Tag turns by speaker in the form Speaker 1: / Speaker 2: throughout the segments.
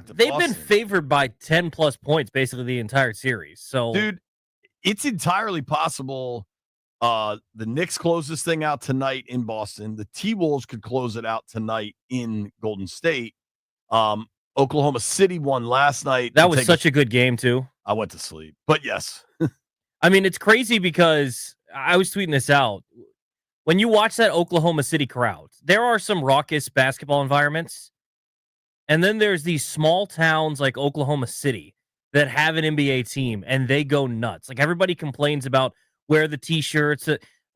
Speaker 1: They've been favored by 10 plus points basically the entire series. So,
Speaker 2: dude, it's entirely possible. The Knicks close this thing out tonight in Boston. The T-Wolves could close it out tonight in Golden State. Oklahoma City won last night.
Speaker 1: That was such a good game, too.
Speaker 2: I went to sleep, but yes.
Speaker 1: I mean, it's crazy because I was tweeting this out. When you watch that Oklahoma City crowd, there are some raucous basketball environments. And then there's these small towns like Oklahoma City that have an NBA team and they go nuts. Like everybody complains about wear the t-shirts.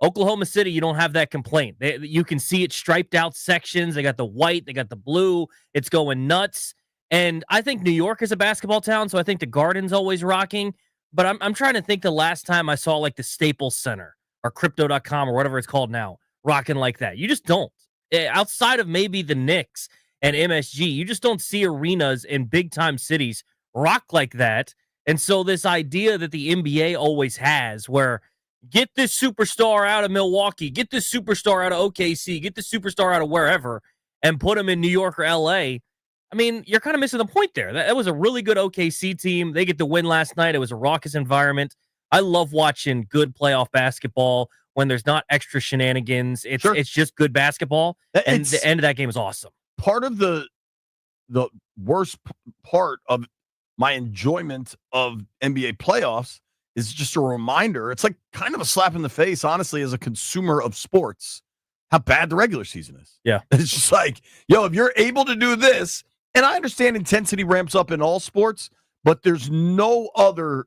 Speaker 1: Oklahoma City, you don't have that complaint. You can see it striped out sections. They got the white, they got the blue. It's going nuts. And I think New York is a basketball town, so I think the Garden's always rocking. But I'm trying to think the last time I saw like the Staples Center or Crypto.com or whatever it's called now rocking like that. You just don't. Outside of maybe the Knicks and MSG, you just don't see arenas in big-time cities rock like that. And so this idea that the NBA always has where get this superstar out of Milwaukee, get this superstar out of OKC, get this superstar out of wherever, and put them in New York or LA. I mean, you're kind of missing the point there. That was a really good OKC team. They get the win last night. It was a raucous environment. I love watching good playoff basketball when there's not extra shenanigans. It's just good basketball. And the end of that game is awesome.
Speaker 2: Part of the worst part of my enjoyment of NBA playoffs is just a reminder. It's like kind of a slap in the face, honestly, as a consumer of sports, how bad the regular season is.
Speaker 1: Yeah.
Speaker 2: It's just like, if you're able to do this, and I understand intensity ramps up in all sports, but there's no other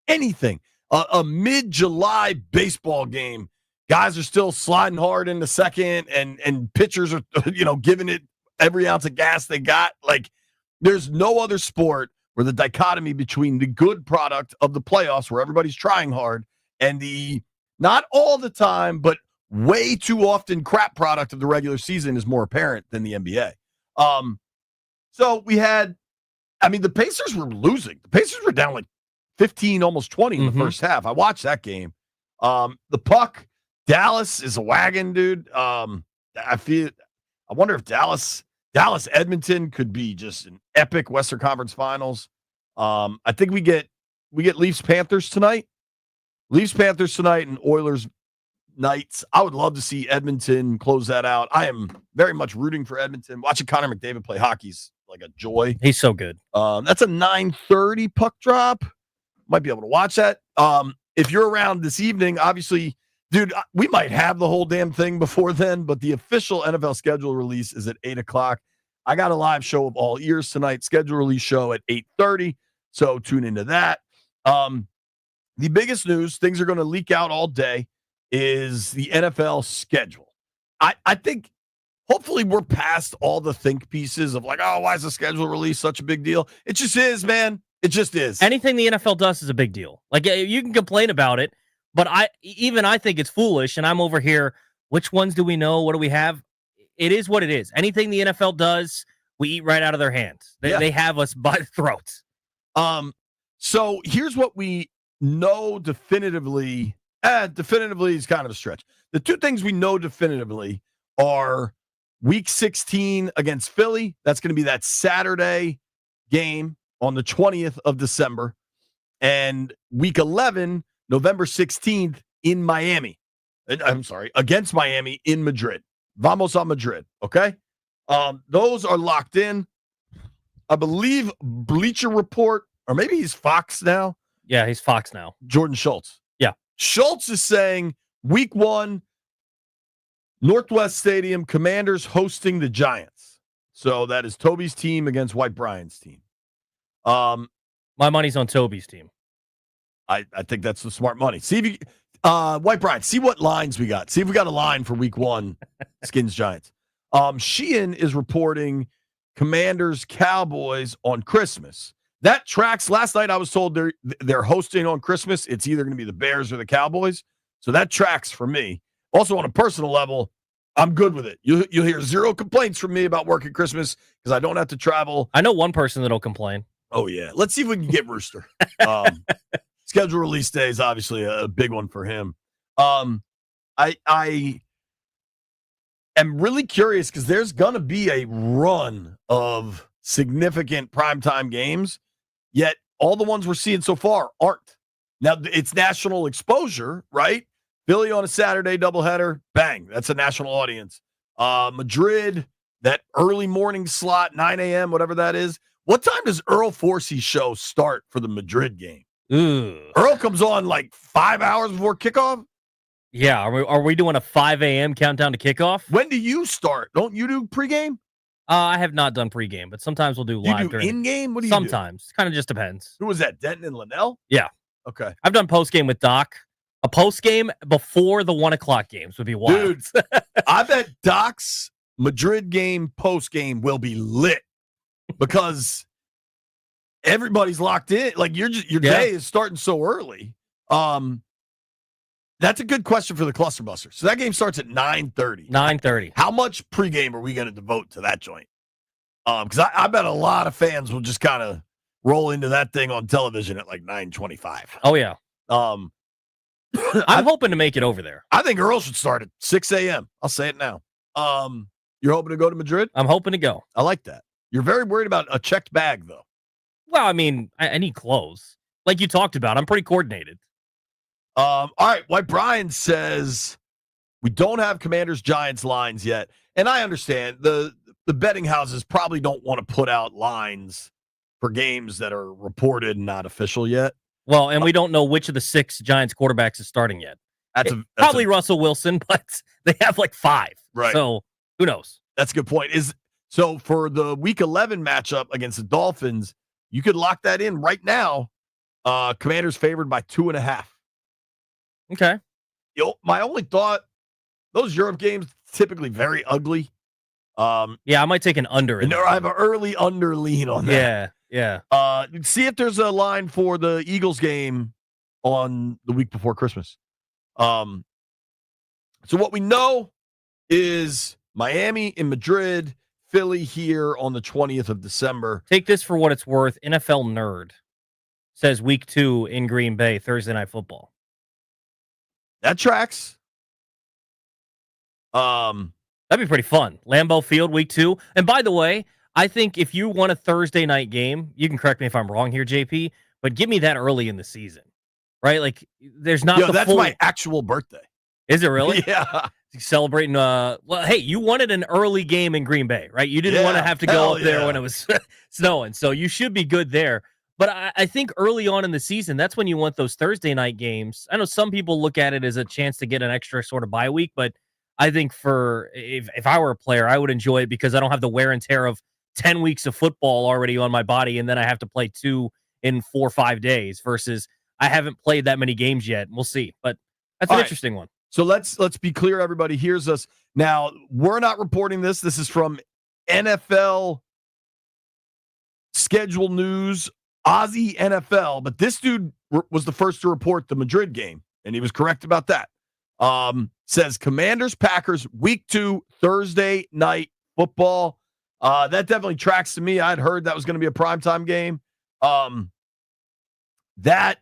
Speaker 2: anything. A mid-July baseball game, guys are still sliding hard in the second, and pitchers are, giving it every ounce of gas they got. Like, there's no other sport where the dichotomy between the good product of the playoffs, where everybody's trying hard, and the not all the time, but way too often crap product of the regular season is more apparent than the NBA. So we had, the Pacers were losing. The Pacers were down like 15, almost 20 in the first half. I watched that game. The puck, Dallas is a wagon, dude. I wonder if Dallas Edmonton could be just an epic Western Conference Finals. I think we get Leafs Panthers tonight. And Oilers Knights. I would love to see Edmonton close that out. I am very much rooting for Edmonton. Watching Connor McDavid play hockey's like a joy.
Speaker 1: He's so good.
Speaker 2: That's a 9:30 puck drop. Might be able to watch that. If you're around this evening, obviously, dude, we might have the whole damn thing before then, but the official NFL schedule release is at 8 o'clock. I got a live show of all ears tonight, schedule release show at 8:30, so tune into that. The biggest news, things are going to leak out all day, is the NFL schedule. I think hopefully we're past all the think pieces of like, why is the schedule release such a big deal? It just is, man. It just is.
Speaker 1: Anything the NFL does is a big deal. Like, you can complain about it, but I think it's foolish, and I'm over here, which ones do we know? What do we have? It is what it is. Anything the NFL does, we eat right out of their hands. They have us by the throats.
Speaker 2: So here's what we know definitively. Definitively is kind of a stretch. The two things we know definitively are Week 16 against Philly. That's going to be that Saturday game on the 20th of December. And Week 11, November 16th in Miami. I'm sorry, against Miami in Madrid. Vamos a Madrid, okay? Those are locked in. I believe Bleacher Report, or maybe he's Fox now.
Speaker 1: Yeah, he's Fox now.
Speaker 2: Jordan Schultz.
Speaker 1: Yeah.
Speaker 2: Schultz is saying Week 1, Northwest Stadium, Commanders hosting the Giants. So that is Toby's team against White Brian's team.
Speaker 1: My money's on Toby's team.
Speaker 2: I think that's the smart money. See if you, White Brian, see what lines we got. See if we got a line for Week 1, Skins Giants. Sheehan is reporting Commanders Cowboys on Christmas. That tracks. Last night I was told they're hosting on Christmas. It's either going to be the Bears or the Cowboys. So that tracks for me. Also, on a personal level, I'm good with it. You'll hear zero complaints from me about working Christmas because I don't have to travel.
Speaker 1: I know one person that'll complain.
Speaker 2: Oh, yeah. Let's see if we can get Rooster. Schedule release day is obviously a big one for him. I am really curious because there's going to be a run of significant primetime games, yet all the ones we're seeing so far aren't. Now, it's national exposure, right? Philly on a Saturday doubleheader, bang, that's a national audience. Madrid, that early morning slot, 9 a.m., whatever that is. What time does Earl Forsey's show start for the Madrid game?
Speaker 1: Ooh.
Speaker 2: Earl comes on like 5 hours before kickoff?
Speaker 1: Yeah, are we doing a 5 a.m. countdown to kickoff?
Speaker 2: When do you start? Don't you do pregame?
Speaker 1: I have not done pregame, but sometimes we'll do live.
Speaker 2: You do in-game? What do you
Speaker 1: sometimes. Kind of just depends.
Speaker 2: Who was that, Denton and Linnell?
Speaker 1: Yeah.
Speaker 2: Okay.
Speaker 1: I've done postgame with Doc. A postgame before the 1 o'clock games would be wild.
Speaker 2: Dude, I bet Doc's Madrid game postgame will be lit because everybody's locked in. Like your day is starting so early. That's a good question for the Cluster Buster. So that game starts at 9:30.
Speaker 1: 9:30.
Speaker 2: How much pregame are we going to devote to that joint? Because I bet a lot of fans will just kind of roll into that thing on television at like 9:25.
Speaker 1: Oh yeah. I'm hoping to make it over there.
Speaker 2: I think Earl should start at 6 a.m. I'll say it now. You're hoping to go to Madrid?
Speaker 1: I'm hoping to go.
Speaker 2: I like that. You're very worried about a checked bag, though.
Speaker 1: Well, I mean, I need clothes. Like you talked about, I'm pretty coordinated.
Speaker 2: All right. White Brian says we don't have Commanders Giants lines yet. And I understand the betting houses probably don't want to put out lines for games that are reported and not official yet.
Speaker 1: Well, and we don't know which of the 6 Giants quarterbacks is starting yet. That's probably Russell Wilson, but they have like 5.
Speaker 2: Right.
Speaker 1: So who knows?
Speaker 2: That's a good point. So for the Week 11 matchup against the Dolphins, you could lock that in right now. Commanders favored by 2.5.
Speaker 1: Okay.
Speaker 2: My only thought, those Europe games typically very ugly.
Speaker 1: Yeah, I might take an under.
Speaker 2: I have an early under lean on that.
Speaker 1: Yeah.
Speaker 2: See if there's a line for the Eagles game on the week before Christmas. So what we know is Miami and Madrid, Philly here on the 20th of December.
Speaker 1: Take this for what it's worth. NFL Nerd says week 2 in Green Bay, Thursday Night Football.
Speaker 2: That tracks.
Speaker 1: That'd be pretty fun. Lambeau Field, week 2. And by the way, I think if you want a Thursday night game, you can correct me if I'm wrong here, JP, but give me that early in the season, right? Like, there's not
Speaker 2: that's my actual birthday.
Speaker 1: Is it really?
Speaker 2: Yeah.
Speaker 1: Celebrating, well, hey, you wanted an early game in Green Bay, right? You didn't want to have to go up there when it was snowing, so you should be good there. But I think early on in the season, that's when you want those Thursday night games. I know some people look at it as a chance to get an extra sort of bye week, but I think if I were a player, I would enjoy it because I don't have the wear and tear of 10 weeks of football already on my body, and then I have to play 2 in 4 or 5 days versus I haven't played that many games yet. We'll see. But that's an interesting one.
Speaker 2: So let's be clear, everybody hears us. Now, we're not reporting this. This is from NFL Schedule News, Aussie NFL, but this dude was the first to report the Madrid game, and he was correct about that. Says Commanders, Packers, week 2, Thursday night football. That definitely tracks to me. I'd heard that was going to be a primetime game. That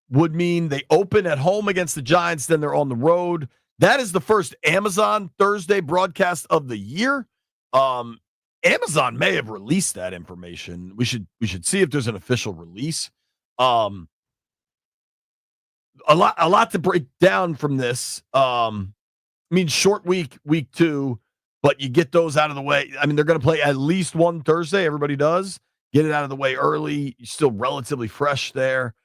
Speaker 2: would mean they open at home against the Giants, then they're on the road. That is the first Amazon Thursday broadcast of the year. Amazon may have released that information. We should see if there's an official release. A lot to break down from this. I mean, short week 2, but you get those out of the way. I mean, they're going to play at least one Thursday. Everybody does. Get it out of the way early. You're still relatively fresh there.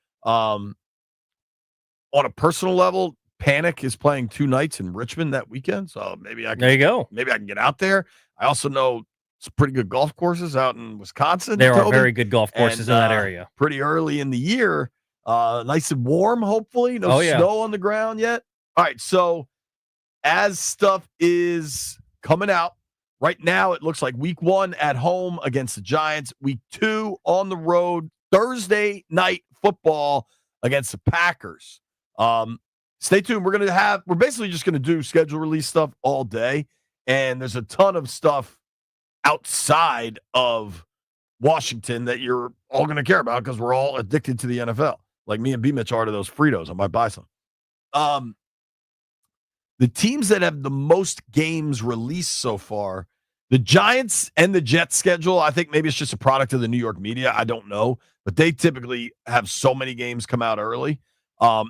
Speaker 2: On a personal level, Panic is playing 2 nights in Richmond that weekend, so maybe
Speaker 1: there you go.
Speaker 2: Maybe I can get out there. I also know some pretty good golf courses out in Wisconsin.
Speaker 1: There are very good golf courses in that area.
Speaker 2: Pretty early in the year. Nice and warm, hopefully. No snow on the ground yet. All right, so as stuff is coming out, right now it looks like week 1 at home against the Giants, week 2 on the road, Thursday night football against the Packers. Stay tuned. We're basically just going to do schedule release stuff all day, and there's a ton of stuff outside of Washington that you're all going to care about because we're all addicted to the NFL. Like me and B-Mitch are to those Fritos. I might buy some. The teams that have the most games released so far, The Giants and the Jets schedule, I think maybe it's just a product of the New York media. I don't know, but they typically have so many games come out early. I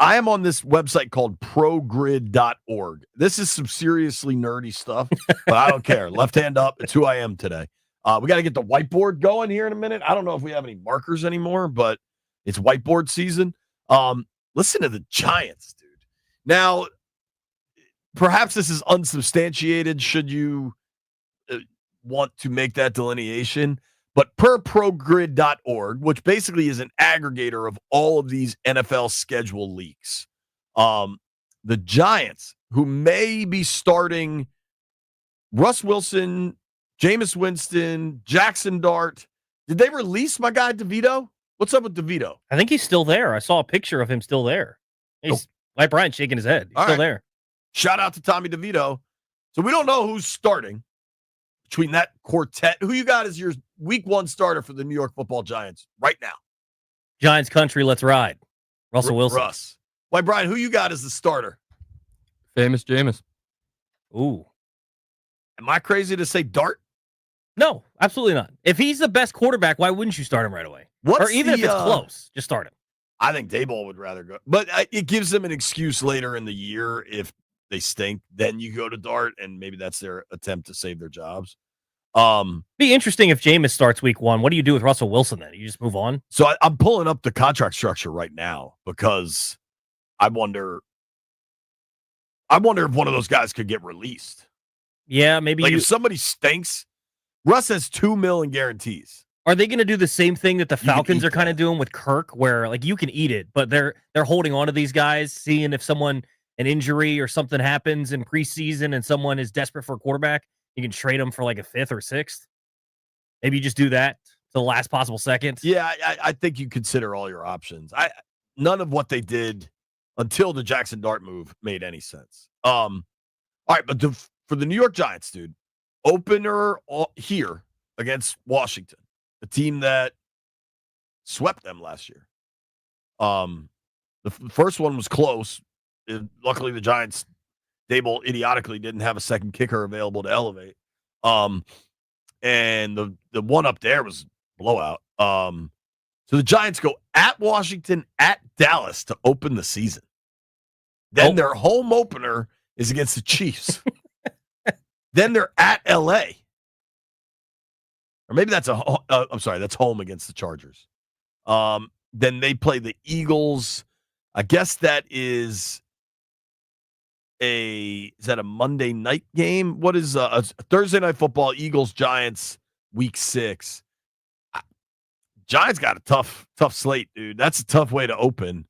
Speaker 2: am on this website called progrid.org. This is some seriously nerdy stuff, but I don't care. Left hand up. It's who I am today. We got to get the whiteboard going here in a minute. I don't know if we have any markers anymore, but it's whiteboard season. Listen to the Giants, dude. Now, perhaps this is unsubstantiated should you want to make that delineation. But per progrid.org, which basically is an aggregator of all of these NFL schedule leaks, the Giants, who may be starting Russ Wilson, Jameis Winston, Jackson Dart, did they release my guy DeVito? What's up with DeVito?
Speaker 1: I think he's still there. I saw a picture of him still there. He's like Brian shaking his head. He's still there.
Speaker 2: Shout out to Tommy DeVito. So we don't know who's starting between that quartet. Who you got as your week 1 starter for the New York Football Giants right now?
Speaker 1: Giants country, let's ride. Russell Wilson.
Speaker 2: Russ. Why, Brian, who you got as the starter?
Speaker 3: Famous Jameis.
Speaker 1: Ooh.
Speaker 2: Am I crazy to say Dart?
Speaker 1: No, absolutely not. If he's the best quarterback, why wouldn't you start him right away? Or even if it's close, just start him.
Speaker 2: I think Daboll would rather go. But it gives them an excuse later in the year if they stink. Then you go to Dart, and maybe that's their attempt to save their jobs.
Speaker 1: Be interesting if Jameis starts week 1. What do you do with Russell Wilson then? You just move on?
Speaker 2: So I'm pulling up the contract structure right now because I wonder if one of those guys could get released.
Speaker 1: Yeah, maybe.
Speaker 2: Like if somebody stinks, Russ has $2 million guarantees.
Speaker 1: Are they going to do the same thing that the Falcons are kind of doing with Kirk, where like you can eat it, but they're holding on to these guys, seeing if an injury or something happens in preseason and someone is desperate for a quarterback, you can trade them for like a 5th or 6th. Maybe you just do that to the last possible second.
Speaker 2: Yeah, I think you consider all your options. None of what they did until the Jackson Dart move made any sense. All right, but for the New York Giants, dude, opener here against Washington, the team that swept them last year. The first one was close. Luckily, the Giants, Daboll idiotically didn't have a second kicker available to elevate. And the one up there was blowout. So the Giants go at Washington, at Dallas to open the season. Then their home opener is against the Chiefs. Then they're at LA. Or maybe that's that's home against the Chargers. Then they play the Eagles. I guess that is a Monday night game? What is a Thursday night football, Eagles, Giants, week 6. Giants got a tough slate, dude. That's a tough way to open.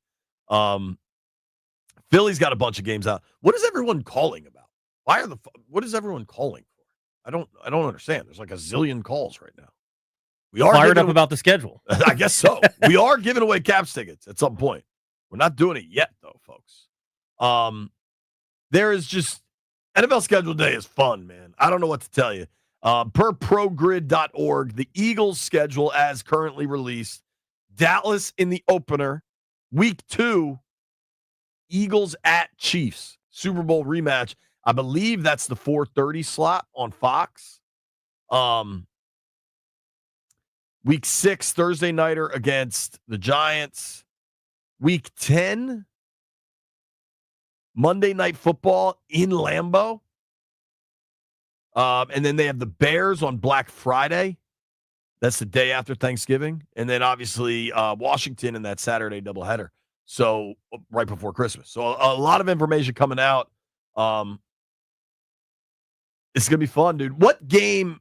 Speaker 2: Philly's got a bunch of games out. What is everyone calling about? What is everyone calling for? I don't understand. There's like a zillion calls right now. We are
Speaker 1: fired up about the schedule.
Speaker 2: I guess so. We are giving away Caps tickets at some point. We're not doing it yet, though, folks. There is just NFL schedule day is fun, man. I don't know what to tell you. Per progrid.org, the Eagles schedule as currently released. Dallas in the opener. Week 2, Eagles at Chiefs. Super Bowl rematch. I believe that's the 4:30 slot on Fox. Week 6, Thursday nighter against the Giants. Week 10, Monday Night Football in Lambeau. And then they have the Bears on Black Friday. That's the day after Thanksgiving. And then obviously Washington in that Saturday doubleheader. So right before Christmas. So a lot of information coming out. It's going to be fun, dude. What game?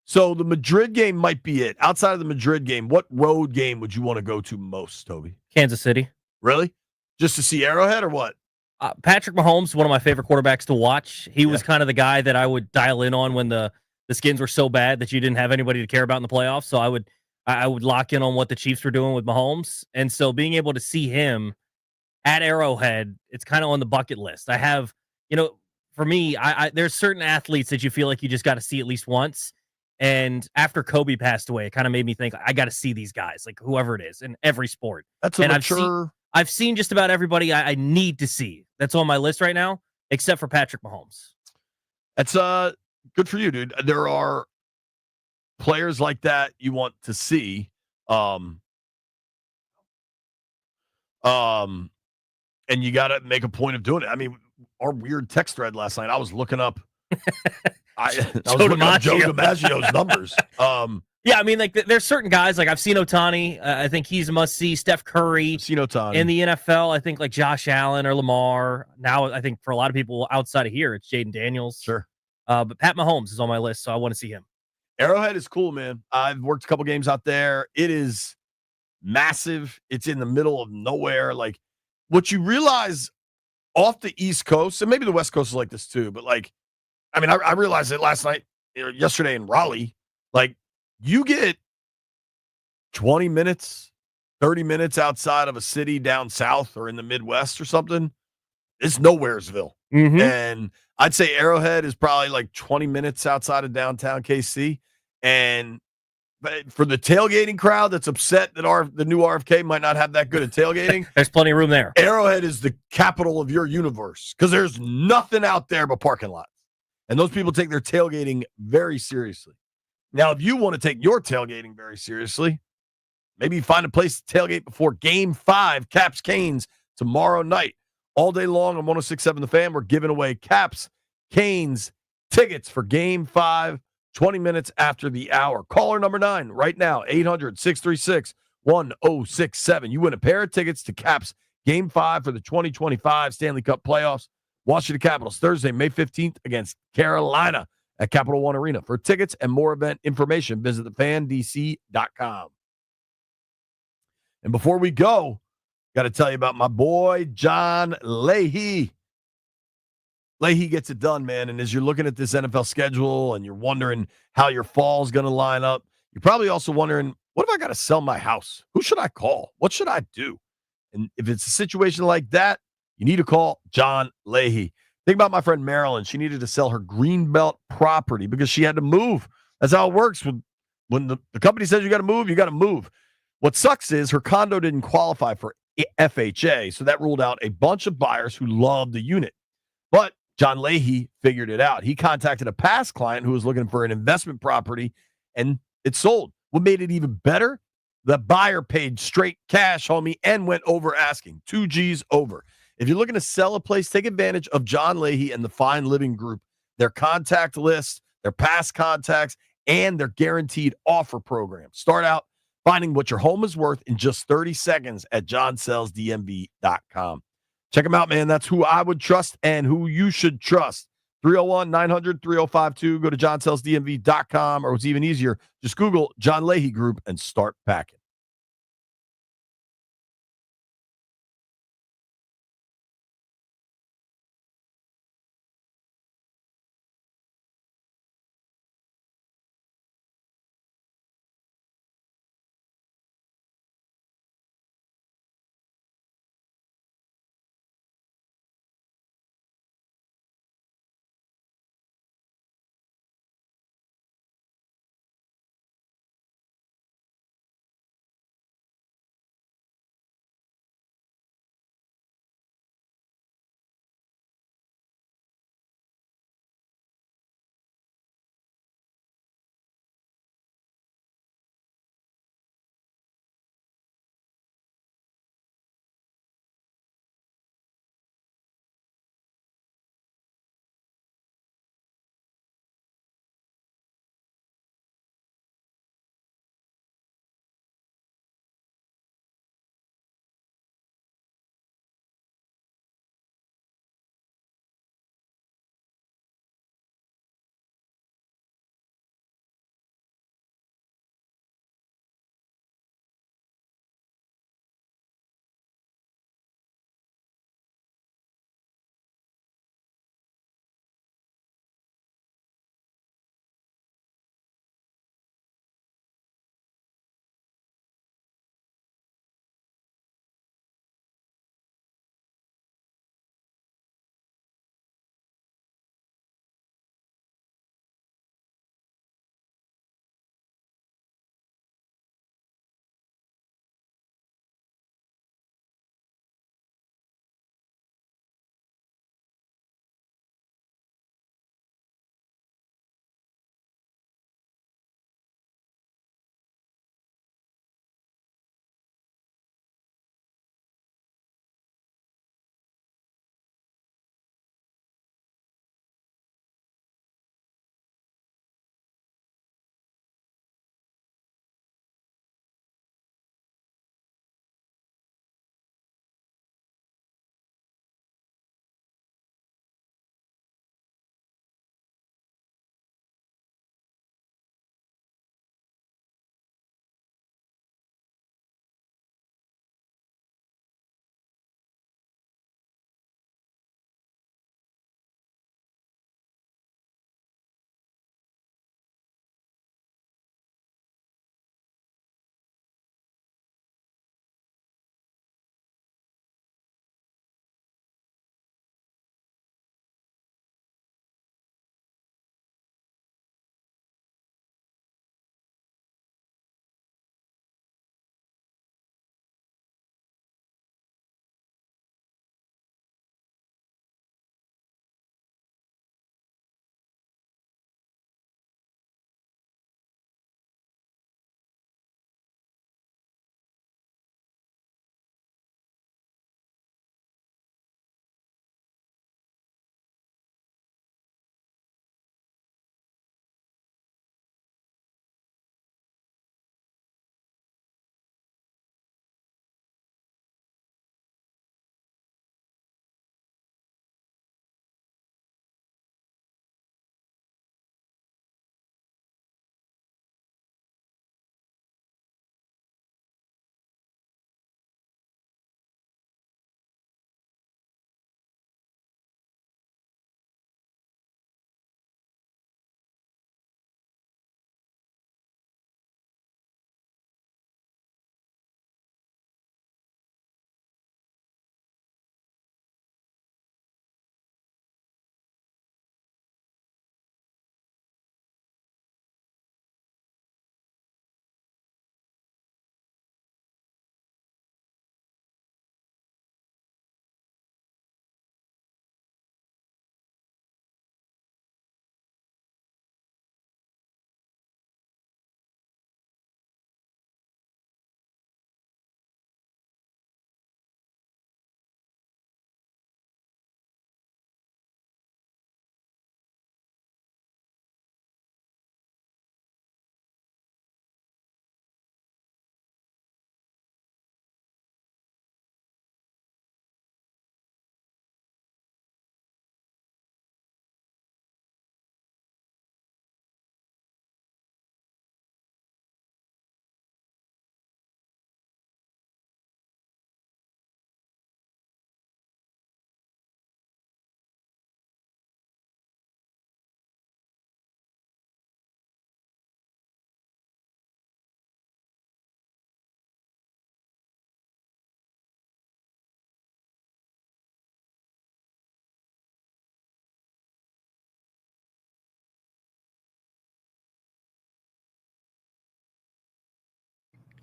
Speaker 2: So the Madrid game might be it. Outside of the Madrid game, what road game would you want to go to most, Toby?
Speaker 1: Kansas City.
Speaker 2: Really? Just to see Arrowhead or what?
Speaker 1: Patrick Mahomes, one of my favorite quarterbacks to watch. He was kind of the guy that I would dial in on when the Skins were so bad that you didn't have anybody to care about in the playoffs. So I would lock in on what the Chiefs were doing with Mahomes. And so being able to see him at Arrowhead, it's kind of on the bucket list. I have, for me, there's certain athletes that you feel like you just got to see at least once. And after Kobe passed away, it kind of made me think I got to see these guys, like whoever it is, in every sport.
Speaker 2: That's a mature.
Speaker 1: I've seen just about everybody I need to see. That's on my list right now, except for Patrick Mahomes.
Speaker 2: That's good for you, dude. There are players like that you want to see. Um, um, and you got to make a point of doing it. I mean, our weird text thread last night, I was looking up. I was looking up Joe DiMaggio's numbers.
Speaker 1: Yeah, I mean, like there's certain guys like I've seen Ohtani. I think he's a must see. Steph Curry
Speaker 2: Seen Ohtani
Speaker 1: in the NFL. I think like Josh Allen or Lamar. Now, I think for a lot of people outside of here, it's Jaden Daniels.
Speaker 2: Sure.
Speaker 1: But Pat Mahomes is on my list, so I want to see him.
Speaker 2: Arrowhead is cool, man. I've worked a couple games out there. It is massive. It's in the middle of nowhere. Like what you realize off the East Coast, and maybe the West Coast is like this too, but like, I mean, I realized it last night, yesterday in Raleigh. Like, you get 20 minutes, 30 minutes outside of a city down south or in the Midwest or something. It's nowheresville.
Speaker 1: Mm-hmm.
Speaker 2: And I'd say Arrowhead is probably like 20 minutes outside of downtown KC. And for the tailgating crowd that's upset that the new RFK might not have that good at tailgating,
Speaker 1: there's plenty of room there.
Speaker 2: Arrowhead is the capital of your universe because there's nothing out there but parking lots. And those people take their tailgating very seriously. Now, if you want to take your tailgating very seriously, maybe find a place to tailgate before Game 5, Caps Canes, tomorrow night. All day long on 106.7 The Fan, we're giving away Caps Canes tickets for Game 5, 20 minutes after the hour. Caller number 9 right now, 800-636-1067. You win a pair of tickets to Caps Game 5 for the 2025 Stanley Cup playoffs. Washington Capitals, Thursday, May 15th against Carolina at Capital One Arena. For tickets and more event information, visit thefandc.com. And before we go, got to tell you about my boy, John Leahy. Leahy gets it done, man. And as you're looking at this NFL schedule and you're wondering how your fall's going to line up, you're probably also wondering, what if I got to sell my house? Who should I call? What should I do? And if it's a situation like that, you need to call John Leahy. Think about my friend Marilyn. She needed to sell her Greenbelt property because she had to move. That's how it works. When the company says you got to move, you got to move. What sucks is her condo didn't qualify for FHA, so that ruled out a bunch of buyers who loved the unit. But John Leahy figured it out. He contacted a past client who was looking for an investment property, and it sold. What made it even better? The buyer paid straight cash, homie, and went over asking. 2 G's over. If you're looking to sell a place, take advantage of John Leahy and the Fine Living Group, their contact list, their past contacts, and their guaranteed offer program. Start out finding what your home is worth in just 30 seconds at johnsellsdmv.com. Check them out, man. That's who I would trust and who you should trust. 301-900-3052. Go to johnsellsdmv.com, or what's even easier, just Google John Leahy Group and start packing.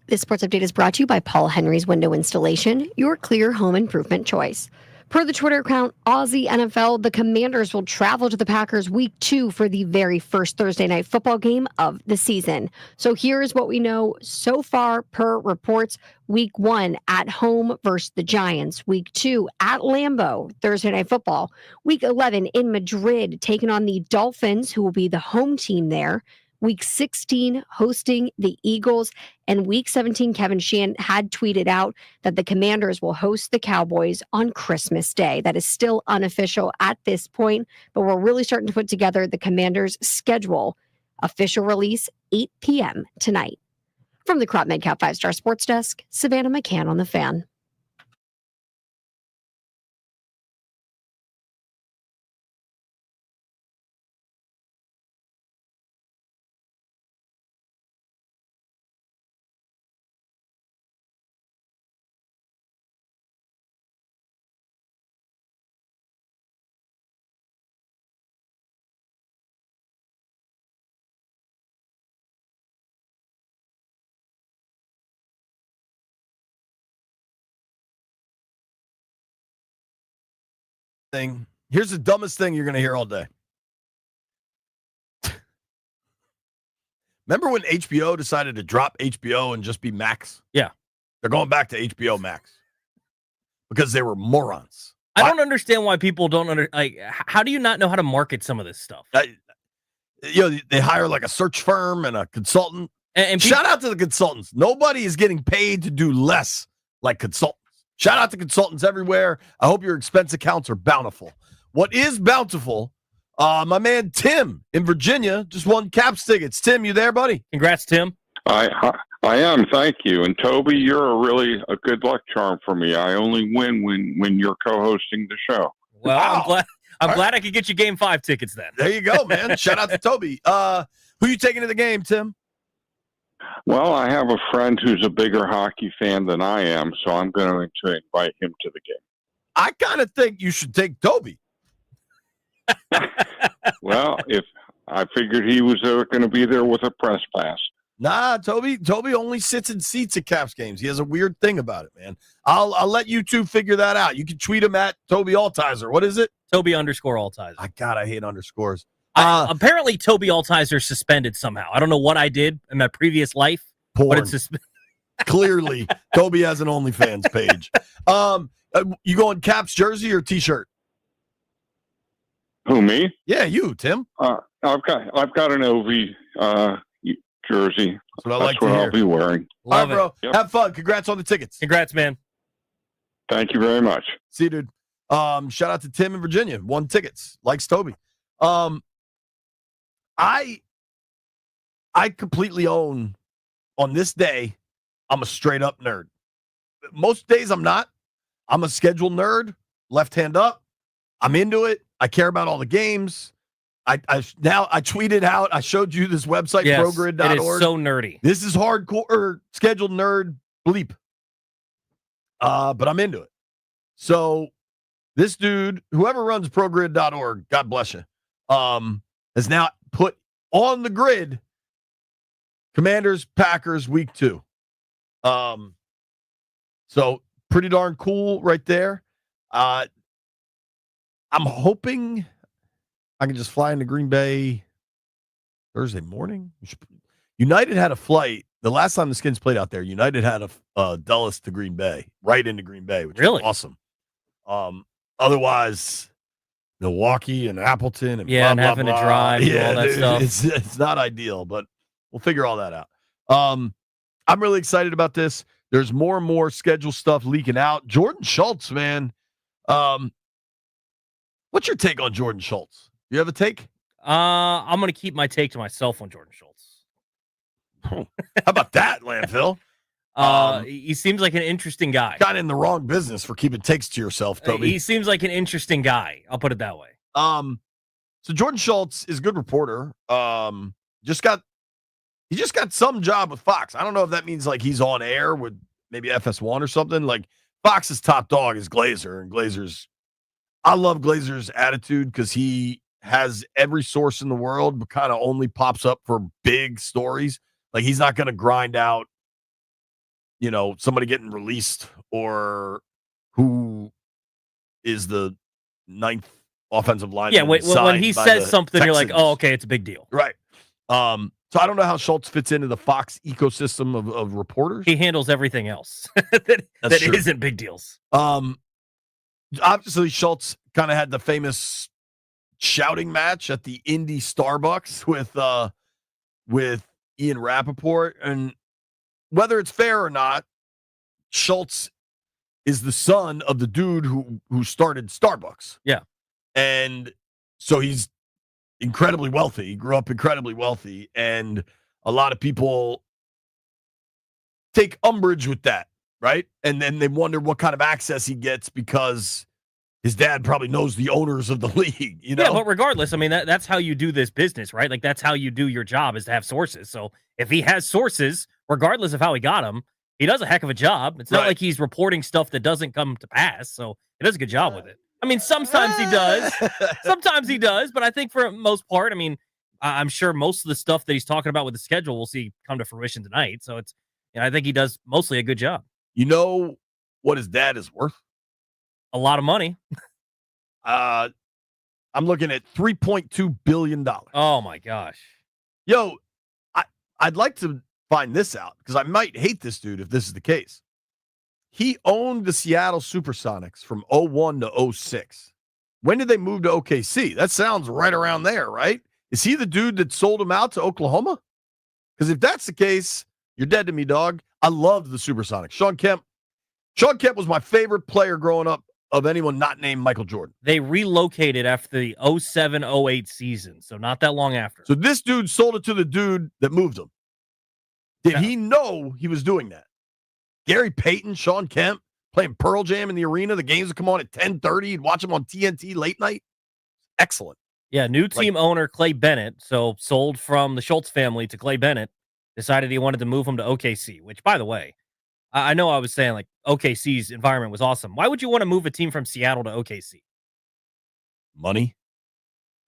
Speaker 4: This sports update is brought to you by Paul Henry's Window Installation, your clear home improvement choice. Per the Twitter account Aussie NFL, the Commanders will travel to the Packers week 2 for the very first Thursday night football game of the season. So here's what we know so far per reports. Week 1 at home versus the Giants. Week 2 at Lambeau, Thursday night football. Week 11 in Madrid, taking on the Dolphins, who will be the home team there. Week 16 hosting the Eagles, and Week 17, Kevin Sheehan had tweeted out that the Commanders will host the Cowboys on Christmas Day. That is still unofficial at this point, but we're really starting to put together the Commanders' schedule. Official release 8 p.m. tonight. From the Crop MedCap 5-Star Sports Desk, Savannah McCann on the Fan.
Speaker 2: Thing. Here's the dumbest thing you're going to hear all day. Remember when HBO decided to drop HBO and just be Max?
Speaker 1: Yeah.
Speaker 2: They're going back to HBO Max because they were morons.
Speaker 1: I don't understand why people don't how do you not know how to market some of this stuff?
Speaker 2: They hire like a search firm and a consultant.
Speaker 1: And
Speaker 2: shout out to the consultants. Nobody is getting paid to do less like consultants. Shout out to consultants everywhere. I hope your expense accounts are bountiful. What is bountiful? My man Tim in Virginia just won Caps tickets. Tim, you there, buddy?
Speaker 1: Congrats, Tim.
Speaker 5: I am, thank you. And Toby, you're really a good luck charm for me. I only win when you're co-hosting the show.
Speaker 1: Well,
Speaker 2: Wow.
Speaker 1: I'm glad I could get you Game 5 tickets then.
Speaker 2: There you go, man. Shout out to Toby. Who you taking to the game, Tim?
Speaker 5: Well, I have a friend who's a bigger hockey fan than I am, so I'm going to invite him to the game.
Speaker 2: I kind of think you should take Toby.
Speaker 5: Well, if I figured he was going to be there with a press pass.
Speaker 2: Nah, Toby only sits in seats at Caps games. He has a weird thing about it, man. I'll let you two figure that out. You can tweet him at Toby Altizer. What is it?
Speaker 1: Toby_Altizer.
Speaker 2: I hate underscores.
Speaker 1: Apparently, Toby Altizer suspended somehow. I don't know what I did in my previous life,
Speaker 2: Porn.
Speaker 1: but it's suspended.
Speaker 2: Clearly, Toby has an OnlyFans page. You going Caps jersey or T-shirt?
Speaker 5: Who, me?
Speaker 2: Yeah, you, Tim.
Speaker 5: I've got an OV jersey.
Speaker 2: That's what I like to
Speaker 5: what
Speaker 2: hear.
Speaker 5: I'll be wearing.
Speaker 1: Love
Speaker 2: All right, bro.
Speaker 5: it. Yep.
Speaker 2: Have fun. Congrats on the tickets.
Speaker 1: Congrats, man.
Speaker 5: Thank you very much.
Speaker 2: See you, dude. Shout out to Tim in Virginia. Won tickets. Likes Toby. I completely own on this day, I'm a straight up nerd. Most days I'm not. I'm a scheduled nerd, left hand up. I'm into it. I care about all the games. I tweeted out, I showed you this website,
Speaker 1: Yes,
Speaker 2: progrid.org.
Speaker 1: it is so nerdy.
Speaker 2: This is hardcore scheduled nerd bleep. But I'm into it. So this dude, whoever runs progrid.org, God bless you, has now put on the grid Commanders, Packers, week 2. So pretty darn cool right there. I'm hoping I can just fly into Green Bay Thursday morning. United had a flight. The last time the Skins played out there, United had a Dulles to Green Bay, right into Green Bay, which
Speaker 1: Really?
Speaker 2: was awesome. Otherwise, Milwaukee and Appleton and
Speaker 1: Yeah,
Speaker 2: blah,
Speaker 1: and
Speaker 2: blah,
Speaker 1: having to
Speaker 2: blah.
Speaker 1: drive and all that
Speaker 2: dude,
Speaker 1: stuff.
Speaker 2: It's not ideal, but we'll figure all that out. I'm really excited about this. There's more and more schedule stuff leaking out. Jordan Schultz, man. What's your take on Jordan Schultz? You have a take?
Speaker 1: I'm going to keep my take to myself on Jordan Schultz.
Speaker 2: How about that, Landfill?
Speaker 1: He seems like an interesting guy.
Speaker 2: Got in the wrong business for keeping takes to yourself, Toby.
Speaker 1: He seems like an interesting guy. I'll put it that way.
Speaker 2: So Jordan Schultz is a good reporter. He just got some job with Fox. I don't know if that means like he's on air with maybe FS1 or something. Like Fox's top dog is Glazer, and Glazer's. I love Glazer's attitude because he has every source in the world, but kind of only pops up for big stories. Like he's not going to grind out somebody getting released or who is the ninth offensive lineman.
Speaker 1: Yeah, when he
Speaker 2: signed by
Speaker 1: says
Speaker 2: the
Speaker 1: something, you're like,
Speaker 2: Texans.
Speaker 1: oh, okay, it's a big deal.
Speaker 2: Right. So I don't know how Schultz fits into the Fox ecosystem of reporters.
Speaker 1: He handles everything else that
Speaker 2: true.
Speaker 1: isn't big deals.
Speaker 2: Obviously, Schultz kind of had the famous shouting match at the Indy Starbucks with Ian Rappaport, and whether it's fair or not, Schultz is the son of the dude who started Starbucks.
Speaker 1: Yeah,
Speaker 2: and so he's incredibly wealthy. He grew up incredibly wealthy, and a lot of people take umbrage with that, right? And then they wonder what kind of access he gets because his dad probably knows the owners of the league,
Speaker 1: Yeah, but regardless, I mean, that's how you do this business, right? Like, that's how you do your job, is to have sources. So if he has sources, regardless of how he got them, he does a heck of a job. It's not like he's reporting stuff that doesn't come to pass. So he does a good job with it. I mean, sometimes he does. Sometimes he does. But I think for the most part, I mean, I'm sure most of the stuff that he's talking about with the schedule we'll see come to fruition tonight. So I think he does mostly a good job.
Speaker 2: You know what his dad is worth?
Speaker 1: A lot of money.
Speaker 2: I'm looking at $3.2 billion.
Speaker 1: Oh, my gosh.
Speaker 2: Yo, I'd like to find this out because I might hate this dude if this is the case. He owned the Seattle Supersonics from 01 to 06. When did they move to OKC? That sounds right around there, right? Is he the dude that sold him out to Oklahoma? Because if that's the case, you're dead to me, dog. I loved the Supersonics. Sean Kemp was my favorite player growing up of anyone not named Michael Jordan.
Speaker 1: They relocated after the 07-08 season, so not that long after.
Speaker 2: So this dude sold it to the dude that moved him. Did he know he was doing that? Gary Payton, Sean Kemp, playing Pearl Jam in the arena. The games would come on at 10:30. You'd watch them on TNT late night. Excellent.
Speaker 1: Yeah, new team owner Clay Bennett, so sold from the Schultz family to Clay Bennett, decided he wanted to move him to OKC, which, by the way, I know I was saying, like, OKC's environment was awesome. Why would you want to move a team from Seattle to OKC?
Speaker 2: Money.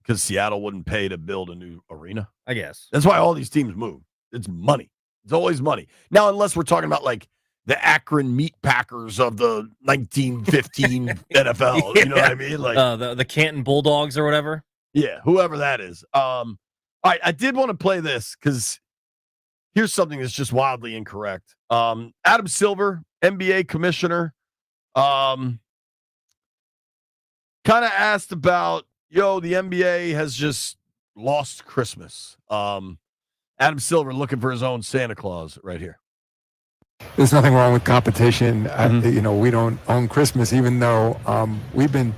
Speaker 2: Because Seattle wouldn't pay to build a new arena.
Speaker 1: I guess.
Speaker 2: That's why all these teams move. It's money. It's always money. Now, unless we're talking about, like, the Akron Meat Packers of the 1915 NFL. You know what I mean? Like
Speaker 1: the Canton Bulldogs or whatever.
Speaker 2: Yeah, whoever that is. All right, I did want to play this because here's something that's just wildly incorrect. Adam Silver, NBA commissioner, kind of asked about, the NBA has just lost Christmas. Adam Silver looking for his own Santa Claus right here.
Speaker 6: There's nothing wrong with competition. We don't own Christmas, even though we've been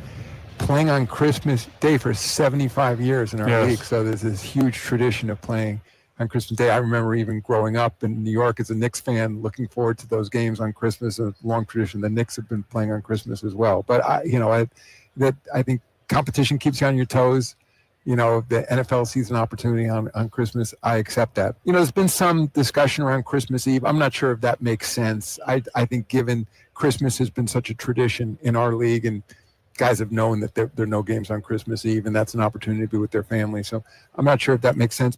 Speaker 6: playing on Christmas Day for 75 years in our league. So there's this huge tradition of playing on Christmas Day. I remember even growing up in New York as a Knicks fan, looking forward to those games on Christmas. A long tradition. The Knicks have been playing on Christmas as well. But I think competition keeps you on your toes. The NFL sees an opportunity on Christmas. I accept that. There's been some discussion around Christmas Eve. I'm not sure if that makes sense. I think given Christmas has been such a tradition in our league, and guys have known that there are no games on Christmas Eve, and that's an opportunity to be with their family. So I'm not sure if that makes sense.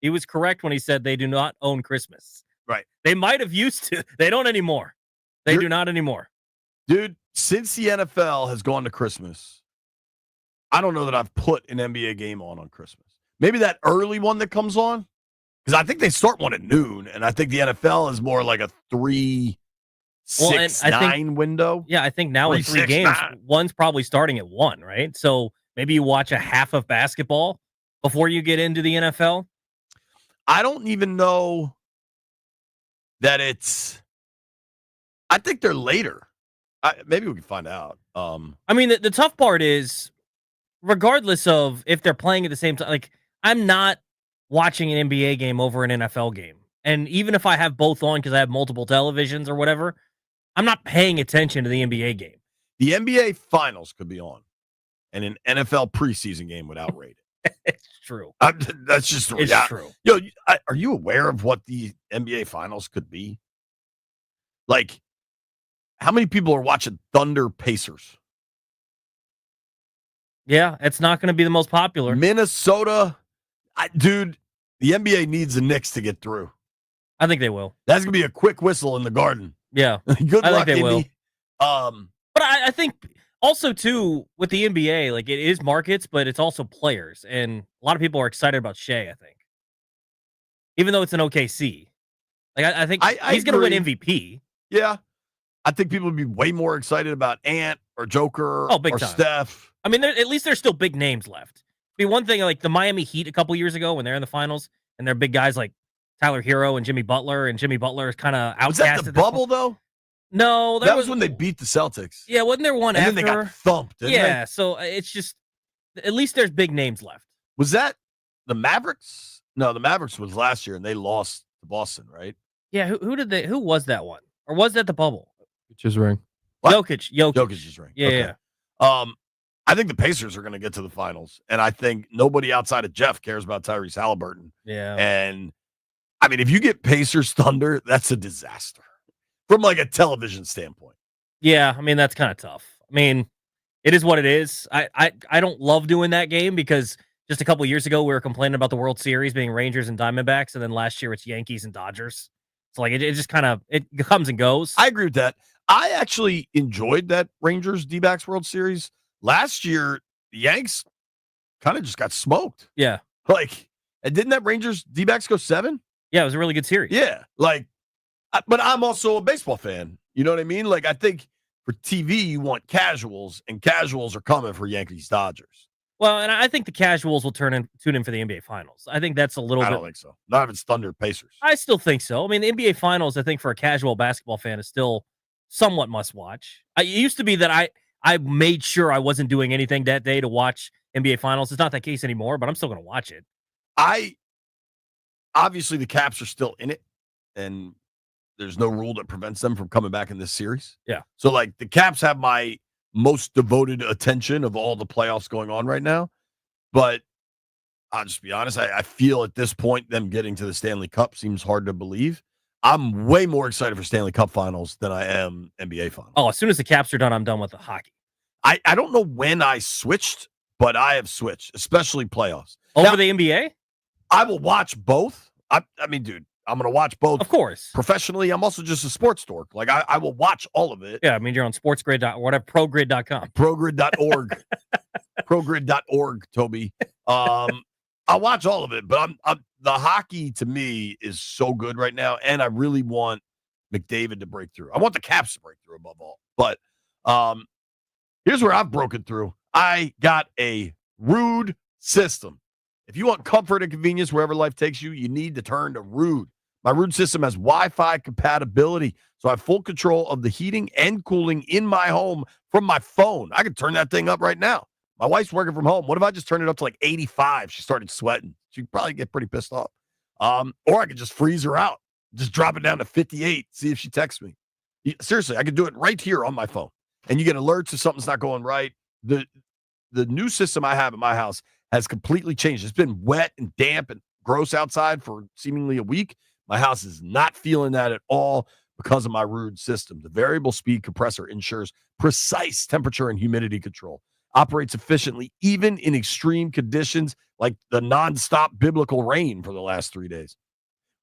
Speaker 1: He was correct when he said they do not own Christmas.
Speaker 2: Right.
Speaker 1: They might have used to. They don't anymore. They do not anymore.
Speaker 2: Dude, since the NFL has gone to Christmas, I don't know that I've put an NBA game on Christmas. Maybe that early one that comes on, because I think they start one at noon, and I think the NFL is more like a 3, 6, 9 window.
Speaker 1: Yeah, I think now with 3
Speaker 2: 6,
Speaker 1: games,
Speaker 2: 9.
Speaker 1: one's probably starting at 1, right? So maybe you watch a half of basketball before you get into the NFL.
Speaker 2: I don't even know that it's. I think they're later. Maybe we can find out.
Speaker 1: I mean, the tough part is, regardless of if they're playing at the same time, like, I'm not watching an NBA game over an NFL game. And even if I have both on because I have multiple televisions or whatever, I'm not paying attention to the NBA game.
Speaker 2: The NBA Finals could be on, and an NFL preseason game would outrate it.
Speaker 1: It's true.
Speaker 2: That's just
Speaker 1: it's true.
Speaker 2: Yo, are you aware of what the NBA Finals could be? Like, how many people are watching Thunder Pacers?
Speaker 1: Yeah, it's not going to be the most popular.
Speaker 2: Minnesota, dude, the NBA needs the Knicks to get through.
Speaker 1: I think they will.
Speaker 2: That's going to be a quick whistle in the Garden.
Speaker 1: Yeah.
Speaker 2: Good
Speaker 1: I
Speaker 2: luck,
Speaker 1: think they will.
Speaker 2: Indy.
Speaker 1: But I think also, too, with the NBA, like, it is markets, but it's also players. And a lot of people are excited about Shea, I think. Even though it's an OKC. Like, I think he's going to win MVP.
Speaker 2: Yeah. I think people would be way more excited about Ant or Joker
Speaker 1: Big
Speaker 2: or
Speaker 1: time.
Speaker 2: Steph.
Speaker 1: I mean, at least there's still big names left. Be one thing, like the Miami Heat a couple years ago when they're in the finals, and they're big guys like Tyler Hero and Jimmy Butler is kind of outcast.
Speaker 2: Was that the bubble, though?
Speaker 1: No.
Speaker 2: That was when they beat the Celtics.
Speaker 1: Yeah, wasn't there one
Speaker 2: and
Speaker 1: after?
Speaker 2: then they got thumped, didn't they?
Speaker 1: So it's just, at least there's big names left.
Speaker 2: Was that the Mavericks? No, the Mavericks was last year, and they lost to Boston, right?
Speaker 1: Yeah, who was that one? Or was that the bubble?
Speaker 3: Just ring.
Speaker 2: What?
Speaker 1: Jokic's
Speaker 2: ring.
Speaker 1: Yeah,
Speaker 2: okay.
Speaker 1: yeah.
Speaker 2: I think the Pacers are going to get to the finals, and I think nobody outside of Jeff cares about Tyrese Halliburton.
Speaker 1: Yeah.
Speaker 2: And, I mean, if you get Pacers Thunder, that's a disaster from, like, a television standpoint.
Speaker 1: Yeah, I mean, that's kind of tough. I mean, it is what it is. I don't love doing that game because just a couple years ago, we were complaining about the World Series being Rangers and Diamondbacks, and then last year it's Yankees and Dodgers. So, like, it just kind of, it comes and goes.
Speaker 2: I agree with that. I actually enjoyed that Rangers D-backs World Series. Last year, the Yanks kind of just got smoked.
Speaker 1: Yeah.
Speaker 2: Like, and didn't that Rangers D-backs go 7?
Speaker 1: Yeah, it was a really good series.
Speaker 2: Yeah. Like, but I'm also a baseball fan. You know what I mean? Like, I think for TV, you want casuals, and casuals are coming for Yankees Dodgers.
Speaker 1: Well, and I think the casuals will tune in for the NBA Finals. I think that's a little bit.
Speaker 2: I don't think so. Not if it's Thunder Pacers.
Speaker 1: I still think so. I mean, the NBA Finals, I think for a casual basketball fan is still somewhat must watch. It used to be that I made sure I wasn't doing anything that day to watch NBA Finals. It's not that case anymore, but I'm still going to watch it.
Speaker 2: Obviously the Caps are still in it, and there's no rule that prevents them from coming back in this series.
Speaker 1: Yeah.
Speaker 2: So, like, the Caps have my most devoted attention of all the playoffs going on right now. But I'll just be honest, I feel at this point them getting to the Stanley Cup seems hard to believe. I'm way more excited for Stanley Cup finals than I am NBA finals.
Speaker 1: Oh, as soon as the Caps are done, I'm done with the hockey.
Speaker 2: I don't know when I switched, but I have switched, especially playoffs.
Speaker 1: Over
Speaker 2: Now,
Speaker 1: the NBA?
Speaker 2: I will watch both. I mean, dude, I'm going to watch both.
Speaker 1: Of course.
Speaker 2: Professionally, I'm also just a sports dork. Like, I will watch all of it.
Speaker 1: Yeah, I mean, you're on sportsgrid or whatever, progrid.com.
Speaker 2: Progrid.org. Progrid.org, Toby. I'll watch all of it, but I'm the hockey to me is so good right now, and I really want McDavid to break through. I want the Caps to break through above all. But here's where I've broken through. I got a Rude system. If you want comfort and convenience wherever life takes you, you need to turn to Rude. My Rude system has Wi-Fi compatibility, so I have full control of the heating and cooling in my home from my phone. I can turn that thing up right now. My wife's working from home. What if I just turned it up to like 85? She started sweating. She'd probably get pretty pissed off. Or I could just freeze her out, just drop it down to 58, see if she texts me. Seriously, I could do it right here on my phone. And you get alerts if something's not going right. The new system I have at my house has completely changed. It's been wet and damp and gross outside for seemingly a week. My house is not feeling that at all because of my Rude system. The variable speed compressor ensures precise temperature and humidity control. Operates efficiently, even in extreme conditions like the nonstop biblical rain for the last 3 days.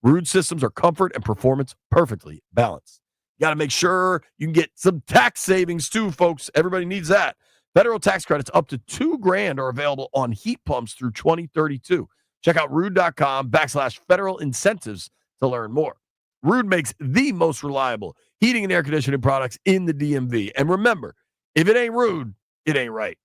Speaker 2: Rude systems are comfort and performance perfectly balanced. You got to make sure you can get some tax savings too, folks. Everybody needs that. Federal tax credits up to $2,000 are available on heat pumps through 2032. Check out rude.com/federal incentives to learn more. Rude makes the most reliable heating and air conditioning products in the DMV. And remember, if it ain't Rude, it ain't right.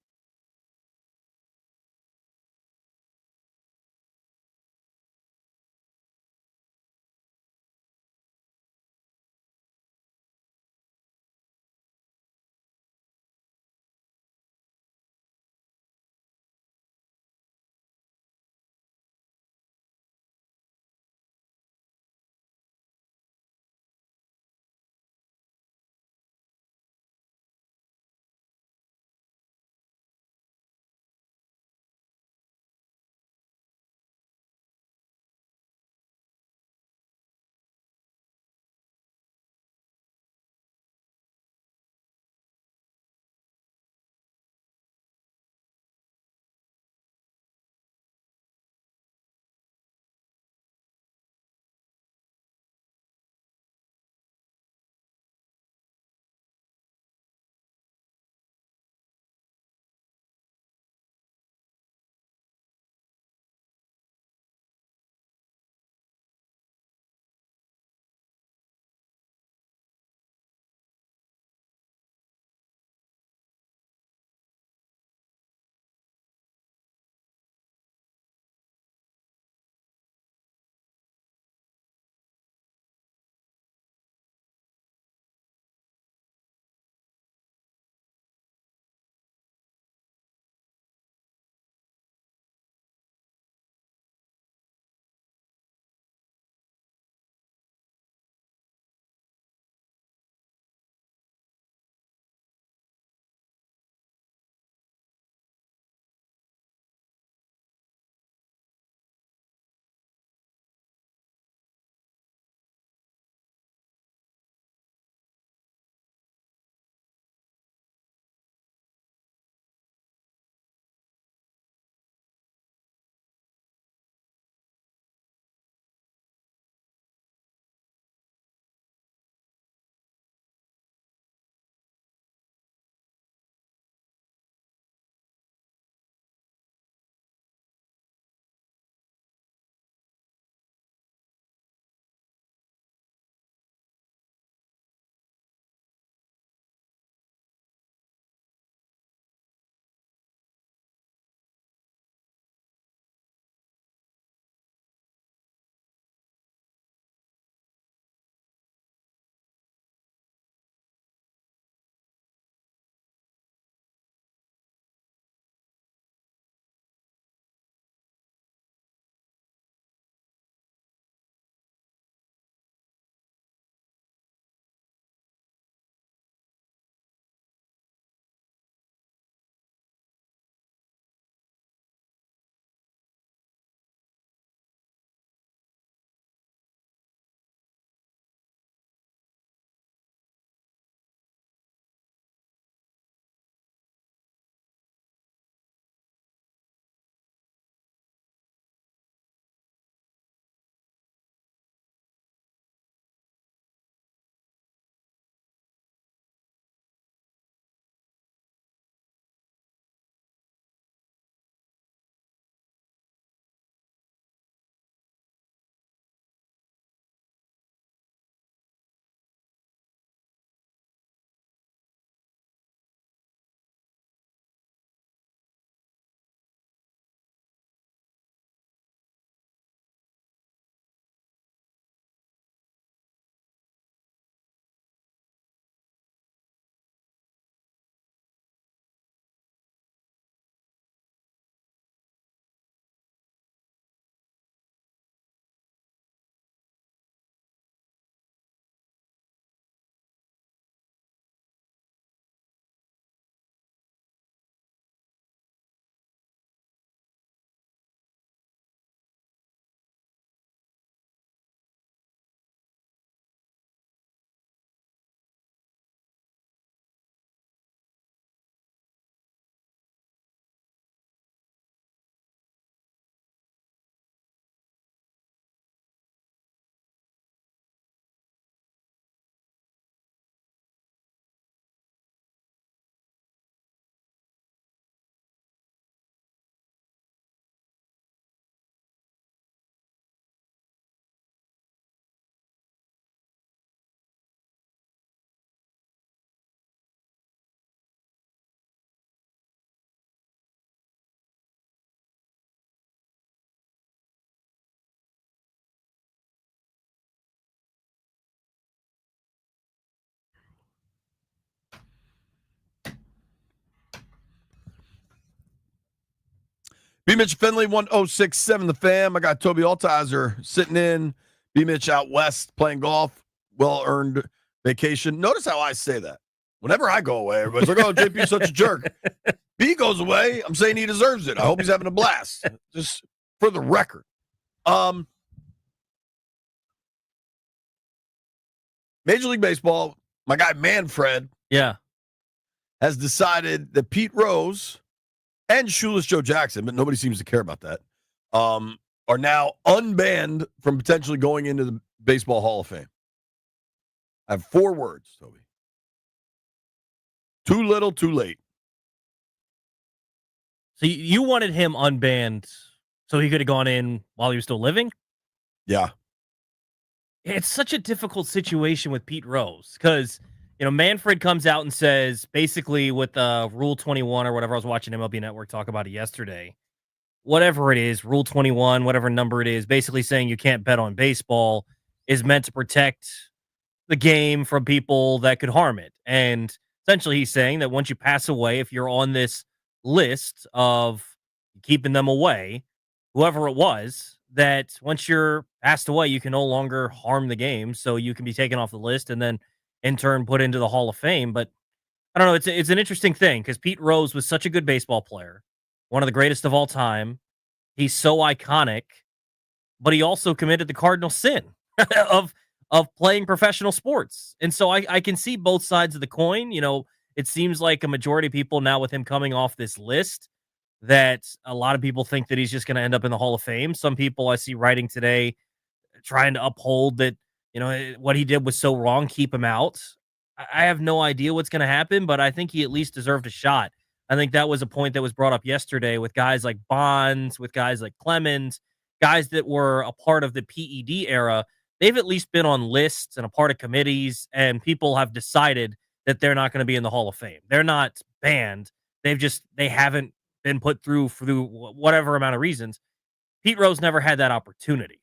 Speaker 2: B. Mitch Finley, 1067 The Fam. I got Toby Altizer sitting in. B. Mitch out west playing golf. Well-earned vacation. Notice how I say that. Whenever I go away, everybody's like, oh, JP's such a jerk. B goes away. I'm saying he deserves it. I hope he's having a blast. Just for the record. Major League Baseball, my guy Manfred
Speaker 1: Yeah.
Speaker 2: has decided that Pete Rose and Shoeless Joe Jackson, but nobody seems to care about that, are now unbanned from potentially going into the Baseball Hall of Fame. I have 4 words, Toby. Too little, too late.
Speaker 1: So you wanted him unbanned so he could have gone in while he was still living?
Speaker 2: Yeah.
Speaker 1: It's such a difficult situation with Pete Rose because, Manfred comes out and says basically with Rule 21 or whatever. I was watching MLB Network talk about it yesterday. Whatever it is, Rule 21, whatever number it is, basically saying you can't bet on baseball is meant to protect the game from people that could harm it. And essentially he's saying that once you pass away, if you're on this list of keeping them away, whoever it was, that once you're passed away, you can no longer harm the game. So you can be taken off the list and then in turn put into the Hall of Fame. But I don't know. It's an interesting thing because Pete Rose was such a good baseball player, one of the greatest of all time. He's so iconic, but he also committed the cardinal sin of playing professional sports. And so I can see both sides of the coin. It seems like a majority of people now with him coming off this list that a lot of people think that he's just going to end up in the Hall of Fame. Some people I see writing today trying to uphold that, what he did was so wrong, keep him out. I have no idea what's going to happen, but I think he at least deserved a shot. I think that was a point that was brought up yesterday with guys like Bonds, with guys like Clemens, guys that were a part of the PED era. They've at least been on lists and a part of committees, and people have decided that they're not going to be in the Hall of Fame. They're not banned. They haven't been put through whatever amount of reasons. Pete Rose never had that opportunity.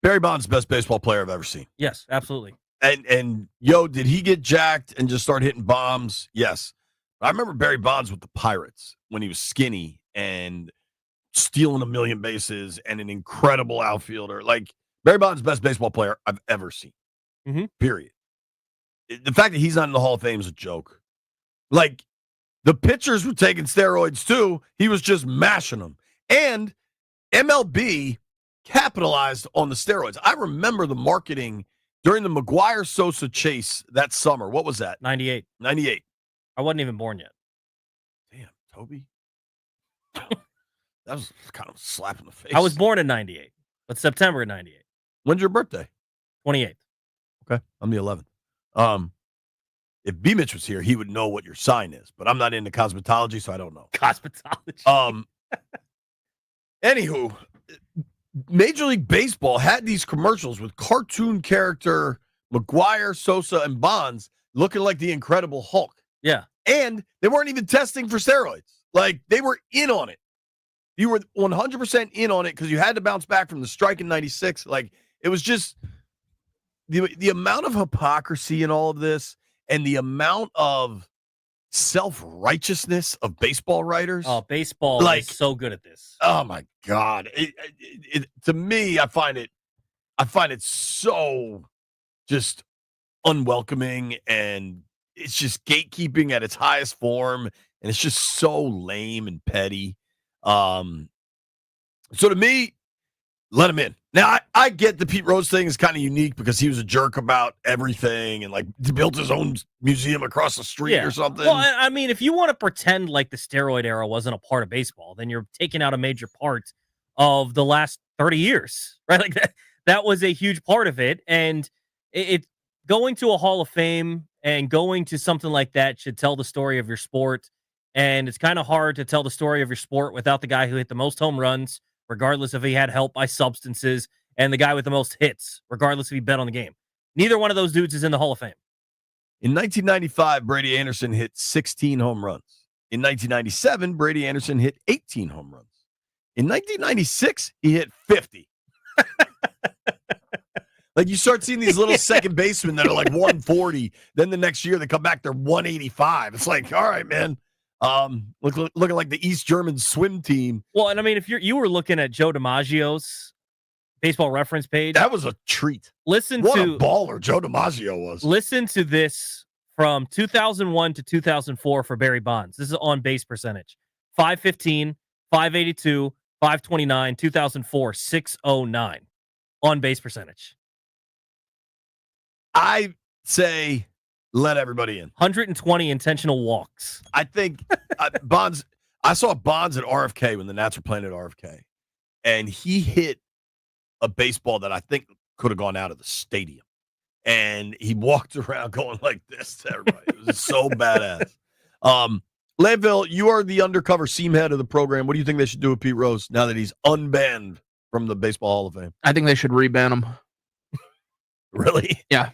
Speaker 2: Barry Bonds, best baseball player I've ever seen.
Speaker 1: Yes, absolutely.
Speaker 2: And did he get jacked and just start hitting bombs? Yes. I remember Barry Bonds with the Pirates when he was skinny and stealing a million bases and an incredible outfielder. Like, Barry Bonds, best baseball player I've ever seen.
Speaker 1: Mm-hmm.
Speaker 2: Period. The fact that he's not in the Hall of Fame is a joke. Like, the pitchers were taking steroids too. He was just mashing them. And MLB capitalized on the steroids. I remember the marketing during the McGuire-Sosa chase that summer. What was that?
Speaker 1: 98.
Speaker 2: 98.
Speaker 1: I wasn't even born yet.
Speaker 2: Damn, Toby. That was kind of a slap in the face.
Speaker 1: I was born in 98, but September of 98.
Speaker 2: When's your birthday?
Speaker 1: 28th.
Speaker 2: Okay, I'm the 11th. If B. Mitch was here, he would know what your sign is, but I'm not into cosmetology, so I don't know.
Speaker 1: Cosmetology.
Speaker 2: Anywho, Major League Baseball had these commercials with cartoon character McGuire, Sosa, and Bonds looking like the Incredible Hulk.
Speaker 1: Yeah.
Speaker 2: And they weren't even testing for steroids. Like, they were in on it. You were 100% in on it because you had to bounce back from the strike in 96. Like, it was just the amount of hypocrisy in all of this and the amount of self-righteousness of baseball writers.
Speaker 1: Oh, baseball is so good at this.
Speaker 2: Oh my God. To me, I find it so just unwelcoming, and it's just gatekeeping at its highest form, and it's just so lame and petty. So to me, let him in. Now, I get the Pete Rose thing is kind of unique because he was a jerk about everything and like built his own museum across the street or something.
Speaker 1: Well, I mean, if you want to pretend like the steroid era wasn't a part of baseball, then you're taking out a major part of the last 30 years, right? Like that was a huge part of it. And it going to a Hall of Fame and going to something like that should tell the story of your sport. And it's kind of hard to tell the story of your sport without the guy who hit the most home runs, regardless if he had help by substances, and the guy with the most hits, regardless if he bet on the game. Neither one of those dudes is in the Hall of Fame.
Speaker 2: In 1995, Brady Anderson hit 16 home runs. In 1997, Brady Anderson hit 18 home runs. In 1996, he hit 50. Like, you start seeing these little second basemen that are like 140. Then the next year they come back, they're 185. It's like, all right, man. Looking like the East German swim team.
Speaker 1: Well, and I mean, if you were looking at Joe DiMaggio's baseball reference page,
Speaker 2: That was a treat.
Speaker 1: listen
Speaker 2: What
Speaker 1: to
Speaker 2: a baller Joe DiMaggio was.
Speaker 1: listen to this from 2001 to 2004 for Barry Bonds. This is on base percentage: 515, 582, 529, 2004, 609 on base percentage.
Speaker 2: I say let everybody in.
Speaker 1: 120 intentional walks.
Speaker 2: I think Bonds. I saw Bonds at RFK when the Nats were playing at RFK, and he hit a baseball that I think could have gone out of the stadium. And he walked around going like this to everybody. It was so badass. Landville, you are the undercover seam head of the program. What do you think they should do with Pete Rose now that he's unbanned from the Baseball Hall of Fame?
Speaker 7: I think they should reban him.
Speaker 2: Really?
Speaker 7: Yeah.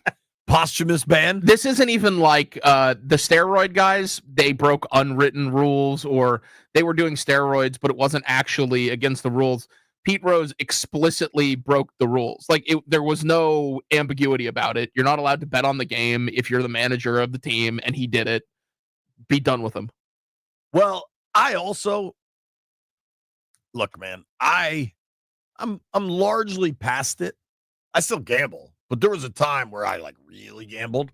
Speaker 2: Posthumous ban?
Speaker 7: This isn't even like the steroid guys. They broke unwritten rules, or they were doing steroids, but it wasn't actually against the rules. Pete Rose explicitly broke the rules. There was no ambiguity about it. You're not allowed to bet on the game if you're the manager of the team, and he did it. Be done with him.
Speaker 2: Well, I also look, man. I'm largely past it. I still gamble, but there was a time where I really gambled,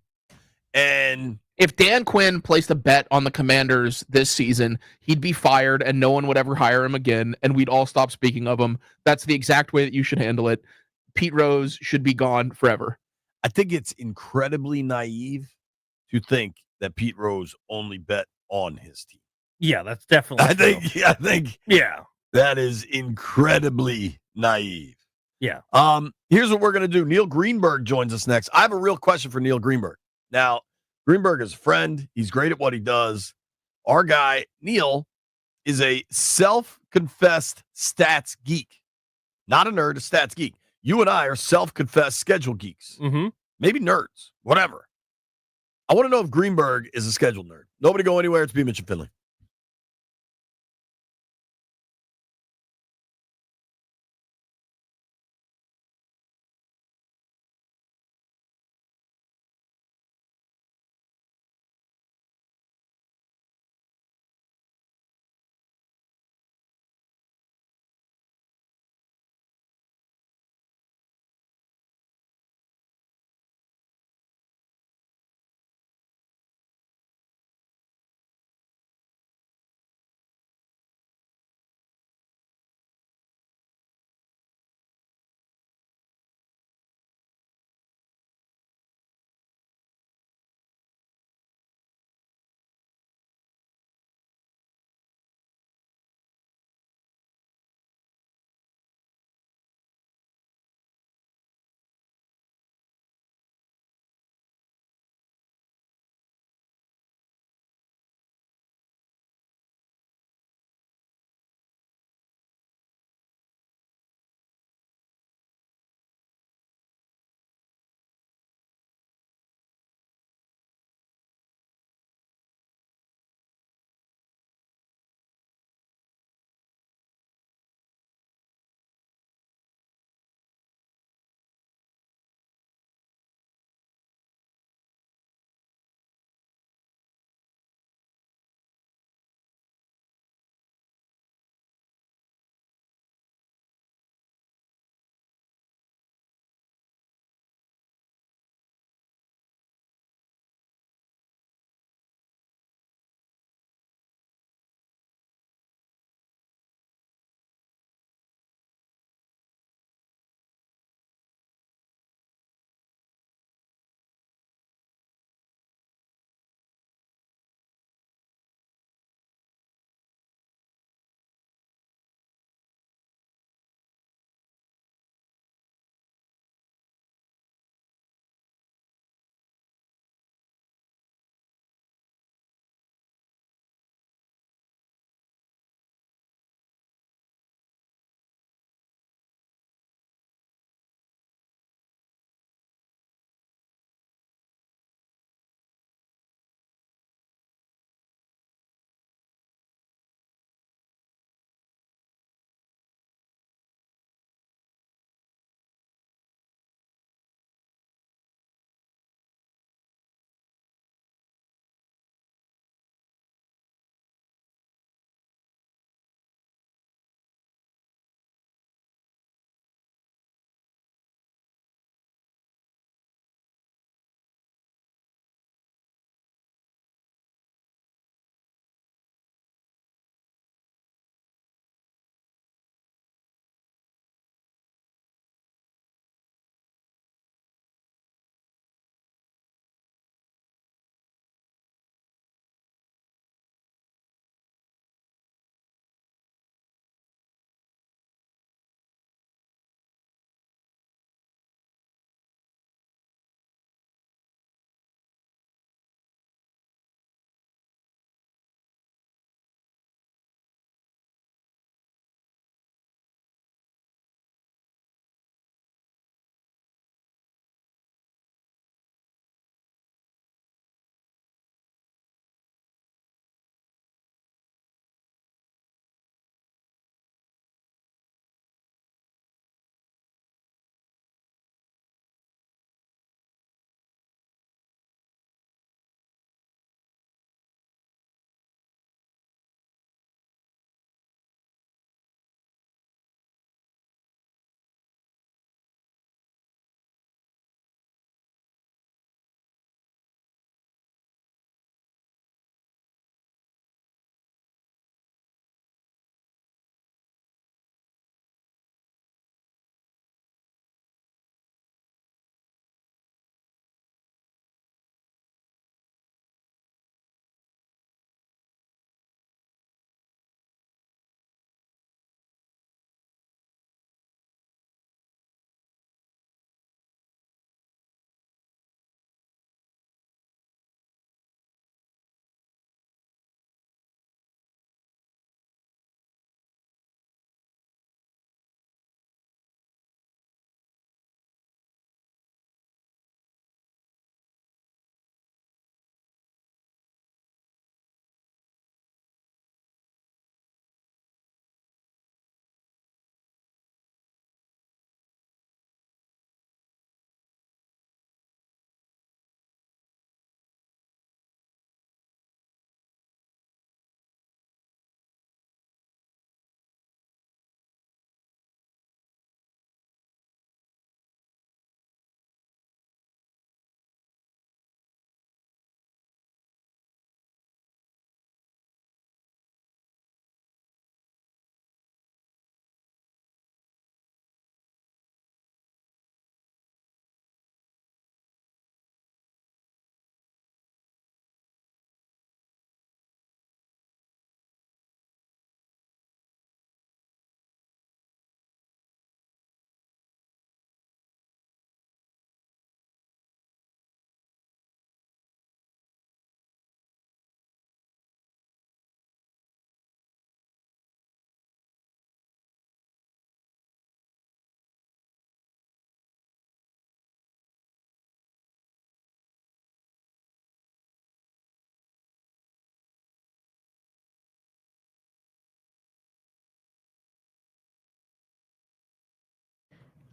Speaker 2: and
Speaker 7: If Dan Quinn placed a bet on the Commanders this season, he'd be fired and no one would ever hire him again, and we'd all stop speaking of him. That's the exact way that you should handle it. Pete Rose should be gone forever.
Speaker 2: I think it's incredibly naive to think that Pete Rose only bet on his team.
Speaker 1: Yeah, that's definitely true.
Speaker 2: I think
Speaker 1: Yeah.
Speaker 2: that is incredibly naive.
Speaker 1: Yeah.
Speaker 2: Here's what we're going to do. Neil Greenberg joins us next. I have a real question for Neil Greenberg. Now, Greenberg is a friend. He's great at what he does. Our guy, Neil, is a self-confessed stats geek. Not a nerd, a stats geek. You and I are self-confessed schedule geeks.
Speaker 1: Mm-hmm.
Speaker 2: Maybe nerds, whatever. I want to know if Greenberg is a schedule nerd. Nobody go anywhere. It's B. Mitch and Finley.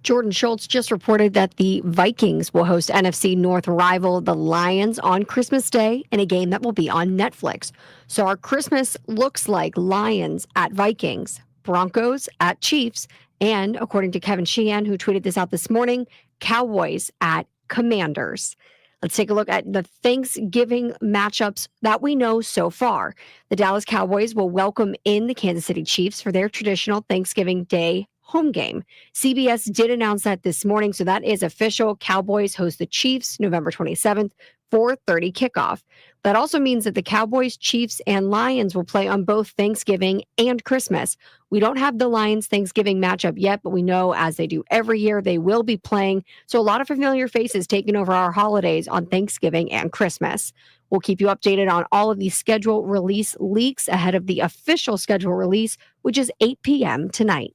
Speaker 4: Jordan Schultz just reported that the Vikings will host NFC North rival the Lions on Christmas Day in a game that will be on Netflix. So our Christmas looks like Lions at Vikings, Broncos at Chiefs, and according to Kevin Sheehan, who tweeted this out this morning, Cowboys at Commanders. Let's take a look at the Thanksgiving matchups that we know so far. The Dallas Cowboys will welcome in the Kansas City Chiefs for their traditional Thanksgiving Day home game. CBS did announce that this morning, so that is official. Cowboys host the Chiefs November 27th, 4:30 kickoff. That also means that the Cowboys, Chiefs, and Lions will play on both Thanksgiving and Christmas. We don't have the Lions Thanksgiving matchup yet, but we know, as they do every year, they will be playing. So a lot of familiar faces taking over our holidays on Thanksgiving and Christmas. We'll keep you updated on all of these schedule release leaks ahead of the official schedule release, which is 8 p.m. tonight.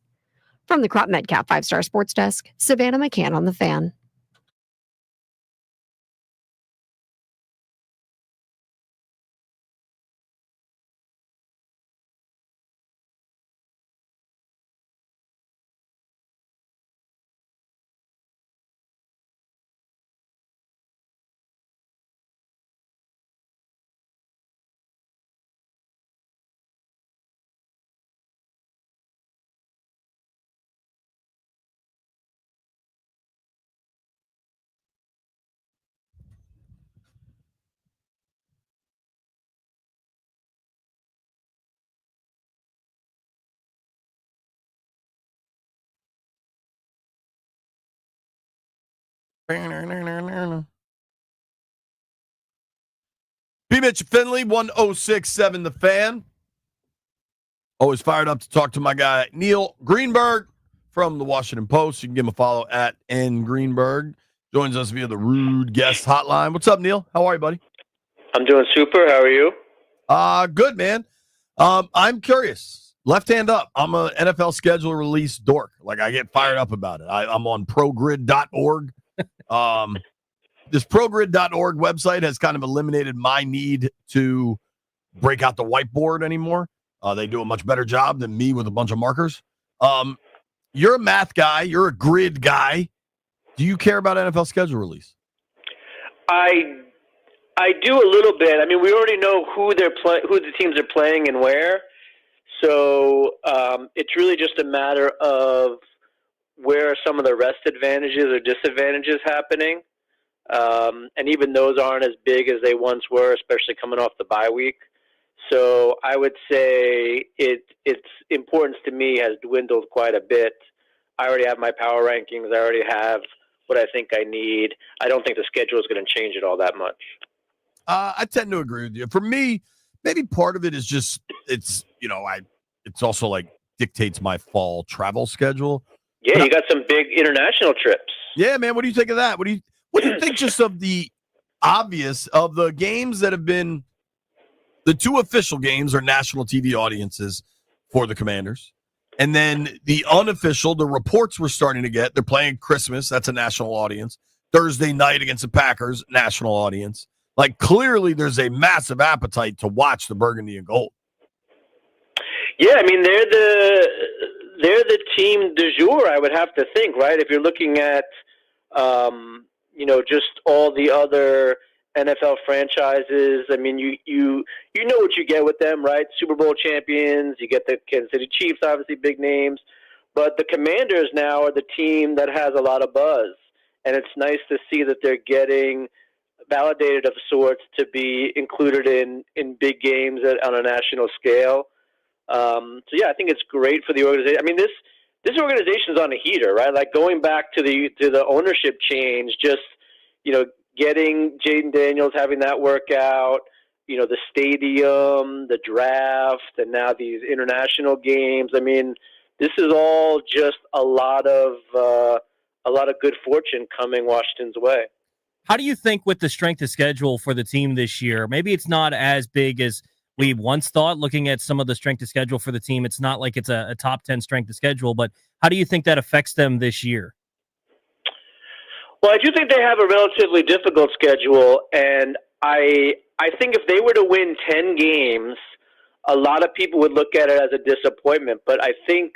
Speaker 4: From the Crop Medcap 5-Star Sports Desk, Savannah McCann on the Fan.
Speaker 2: B. Mitch Finley, 1067 The Fan. Always fired up to talk to my guy, Neil Greenberg from the Washington Post. You can give him a follow at N Greenberg. Joins us via the Rude Guest Hotline. What's up, Neil? How are you, buddy?
Speaker 8: I'm doing super. How are you?
Speaker 2: Good, man. I'm curious. Left hand up. I'm a NFL schedule release dork. Like, I get fired up about it. I'm on progrid.org. This progrid.org website has kind of eliminated my need to break out the whiteboard anymore. They do a much better job than me with a bunch of markers. You're a math guy. You're a grid guy. Do you care about NFL schedule release?
Speaker 8: I do a little bit. I mean, we already know who the teams are playing and where. So it's really just a matter of where are some of the rest advantages or disadvantages happening. And even those aren't as big as they once were, especially coming off the bye week. So I would say its importance to me has dwindled quite a bit. I already have my power rankings. I already have what I think I need. I don't think the schedule is going to change it all that much.
Speaker 2: I tend to agree with you. For me, maybe part of it is just it's also like dictates my fall travel schedule.
Speaker 8: Yeah, you got some big international trips.
Speaker 2: Yeah, man. What do you think of that? What do you think just of the obvious of the games that have been the two official games are national TV audiences for the Commanders. And then the unofficial, the reports we're starting to get, they're playing Christmas. That's a national audience. Thursday night against the Packers, national audience. Like, clearly there's a massive appetite to watch the Burgundy and Gold.
Speaker 8: Yeah, I mean, they're the team du jour, I would have to think, right? If you're looking at, just all the other NFL franchises, I mean, you know what you get with them, right? Super Bowl champions, you get the Kansas City Chiefs, obviously big names, but the Commanders now are the team that has a lot of buzz, and it's nice to see that they're getting validated of sorts to be included in big games on a national scale. So yeah, I think it's great for the organization. I mean, this organization's on a heater, right? Like, going back to the ownership change, just getting Jaden Daniels, having that work out, the stadium, the draft, and now these international games. I mean, this is all just a lot of good fortune coming Washington's way.
Speaker 1: How do you think with the strength of schedule for the team this year? Maybe it's not as big as we once thought. Looking at some of the strength of schedule for the team, it's not like it's a top 10 strength of schedule, but how do you think that affects them this year?
Speaker 8: Well, I do think they have a relatively difficult schedule, and I think if they were to win 10 games, a lot of people would look at it as a disappointment. But I think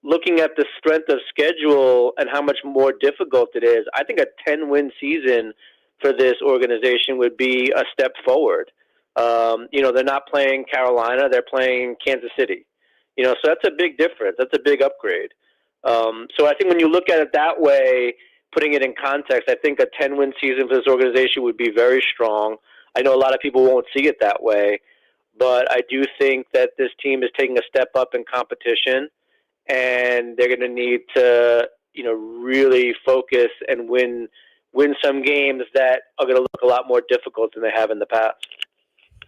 Speaker 8: looking at the strength of schedule and how much more difficult it is, I think a 10-win season for this organization would be a step forward. They're not playing Carolina; they're playing Kansas City. So that's a big difference. That's a big upgrade. So I think when you look at it that way, putting it in context, I think a 10-win season for this organization would be very strong. I know a lot of people won't see it that way, but I do think that this team is taking a step up in competition, and they're going to need to, really focus and win some games that are going to look a lot more difficult than they have in the past.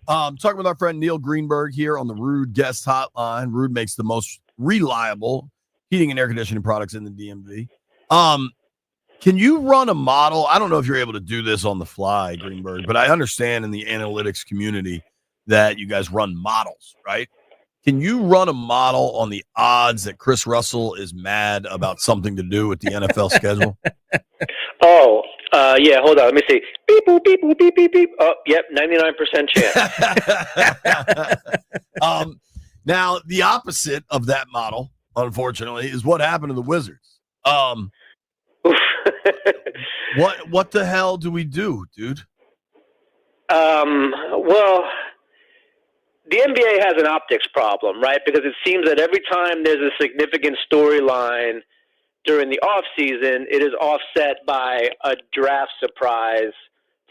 Speaker 2: Talking with our friend Neil Greenberg here on the Rude Guest Hotline. Rude makes the most reliable heating and air conditioning products in the DMV. Can you run a model? I don't know if you're able to do this on the fly, Greenberg, but I understand in the analytics community that you guys run models, right? Can you run a model on the odds that Chris Russell is mad about something to do with the NFL schedule?
Speaker 8: Yeah, hold on. Let me see. Beep, boop, beep, boop, beep, beep, beep. Oh, yep, 99% chance.
Speaker 2: Now, the opposite of that model, unfortunately, is what happened to the Wizards. What the hell do we do, dude?
Speaker 8: Well, the NBA has an optics problem, right? Because it seems that every time there's a significant storyline during the off season, it is offset by a draft surprise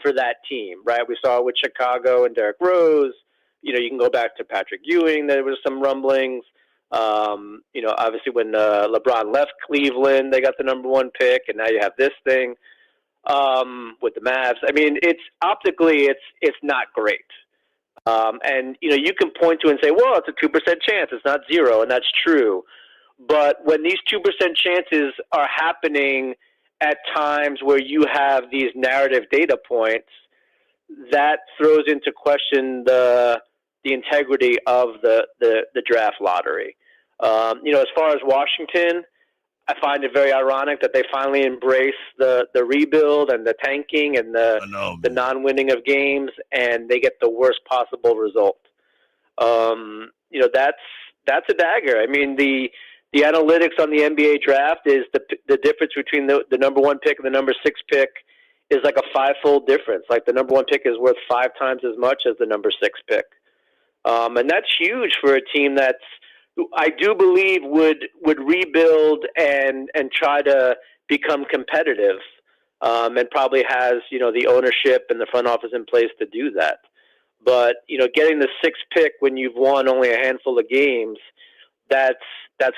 Speaker 8: for that team, right? We saw it with Chicago and Derrick Rose. You can go back to Patrick Ewing. There was some rumblings. Obviously when LeBron left Cleveland, they got the number 1 pick, and now you have this thing with the Mavs. I mean, it's optically, it's not great. And you can point to and say, well, it's a 2% chance. It's not 0, and that's true. But when these 2% chances are happening at times where you have these narrative data points, that throws into question the integrity of the draft lottery. As far as Washington, I find it very ironic that they finally embrace the rebuild and the tanking and the non-winning of games, and they get the worst possible result. That's a dagger. I mean, the analytics on the NBA draft is the difference between the number 1 pick and the number 6 pick is like a 5-fold difference. Like the number 1 pick is worth 5 times as much as the number 6 pick. And that's huge for a team that's, I do believe, would rebuild and try to become competitive, and probably has, the ownership and the front office in place to do that. But, getting the 6th pick when you've won only a handful of games, that's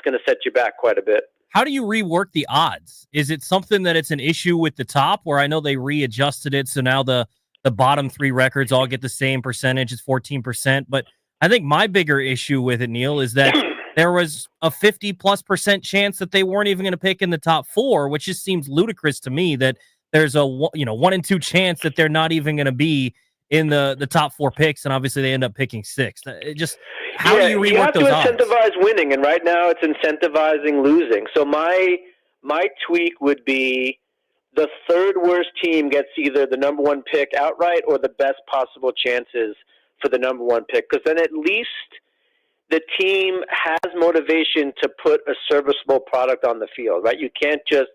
Speaker 8: going to set you back quite a bit.
Speaker 1: How do you rework the odds? Is it something that it's an issue with the top, where I know they readjusted it, so now the bottom 3 records all get the same percentage, it's 14%. But I think my bigger issue with it, Neil, is that there was a 50+% chance that they weren't even going to pick in the top 4, which just seems ludicrous to me that there's a 1 in 2 chance that they're not even going to be in the top 4 picks, and obviously they end up picking 6th. It just, how do you rework those odds?
Speaker 8: You have to incentivize winning, and right now it's incentivizing losing. So my tweak would be the 3rd worst team gets either the number 1 pick outright or the best possible chances for the number 1 pick, because then at least the team has motivation to put a serviceable product on the field, right? You can't just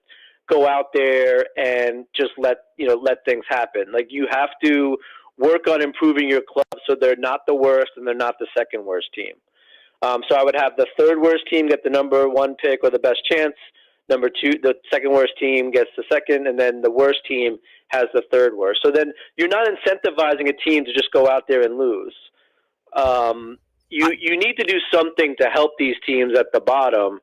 Speaker 8: go out there and just let things happen. Like, you have to work on improving your club so they're not the worst and they're not the 2nd worst team. So I would have the 3rd worst team get the number 1 pick or the best chance. Number 2, the 2nd worst team gets the 2nd, and then the worst team has the 3rd worst. So then you're not incentivizing a team to just go out there and lose. You need to do something to help these teams at the bottom,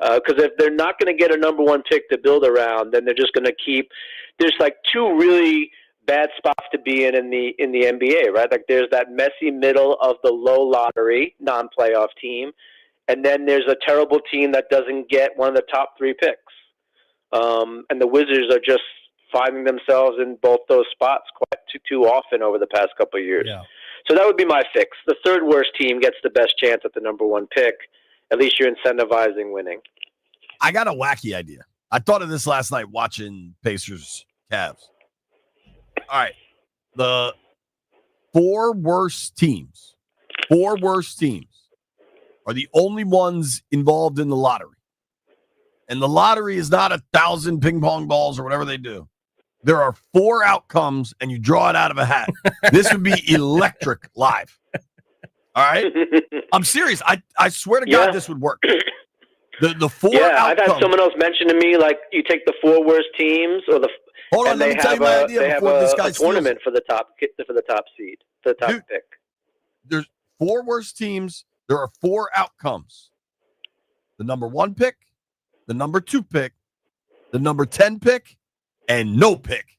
Speaker 8: because if they're not going to get a number 1 pick to build around, then they're just going to keep. There's like 2 really bad spots to be in the NBA, right? Like, there's that messy middle of the low lottery non-playoff team, and then there's a terrible team that doesn't get one of the top 3 picks. And the Wizards are just finding themselves in both those spots quite too often over the past couple of years.
Speaker 1: Yeah.
Speaker 8: So that would be my fix. The 3rd worst team gets the best chance at the number 1 pick. At least you're incentivizing winning.
Speaker 2: I got a wacky idea. I thought of this last night watching Pacers Cavs. All right. The 4 worst teams are the only ones involved in the lottery. and the lottery is not 1,000 ping pong balls or whatever they do. There are 4 outcomes, and you draw it out of a hat. This would be electric live. All right? I'm serious. I swear to God, this would work. The 4 outcomes.
Speaker 8: I've had someone else mention to me, like, you take the 4 worst teams, or
Speaker 2: Hold on, let me tell you my idea before this guy
Speaker 8: a tournament for the top seed, for the top pick.
Speaker 2: There's 4 worst teams. There are 4 outcomes. The number 1 pick, the number 2 pick, the number 10 pick, and no pick.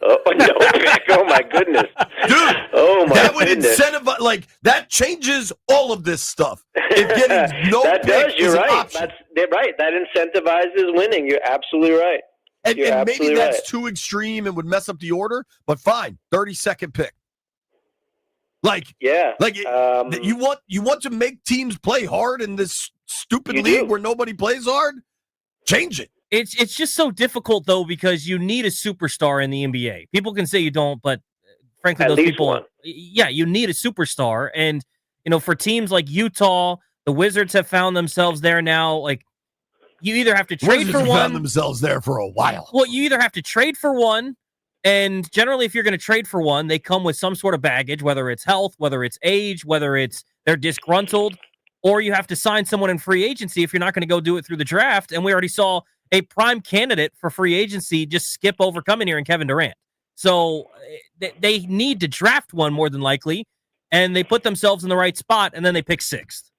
Speaker 8: Oh, no pick. Oh, my goodness.
Speaker 2: Dude,
Speaker 8: oh, my
Speaker 2: that would
Speaker 8: goodness.
Speaker 2: incentivize, like, that changes all of this stuff. If getting no
Speaker 8: that
Speaker 2: pick
Speaker 8: does, you're
Speaker 2: is an
Speaker 8: right.
Speaker 2: option.
Speaker 8: They're right. That incentivizes winning. You're absolutely right.
Speaker 2: And maybe that's
Speaker 8: right.
Speaker 2: too extreme and would mess up the order, but fine, 32nd pick. You want to make teams play hard in this stupid league where nobody plays hard? Change it.
Speaker 1: It's just so difficult though because you need a superstar in the NBA. People can say you don't, but frankly, those people, you need a superstar. And for teams like Utah, the Wizards have found themselves there now. Like, you either have to trade for one.
Speaker 2: Found themselves there for a while.
Speaker 1: Well, you either have to trade for one, and generally, if you're going to trade for one, they come with some sort of baggage, whether it's health, whether it's age, whether it's they're disgruntled, or you have to sign someone in free agency if you're not going to go do it through the draft. And we already saw a prime candidate for free agency just skip over coming here in Kevin Durant. So they need to draft one more than likely, and they put themselves in the right spot, and then they pick 6th.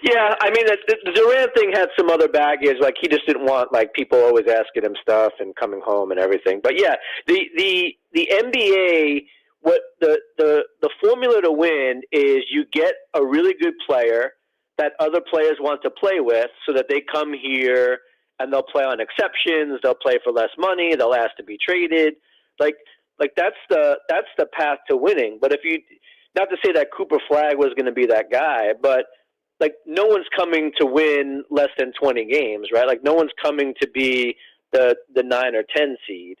Speaker 8: Yeah, I mean, the Durant thing had some other baggage. Like, he just didn't want, like, people always asking him stuff and coming home and everything. But, yeah, the NBA, what the formula to win is you get a really good player that other players want to play with so that they come here and they'll play on exceptions, they'll play for less money, they'll ask to be traded. Like that's the path to winning. But if you, not to say that Cooper Flagg was going to be that guy, but like, no one's coming to win less than 20 games, right? Like, no one's coming to be the 9 or 10 seed.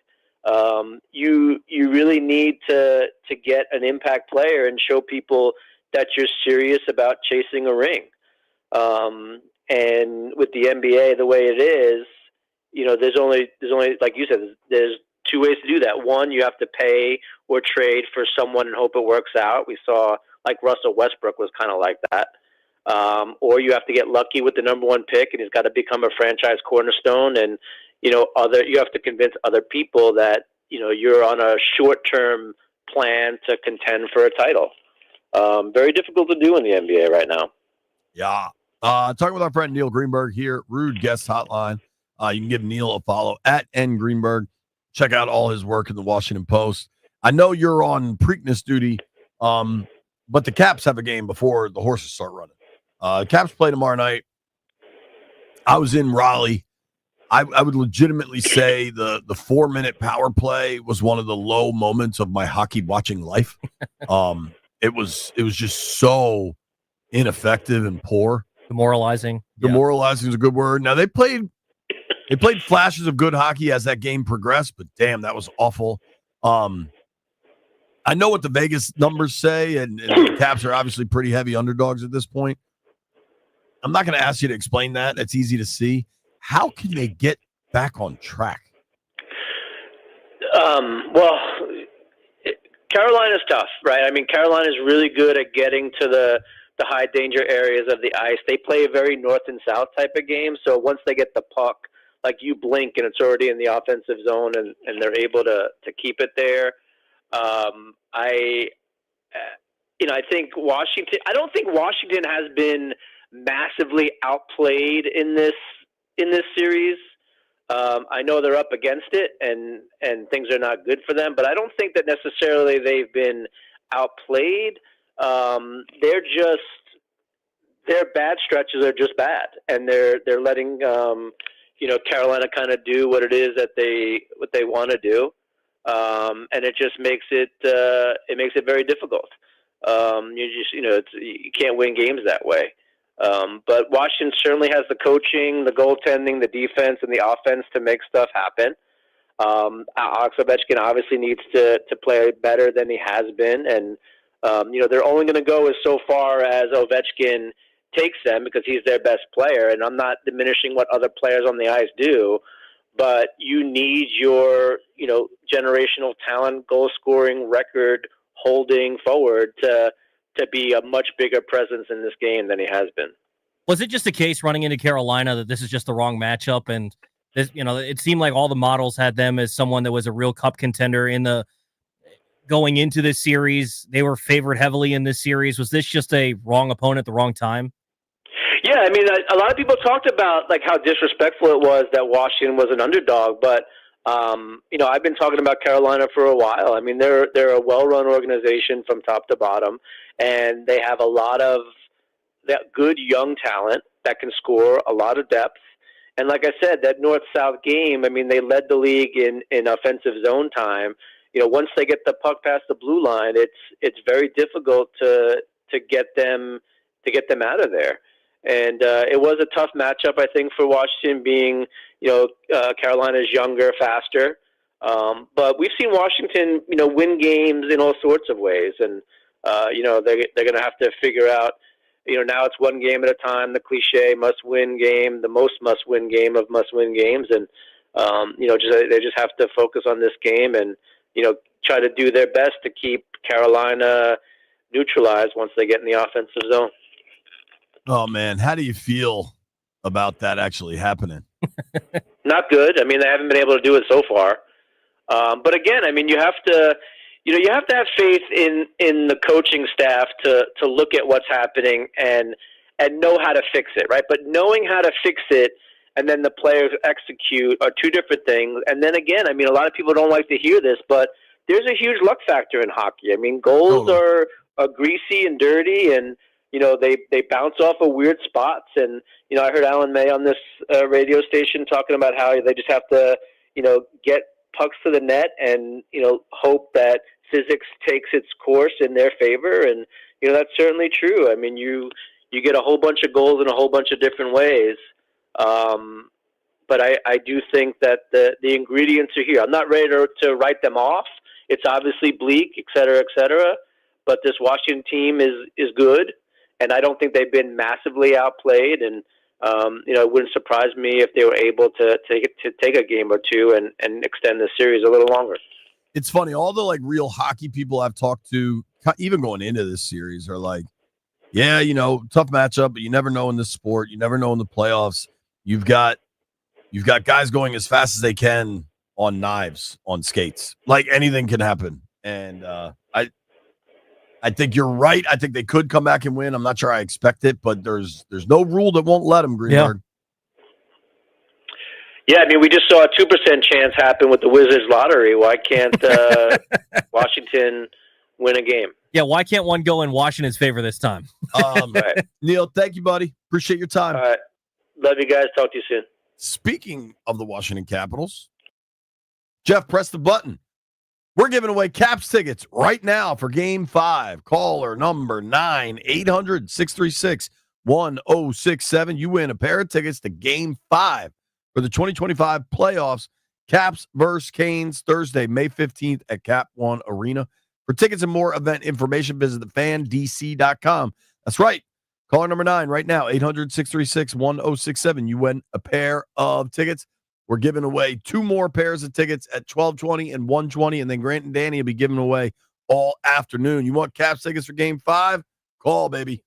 Speaker 8: You really need to get an impact player and show people that you're serious about chasing a ring. And with the NBA the way it is, there's only like you said, there's 2 ways to do that. One, you have to pay or trade for someone and hope it works out. We saw, like, Russell Westbrook was kind of like that. Or you have to get lucky with the number 1 pick, and he's got to become a franchise cornerstone. And you have to convince other people that you're on a short-term plan to contend for a title. Very difficult to do in the NBA right now.
Speaker 2: Yeah. Talking with our friend Neil Greenberg here, Rude Guest Hotline. You can give Neil a follow at @ngreenberg. Check out all his work in the Washington Post. I know you're on Preakness duty, but the Caps have a game before the horses start running. Caps play tomorrow night. I was in Raleigh. I would legitimately say the 4-minute power play was one of the low moments of my hockey watching life. It was just so ineffective and poor.
Speaker 1: Demoralizing.
Speaker 2: Demoralizing is a good word. Now they played flashes of good hockey as that game progressed, but damn, that was awful. I know what the Vegas numbers say, and the Caps are obviously pretty heavy underdogs at this point. I'm not going to ask you to explain that. That's easy to see. How can they get back on track?
Speaker 8: Well, Carolina's tough, right? I mean, Carolina's really good at getting to the high danger areas of the ice. They play a very north and south type of game. So once they get the puck, like, you blink and it's already in the offensive zone, and they're able to keep it there. I think Washington. I don't think Washington has been massively outplayed in this series. I know they're up against it, and things are not good for them, but I don't think that necessarily they've been outplayed. Their bad stretches are just bad, and they're letting Carolina kind of do what it is that what they want to do, and it just makes it very difficult. You can't win games that way. But Washington certainly has the coaching, the goaltending, the defense, and the offense to make stuff happen. Alex Ovechkin obviously needs to play better than he has been, and they're only going to go as so far as Ovechkin takes them because he's their best player. And I'm not diminishing what other players on the ice do, but you need your, generational talent, goal scoring, record holding forward to be a much bigger presence in this game than he has been.
Speaker 1: Was it just a case running into Carolina that this is just the wrong matchup? And this, it seemed like all the models had them as someone that was a real cup contender going into this series. They were favored heavily in this series. Was this just a wrong opponent at the wrong time?
Speaker 8: Yeah, I mean, a lot of people talked about like how disrespectful it was that Washington was an underdog, but I've been talking about Carolina for a while. I mean, they're a well-run organization from top to bottom, and they have a lot of that good young talent that can score, a lot of depth. And like I said, that North-South game, I mean, they led the league in offensive zone time. Once they get the puck past the blue line, it's very difficult to get them out of there. And it was a tough matchup, I think, for Washington, being Carolina's younger, faster. But we've seen Washington, win games in all sorts of ways, and they're going to have to figure out. Now it's one game at a time. The cliche must-win game, the most must-win game of must-win games, and they just have to focus on this game and try to do their best to keep Carolina neutralized once they get in the offensive zone.
Speaker 2: Oh man, how do you feel about that actually happening?
Speaker 8: Not good. I mean, they haven't been able to do it so far. But again, I mean, you have to have faith in the coaching staff to look at what's happening and know how to fix it, right? But knowing how to fix it and then the players execute are two different things. And then again, I mean, a lot of people don't like to hear this, but there's a huge luck factor in hockey. I mean, goals are greasy and dirty, and they bounce off of weird spots. And I heard Alan May on this radio station talking about how they just have to get pucks to the net and hope that physics takes its course in their favor. And that's certainly true. I mean, you get a whole bunch of goals in a whole bunch of different ways. But I do think that the ingredients are here. I'm not ready to write them off. It's obviously bleak, et cetera, but this Washington team is good, and I don't think they've been massively outplayed. And it wouldn't surprise me if they were able to take a game or two and extend the series a little longer.
Speaker 2: It's funny. All the real hockey people I've talked to, even going into this series, are like, yeah, tough matchup, but you never know in this sport. You never know in the playoffs. You've got guys going as fast as they can on knives, on skates. Like anything can happen. And I think you're right. I think they could come back and win. I'm not sure I expect it, but there's no rule that won't let them, Greenberg.
Speaker 8: Yeah, I mean, we just saw a 2% chance happen with the Wizards lottery. Why can't Washington win a game?
Speaker 1: Yeah, why can't one go in Washington's favor this time?
Speaker 8: Right.
Speaker 2: Neil, thank you, buddy. Appreciate your time.
Speaker 8: All right. Love you guys. Talk to you soon.
Speaker 2: Speaking of the Washington Capitals, Jeff, press the button. We're giving away Caps tickets right now for Game 5. Caller number 9-800-636-1067. You win a pair of tickets to Game 5 for the 2025 playoffs. Caps versus Canes, Thursday, May 15th at Cap One Arena. For tickets and more event information, visit thefandc.com. That's right. Caller number 9 right now, 800-636-1067. You win a pair of tickets. We're giving away 2 more pairs of tickets at 12:20 and 1:20, and then Grant and Danny will be giving away all afternoon. You want Caps tickets for Game 5? Call, baby.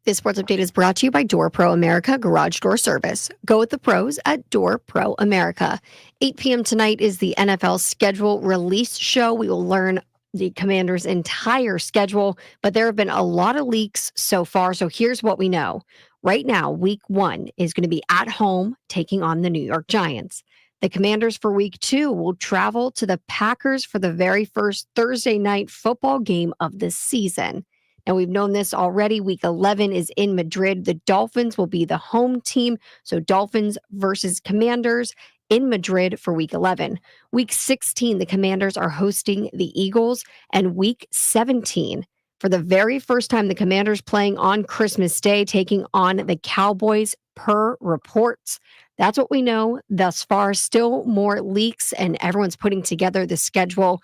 Speaker 4: This sports update is brought to you by Door Pro America Garage Door Service. Go with the pros at Door Pro America. 8 p.m. tonight is the NFL schedule release show. We will learn the Commanders' entire schedule, but there have been a lot of leaks so far. So here's what we know. Right now, week 1 is going to be at home taking on the New York Giants. The Commanders for week 2 will travel to the Packers for the very first Thursday night football game of the season. And we've known this already. Week 11 is in Madrid. The Dolphins will be the home team. So Dolphins versus Commanders in Madrid for week 11. Week 16, the Commanders are hosting the Eagles. And week 17, for the very first time, the Commanders playing on Christmas Day, taking on the Cowboys per reports. That's what we know thus far. Still more leaks, and everyone's putting together the schedule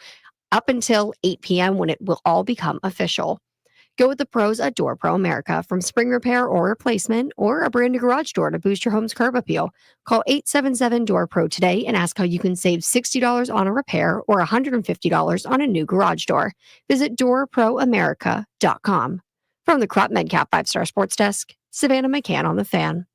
Speaker 4: up until 8 p.m. when it will all become official. Go with the pros at Door Pro America. From spring repair or replacement or a brand new garage door to boost your home's curb appeal. Call 877-DOOR-PRO today and ask how you can save $60 on a repair or $150 on a new garage door. Visit doorproamerica.com. From the Crop MedCap 5-Star Sports Desk, Savannah McCann on the Fan.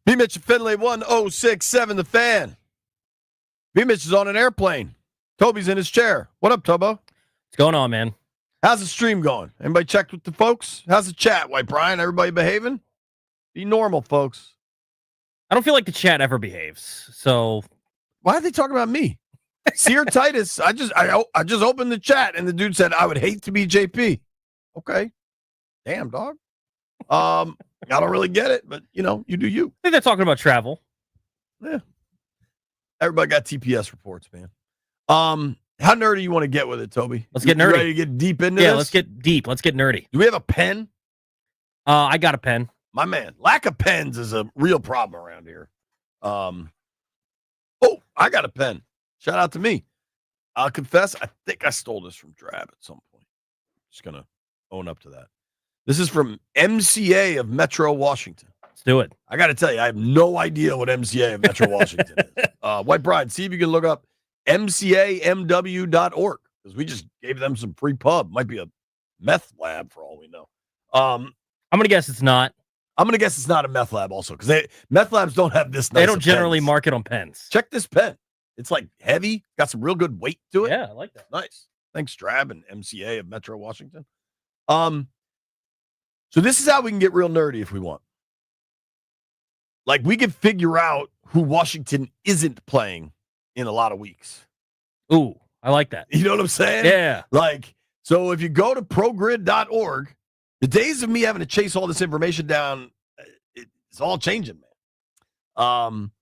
Speaker 2: B. Mitch and Finlay, 1067 The Fan. B. Mitch is on an airplane. Toby's in his chair. What up, Tobo?
Speaker 1: What's going on, man?
Speaker 2: How's the stream going? Anybody checked with the folks? How's the chat, White Brian? Everybody behaving? Be normal, folks.
Speaker 1: I don't feel like the chat ever behaves. So
Speaker 2: Why are they talking about me? Sear Titus, I just opened the chat and the dude said I would hate to be JP. Okay. Damn, dog. I don't really get it, but you do you.
Speaker 1: I think they're talking about travel.
Speaker 2: Yeah. Everybody got TPS reports, man. How nerdy you want to get with it, Toby?
Speaker 1: Let's get
Speaker 2: You
Speaker 1: nerdy.
Speaker 2: ready to get deep into this?
Speaker 1: Yeah, let's get deep. Let's get nerdy.
Speaker 2: Do we have a pen?
Speaker 1: I got a pen.
Speaker 2: My man, lack of pens is a real problem around here. I got a pen. Shout out to me. I'll confess, I think I stole this from Drab at some point. Just going to own up to that. This is from MCA of Metro Washington.
Speaker 1: Let's do it.
Speaker 2: I got to tell you, I have no idea what MCA of Metro Washington is. White Bride, see if you can look up mcamw.org because we just gave them some free pub. Might be a meth lab for all we know.
Speaker 1: I'm going to guess it's not.
Speaker 2: I'm going to guess it's not a meth lab also because meth labs don't have this nice
Speaker 1: They don't generally
Speaker 2: pens.
Speaker 1: market on pens.
Speaker 2: Check this pen. It's like heavy, got some real good weight to it.
Speaker 1: Yeah, I like that.
Speaker 2: Nice. Thanks, Drab and MCA of Metro Washington. So this is how we can get real nerdy if we want. Like we can figure out who Washington isn't playing in a lot of weeks.
Speaker 1: Ooh, I like that.
Speaker 2: You know what I'm saying?
Speaker 1: Yeah.
Speaker 2: Like, so if you go to progrid.org, the days of me having to chase all this information down, it's all changing, man.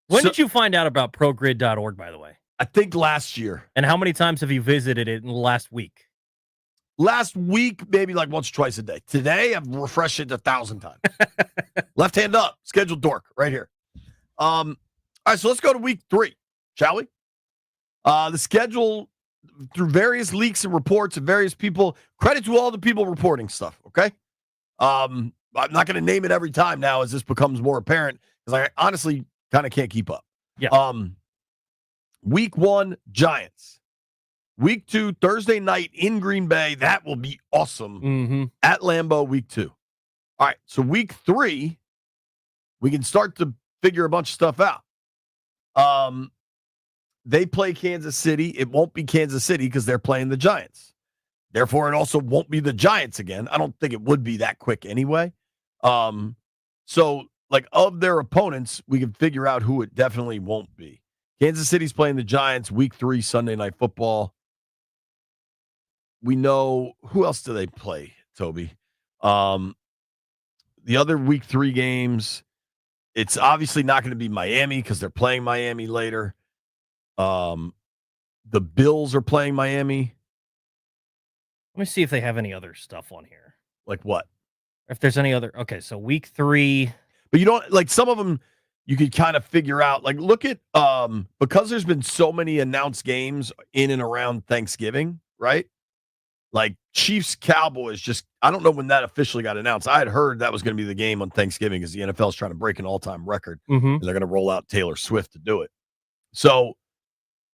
Speaker 1: When did you find out about progrid.org, by the way?
Speaker 2: I think last year.
Speaker 1: And how many times have you visited it in the last week?
Speaker 2: Last week, maybe like once or twice a day. Today, I've refreshed it 1,000 times. Left hand up, scheduled dork, right here. All right, so let's go to week 3, shall we? The schedule, through various leaks and reports of various people, credit to all the people reporting stuff, okay? I'm not going to name it every time now as this becomes more apparent, because I honestly kind of can't keep up.
Speaker 1: Yeah.
Speaker 2: Week 1, Giants. Week 2, Thursday night in Green Bay. That will be awesome.
Speaker 1: Mm-hmm.
Speaker 2: At Lambeau, week 2. All right, so week 3, we can start to figure a bunch of stuff out. They play Kansas City. It won't be Kansas City because they're playing the Giants. Therefore, it also won't be the Giants again. I don't think it would be that quick anyway. So, like, of their opponents, we can figure out who it definitely won't be. Kansas City's playing the Giants, week 3, Sunday Night Football. We know who else do they play, Toby? The other week 3 games, it's obviously not going to be Miami because they're playing Miami later. The Bills are playing Miami.
Speaker 1: Let me see if they have any other stuff on here.
Speaker 2: Like what?
Speaker 1: If there's any other, okay, so week 3.
Speaker 2: But you don't like some of them. You could kind of figure out. Like, look at because there's been so many announced games in and around Thanksgiving, right? Like Chiefs Cowboys. Just I don't know when that officially got announced. I had heard that was going to be the game on Thanksgiving because the NFL is trying to break an all-time record, and they're going to roll out Taylor Swift to do it. So,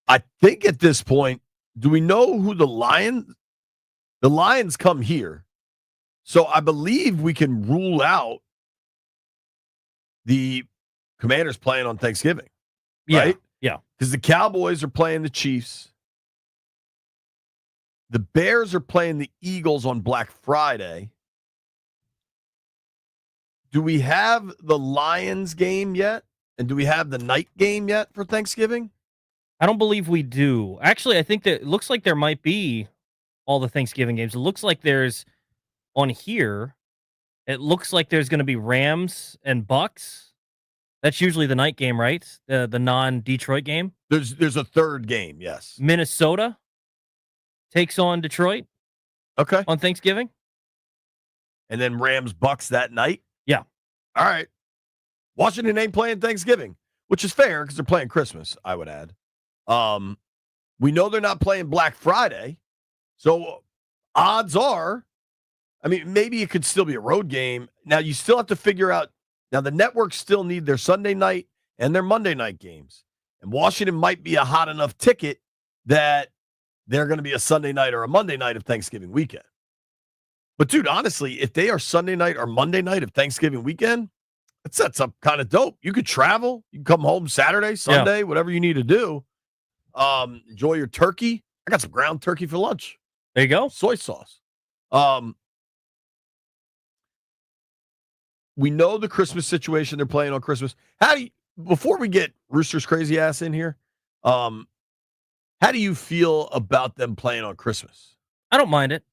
Speaker 2: I think at this point, do we know who the Lions? The Lions come here, so I believe we can rule out the Commanders playing on Thanksgiving, right?
Speaker 1: Yeah.
Speaker 2: Because the Cowboys are playing the Chiefs. The Bears are playing the Eagles on Black Friday. Do we have the Lions game yet? And do we have the night game yet for Thanksgiving?
Speaker 1: I don't believe we do. Actually, I think that it looks like there might be all the Thanksgiving games. It looks like there's on here. It looks like there's going to be Rams and Bucks. That's usually the night game, right? The non-Detroit game.
Speaker 2: There's a third game, yes.
Speaker 1: Minnesota takes on Detroit.
Speaker 2: Okay.
Speaker 1: On Thanksgiving.
Speaker 2: And then Rams Bucks that night?
Speaker 1: Yeah.
Speaker 2: All right. Washington ain't playing Thanksgiving, which is fair because they're playing Christmas, I would add. We know they're not playing Black Friday. So odds are, I mean, maybe it could still be a road game. Now you still have to figure out. Now, the networks still need their Sunday night and their Monday night games. And Washington might be a hot enough ticket that they're going to be a Sunday night or a Monday night of Thanksgiving weekend. But, dude, honestly, if they are Sunday night or Monday night of Thanksgiving weekend, it sets up kind of dope. You could travel. You can come home Saturday, Sunday, whatever you need to do. Enjoy your turkey. I got some ground turkey for lunch.
Speaker 1: There you go.
Speaker 2: Soy sauce. We know the Christmas situation they're playing on Christmas. Before we get Rooster's crazy ass in here, how do you feel about them playing on Christmas?
Speaker 1: I don't mind it.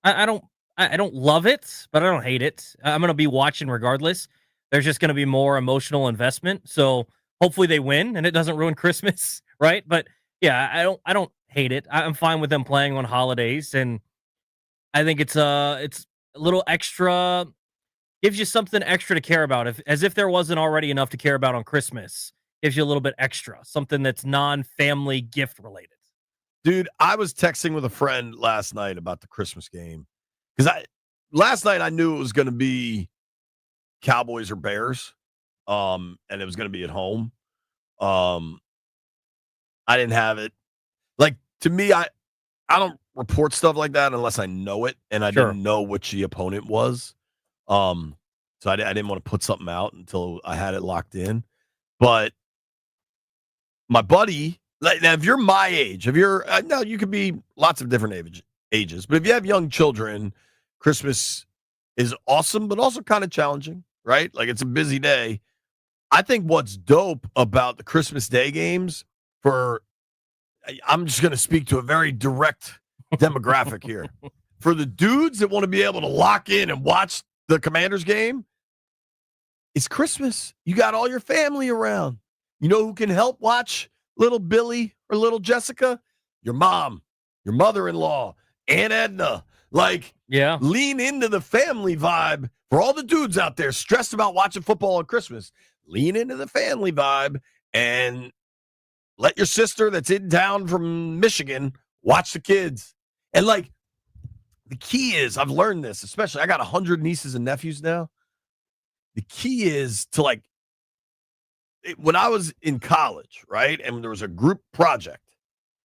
Speaker 1: I don't love it, but I don't hate it. I'm going to be watching regardless. There's just going to be more emotional investment. So hopefully they win and it doesn't ruin Christmas, right? But yeah, I don't hate it. I'm fine with them playing on holidays, and I think it's a little extra. Gives you something extra to care about, as if there wasn't already enough to care about on Christmas. Gives you a little bit extra, something that's non-family gift related.
Speaker 2: Dude, I was texting with a friend last night about the Christmas game because last night I knew it was going to be Cowboys or Bears, and it was going to be at home. I didn't have it. Like, to me, I don't report stuff like that unless I know it, and I didn't know which the opponent was. So I didn't want to put something out until I had it locked in. But my buddy, like, now if you're my age, no, you could be lots of different ages, but if you have young children, Christmas is awesome, but also kind of challenging, right? Like, it's a busy day. I think what's dope about the Christmas Day games I'm just going to speak to a very direct demographic here. For the dudes that want to be able to lock in and watch the Commanders game, it's Christmas. You got all your family around. You know who can help watch little Billy or little Jessica? Your mom, your mother-in-law, Aunt Edna. Like, lean into the family vibe. For all the dudes out there stressed about watching football on Christmas, lean into the family vibe and let your sister that's in town from Michigan watch the kids. And, like, the key is, I've learned this, especially, I got 100 nieces and nephews now. The key is to, like, when I was in college, right, and there was a group project,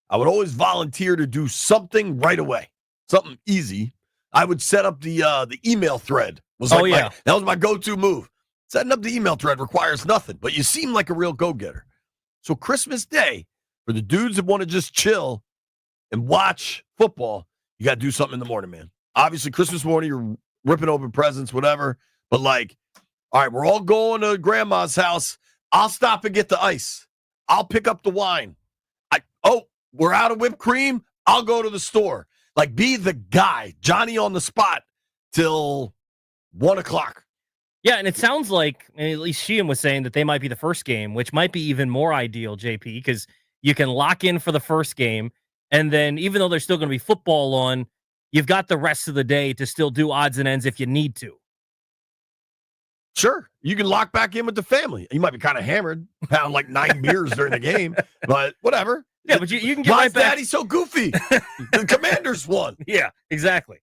Speaker 2: I would always volunteer to do something right away, something easy. I would set up the email thread. That was my go-to move. Setting up the email thread requires nothing, but you seem like a real go-getter. So Christmas Day, for the dudes that want to just chill and watch football, you got to do something in the morning, man. Obviously, Christmas morning, you're ripping open presents, whatever. But, like, all right, we're all going to grandma's house. I'll stop and get the ice. I'll pick up the wine. We're out of whipped cream. I'll go to the store. Like, be the guy, Johnny on the spot till 1:00.
Speaker 1: Yeah, and it sounds like, at least Sheehan was saying, that they might be the first game, which might be even more ideal, JP, because you can lock in for the first game. And then even though there's still going to be football on, you've got the rest of the day to still do odds and ends if you need to.
Speaker 2: Sure, you can lock back in with the family. You might be kind of hammered, pound like 9 beers during the game, but whatever.
Speaker 1: Yeah, but you can get
Speaker 2: Why
Speaker 1: right
Speaker 2: is
Speaker 1: back.
Speaker 2: Daddy so goofy? The Commanders won.
Speaker 1: Yeah, exactly.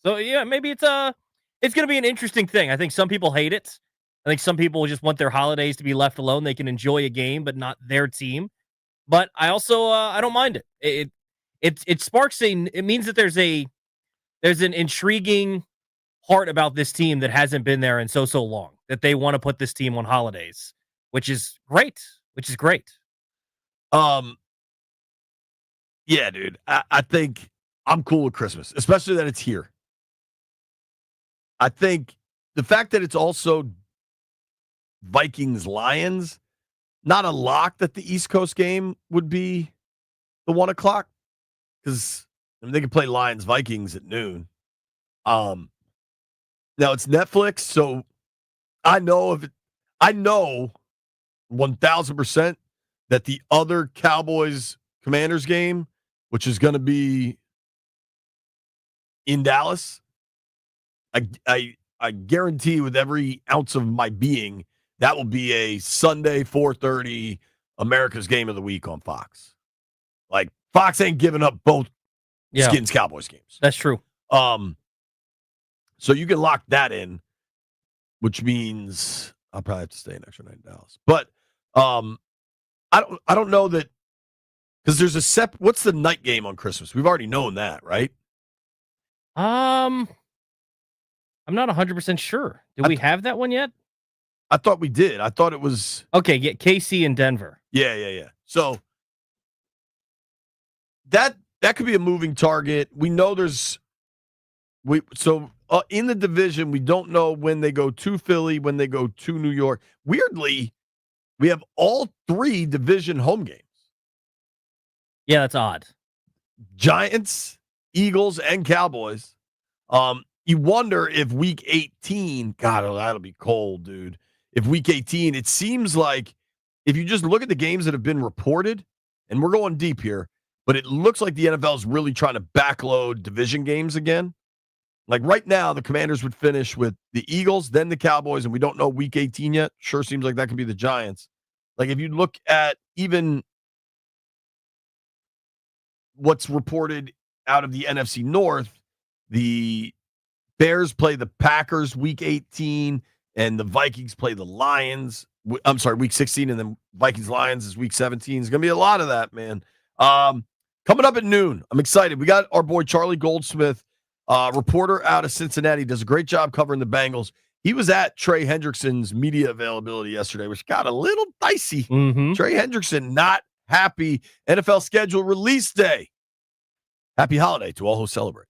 Speaker 1: So yeah, maybe it's going to be an interesting thing. I think some people hate it. I think some people just want their holidays to be left alone. They can enjoy a game, but not their team. But I also I don't mind it. It sparks it means that there's an intriguing part about this team that hasn't been there in so long, that they want to put this team on holidays, which is great.
Speaker 2: Yeah, dude. I think I'm cool with Christmas, especially that it's here. I think the fact that it's also Vikings Lions, not a lock that the East Coast game would be the 1 o'clock, because they could play Lions Vikings at noon. Now it's Netflix, so I know 1,000% that the other Cowboys Commanders game, which is going to be in Dallas, I guarantee with every ounce of my being that will be a Sunday 4:30 America's Game of the Week on Fox. Like Fox ain't giving up both Skins Cowboys games.
Speaker 1: That's true.
Speaker 2: So you can lock that in, which means I'll probably have to stay an extra night in Dallas. But I don't know that, because there's what's the night game on Christmas? We've already known that, right?
Speaker 1: I'm not 100% sure. Do we have that one yet?
Speaker 2: I thought we did. I thought it was
Speaker 1: okay. Yeah, KC and Denver.
Speaker 2: Yeah. So that could be a moving target. We know in the division, we don't know when they go to Philly, when they go to New York. Weirdly, we have all 3 division home games.
Speaker 1: Yeah, that's odd.
Speaker 2: Giants, Eagles, and Cowboys. You wonder if week 18, God, that'll be cold, dude. If week 18, it seems like if you just look at the games that have been reported, and we're going deep here, but it looks like the NFL is really trying to backload division games again. Like right now, the Commanders would finish with the Eagles, then the Cowboys, and we don't know week 18 yet. Sure seems like that could be the Giants. Like if you look at even what's reported out of the NFC North, the Bears play the Packers week 18, and the Vikings play the Lions. I'm sorry, week 16, and then Vikings-Lions is week 17. There's going to be a lot of that, man. Coming up at noon, I'm excited. We got our boy Charlie Goldsmith, reporter out of Cincinnati, does a great job covering the Bengals. He was at Trey Hendrickson's media availability yesterday, which got a little dicey.
Speaker 1: Mm-hmm.
Speaker 2: Trey Hendrickson not happy. NFL schedule release day. Happy holiday to all who celebrate.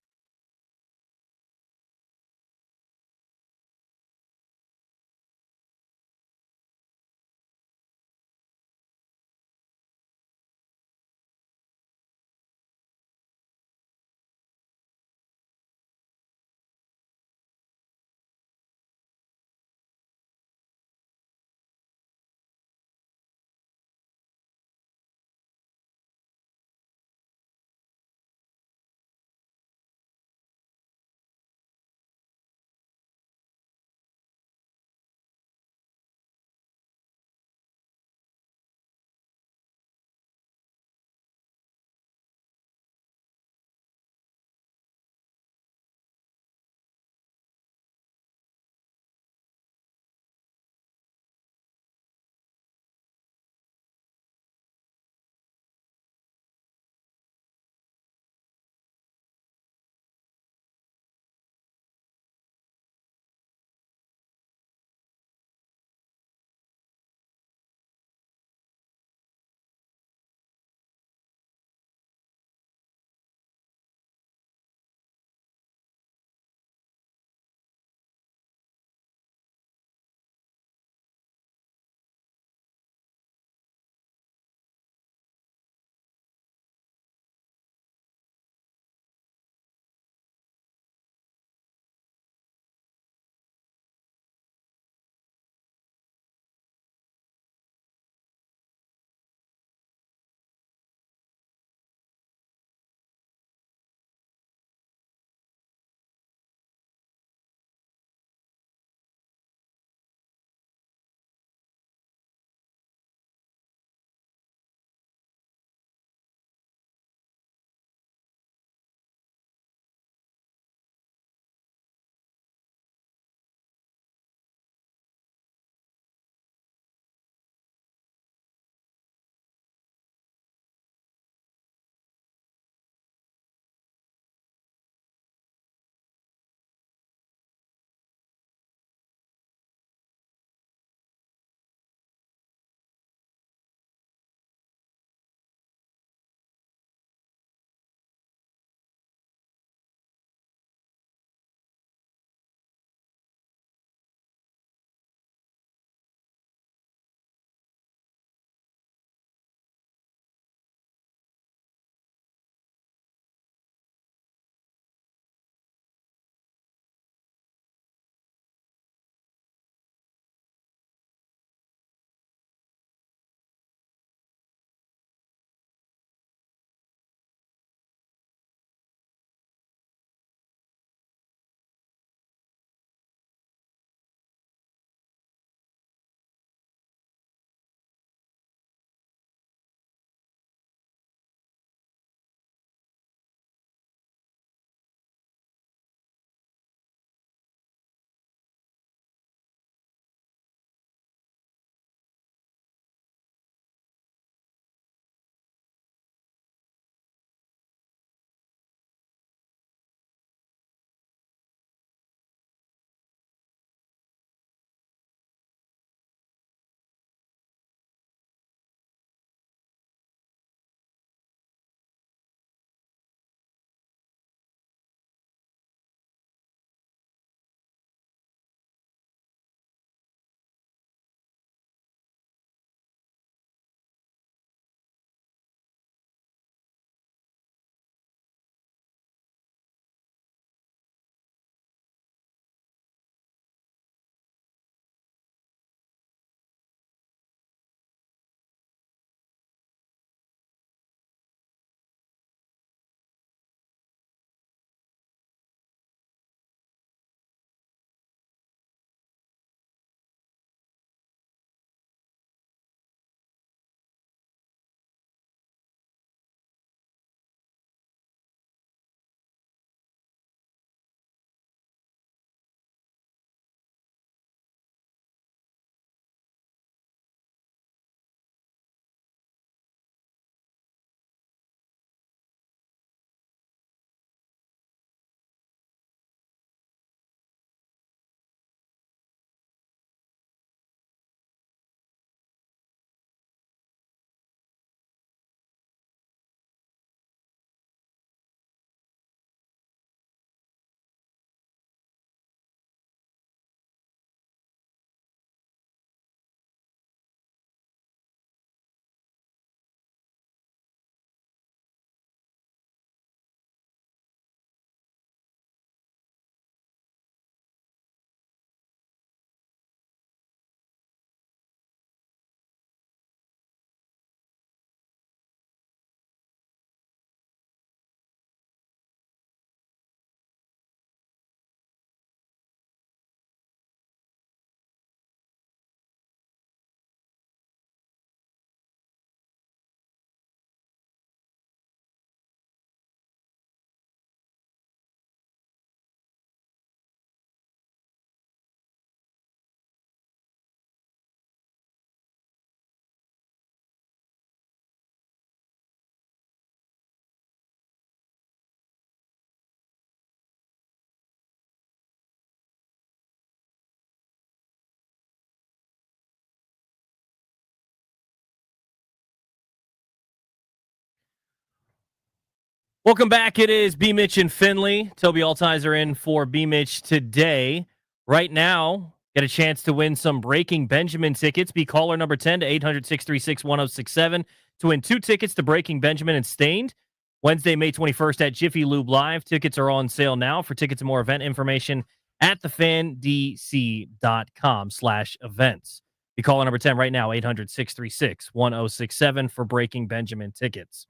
Speaker 1: Welcome back. It is B. Mitch and Finley. Toby Altizer in for B. Mitch today. Right now, get a chance to win some Breaking Benjamin tickets. Be caller number 10 to 800-636-1067 to win 2 tickets to Breaking Benjamin and Stained. Wednesday, May 21st at Jiffy Lube Live. Tickets are on sale now. For tickets and more event information at thefandc.com/events. Be caller number 10 right now, 800-636-1067 for Breaking Benjamin tickets.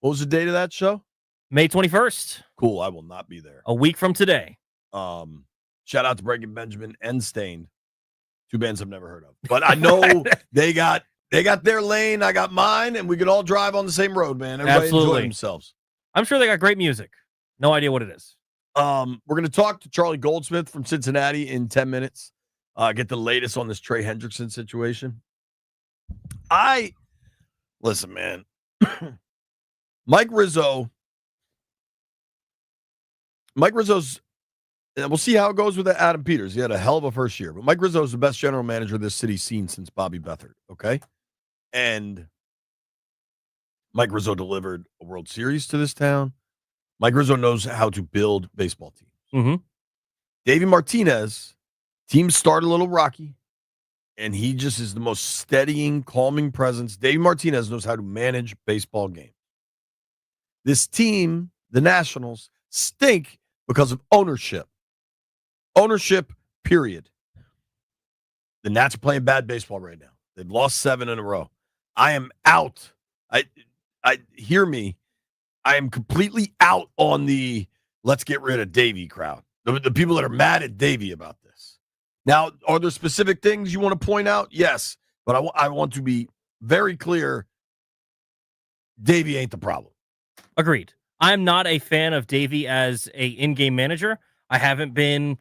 Speaker 2: What was the date of that show?
Speaker 1: May 21st,
Speaker 2: Cool. I will not be there.
Speaker 1: a week from today.
Speaker 2: Shout out to Breaking Benjamin and Stained. 2 bands I've never heard of. But I know they got their lane, I got mine, and we could all drive on the same road, man. Everybody enjoy
Speaker 1: Absolutely.
Speaker 2: themselves.
Speaker 1: I'm sure they got great music. No idea what it is.
Speaker 2: We're going to talk to Charlie Goldsmith from Cincinnati in 10 minutes. Get the latest on this Trey Hendrickson situation. Listen, man. Mike Rizzo's, and we'll see how it goes with Adam Peters. He had a hell of a first year, but Mike Rizzo is the best general manager this city's seen since Bobby Beathard, okay? And Mike Rizzo delivered a World Series to this town. Mike Rizzo knows how to build baseball teams.
Speaker 1: Mm-hmm.
Speaker 2: Davey Martinez, teams start a little rocky, and he just is the most steadying, calming presence. Davey Martinez knows how to manage baseball games. This team, the Nationals, stink because of ownership. Ownership, period. The Nats are playing bad baseball right now. They've lost 7 in a row. I am out. I hear me. I am completely out on the let's get rid of Davey crowd. The people that are mad at Davey about this. Now, are there specific things you want to point out? Yes, but I want to be very clear. Davey ain't the problem.
Speaker 1: Agreed. I'm not a fan of Davey as a in-game manager. I haven't been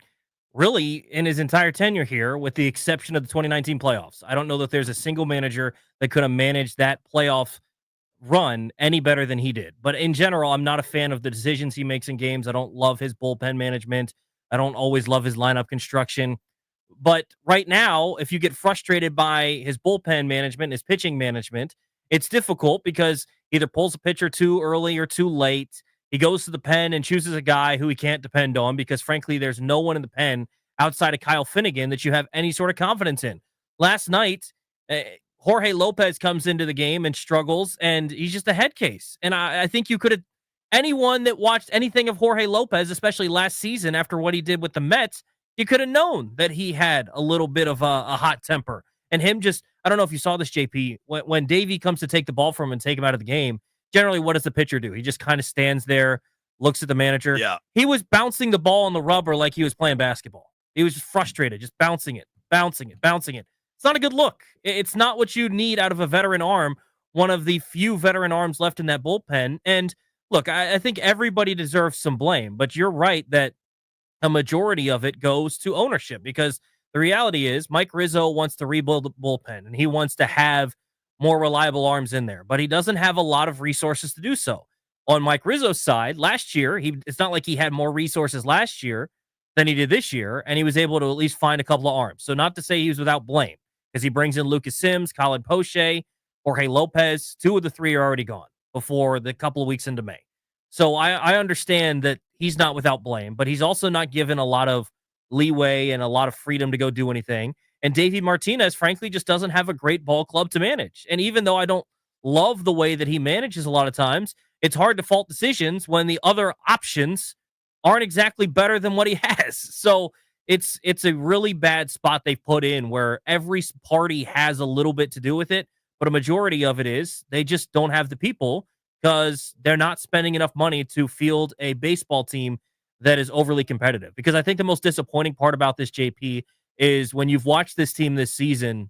Speaker 1: really in his entire tenure here, with the exception of the 2019 playoffs. I don't know that there's a single manager that could have managed that playoff run any better than he did. But in general, I'm not a fan of the decisions he makes in games. I don't love his bullpen management. I don't always love his lineup construction. But right now, if you get frustrated by his bullpen management, his pitching management, it's difficult because he either pulls a pitcher too early or too late. He goes to the pen and chooses a guy who he can't depend on because, frankly, there's no one in the pen outside of Kyle Finnegan that you have any sort of confidence in. Last night, Jorge Lopez comes into the game and struggles, and he's just a head case. And I think you could have, anyone that watched anything of Jorge Lopez, especially last season after what he did with the Mets, you could have known that he had a little bit of a hot temper. And him just, I don't know if you saw this, JP, when Davey comes to take the ball from him and take him out of the game, generally, what does the pitcher do? He just kind of stands there, looks at the manager.
Speaker 2: Yeah.
Speaker 1: He was bouncing the ball on the rubber like he was playing basketball. He was just frustrated, just bouncing it. It's not a good look. It's not what you need out of a veteran arm, one of the few veteran arms left in that bullpen. And look, I think everybody deserves some blame, but you're right that a majority of it goes to ownership, because the reality is Mike Rizzo wants to rebuild the bullpen and he wants to have more reliable arms in there, but he doesn't have a lot of resources to do so. On Mike Rizzo's side, last year, it's not like he had more resources last year than he did this year, and he was able to at least find a couple of arms. So not to say he was without blame, because he brings in Lucas Sims, Colin Poche, Jorge Lopez. 2 of the 3 are already gone before the couple of weeks into May. So I understand that he's not without blame, but he's also not given a lot of leeway and a lot of freedom to go do anything. And Davey Martinez, frankly, just doesn't have a great ball club to manage. And even though I don't love the way that he manages a lot of times, it's hard to fault decisions when the other options aren't exactly better than what he has. So it's a really bad spot they've put in, where every party has a little bit to do with it, but a majority of it is they just don't have the people because they're not spending enough money to field a baseball team that is overly competitive. Because I think the most disappointing part about this, JP, is when you've watched this team this season,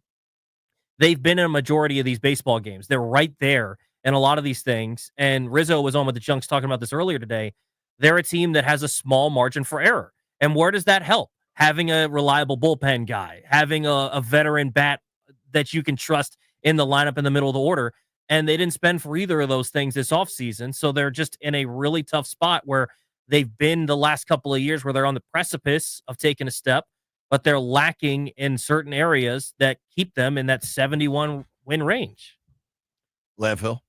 Speaker 1: they've been in a majority of these baseball games. They're right there in a lot of these things. And Rizzo was on with the Junks talking about this earlier today. They're a team that has a small margin for error. And where does that help? Having a reliable bullpen guy, having a veteran bat that you can trust in the lineup in the middle of the order. And they didn't spend for either of those things this offseason. So they're just in a really tough spot where they've been the last couple of years where they're on the precipice of taking a step, but they're lacking in certain areas that keep them in that 71 win range.
Speaker 2: Landfill.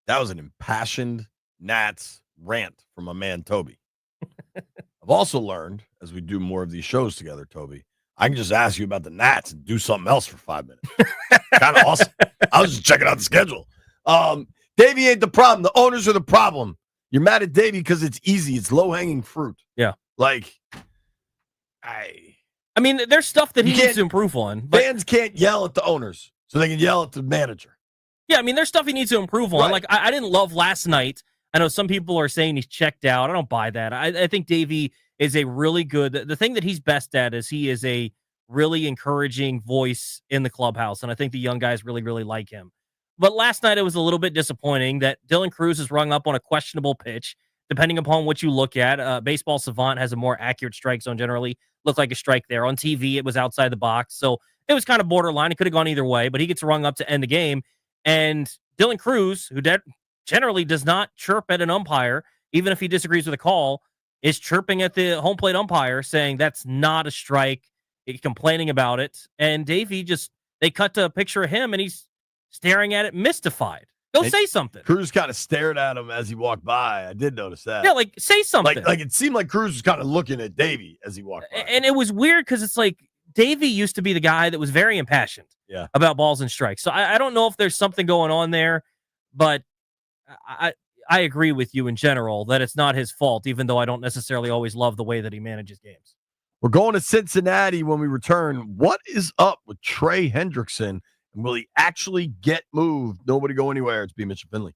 Speaker 2: That was an impassioned Nats rant from a man, Toby. I've also learned, as we do more of these shows together, Toby, I can just ask you about the Nats and do something else for 5 minutes. Kind of awesome. I was just checking out the schedule. Davey ain't the problem. The owners are the problem. You're mad at Davey because it's easy. It's low-hanging fruit.
Speaker 1: Yeah.
Speaker 2: Like,
Speaker 1: I mean, there's stuff that he needs to improve on. But
Speaker 2: fans can't yell at the owners, so they can yell at the manager.
Speaker 1: yeah, I mean, there's stuff he needs to improve on.
Speaker 2: Right.
Speaker 1: Like, I didn't love last night. I know some people are saying he's checked out. I don't buy that. I think Davey is a really good. The thing that he's best at is he is a really encouraging voice in the clubhouse, and I think the young guys really, really like him. But last night it was a little bit disappointing that Dylan Cruz is rung up on a questionable pitch. Depending upon what you look at, Baseball Savant has a more accurate strike zone generally. Looked like a strike there. On TV, it was outside the box. So it was kind of borderline. It could have gone either way, but he gets rung up to end the game. And Dylan Cruz, who generally does not chirp at an umpire, even if he disagrees with a call, is chirping at the home plate umpire saying that's not a strike, complaining about it. And Davey they cut to a picture of him and he's staring at it mystified. Go say something.
Speaker 2: Cruz kind of stared at him as he walked by. I did notice that.
Speaker 1: Yeah, like say something.
Speaker 2: Like it seemed like Cruz was kind of looking at Davey as he walked by.
Speaker 1: And it was weird because it's like Davey used to be the guy that was very impassioned about balls and strikes. So I don't know if there's something going on there, but I agree with you in general that it's not his fault, even though I don't necessarily always love the way that he manages games.
Speaker 2: We're going to Cincinnati when we return. What is up with Trey Hendrickson? And will he actually get moved? Nobody go anywhere. It's B. Mitchell Finley.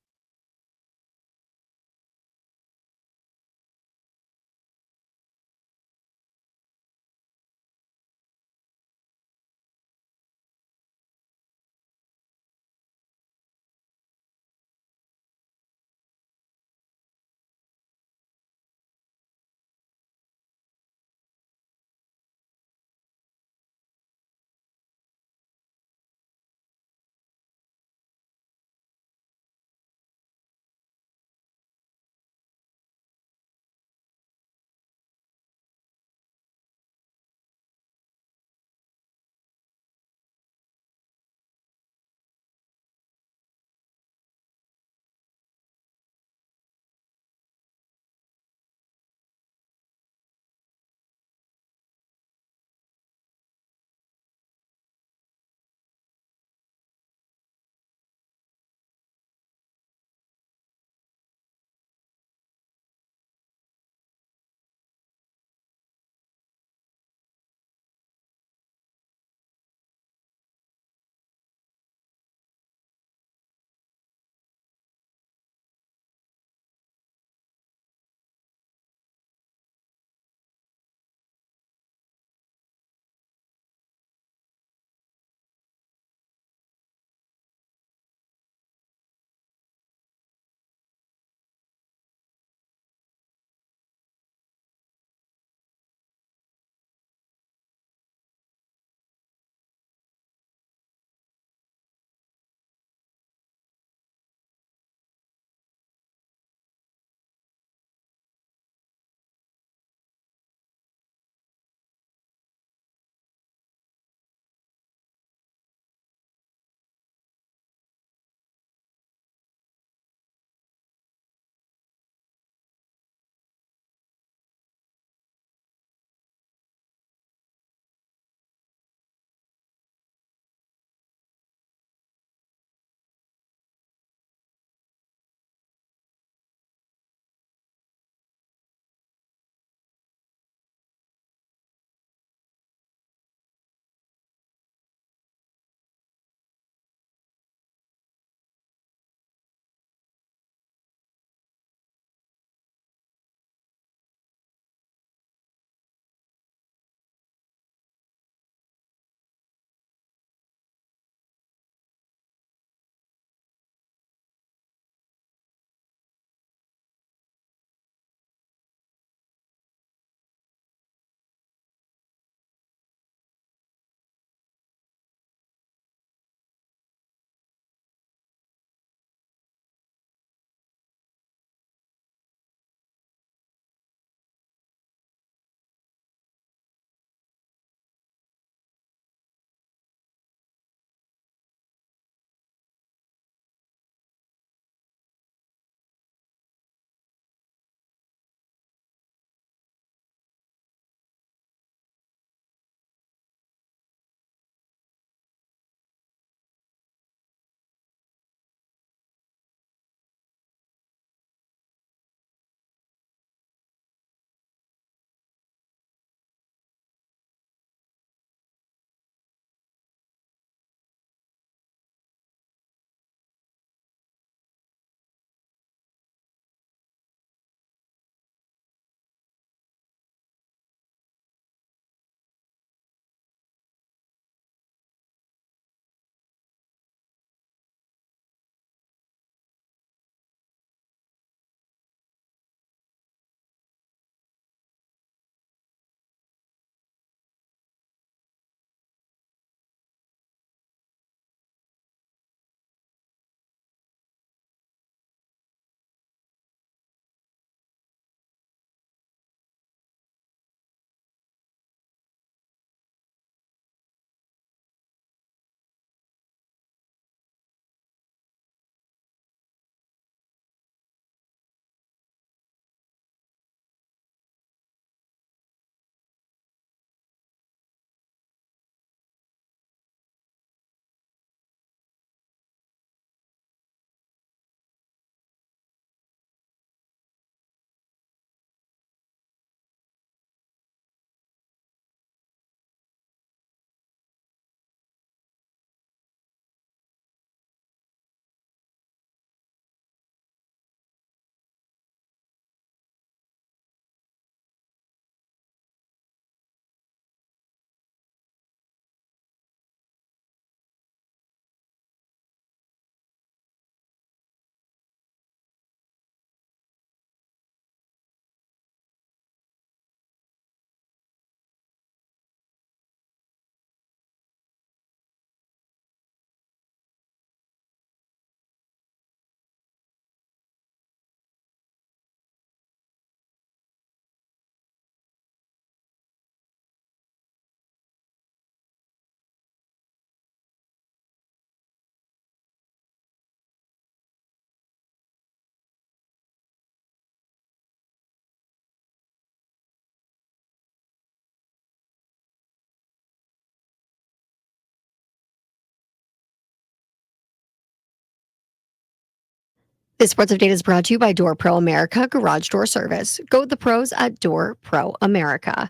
Speaker 4: This sports update is brought to you by Door Pro America Garage Door Service. Go with the pros at Door Pro America.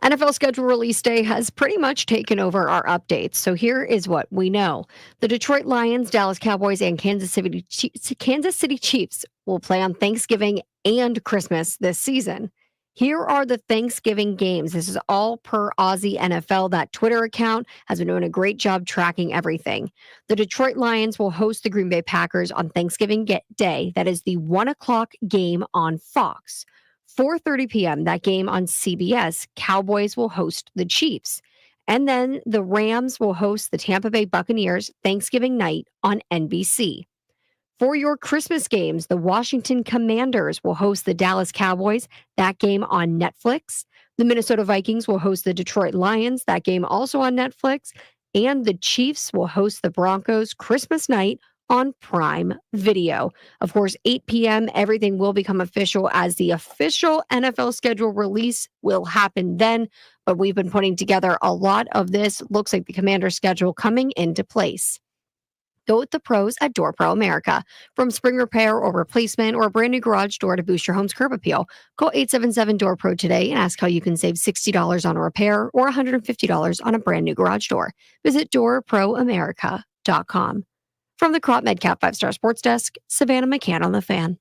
Speaker 4: NFL schedule release day has pretty much taken over our updates. So here is what we know. The Detroit Lions, Dallas Cowboys, and Kansas City Chiefs will play on Thanksgiving and Christmas this season. Here are the Thanksgiving games. This is all per Aussie NFL. That Twitter account has been doing a great job tracking everything. The Detroit Lions will host the Green Bay Packers on Thanksgiving Day. That is the 1 o'clock game on Fox. 4:30 p.m., that game on CBS. Cowboys will host the Chiefs. And then the Rams will host the Tampa Bay Buccaneers Thanksgiving night on NBC. For your Christmas games, the Washington Commanders will host the Dallas Cowboys, that game on Netflix. The Minnesota Vikings will host the Detroit Lions, that game also on Netflix. And the Chiefs will host the Broncos Christmas night on Prime Video. Of course, 8 p.m., everything will become official as the official NFL schedule release will happen then. But we've been putting together a lot of this. Looks like the Commander's schedule coming into place. Go with the pros at Door Pro America. From spring repair or replacement or a brand new garage door to boost your home's curb appeal, call 877-DOOR-PRO today and ask how you can save $60 on a repair or $150 on a brand new garage door. Visit DoorProAmerica.com. From the Crop Medcap 5-Star Sports Desk, Savannah McCann on the Fan.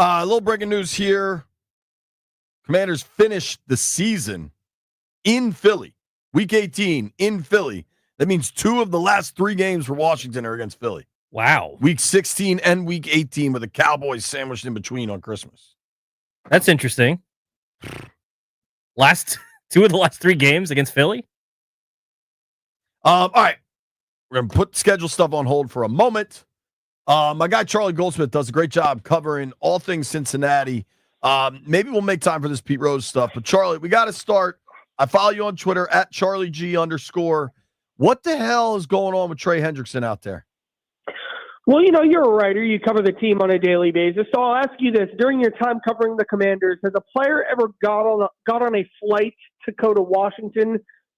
Speaker 2: A little breaking news here. Commanders finished the season in Philly. Week 18 in Philly. That means 2 of the last 3 games for Washington are against Philly.
Speaker 1: Wow.
Speaker 2: Week 16 and week 18 with the Cowboys sandwiched in between on Christmas.
Speaker 1: That's interesting. Last 2 of the last 3 games against Philly?
Speaker 2: All right. We're going to put schedule stuff on hold for a moment. My guy Charlie Goldsmith does a great job covering all things Cincinnati. Maybe we'll make time for this Pete Rose stuff. But, Charlie, we got to start. I follow you on Twitter, at CharlieG_. What the hell is going on with Trey Hendrickson out there?
Speaker 9: Well, you know, you're a writer. You cover the team on a daily basis. So I'll ask you this. During your time covering the Commanders, has a player ever got on a flight to go to Washington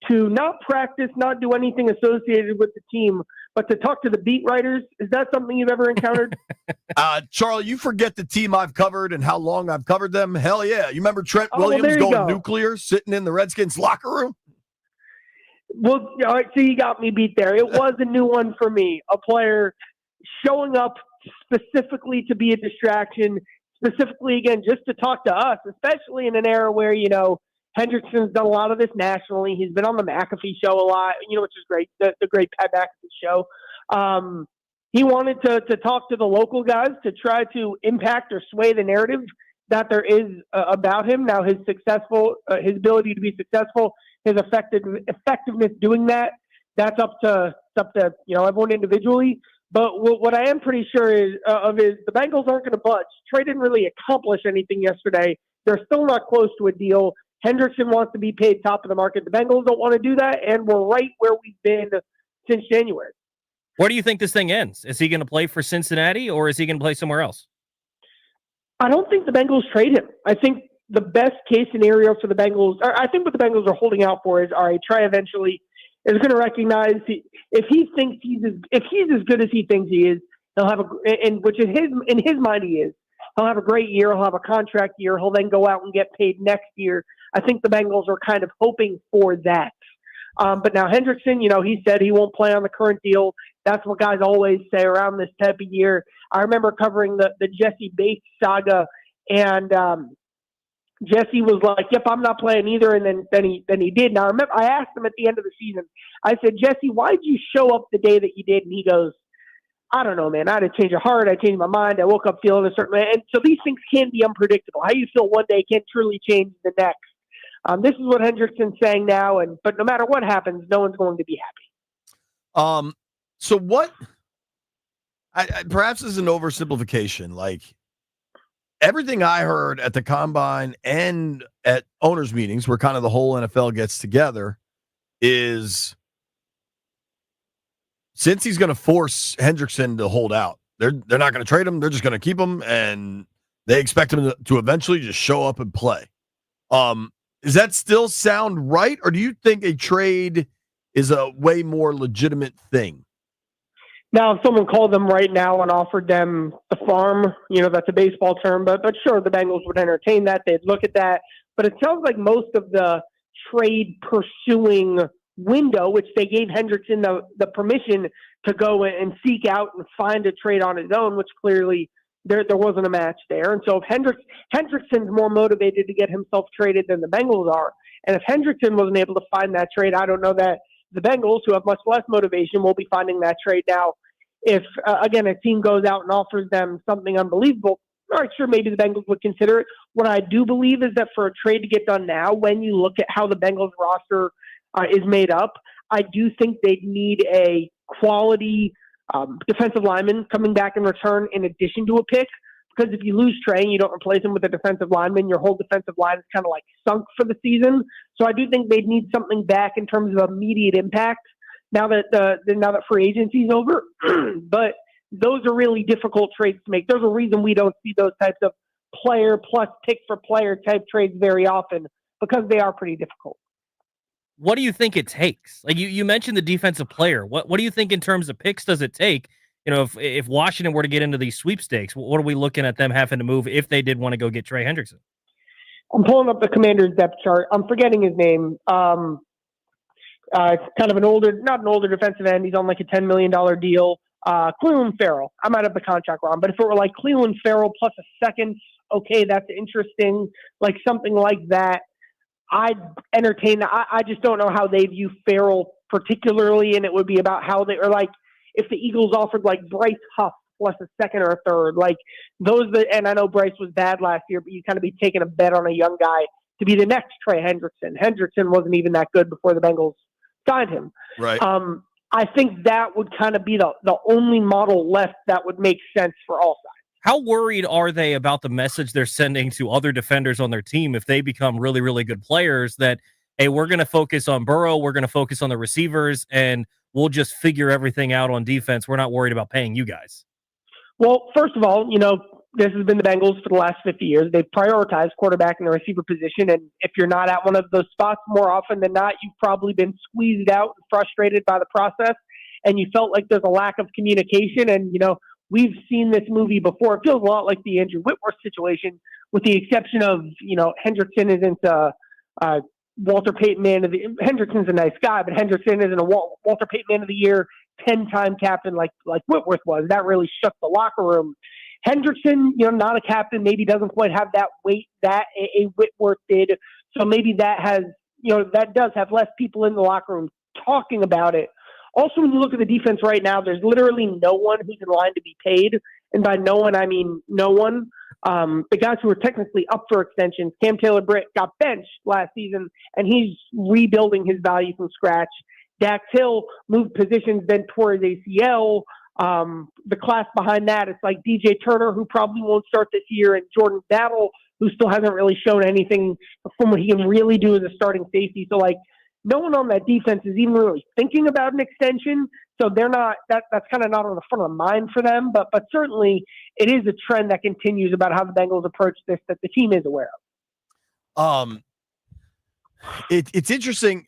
Speaker 9: to not practice, not do anything associated with the team, but to talk to the beat writers? Is that something you've ever encountered?
Speaker 2: Charlie, you forget the team I've covered and how long I've covered them? Hell yeah. You remember Trent Williams going nuclear, sitting in the Redskins locker room?
Speaker 9: Well, all right, so you got me beat there. It was a new one for me. A player showing up specifically to be a distraction, specifically, again, just to talk to us, especially in an era where, you know, Hendrickson's done a lot of this nationally. He's been on the McAfee show a lot, you know, which is great, the great Pat McAfee show. He wanted to talk to the local guys to try to impact or sway the narrative that there is about him. Now, his ability to be successful, his effectiveness doing that, that's up to you know, everyone individually. But what I am pretty sure is the Bengals aren't going to budge. Trey didn't really accomplish anything yesterday. They're still not close to a deal. Hendrickson wants to be paid top of the market. The Bengals don't want to do that, and we're right where we've been since January.
Speaker 1: Where do you think this thing ends? Is he going to play for Cincinnati, or is he going to play somewhere else?
Speaker 9: I don't think the Bengals trade him. I think the best case scenario for the Bengals, or I think what the Bengals are holding out for is, all right, Trey eventually is going to recognize if he's as good as he thinks he is, he'll have which is in his mind he is. He'll have a great year. He'll have a contract year. He'll then go out and get paid next year. I think the Bengals are kind of hoping for that. But now Hendrickson, you know, he said he won't play on the current deal. That's what guys always say around this type of year. I remember covering the Jesse Bates saga, and Jesse was like, "Yep, I'm not playing either." And then he did. And I remember I asked him at the end of the season. I said, "Jesse, why did you show up the day that you did?" And he goes, "I don't know, man. I had to change of heart. I changed my mind. I woke up feeling a certain way." And so these things can be unpredictable. How you feel one day can truly change the next. This is what Hendrickson's saying now, but no matter what happens, no one's going to be happy.
Speaker 2: So what? Perhaps this is an oversimplification. Like everything I heard at the combine and at owners' meetings, where kind of the whole NFL gets together, is since he's going to force Hendrickson to hold out, they're not going to trade him. They're just going to keep him, and they expect him to eventually just show up and play. Does that still sound right, or do you think a trade is a way more legitimate thing?
Speaker 9: Now, if someone called them right now and offered them the farm, that's a baseball term, but sure, the Bengals would entertain that. They'd look at that. But it sounds like most of the trade pursuing window, which they gave Hendrickson the permission to go and seek out and find a trade on his own, which clearly there wasn't a match there. And so if Hendrickson's more motivated to get himself traded than the Bengals are, and if Hendrickson wasn't able to find that trade, I don't know that the Bengals, who have much less motivation, will be finding that trade now. If, again, a team goes out and offers them something unbelievable, all right, sure, maybe the Bengals would consider it. What I do believe is that for a trade to get done now, when you look at how the Bengals roster is made up, I do think they'd need a quality defensive lineman coming back in return in addition to a pick. Because if you lose Trey and you don't replace him with a defensive lineman, your whole defensive line is kind of like sunk for the season. So I do think they'd need something back in terms of immediate impact now that free agency is over. But those are really difficult trades to make. There's a reason we don't see those types of player plus pick for player type trades very often, because they are pretty difficult.
Speaker 1: What do you think it takes? Like you mentioned the defensive player. What do you think in terms of picks does it take? If Washington were to get into these sweepstakes, what are we looking at them having to move if they did want to go get Trey Hendrickson?
Speaker 9: I'm pulling up the Commanders depth chart. I'm forgetting his name. It's kind of not an older defensive end. He's on like a $10 million deal. Cleveland Farrell. I might have the contract wrong, but if it were like Cleveland Farrell plus a second, okay, that's interesting. Like something like that, I'd entertain that. I just don't know how they view Farrell particularly, and it would be about how they are like if the Eagles offered like Bryce Huff plus a second or a third, like and I know Bryce was bad last year, but you kind of be taking a bet on a young guy to be the next Trey Hendrickson. Hendrickson wasn't even that good before the Bengals signed him.
Speaker 2: Right.
Speaker 9: I think that would kind of be the only model left that would make sense for all sides.
Speaker 1: How worried are they about the message they're sending to other defenders on their team if they become really, really good players that, hey, we're going to focus on Burrow, we're going to focus on the receivers, and we'll just figure everything out on defense. We're not worried about paying you guys.
Speaker 9: Well, first of all, this has been the Bengals for the last 50 years. They've prioritized quarterback and the receiver position, and if you're not at one of those spots more often than not, you've probably been squeezed out and frustrated by the process, and you felt like there's a lack of communication. And, we've seen this movie before. It feels a lot like the Andrew Whitworth situation, with the exception of, Hendrickson isn't Walter Payton Hendrickson's a nice guy, but Hendrickson isn't a Walter Payton Man of the Year 10-time captain like Whitworth was. That really shook the locker room. Hendrickson, not a captain, maybe doesn't quite have that weight that a Whitworth did. So maybe that has, that does have less people in the locker room talking about it. Also, when you look at the defense right now, there's literally no one who's in line to be paid. And by no one, I mean no one. The guys who were technically up for extensions, Cam Taylor-Britt got benched last season, and he's rebuilding his value from scratch. Dax Hill moved positions, then tore his ACL. The class behind that, it's like DJ Turner, who probably won't start this year, and Jordan Battle, who still hasn't really shown anything from what he can really do as a starting safety. So, no one on that defense is even really thinking about an extension. So they're not, that's kind of not on the front of the mind for them. But certainly it is a trend that continues about how the Bengals approach this that the team is aware of.
Speaker 2: It's interesting.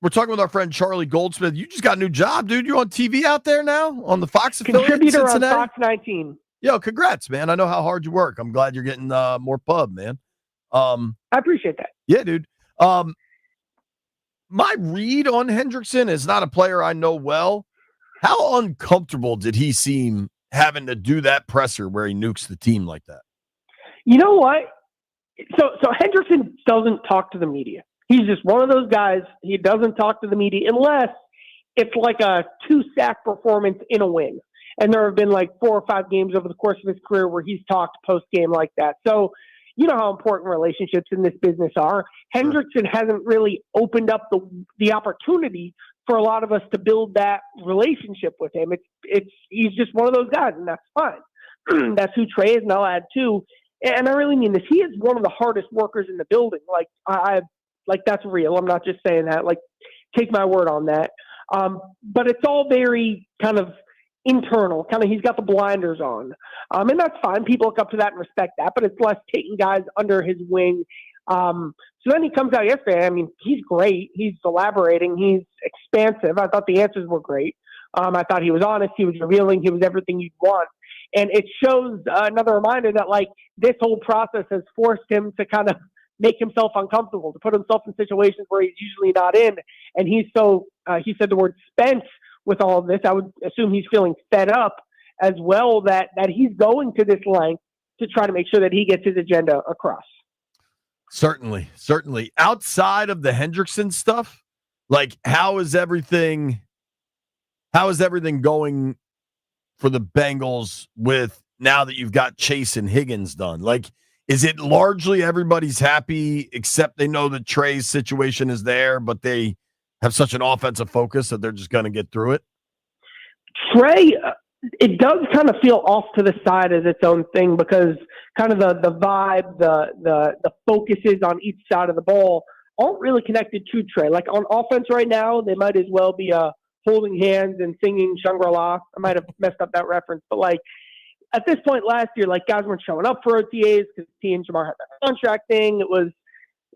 Speaker 2: We're talking with our friend Charlie Goldsmith. You just got a new job, dude. You're on TV out there now on the Fox affiliate.
Speaker 9: Contributor on Fox 19.
Speaker 2: Yo, congrats, man. I know how hard you work. I'm glad you're getting more pub, man.
Speaker 9: I appreciate that.
Speaker 2: Yeah, dude. My read on Hendrickson is not a player I know well. How uncomfortable did he seem having to do that presser where he nukes the team like that?
Speaker 9: You know what? So Hendrickson doesn't talk to the media. He's just one of those guys. He doesn't talk to the media unless it's like a 2-sack performance in a win. And there have been 4 or 5 games over the course of his career where he's talked post-game like that. So, you know how important relationships in this business are. Hendrickson hasn't really opened up the opportunity for a lot of us to build that relationship with him. He's just one of those guys, and that's fine. That's who Trey is, and I'll add too. And I really mean this. He is one of the hardest workers in the building. Like that's real. I'm not just saying that. Like, take my word on that. But it's all very kind of internal. Kind of, he's got the blinders on, and that's fine. People look up to that and respect that. But it's less taking guys under his wing. So then he comes out yesterday. I mean, he's great. He's elaborating. He's expansive. I thought the answers were great. I thought he was honest. He was revealing. He was everything you'd want. And it shows another reminder that, like, this whole process has forced him to kind of make himself uncomfortable, to put himself in situations where he's usually not in. And he's so, he said the word spent with all of this. I would assume he's feeling fed up as well, that he's going to this length to try to make sure that he gets his agenda across.
Speaker 2: Certainly. Outside of the Hendrickson stuff, like, how is everything going for the Bengals with now that you've got Chase and Higgins done? Like, is it largely everybody's happy except they know that Trey's situation is there, but they have such an offensive focus that they're just going to get through it?
Speaker 9: Trey, it does kind of feel off to the side as its own thing, because kind of the vibe, the focuses on each side of the ball aren't really connected to Trey. Like, on offense right now, they might as well be holding hands and singing Shangri-La. I might have messed up that reference, but like, at this point last year, like, guys weren't showing up for OTAs because T and Jamar had that contract thing. It was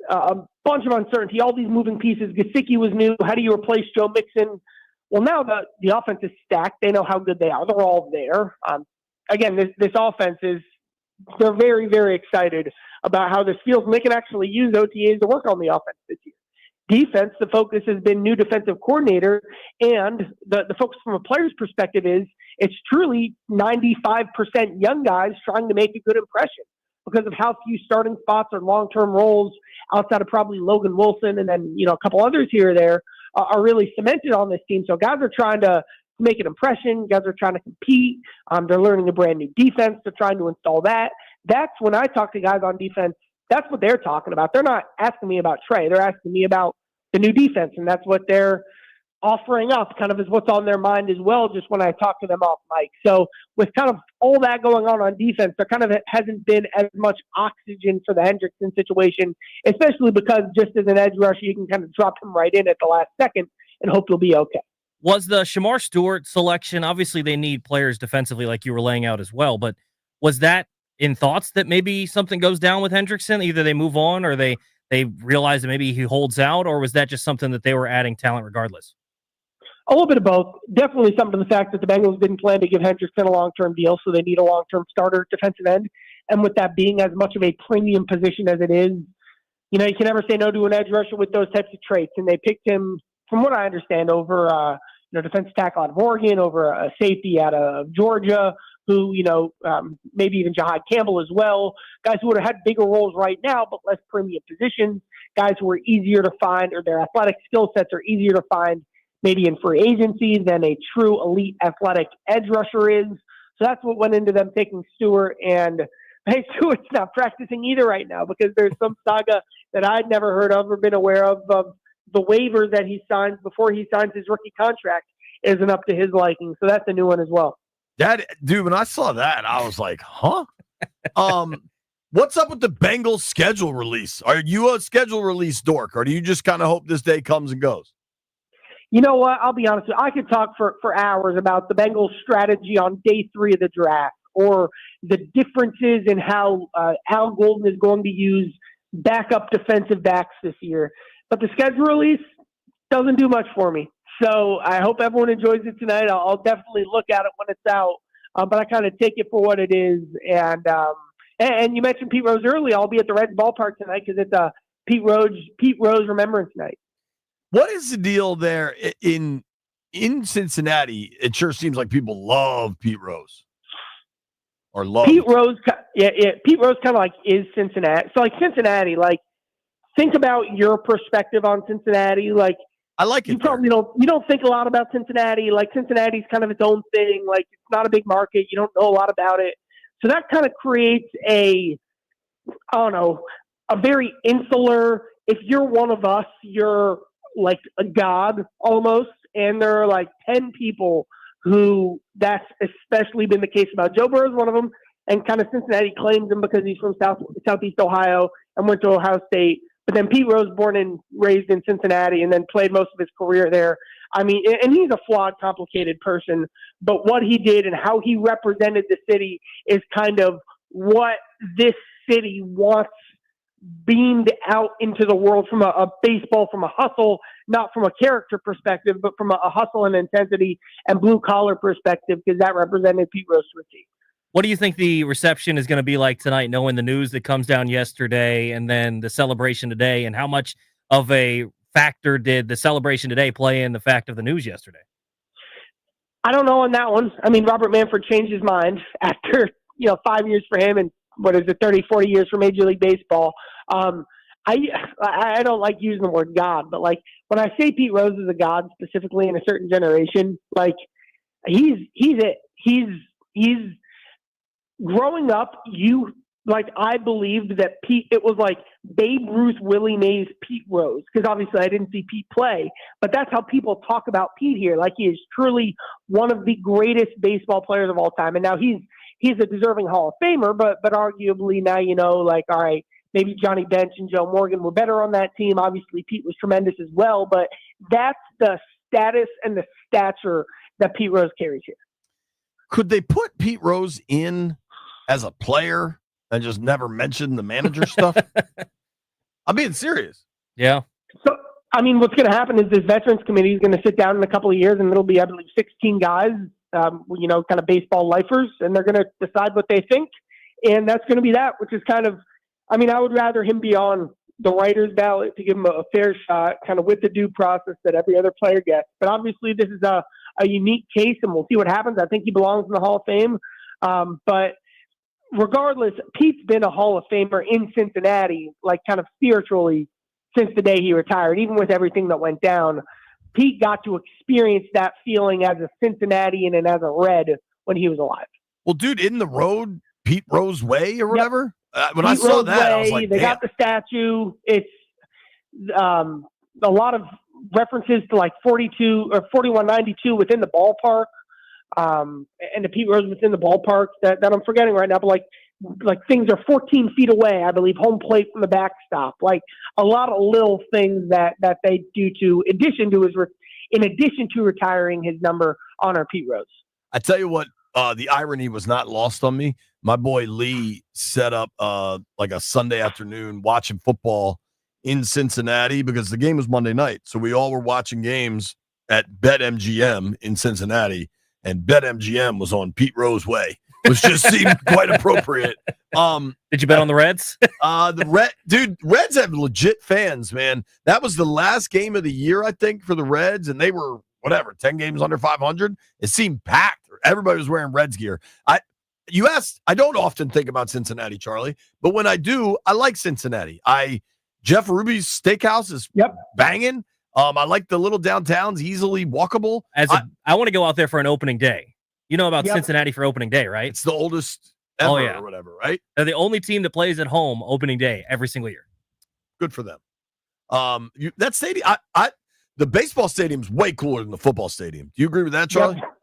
Speaker 9: a bunch of uncertainty, all these moving pieces. Gesicki was new. How do you replace Joe Mixon? Well, now the offense is stacked. They know how good they are. They're all there. Again, this offense they're very, very excited about how this feels, and they can actually use OTAs to work on the offense this year. Defense, the focus has been new defensive coordinator, and the focus from a player's perspective is it's truly 95% young guys trying to make a good impression because of how few starting spots or long-term roles outside of probably Logan Wilson and then, a couple others here or there are really cemented on this team. So guys are trying to make an impression. Guys are trying to compete. They're learning a brand new defense. They're trying to install that. That's when I talk to guys on defense. That's what they're talking about. They're not asking me about Trey. They're asking me about the new defense, and that's what they're offering up, kind of is what's on their mind as well, just when I talk to them off mic. So with kind of all that going on defense, there kind of hasn't been as much oxygen for the Hendrickson situation, especially because just as an edge rusher, you can kind of drop him right in at the last second and hope you'll be okay.
Speaker 1: Was the Shamar Stewart selection, obviously they need players defensively like you were laying out as well, but was that in thoughts that maybe something goes down with Hendrickson? Either they move on or they realize that maybe he holds out, or was that just something that they were adding talent regardless?
Speaker 9: A little bit of both. Definitely something to the fact that the Bengals didn't plan to give Hendrickson a long-term deal, so they need a long-term starter defensive end. And with that being as much of a premium position as it is, you can never say no to an edge rusher with those types of traits. And they picked him, from what I understand, over defensive tackle out of Oregon, over a safety out of Georgia, who, maybe even Jahad Campbell as well, guys who would have had bigger roles right now, but less premium positions, guys who are easier to find, or their athletic skill sets are easier to find maybe in free agency than a true elite athletic edge rusher is. So that's what went into them taking Stewart. And hey, Stewart's not practicing either right now because there's some saga that I'd never heard of or been aware of the waiver that he signs before he signs his rookie contract isn't up to his liking. So that's a new one as well.
Speaker 2: Dude, when I saw that, I was like, huh? What's up with the Bengals schedule release? Are you a schedule release dork, or do you just kind of hope this day comes and goes?
Speaker 9: You know what? I'll be honest with you. I could talk for hours about the Bengals strategy on day 3 of the draft, or the differences in how Al Golden is going to use backup defensive backs this year. But the schedule release doesn't do much for me. So I hope everyone enjoys it tonight. I'll definitely look at it when it's out, but I kind of take it for what it is. And you mentioned Pete Rose early. I'll be at the Reds ballpark tonight because it's a Pete Rose Remembrance Night.
Speaker 2: What is the deal there in Cincinnati? It sure seems like people love Pete Rose. Or love
Speaker 9: Pete Rose. Yeah. Pete Rose kind of like is Cincinnati. So like Cincinnati, like think about your perspective on Cincinnati. Like
Speaker 2: I like it.
Speaker 9: You probably don't think a lot about Cincinnati. Like Cincinnati's kind of its own thing. Like it's not a big market. You don't know a lot about it. So that kind of creates a I don't know, a very insular, if you're one of us, you're like a god almost. And there are like 10 people who that's especially been the case about. Joe Burrow is one of them, and kind of Cincinnati claims him because he's from Southeast Ohio and went to Ohio State. But then Pete Rose, born and raised in Cincinnati, and then played most of his career there. I mean, and he's a flawed, complicated person, but what he did and how he represented the city is kind of what this city wants beamed out into the world from a baseball, from a hustle, not from a character perspective, but from a hustle and intensity and blue collar perspective, because that represented Pete Rose to a T.
Speaker 1: What do you think the reception is going to be like tonight, knowing the news that comes down yesterday and then the celebration today, and how much of a factor did the celebration today play in the fact of the news yesterday?
Speaker 9: I don't know on that one. I mean, Robert Manfred changed his mind after, 5 years for him and 30, 40 years for Major League Baseball. I don't like using the word God, but like when I say Pete Rose is a god specifically in a certain generation, like he's it. He's growing up. I believed that it was like Babe Ruth, Willie Mays, Pete Rose, because obviously I didn't see Pete play, but that's how people talk about Pete here. Like he is truly one of the greatest baseball players of all time, and now he's a deserving Hall of Famer, but arguably now, all right, maybe Johnny Bench and Joe Morgan were better on that team. Obviously, Pete was tremendous as well, but that's the status and the stature that Pete Rose carries here.
Speaker 2: Could they put Pete Rose in as a player and just never mention the manager stuff? I'm being serious.
Speaker 1: Yeah.
Speaker 9: So, I mean, what's going to happen is this Veterans Committee is going to sit down in a couple of years, and it'll be, I believe, 16 guys, kind of baseball lifers, and they're going to decide what they think. And that's going to be that, which is kind of, I mean, I would rather him be on the writer's ballot to give him a fair shot, kind of with the due process that every other player gets. But obviously, this is a unique case, and we'll see what happens. I think he belongs in the Hall of Fame. But regardless, Pete's been a Hall of Famer in Cincinnati, like kind of spiritually, since the day he retired, even with everything that went down. Pete got to experience that feeling as a Cincinnatian and as a Red when he was alive.
Speaker 2: Well, dude, in the road, Pete Rose Way or whatever. When
Speaker 9: Pete
Speaker 2: I saw
Speaker 9: Rose
Speaker 2: that,
Speaker 9: Way,
Speaker 2: I was like,
Speaker 9: they
Speaker 2: damn.
Speaker 9: got the statue. It's a lot of references to like 42 or 4192 within the ballpark, and the Pete Rose within the ballpark that I'm forgetting right now. But like things are 14 feet away, I believe, home plate from the backstop. Like a lot of little things that they do in addition to retiring his number, honor Pete Rose.
Speaker 2: I tell you what, the irony was not lost on me. My boy Lee set up like a Sunday afternoon watching football in Cincinnati because the game was Monday night. So we all were watching games at BetMGM in Cincinnati, and BetMGM was on Pete Rose Way, which just seemed quite appropriate.
Speaker 1: Did you bet on the Reds?
Speaker 2: Reds have legit fans, man. That was the last game of the year, I think, for the Reds, and they were 10 games under 500. It seemed packed. Everybody was wearing Reds gear. You asked, I don't often think about Cincinnati, Charlie, but when I do, I like Cincinnati. Jeff Ruby's Steakhouse is banging. I like the little downtowns, easily walkable.
Speaker 1: I want to go out there for an opening day. You know about Cincinnati for opening day, right?
Speaker 2: It's the oldest ever or whatever, right?
Speaker 1: They're the only team that plays at home opening day every single year.
Speaker 2: Good for them. That stadium, the baseball stadium's way cooler than the football stadium. Do you agree with that, Charlie?
Speaker 9: Yep.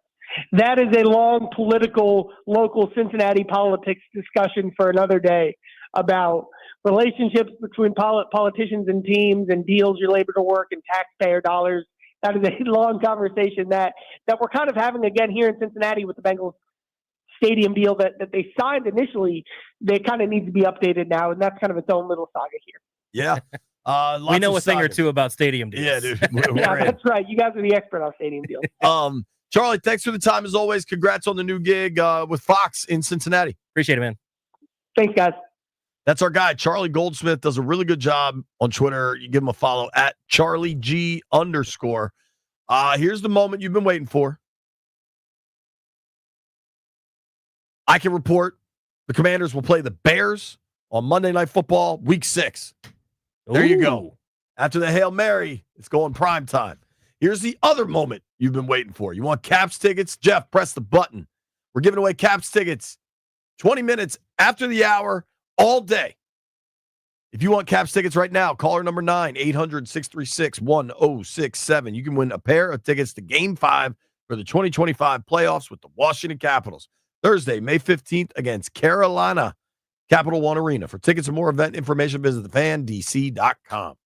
Speaker 9: That is a long political, local Cincinnati politics discussion for another day about relationships between politicians and teams and deals you labor to work and taxpayer dollars. That is a long conversation that we're kind of having again here in Cincinnati with the Bengals stadium deal that they signed initially. They kind of need to be updated now, and that's kind of its own little saga here.
Speaker 2: Yeah.
Speaker 1: We know a thing or two about stadium deals.
Speaker 2: Yeah, dude.
Speaker 9: That's right. You guys are the expert on stadium deals.
Speaker 2: Charlie, thanks for the time as always. Congrats on the new gig with Fox in Cincinnati.
Speaker 1: Appreciate it, man.
Speaker 9: Thanks, guys.
Speaker 2: That's our guy, Charlie Goldsmith, does a really good job on Twitter. You give him a follow at CharlieG_. Here's the moment you've been waiting for. I can report the Commanders will play the Bears on Monday Night Football, Week 6. There you go. After the Hail Mary, it's going prime time. Here's the other moment you've been waiting for. You want Caps tickets? Jeff, press the button. We're giving away Caps tickets 20 minutes after the hour all day. If you want Caps tickets right now, caller number 9, 800-636-1067. You can win a pair of tickets to Game 5 for the 2025 playoffs with the Washington Capitals. Thursday, May 15th against Carolina, Capital One Arena. For tickets and more event information, visit thefandc.com.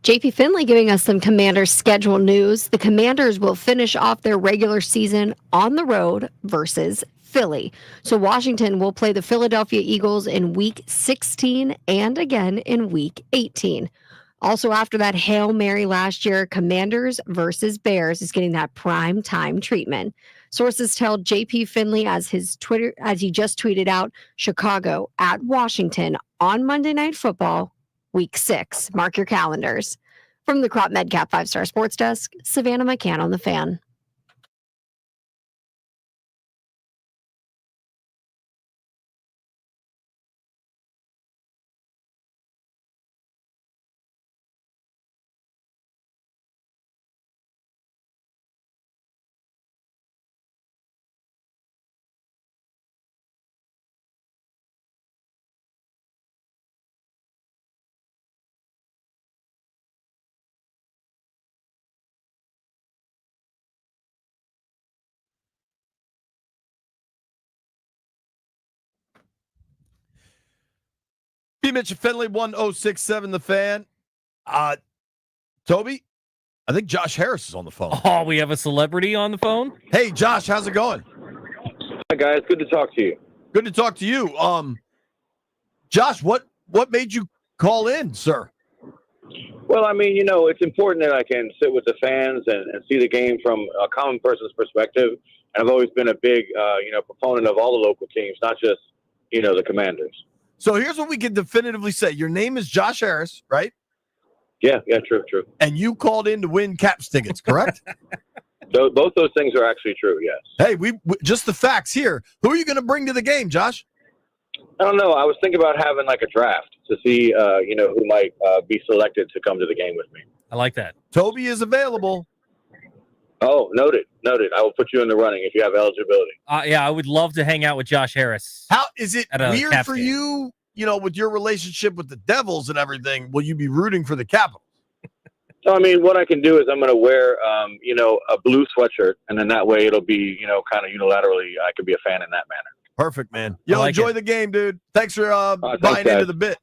Speaker 4: JP Finley giving us some Commanders schedule news. The Commanders will finish off their regular season on the road versus Philly. So Washington will play the Philadelphia Eagles in week 16 and again in week 18. Also, after that Hail Mary last year, Commanders versus Bears is getting that prime time treatment. Sources tell JP Finley as he just tweeted out, Chicago at Washington on Monday Night Football, week 6. Mark your calendars. From the Crop Medcap 5-Star Sports Desk, Savannah McCann on The Fan.
Speaker 2: B. Mitch and Finley, 1067 The Fan. Toby, I think Josh Harris is on the phone.
Speaker 1: Oh, we have a celebrity on the phone?
Speaker 2: Hey, Josh, how's it going?
Speaker 10: Hi, guys. Good to talk to you.
Speaker 2: Good to talk to you. Josh, what made you call in, sir?
Speaker 10: Well, I mean, it's important that I can sit with the fans and see the game from a common person's perspective. And I've always been a big, proponent of all the local teams, not just, the Commanders.
Speaker 2: So here's what we can definitively say. Your name is Josh Harris, right?
Speaker 10: Yeah, true.
Speaker 2: And you called in to win Caps tickets, correct?
Speaker 10: Both those things are actually true, yes.
Speaker 2: Hey, we just the facts here. Who are you going to bring to the game, Josh?
Speaker 10: I don't know. I was thinking about having like a draft to see, who might be selected to come to the game with me.
Speaker 1: I like that.
Speaker 2: Toby is available.
Speaker 10: Oh, noted. I will put you in the running if you have eligibility.
Speaker 1: Yeah, I would love to hang out with Josh Harris.
Speaker 2: How is it
Speaker 1: At a
Speaker 2: weird
Speaker 1: Caps
Speaker 2: for
Speaker 1: game.
Speaker 2: you, with your relationship with the Devils and everything? Will you be rooting for the Capitals?
Speaker 10: So, I mean, what I can do is I'm going to wear, a blue sweatshirt, and then that way it'll be, kind of unilaterally, I could be a fan in that manner.
Speaker 2: Perfect, man. Yo,
Speaker 1: like
Speaker 2: enjoy
Speaker 1: it.
Speaker 2: the game, dude. Thanks for
Speaker 10: thanks,
Speaker 2: buying
Speaker 10: guys.
Speaker 2: into the bit.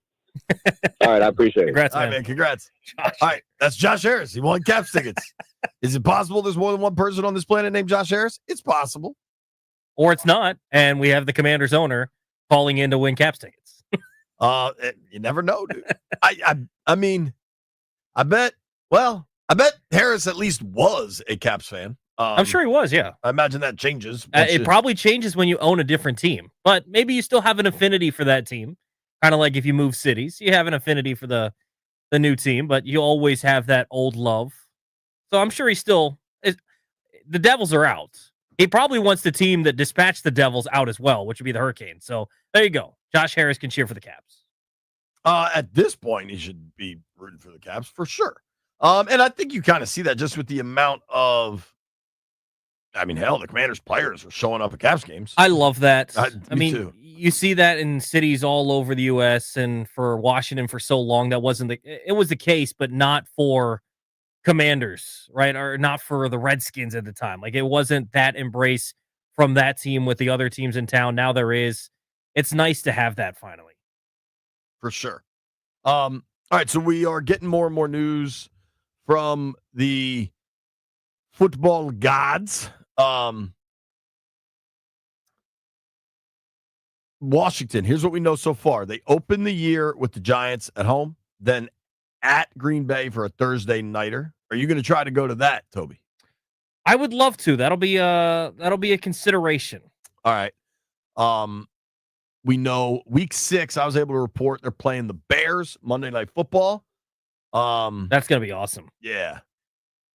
Speaker 10: All right, I appreciate it.
Speaker 1: Congrats,
Speaker 2: All right, man. Congrats. All right, that's Josh Harris. He won Caps tickets. Is it possible there's more than one person on this planet named Josh Harris? It's possible.
Speaker 1: Or it's not, and we have the Commanders owner calling in to win Caps tickets.
Speaker 2: You never know, dude. I mean, I bet Harris at least was a Caps fan.
Speaker 1: I'm sure he was, yeah.
Speaker 2: I imagine that changes.
Speaker 1: It probably changes when you own a different team, but maybe you still have an affinity for that team. Kind of like if you move cities, you have an affinity for the new team, but you always have that old love. So I'm sure he still is. The Devils are out. He probably wants the team that dispatched the Devils out as well, which would be the Hurricanes. So there you go. Josh Harris can cheer for the Caps.
Speaker 2: At this point, he should be rooting for the Caps for sure. And I think you kind of see that just with the amount of, the Commanders players are showing up at Caps games.
Speaker 1: I love that.
Speaker 2: Me
Speaker 1: mean,
Speaker 2: too.
Speaker 1: You see that in cities all over the U.S. and for Washington for so long, that wasn't it was the case, but not for Commanders, right? Or not for the Redskins at the time. Like it wasn't that embrace from that team with the other teams in town. Now there is. It's nice to have that finally.
Speaker 2: For sure. All right, so we are getting more and more news from the football gods. Washington, here's what we know so far. They open the year with the Giants at home, then at Green Bay for a Thursday nighter. Are you going to try to go to that, Toby?
Speaker 1: I would love to. That'll be a consideration.
Speaker 2: All right. We know week 6, I was able to report they're playing the Bears Monday Night Football.
Speaker 1: That's going to be awesome.
Speaker 2: Yeah.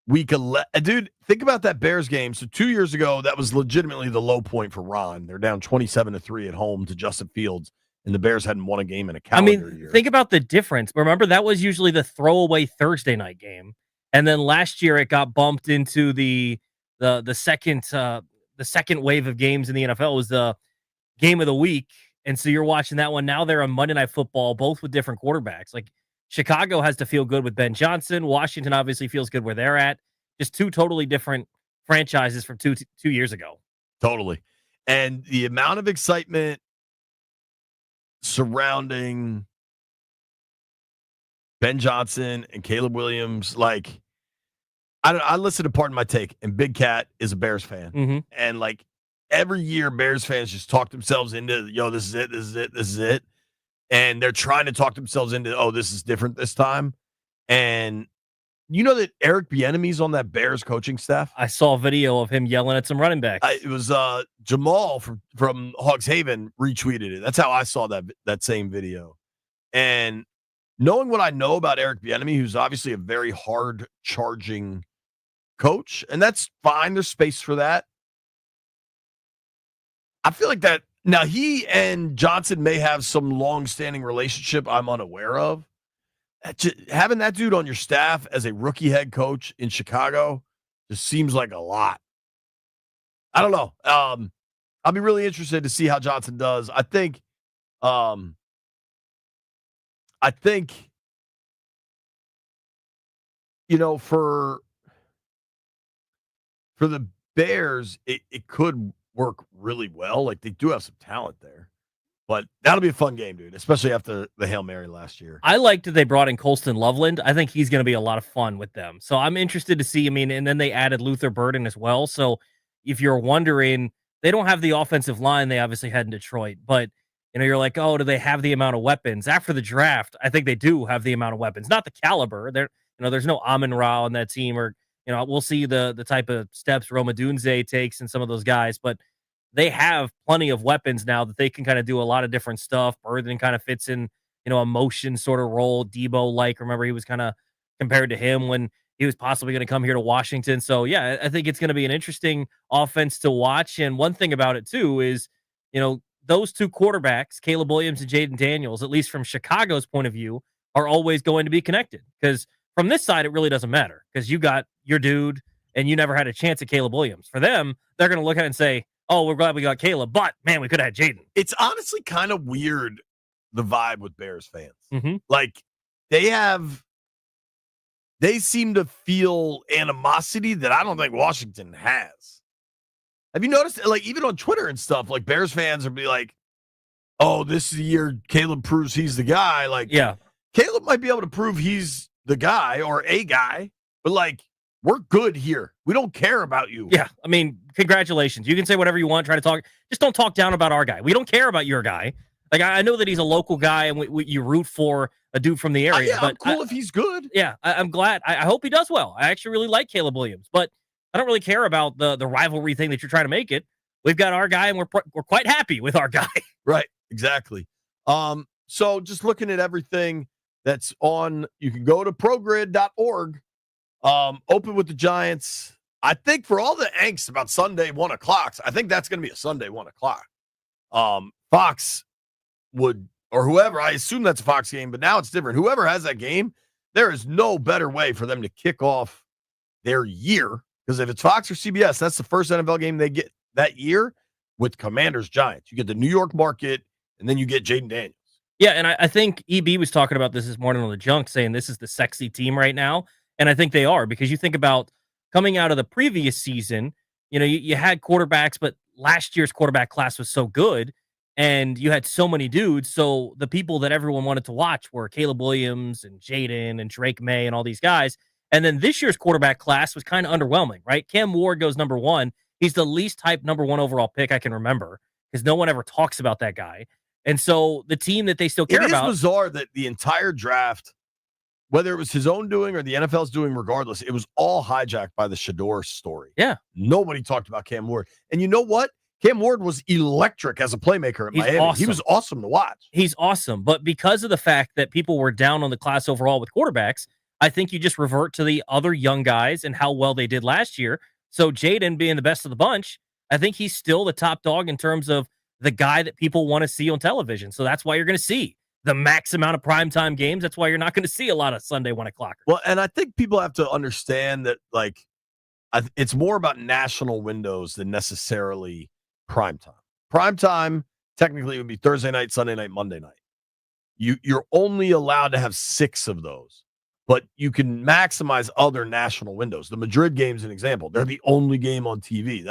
Speaker 2: Week 11. Dude, think about that Bears game. So 2 years ago, that was legitimately the low point for Ron. They're down 27-3 at home to Justin Fields, and the Bears hadn't won a game in a calendar year.
Speaker 1: Think about the difference. Remember, that was usually the throwaway Thursday night game. And then last year it got bumped into the second wave of games in the NFL. It was the game of the week. And so you're watching that one. Now they're on Monday Night Football, both with different quarterbacks. Like Chicago has to feel good with Ben Johnson. Washington obviously feels good where they're at. Just two totally different franchises from two years ago.
Speaker 2: Totally. And the amount of excitement surrounding Ben Johnson and Caleb Williams, like I listen to Pardon My Take, and Big Cat is a Bears fan.
Speaker 1: Mm-hmm.
Speaker 2: And like every year, Bears fans just talk themselves into, this is it, this is it, this is it. And they're trying to talk themselves into, this is different this time. And you know that Eric Bieniemy's on that Bears coaching staff?
Speaker 1: I saw a video of him yelling at some running backs.
Speaker 2: It was Jamal from Hogs Haven retweeted it. That's how I saw that same video. And knowing what I know about Eric Bieniemy, who's obviously a very hard charging coach, and that's fine. There's space for that. I feel like that now he and Johnson may have some long-standing relationship I'm unaware of. Having that dude on your staff as a rookie head coach in Chicago just seems like a lot. I don't know. I'll be really interested to see how Johnson does. I think for the Bears, it could work really well. Like, they do have some talent there. But that'll be a fun game, dude, especially after the Hail Mary last year.
Speaker 1: I liked that they brought in Colston Loveland. I think he's going to be a lot of fun with them. So I'm interested to see. And then they added Luther Burden as well. So if you're wondering, they don't have the offensive line they obviously had in Detroit. But, you're like, oh, do they have the amount of weapons? After the draft, I think they do have the amount of weapons. Not the caliber. There's no Amon-Ra on that team. Or, we'll see the type of steps Roma Dunze takes and some of those guys. But they have plenty of weapons now that they can kind of do a lot of different stuff. Burden kind of fits in, a motion sort of role. Debo, remember he was kind of compared to him when he was possibly going to come here to Washington. So, yeah, I think it's going to be an interesting offense to watch. And one thing about it, too, is, those two quarterbacks, Caleb Williams and Jaden Daniels, at least from Chicago's point of view, are always going to be connected. Because from this side, it really doesn't matter because you got your dude and you never had a chance at Caleb Williams. For them, they're going to look at it and say, oh, we're glad we got Caleb, but, man, we could have had Jaden.
Speaker 2: It's honestly kind of weird, the vibe with Bears fans.
Speaker 1: Mm-hmm.
Speaker 2: Like, they seem to feel animosity that I don't think Washington has. Have you noticed, even on Twitter and stuff, Bears fans will be like, oh, this is the year Caleb proves he's the guy.
Speaker 1: Yeah.
Speaker 2: Caleb might be able to prove he's the guy or a guy, but, we're good here. We don't care about you.
Speaker 1: Yeah. Congratulations. You can say whatever you want, try to talk. Just don't talk down about our guy. We don't care about your guy. I know that he's a local guy and you root for a dude from the area. But
Speaker 2: I'm cool if he's good.
Speaker 1: Yeah. I'm glad. I hope he does well. I actually really like Caleb Williams, but I don't really care about the rivalry thing that you're trying to make it. We've got our guy and we're quite happy with our guy.
Speaker 2: Right. Exactly. So just looking at everything that's on, you can go to progrid.org. Open with the Giants. I think for all the angst about Sunday 1:00, I think that's going to be a Sunday 1:00. Fox would, or whoever, I assume that's a Fox game, but now it's different. Whoever has that game, there is no better way for them to kick off their year. Because if it's Fox or CBS, that's the first NFL game they get that year with Commanders Giants. You get the New York market, and then you get Jaden Daniels.
Speaker 1: Yeah, and I think EB was talking about this morning on the Junk, saying this is the sexy team right now. And I think they are, because you think about coming out of the previous season, you had quarterbacks, but last year's quarterback class was so good and you had so many dudes. So the people that everyone wanted to watch were Caleb Williams and Jaden and Drake May and all these guys. And then this year's quarterback class was kind of underwhelming, right? Cam Ward goes number 1. He's the least hyped number 1 overall pick I can remember because no one ever talks about that guy. And so the team that they still care about.
Speaker 2: It is bizarre that the entire draft, whether it was his own doing or the NFL's doing, regardless, it was all hijacked by the Shador story.
Speaker 1: Yeah.
Speaker 2: Nobody talked about Cam Ward. And you know what? Cam Ward was electric as a playmaker at Miami.
Speaker 1: Awesome.
Speaker 2: He was awesome to watch.
Speaker 1: He's awesome. But because of the fact that people were down on the class overall with quarterbacks, I think you just revert to the other young guys and how well they did last year. So Jaden being the best of the bunch, I think he's still the top dog in terms of the guy that people want to see on television. So that's why you're going to see the max amount of primetime games. That's why you're not going to see a lot of Sunday 1:00.
Speaker 2: Well, and I think people have to understand that, it's more about national windows than necessarily primetime. Primetime, technically, would be Thursday night, Sunday night, Monday night. You're only allowed to have 6 of those, but you can maximize other national windows. The Madrid game's an example. They're the only game on TV.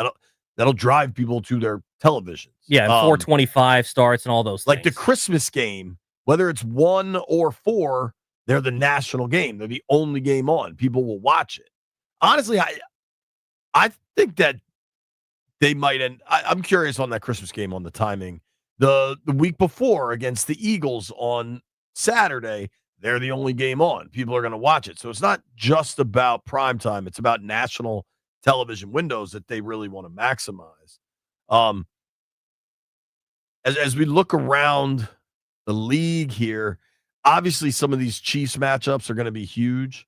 Speaker 2: That'll drive people to their televisions.
Speaker 1: Yeah, 4:25 starts and all those things.
Speaker 2: Like the Christmas game, whether it's 1 or 4, They're the national game. They're the only game on. People will watch it. Honestly, I think that they might end. I'm curious on that Christmas game on the timing. The week before against the Eagles on Saturday, they're the only game on. People are going to watch it. So it's not just about prime time. It's about national television windows that they really want to maximize. As we look around the league here, obviously some of these Chiefs matchups are going to be huge.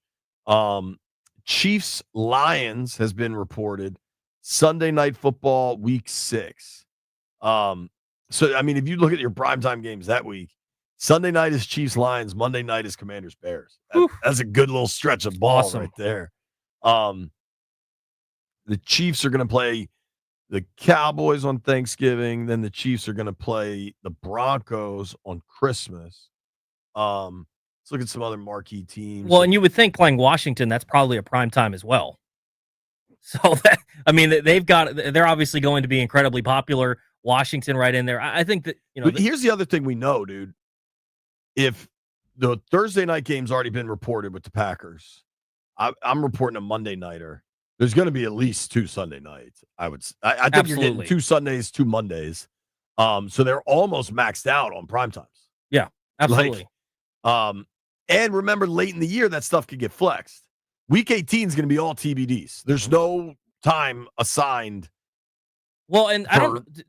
Speaker 2: Chiefs Lions has been reported Sunday Night Football week 6. So I mean, if you look at your primetime games that week, Sunday night is Chiefs Lions, Monday night is Commanders Bears. That's a good little stretch of ball right there. The Chiefs are going to play the Cowboys on Thanksgiving, then the Chiefs are going to play the Broncos on Christmas. Let's look at some other marquee teams.
Speaker 1: Well, and you would think playing Washington, that's probably a prime time as well. So that, I mean, they're obviously going to be incredibly popular. Washington right in there. I think that,
Speaker 2: But here's the other thing we know, dude. If the Thursday night game's already been reported with the Packers, I'm reporting a Monday nighter. There's going to be at least 2 Sunday nights. I think you're getting 2 Sundays, 2 Mondays. So they're almost maxed out on prime times.
Speaker 1: Yeah, absolutely.
Speaker 2: And remember, late in the year, that stuff could get flexed. Week 18 is going to be all TBDs. There's no time assigned.
Speaker 1: Well, and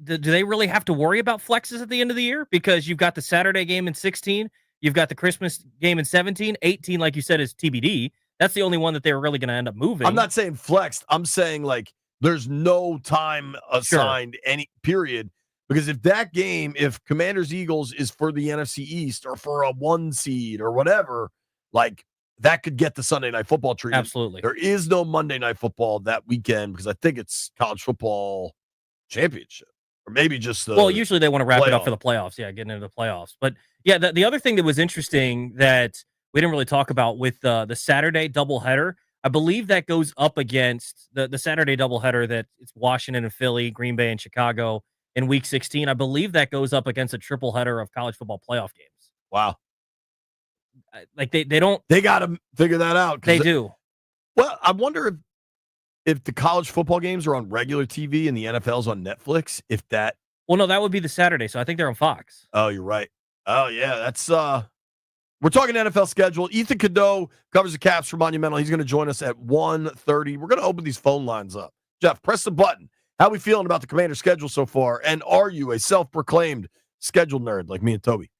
Speaker 1: do they really have to worry about flexes at the end of the year? Because you've got the Saturday game in 16, you've got the Christmas game in 17, 18, like you said, is TBD. That's the only one that they're really going to end up moving.
Speaker 2: I'm not saying flexed. I'm saying like there's no time assigned any period. Because if Commanders Eagles is for the NFC East or for a 1 seed or whatever, like that could get the Sunday Night Football treatment.
Speaker 1: Absolutely.
Speaker 2: There is no Monday Night Football that weekend because I think it's college football championship or maybe just
Speaker 1: usually they want to wrap it up for the playoffs. Yeah, getting into the playoffs. But yeah, the other thing that was interesting that we didn't really talk about with the Saturday doubleheader, I believe that goes up against the Saturday doubleheader that it's Washington and Philly, Green Bay and Chicago in week 16. I believe that goes up against a triple header of college football playoff games.
Speaker 2: Wow.
Speaker 1: Like they don't.
Speaker 2: They got to figure that out.
Speaker 1: They do.
Speaker 2: Well, I wonder if the college football games are on regular TV and the NFL's on Netflix,
Speaker 1: Well, no, that would be the Saturday, so I think they're on Fox.
Speaker 2: Oh, you're right. Oh, yeah, that's we're talking NFL schedule. Ethan Cadeau covers the Caps for Monumental. He's going to join us at 1:30. We're going to open these phone lines up. Jeff, press the button. How we feeling about the Commander's schedule so far? And are you a self-proclaimed schedule nerd like me and Toby?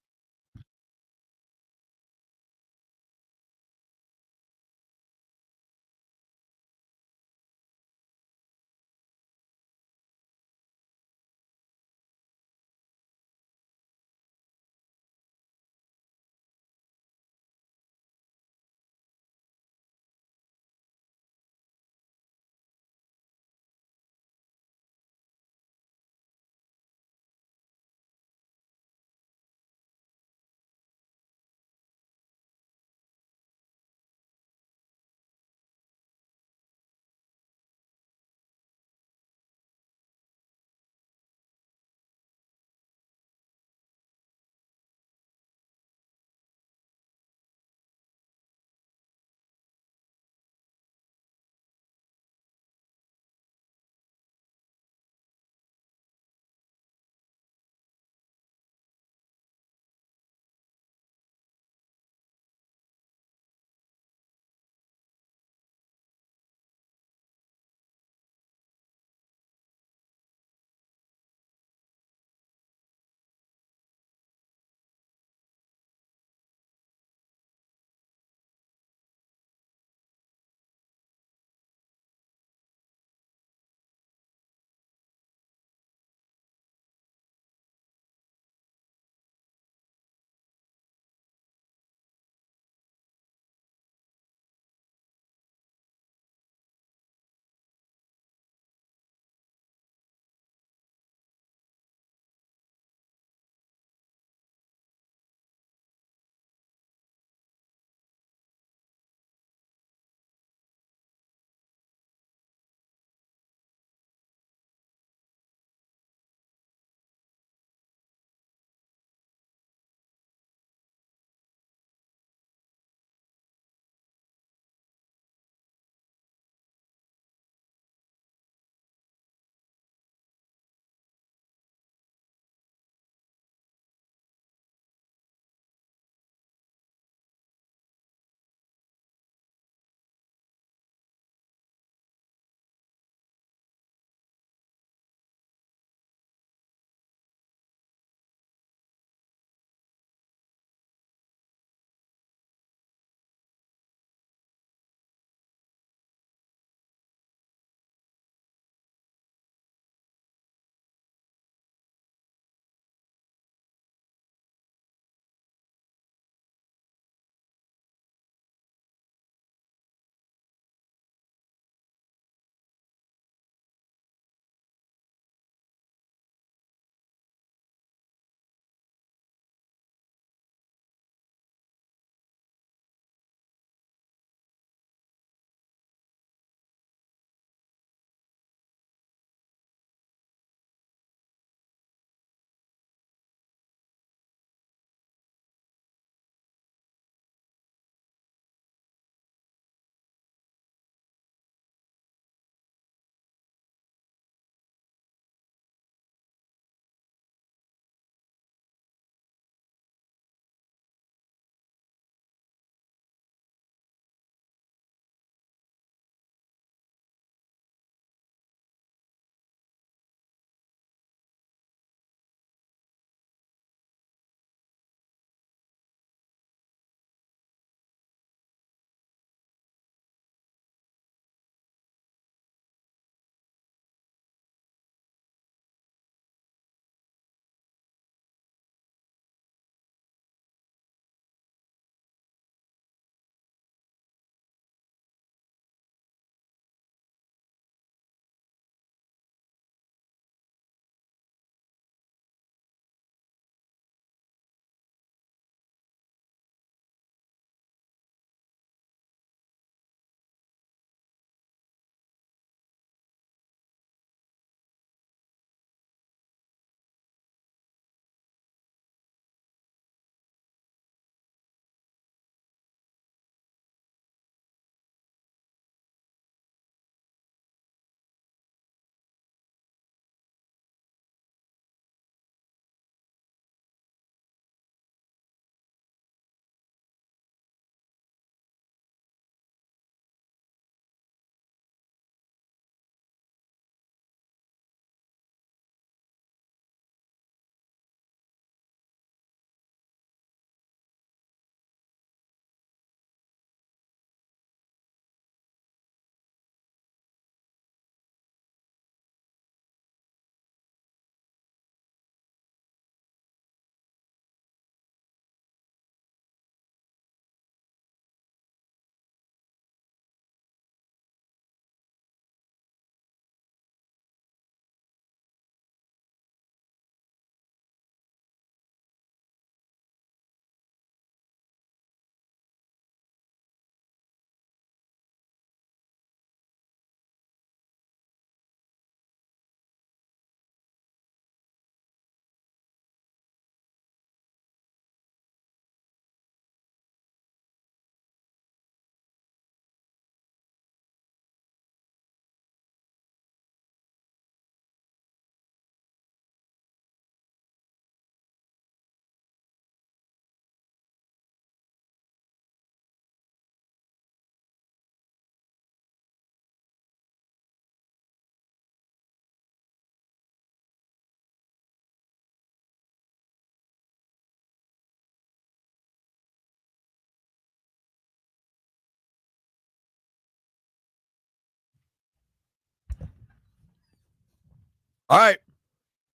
Speaker 2: All right.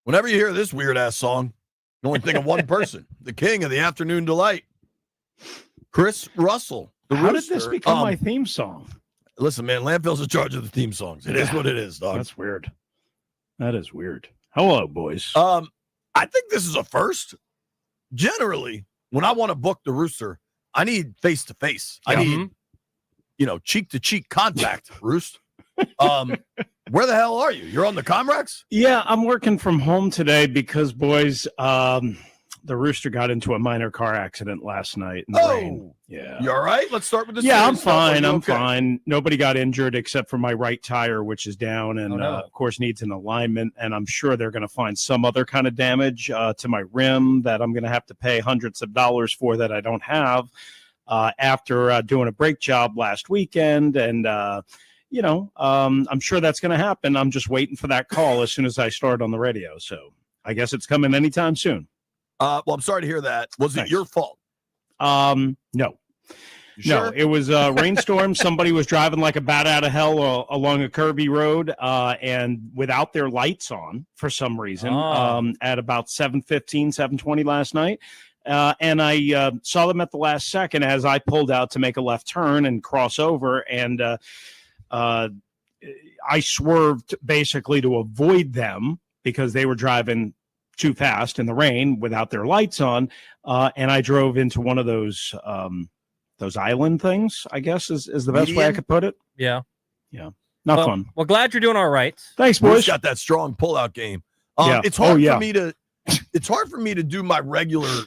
Speaker 2: Whenever you hear this weird ass song, you only think of one person, the king of the afternoon delight, Chris Russell.
Speaker 11: How did this become my theme song?
Speaker 2: Listen, man, Landfill's in charge of the theme songs. It is what it is, dog.
Speaker 11: That's weird. That is weird. Hello, boys.
Speaker 2: I think this is a first. Generally, when I want to book the Rooster, I need face to face. I need, cheek to cheek contact. Roost. Where the hell are you? You're on the Comrex?
Speaker 11: Yeah, I'm working from home today because, boys, the Rooster got into a minor car accident last night in the rain. Yeah.
Speaker 2: You all right? Let's start with this.
Speaker 11: Yeah, I'm fine. I'm fine. Nobody got injured except for my right tire, which is down and, of course, needs an alignment. And I'm sure they're going to find some other kind of damage to my rim that I'm going to have to pay hundreds of dollars for that I don't have after doing a brake job last weekend. And, I'm sure that's going to happen. I'm just waiting for that call as soon as I start on the radio. So I guess it's coming anytime soon.
Speaker 2: Well, I'm sorry to hear that. Was it your fault?
Speaker 11: No.
Speaker 2: Sure?
Speaker 11: No, it was a rainstorm. Somebody was driving like a bat out of hell along a curvy road and without their lights on for some reason at about 7:15, 7:20 last night. And I saw them at the last second as I pulled out to make a left turn and cross over. And I swerved basically to avoid them because they were driving too fast in the rain without their lights on. And I drove into one of those island things, I guess is the best way I could put it.
Speaker 1: Yeah.
Speaker 11: Yeah. Not fun.
Speaker 1: Well, glad you're doing all right.
Speaker 11: Thanks, boys.
Speaker 2: He's got that strong pullout game.
Speaker 11: Yeah.
Speaker 2: It's hard for me to it's hard for me to do my regular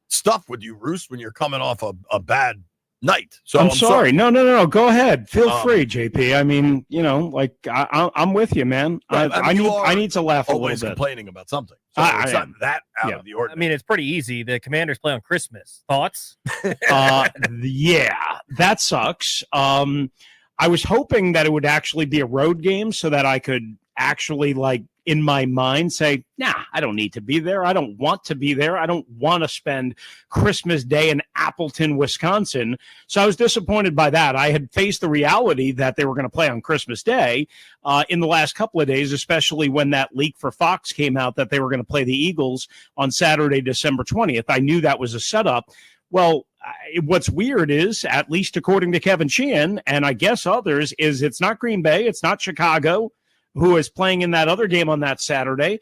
Speaker 2: stuff with you, Roos, when you're coming off a bad night. So
Speaker 11: I'm sorry. No. Go ahead. Feel free, JP. I mean, I'm with you, man.
Speaker 2: Right.
Speaker 11: I need to laugh a little
Speaker 2: always
Speaker 11: bit.
Speaker 2: Complaining about something. So it's not that out of the ordinary.
Speaker 1: I mean, it's pretty easy. The Commanders play on Christmas. Thoughts?
Speaker 11: Yeah, that sucks. I was hoping that it would actually be a road game so that I could actually, like, in my mind say, nah, I don't need to be there. I don't want to be there. I don't want to spend Christmas Day in Appleton, Wisconsin. So I was disappointed by that. I had faced the reality that they were going to play on Christmas Day in the last couple of days, especially when that leak for Fox came out that they were going to play the Eagles on Saturday, December 20th. I knew that was a setup. Well, what's weird is, at least according to Kevin Sheehan, and I guess others, is it's not Green Bay, it's not Chicago, who is playing in that other game on that Saturday.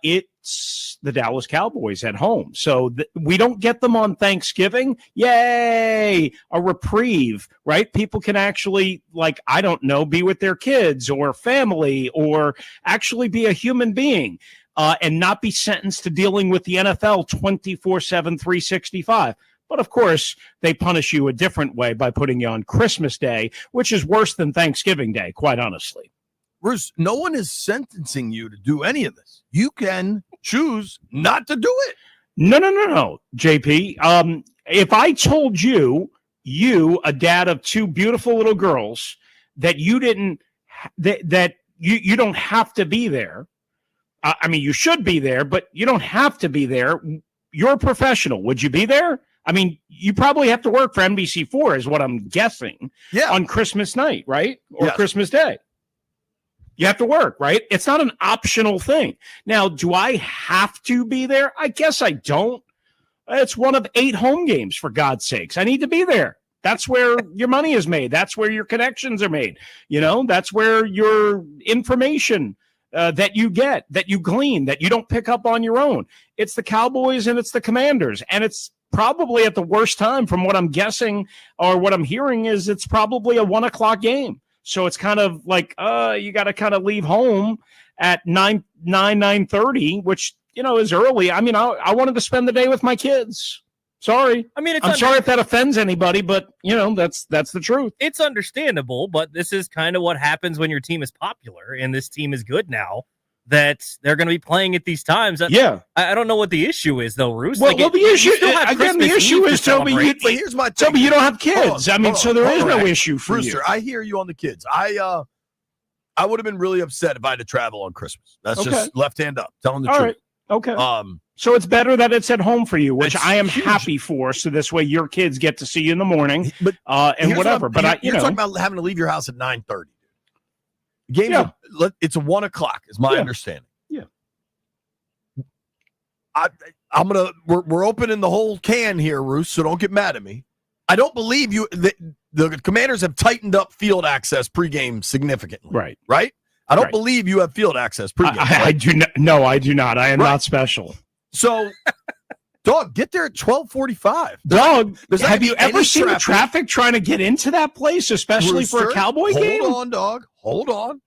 Speaker 11: It's the Dallas Cowboys at home. So we don't get them on Thanksgiving. Yay! A reprieve, right? People can actually, I don't know, be with their kids or family or actually be a human being and not be sentenced to dealing with the NFL 24/7, 365. But, of course, they punish you a different way by putting you on Christmas Day, which is worse than Thanksgiving Day, quite honestly.
Speaker 2: Bruce, no one is sentencing you to do any of this. You can choose not to do it.
Speaker 11: No, JP. If I told you, a dad of two beautiful little girls, that you didn't, that you don't have to be there. I mean, you should be there, but you don't have to be there. You're a professional. Would you be there? I mean, you probably have to work for NBC4 is what I'm guessing.
Speaker 2: Yeah.
Speaker 11: On Christmas night, right? Or
Speaker 2: Yes.
Speaker 11: Christmas Day. You have to work, right? It's not an optional thing. Now, do I have to be there? I guess I don't. It's one of 8 home games, for God's sakes. I need to be there. That's where your money is made. That's where your connections are made. That's where your information that you get, that you glean, that you don't pick up on your own. It's the Cowboys and it's the Commanders. And it's probably at the worst time, from what I'm guessing or what I'm hearing, is it's probably a 1:00 game. So it's kind of like, you got to kind of leave home at 9:30, which, is early. I mean, I wanted to spend the day with my kids. Sorry.
Speaker 1: I mean,
Speaker 11: I'm sorry if that offends anybody, but, that's the truth.
Speaker 1: It's understandable, but this is kind of what happens when your team is popular, and this team is good now, that they're going to be playing at these times.
Speaker 11: Yeah.
Speaker 1: I don't know what the issue is, though, Roos.
Speaker 11: Well, the issue, again, the issue is, Toby,
Speaker 2: But here's my thing.
Speaker 11: Toby, you don't have kids.
Speaker 2: Hold on,
Speaker 11: so there is no
Speaker 2: right.
Speaker 11: issue for
Speaker 2: Brewster,
Speaker 11: you.
Speaker 2: I hear you on the kids. I would have been really upset if I had to travel on Christmas. That's just left hand up, telling the
Speaker 11: All
Speaker 2: truth.
Speaker 11: right. Okay.
Speaker 2: So
Speaker 11: it's better that it's at home for you, which
Speaker 2: It's
Speaker 11: I am
Speaker 2: huge.
Speaker 11: happy for. So this way your kids get to see you in the morning,
Speaker 2: But
Speaker 11: and
Speaker 2: here's
Speaker 11: whatever.
Speaker 2: But
Speaker 11: But
Speaker 2: you're talking about having to leave your house at 9:30. Games. It's a 1 o'clock. Is my understanding.
Speaker 11: Yeah.
Speaker 2: I'm gonna. We're opening the whole can here, Roos. So don't get mad at me. I don't believe you. The Commanders have tightened up field access pregame significantly. Right. I don't believe you have field access pregame.
Speaker 11: I do not. No, I do not. I am not special.
Speaker 2: So, dog, get there at 12:45.
Speaker 11: Dog,
Speaker 2: There's not
Speaker 11: have
Speaker 2: gonna
Speaker 11: you
Speaker 2: be any
Speaker 11: ever seen the traffic trying to get into that place, especially for a
Speaker 2: Rooster,
Speaker 11: Cowboy game?
Speaker 2: Hold on, dog. Hold on.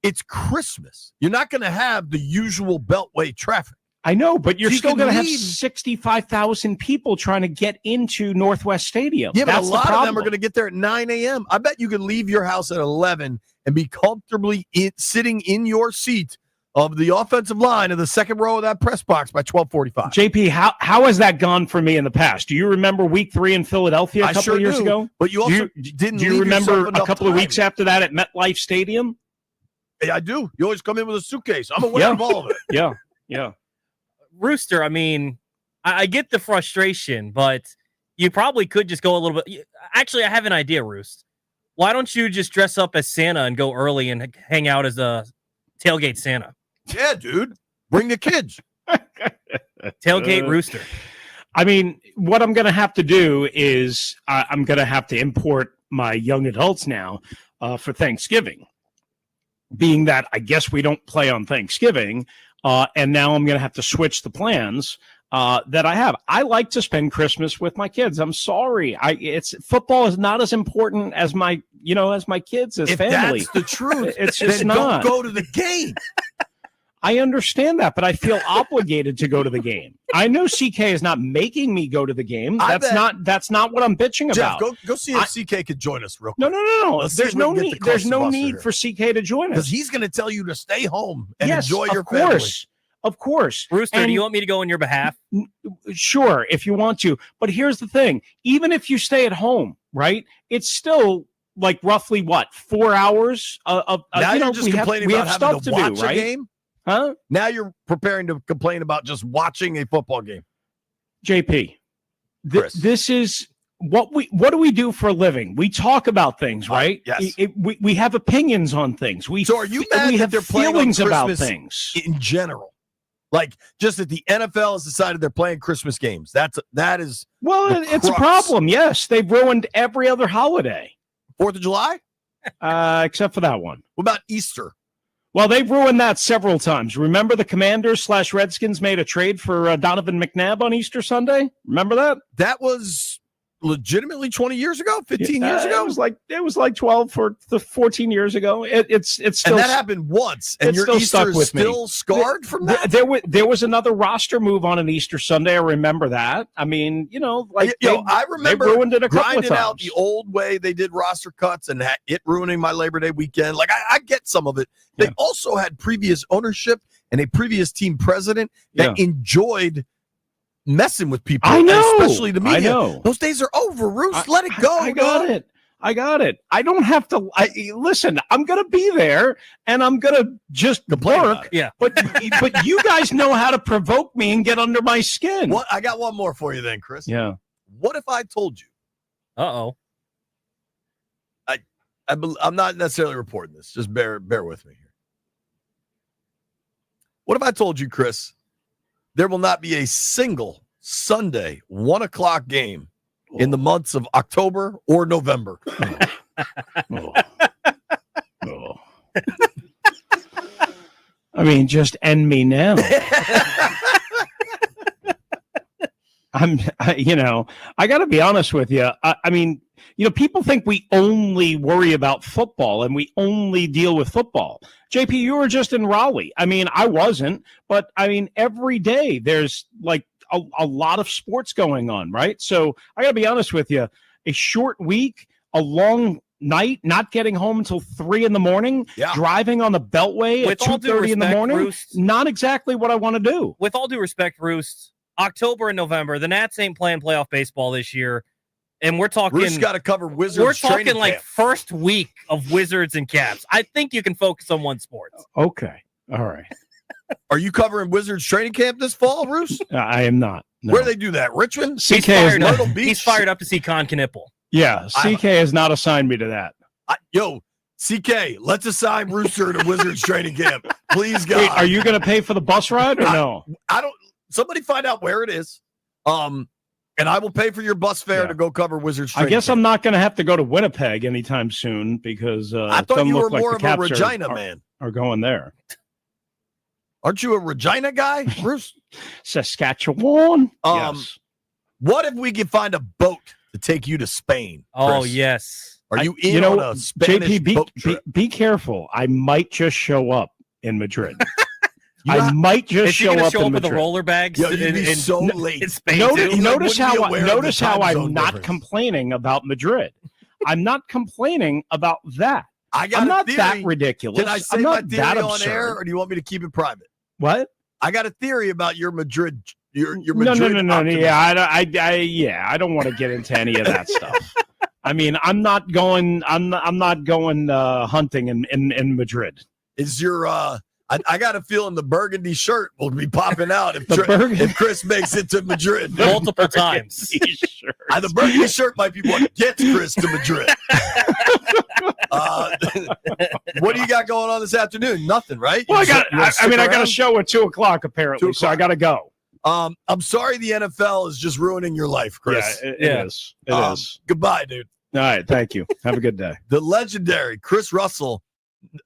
Speaker 2: It's Christmas. You're not going to have the usual Beltway traffic.
Speaker 11: I know, but you're
Speaker 2: You
Speaker 11: still
Speaker 2: can
Speaker 11: going to have
Speaker 2: leave-
Speaker 11: 65,000 people trying to get into Northwest Stadium.
Speaker 2: Yeah, but
Speaker 11: That's
Speaker 2: a lot
Speaker 11: the
Speaker 2: of them are
Speaker 11: problem.
Speaker 2: going to get there at 9 a.m. I bet you could leave your house at 11 and be comfortably sitting in your seat of the offensive line in the second row of that press box by 12:45.
Speaker 11: JP, how has that gone for me in the past? Do you remember Week 3 in Philadelphia a
Speaker 2: I
Speaker 11: couple
Speaker 2: sure
Speaker 11: of years
Speaker 2: do,
Speaker 11: ago?
Speaker 2: but you also didn't
Speaker 11: Do you
Speaker 2: leave
Speaker 11: remember
Speaker 2: yourself
Speaker 11: a
Speaker 2: enough
Speaker 11: couple of
Speaker 2: time.
Speaker 11: weeks after that at MetLife Stadium?
Speaker 2: Yeah, I do. You always come in with a suitcase. I'm aware of all of it.
Speaker 11: Yeah.
Speaker 1: Rooster, I mean, I get the frustration, but you probably could just go a little bit. Actually, I have an idea, Roost. Why don't you just dress up as Santa and go early and hang out as a tailgate Santa?
Speaker 2: Yeah, dude. Bring the kids.
Speaker 1: Tailgate Rooster.
Speaker 11: I mean, what I'm going to have to do is I'm going to have to import my young adults now for Thanksgiving, being that I guess we don't play on Thanksgiving. And now I'm going to have to switch the plans that I have. I like to spend Christmas with my kids. I'm sorry. It's football is not as important as my kids as
Speaker 2: If
Speaker 11: family.
Speaker 2: that's the truth,
Speaker 11: It's just
Speaker 2: then
Speaker 11: not.
Speaker 2: don't go to the game.
Speaker 11: I understand that, but I feel obligated to go to the game. I know CK is not making me go to the game. That's not what I'm bitching
Speaker 2: Jeff,
Speaker 11: about.
Speaker 2: go see if CK could join us real quick.
Speaker 11: No.
Speaker 2: Let's see
Speaker 11: There's
Speaker 2: if we
Speaker 11: no
Speaker 2: can get
Speaker 11: need.
Speaker 2: the
Speaker 11: There's
Speaker 2: cluster
Speaker 11: no
Speaker 2: buster
Speaker 11: need
Speaker 2: here.
Speaker 11: for CK to join
Speaker 2: Because
Speaker 11: us.
Speaker 2: he's going to tell you to stay home and
Speaker 11: Yes,
Speaker 2: enjoy your
Speaker 11: of
Speaker 2: family.
Speaker 11: course. Of course.
Speaker 1: Rooster, do
Speaker 11: And-
Speaker 1: you want me to go on your behalf?
Speaker 11: Sure, if you want to. But here's the thing. Even if you stay at home, right, it's still like roughly 4 hours of
Speaker 2: Now you're just complaining
Speaker 11: we
Speaker 2: about
Speaker 11: have
Speaker 2: having
Speaker 11: stuff
Speaker 2: to
Speaker 11: to
Speaker 2: watch
Speaker 11: do,
Speaker 2: a
Speaker 11: right?
Speaker 2: game?
Speaker 11: Huh?
Speaker 2: Now you're preparing to complain about just watching a football game.
Speaker 11: JP,
Speaker 2: Chris.
Speaker 11: this is what do we do for a living? We talk about things, right?
Speaker 2: Yes.
Speaker 11: We have opinions on things.
Speaker 2: So are you mad
Speaker 11: we
Speaker 2: that
Speaker 11: have
Speaker 2: they're playing on
Speaker 11: feelings about
Speaker 2: Christmas
Speaker 11: things?
Speaker 2: in general? Like just that the NFL has decided they're playing Christmas games. That is
Speaker 11: Well,
Speaker 2: the
Speaker 11: it's a
Speaker 2: crux.
Speaker 11: problem. Yes, they've ruined every other holiday
Speaker 2: 4th of July?
Speaker 11: except for that one.
Speaker 2: What about Easter?
Speaker 11: Well, they've ruined that several times. Remember the Commanders/Redskins made a trade for Donovan McNabb on Easter Sunday? Remember that?
Speaker 2: That was legitimately 20 years ago, 15 years ago.
Speaker 11: It was like 12 or 14 years ago. It's still
Speaker 2: And that happened once, and
Speaker 11: it's
Speaker 2: your
Speaker 11: still
Speaker 2: Easter
Speaker 11: stuck
Speaker 2: is
Speaker 11: with me.
Speaker 2: still scarred from that.
Speaker 11: There was another roster move on an Easter Sunday. I remember that. I mean,
Speaker 2: I remember
Speaker 11: they ruined it a couple of
Speaker 2: grinding
Speaker 11: times.
Speaker 2: out the old way they did roster cuts and it ruining my Labor Day weekend. Like I get some of it. They also had previous ownership and a previous team president that enjoyed messing with people.
Speaker 11: I know,
Speaker 2: and especially the media.
Speaker 11: I know.
Speaker 2: Those days are over, Roos. Let it go.
Speaker 11: I got it. I don't have to. Listen, I'm going to be there and I'm going to just work.
Speaker 1: Yeah.
Speaker 11: But you guys know how to provoke me and get under my skin.
Speaker 2: What? I got one more for you then, Chris.
Speaker 11: Yeah.
Speaker 2: What if I told you?
Speaker 1: Uh-oh.
Speaker 2: I'm not necessarily reporting this. Just bear with me here. What if I told you, Chris, there will not be a single Sunday 1 o'clock game in the months of October or November?
Speaker 11: I mean, just end me now. I got to be honest with you. I mean, people think we only worry about football and we only deal with football. JP, you were just in Raleigh. I mean, I wasn't, but I mean, every day there's like a lot of sports going on, right? So I got to be honest with you. A short week, a long night, not getting home until 3 a.m, driving on the Beltway
Speaker 1: With
Speaker 11: at
Speaker 1: all due
Speaker 11: 2:30 in the
Speaker 1: respect,
Speaker 11: morning.
Speaker 1: Roost,
Speaker 11: not exactly what I want to do.
Speaker 1: With all due respect, Roost, October and November, the Nats ain't playing playoff baseball this year. And we're talking.
Speaker 2: Roos got to cover Wizards.
Speaker 1: We're talking
Speaker 2: training
Speaker 1: like
Speaker 2: camp.
Speaker 1: first week of Wizards and Caps. I think you can focus on one sport.
Speaker 11: Okay. All right.
Speaker 2: Are you covering Wizards training camp this fall, Roos?
Speaker 11: I am not. No.
Speaker 2: Where do they do that? Richmond?
Speaker 1: He's
Speaker 11: CK is
Speaker 1: fired,
Speaker 11: not.
Speaker 1: up. He's fired up to see Con Knipple.
Speaker 11: Yeah, CK has not assigned me to that.
Speaker 2: Yo, CK, let's assign Rooster to Wizards training camp. Please, God.
Speaker 11: Wait, are you going to pay for the bus ride or no?
Speaker 2: I don't. Somebody find out where it is. And I will pay for your bus fare to go cover Wizards
Speaker 11: I
Speaker 2: training
Speaker 11: guess
Speaker 2: camp.
Speaker 11: I'm not going to have to go to Winnipeg anytime soon because
Speaker 2: I
Speaker 11: it
Speaker 2: thought
Speaker 11: doesn't
Speaker 2: you were
Speaker 11: look like
Speaker 2: more
Speaker 11: the
Speaker 2: of a
Speaker 11: Caps
Speaker 2: Regina man.
Speaker 11: are going there.
Speaker 2: Aren't you a Regina guy, Bruce?
Speaker 11: Saskatchewan?
Speaker 2: Yes. What if we can find a boat to take you to Spain?
Speaker 1: Oh,
Speaker 2: Chris?
Speaker 1: yes.
Speaker 2: Are you in on a Spanish
Speaker 11: JP,
Speaker 2: boat trip?
Speaker 11: be careful. I might just show up in Madrid. I might just
Speaker 1: Is she
Speaker 11: show
Speaker 1: gonna
Speaker 11: up
Speaker 1: show
Speaker 11: in
Speaker 1: up with the
Speaker 11: Madrid.
Speaker 1: roller bags?
Speaker 2: Yo, you'd be so late.
Speaker 1: In Spain,
Speaker 11: Notice,
Speaker 1: too?
Speaker 11: notice
Speaker 2: wouldn't be
Speaker 11: how
Speaker 2: aware of the
Speaker 11: notice how
Speaker 2: time
Speaker 11: I'm
Speaker 2: zone
Speaker 11: not
Speaker 2: difference.
Speaker 11: complaining about Madrid. I'm not complaining about that.
Speaker 2: I got
Speaker 11: I'm
Speaker 2: a
Speaker 11: not
Speaker 2: theory.
Speaker 11: that ridiculous.
Speaker 2: Can I say
Speaker 11: I'm
Speaker 2: my
Speaker 11: not
Speaker 2: theory
Speaker 11: that
Speaker 2: on
Speaker 11: absurd.
Speaker 2: air, or do you want me to keep it private?
Speaker 11: What?
Speaker 2: I got a theory about your Madrid. Your
Speaker 11: No.
Speaker 2: Madrid optimism.
Speaker 11: Yeah, I don't want to get into any of that stuff. I mean, I'm not going hunting in Madrid.
Speaker 2: Is your I got a feeling the burgundy shirt will be popping out if
Speaker 11: burgundy-
Speaker 2: if Chris makes it to Madrid
Speaker 1: Multiple times.
Speaker 11: Sure.
Speaker 2: The burgundy shirt might be what gets Chris to Madrid. What do you got going on this afternoon? Nothing, right?
Speaker 11: Well, I
Speaker 2: You
Speaker 11: got
Speaker 2: wanna stick
Speaker 11: a
Speaker 2: around?
Speaker 11: show at 2:00 apparently,
Speaker 2: 2
Speaker 11: so I got to go.
Speaker 2: I'm sorry the NFL is just ruining your life, Chris.
Speaker 11: Yeah, it is. It is.
Speaker 2: Goodbye, dude.
Speaker 11: All right, thank you. Have a good day.
Speaker 2: The legendary Chris Russell.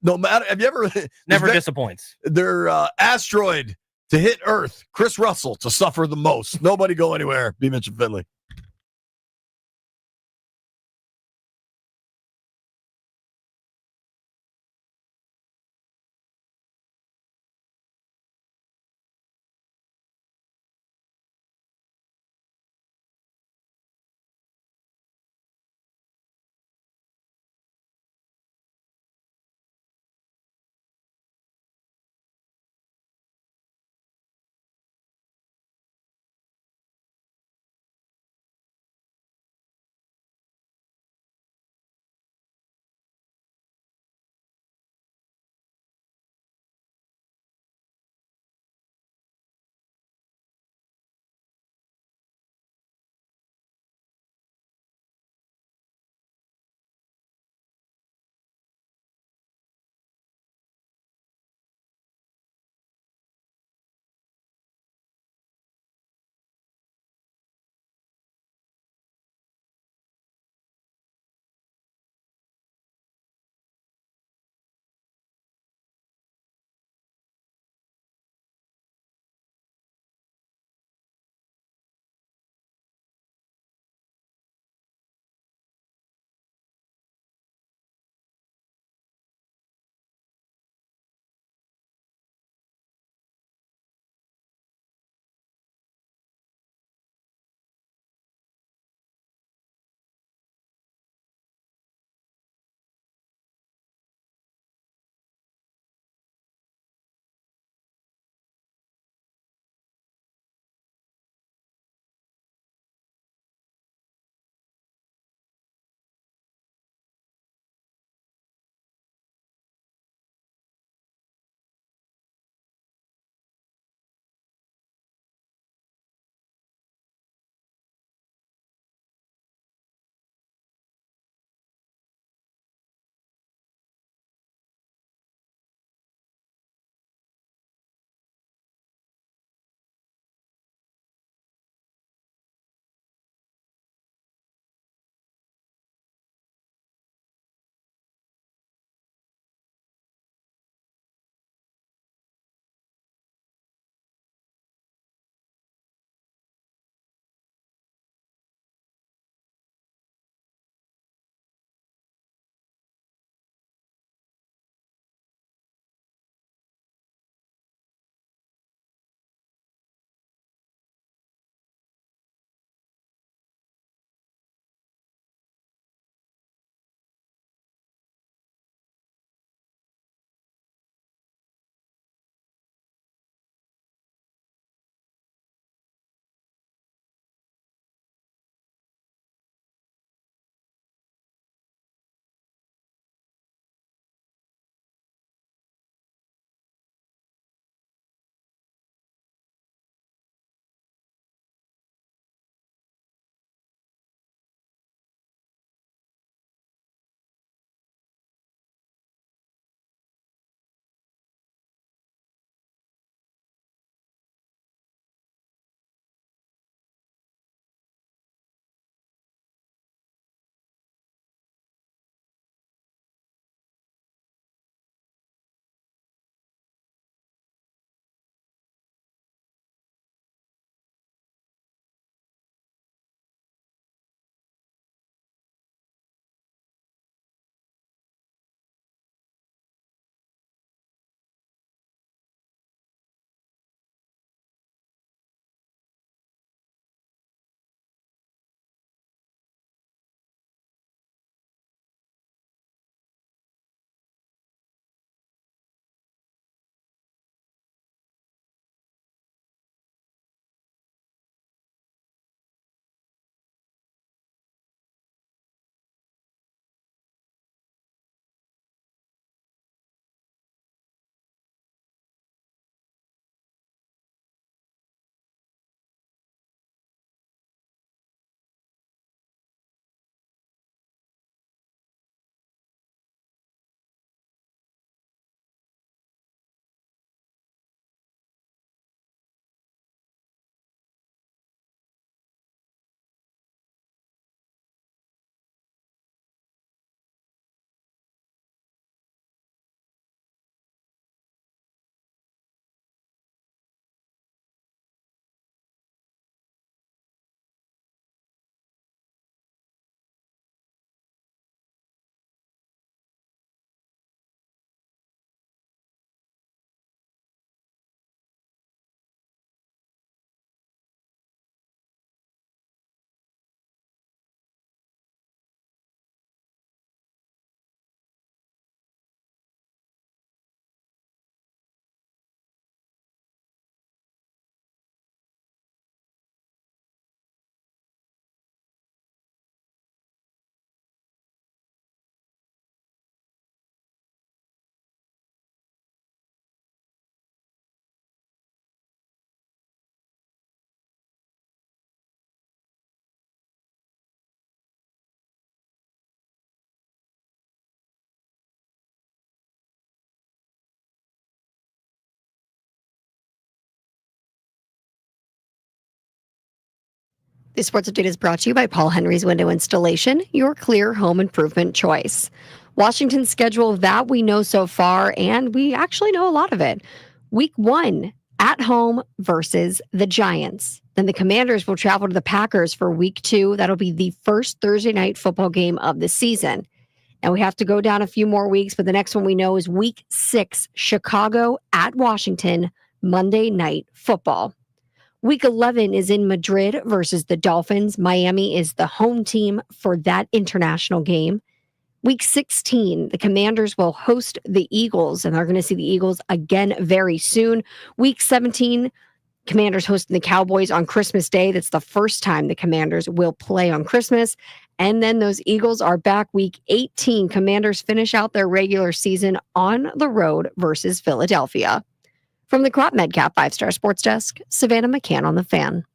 Speaker 2: No matter, have you ever
Speaker 1: Never disappoints.
Speaker 2: their asteroid to hit Earth? Chris Russell to suffer the most. Nobody go anywhere. Be Mitch and Finley.
Speaker 4: This sports update is brought to you by Paul Henry's Window Installation, your clear home improvement choice. Washington's schedule, that we know so far, and we actually know a lot of it. Week 1, at home versus the Giants. Then the Commanders will travel to the Packers for week 2. That'll be the first Thursday night football game of the season. And we have to go down a few more weeks, but the next one we know is week 6, Chicago at Washington, Monday Night Football. Week 11 is in Madrid versus the Dolphins. Miami is the home team for that international game. Week 16, the Commanders will host the Eagles, and they're going to see the Eagles again very soon. Week 17, Commanders hosting the Cowboys on Christmas Day. That's the first time the Commanders will play on Christmas. And then those Eagles are back week 18. Commanders finish out their regular season on the road versus Philadelphia. From the Crop Medcap 5-Star Sports Desk, Savannah McCann on the Fan.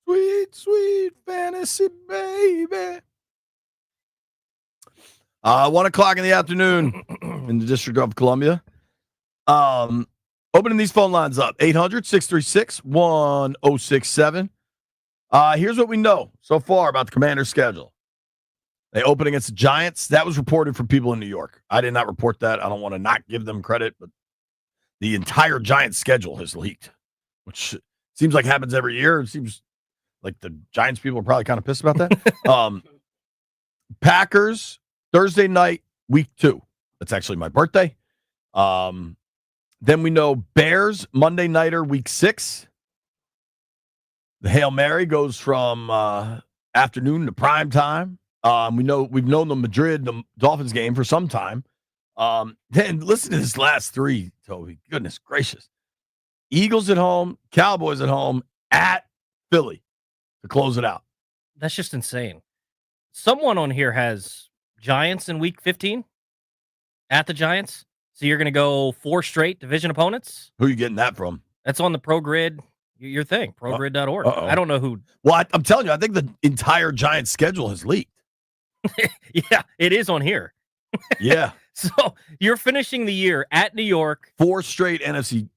Speaker 2: Sweet, sweet fantasy, baby. 1 o'clock in the afternoon in the District of Columbia. Opening these phone lines up, 800-636-1067. Here's what we know so far about the Commanders' schedule. They open against the Giants. That was reported from people in New York. I did not report that. I don't want to not give them credit, but the entire Giants' schedule has leaked, which seems like happens every year. It seems like the Giants people are probably kind of pissed about that. Packers, Thursday night, week 2. That's actually my birthday. Then we know Bears, Monday nighter, week 6. The Hail Mary goes from afternoon to prime time. We've known the Madrid, the Dolphins game for some time. Then listen to this last 3, Toby. Goodness gracious. Eagles at home, Cowboys at home, at Philly to close it out.
Speaker 1: That's just insane. Someone on here has Giants in week 15 at the Giants. So you're going to go 4 straight division opponents?
Speaker 2: Who are you getting that from?
Speaker 1: That's on the ProGrid, your thing, progrid.org.
Speaker 2: Uh-oh.
Speaker 1: I don't know who.
Speaker 2: Well, I'm telling you, I think the entire Giants schedule has leaked.
Speaker 1: Yeah, it is on here.
Speaker 2: Yeah.
Speaker 1: So you're finishing the year at New York.
Speaker 2: 4 straight NFC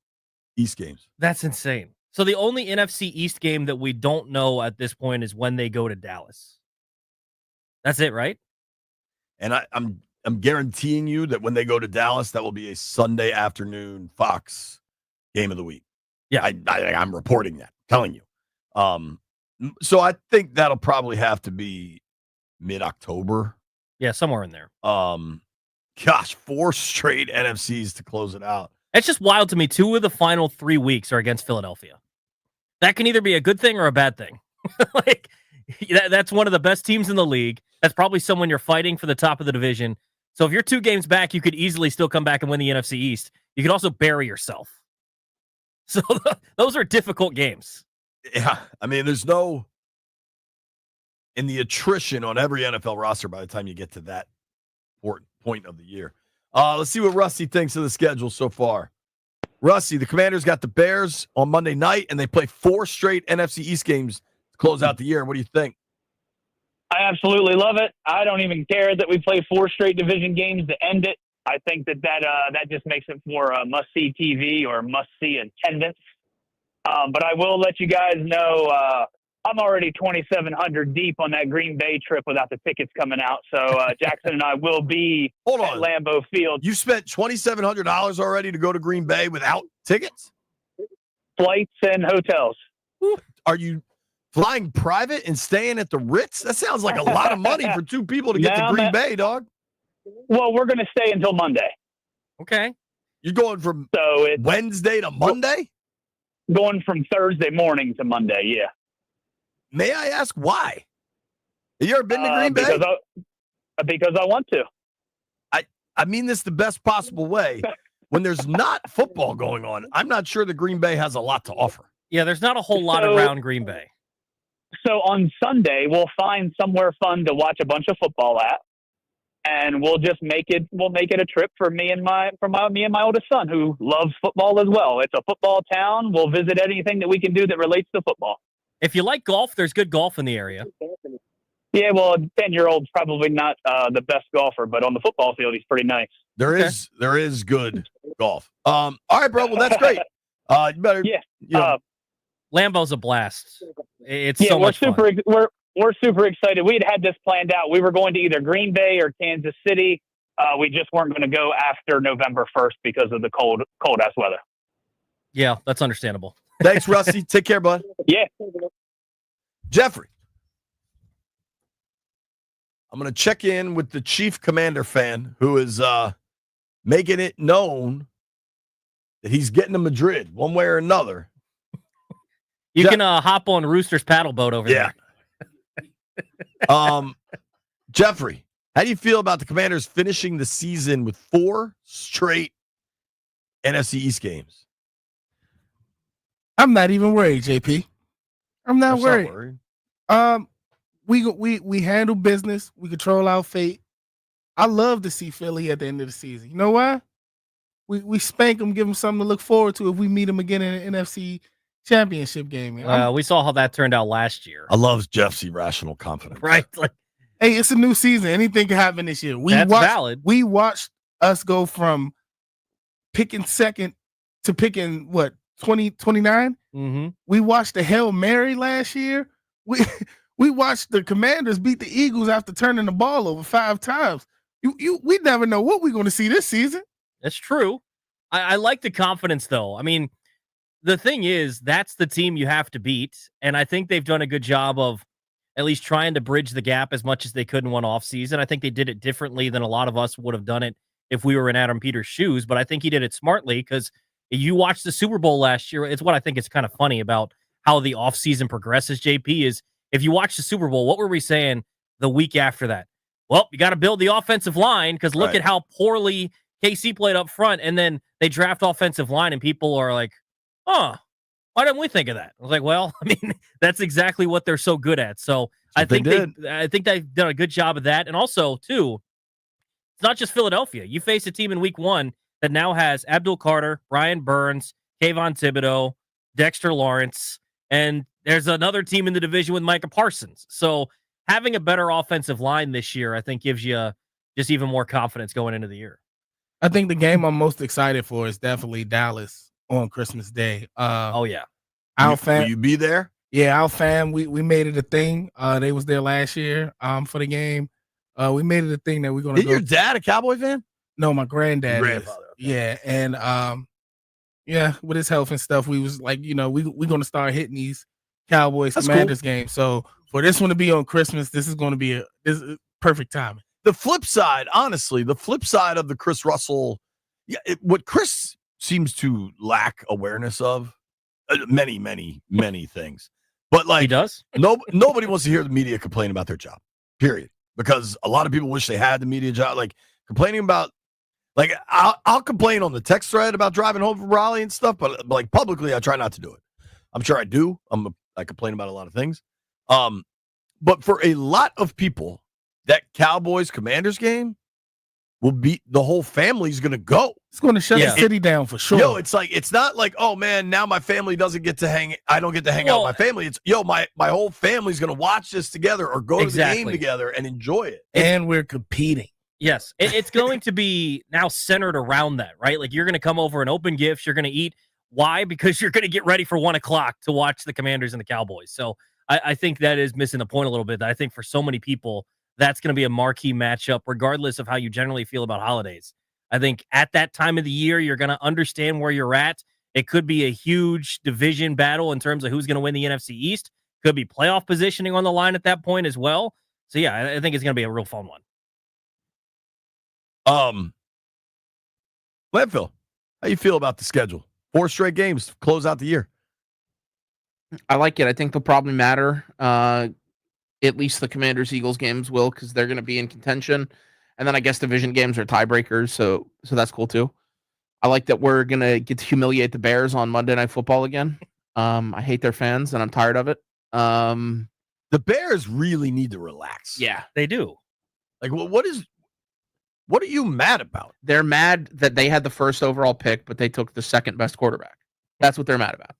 Speaker 2: East games.
Speaker 1: That's insane. So the only NFC East game that we don't know at this point is when they go to Dallas. That's it, right?
Speaker 2: And I'm guaranteeing you that when they go to Dallas, that will be a Sunday afternoon Fox game of the week.
Speaker 1: Yeah,
Speaker 2: I'm reporting that, telling you. So I think that'll probably have to be mid-October.
Speaker 1: Yeah, somewhere in there.
Speaker 2: Gosh, 4 straight NFCs to close it out.
Speaker 1: It's just wild to me. 2 of the final 3 weeks are against Philadelphia. That can either be a good thing or a bad thing. That's one of the best teams in the league. That's probably someone you're fighting for the top of the division. So if you're 2 games back, you could easily still come back and win the NFC East. You could also bury yourself. So those are difficult games.
Speaker 2: Yeah, I mean, there's no in the attrition on every NFL roster by the time you get to that point of the year. Let's see what Rusty thinks of the schedule so far. Rusty, the Commanders got the Bears on Monday night, and they play 4 straight NFC East games to close out the year. What do you think?
Speaker 12: I absolutely love it. I don't even care that we play 4 straight division games to end it. I think that just makes it for must-see TV or must-see attendance. But I will let you guys know I'm already 2,700 deep on that Green Bay trip without the tickets coming out. So Jackson and I will be at Lambeau Field.
Speaker 2: You spent $2,700 already to go to Green Bay without tickets?
Speaker 12: Flights and hotels.
Speaker 2: Are you flying private and staying at the Ritz? That sounds like a lot of money for 2 people to get to Green Bay, dog.
Speaker 12: Well, we're going to stay until Monday.
Speaker 1: Okay.
Speaker 2: You're going from Wednesday to Monday?
Speaker 12: Going from Thursday morning to Monday, yeah.
Speaker 2: may I ask why? Have you ever been to Green Bay?
Speaker 12: Because I want to.
Speaker 2: I mean this the best possible way. When there's not football going on, I'm not sure that Green Bay has a lot to offer.
Speaker 1: Yeah, there's not a whole lot around Green Bay.
Speaker 12: So on Sunday, we'll find somewhere fun to watch a bunch of football at, and we'll make it a trip for me and my oldest son, who loves football as well. It's a football town. We'll visit anything that we can do that relates to football.
Speaker 1: If you like golf, there's good golf in the area.
Speaker 12: Yeah, well, a 10-year-old's probably not the best golfer, but on the football field, he's pretty nice.
Speaker 2: There is good golf. All right, bro. Well, that's great. You better.
Speaker 12: Yeah.
Speaker 1: Lambeau's a blast. It's so much fun.
Speaker 12: We're super excited. We had this planned out. We were going to either Green Bay or Kansas City. We just weren't going to go after November 1st because of the cold ass weather.
Speaker 1: Yeah, that's understandable.
Speaker 2: Thanks, Rusty. Take care, bud.
Speaker 12: Yeah.
Speaker 2: Jeffrey. I'm going to check in with the Chief Commander fan who is making it known that he's getting to Madrid one way or another.
Speaker 1: You can hop on Rooster's paddle boat over there.
Speaker 2: Jeffrey, how do you feel about the Commanders finishing the season with 4 straight NFC East games?
Speaker 13: I'm not even worried, JP. I'm not worried. We handle business. We control our fate. I love to see Philly at the end of the season. You know why? We spank them, give them something to look forward to if we meet them again in an NFC championship game.
Speaker 1: We saw how that turned out last year.
Speaker 2: I love Jeff's irrational confidence.
Speaker 1: Right. Like,
Speaker 13: hey, it's a new season. Anything can happen this year.
Speaker 1: Valid.
Speaker 13: We watched us go from picking second to picking 29?
Speaker 1: Mm-hmm.
Speaker 13: We watched the Hail Mary last year. We watched the Commanders beat the Eagles after turning the ball over 5 times. We never know what we're going to see this season.
Speaker 1: That's true. I like the confidence, though. I mean, the thing is, that's the team you have to beat, and I think they've done a good job of at least trying to bridge the gap as much as they could in one offseason. I think they did it differently than a lot of us would have done it if we were in Adam Peters' shoes, but I think he did it smartly because you watched the Super Bowl last year. It's what I think is kind of funny about how the offseason progresses, JP, is if you watch the Super Bowl, what were we saying the week after that? Well, you got to build the offensive line because look at how poorly KC played up front, and then they draft offensive line, and people are like, oh, why didn't we think of that? I was like, well, I mean, that's exactly what they're so good at. So I think they've done a good job of that. And also, too, it's not just Philadelphia. You face a team in week 1 that now has Abdul Carter, Brian Burns, Kayvon Thibodeau, Dexter Lawrence, and there's another team in the division with Micah Parsons. So having a better offensive line this year, I think, gives you just even more confidence going into the year.
Speaker 13: I think the game I'm most excited for is definitely Dallas on Christmas Day.
Speaker 1: Oh, yeah.
Speaker 13: Our fan,
Speaker 2: will you be there?
Speaker 13: Yeah, our fan, we made it a thing. They was there last year for the game. We made it a thing that we're going to go.
Speaker 2: Is your dad a Cowboy fan?
Speaker 13: No, my granddad is.
Speaker 2: Okay.
Speaker 13: Yeah, and with his health and stuff, we was like, we're going to start hitting these Cowboys Commanders games. So for this one to be on Christmas, this is going to be perfect timing.
Speaker 2: The flip side, honestly, of the Chris Russell, what Chris seems to lack awareness of, many, many, many things. But like
Speaker 1: he does.
Speaker 2: Nobody wants to hear the media complain about their job. Period. Because a lot of people wish they had the media job. Like complaining about, like I'll complain on the text thread about driving home from Raleigh and stuff, but like publicly, I try not to do it. I'm sure I do. I complain about a lot of things. But for a lot of people, that Cowboys Commanders game will be the whole family's going to go.
Speaker 13: It's going to shut the city down for sure.
Speaker 2: Yo, it's not like, oh man, now my family doesn't get to hang. I don't get to hang out with my family. It's my whole family's going to watch this together or go to the game together and enjoy it.
Speaker 13: And we're competing.
Speaker 1: Yes, it's going to be now centered around that, right? Like you're going to come over and open gifts. You're going to eat. Why? Because you're going to get ready for 1:00 to watch the Commanders and the Cowboys. So I think that is missing the point a little bit. I think for so many people, that's going to be a marquee matchup, regardless of how you generally feel about holidays. I think at that time of the year, you're going to understand where you're at. It could be a huge division battle in terms of who's going to win the NFC East. Could be playoff positioning on the line at that point as well. So, yeah, I think it's going to be a real fun one.
Speaker 2: Landfill, how you feel about the schedule? 4 straight games to close out the year.
Speaker 7: I like it. I think they'll probably matter. At least the Commanders-Eagles games will, because they're going to be in contention. And then I guess division games are tiebreakers, so that's cool too. I like that we're going to get to humiliate the Bears on Monday Night Football again. I hate their fans, and I'm tired of it.
Speaker 2: The Bears really need to relax.
Speaker 7: Yeah,
Speaker 1: they do.
Speaker 2: Like, what are you mad about?
Speaker 7: They're mad that they had the first overall pick, but they took the second best quarterback. That's what they're mad about.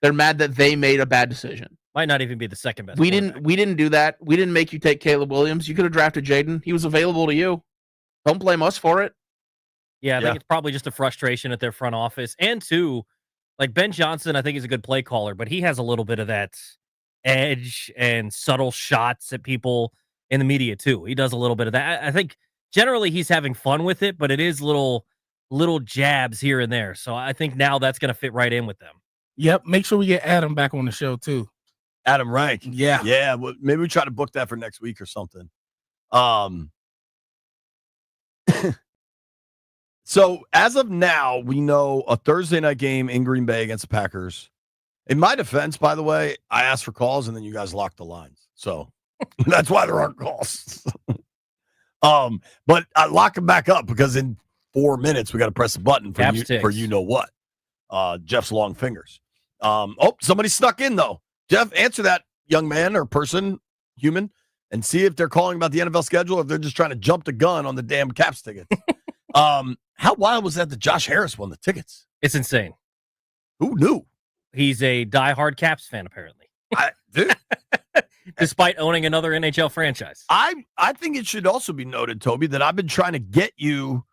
Speaker 7: They're mad that they made a bad decision.
Speaker 1: Might not even be the second best.
Speaker 7: We didn't do that. We didn't make you take Caleb Williams. You could have drafted Jaden. He was available to you. Don't blame us for it.
Speaker 1: Yeah, I think it's probably just a frustration at their front office. And two, like Ben Johnson, I think he's a good play caller, but he has a little bit of that edge and subtle shots at people in the media too. He does a little bit of that. I think generally he's having fun with it, but it is little jabs here and there. So I think now that's going to fit right in with them.
Speaker 13: Yep. Make sure we get Adam back on the show too.
Speaker 2: Adam Rank.
Speaker 13: Yeah.
Speaker 2: Yeah. Well, maybe we try to book that for next week or something. So as of now, we know a Thursday night game in Green Bay against the Packers. In my defense, by the way, I asked for calls and then you guys locked the lines. So that's why there aren't calls. But I lock them back up because in 4 minutes we got to press a button for you know what. Jeff's long fingers. Somebody snuck in though. Jeff, answer that young man or person, human, and see if they're calling about the NFL schedule or if they're just trying to jump the gun on the damn Caps tickets. How wild was that Josh Harris won the tickets?
Speaker 1: It's insane.
Speaker 2: Who knew?
Speaker 1: He's a diehard Caps fan, apparently.
Speaker 2: Dude.
Speaker 1: Despite owning another NHL franchise.
Speaker 2: I think it should also be noted, Toby, that I've been trying to get you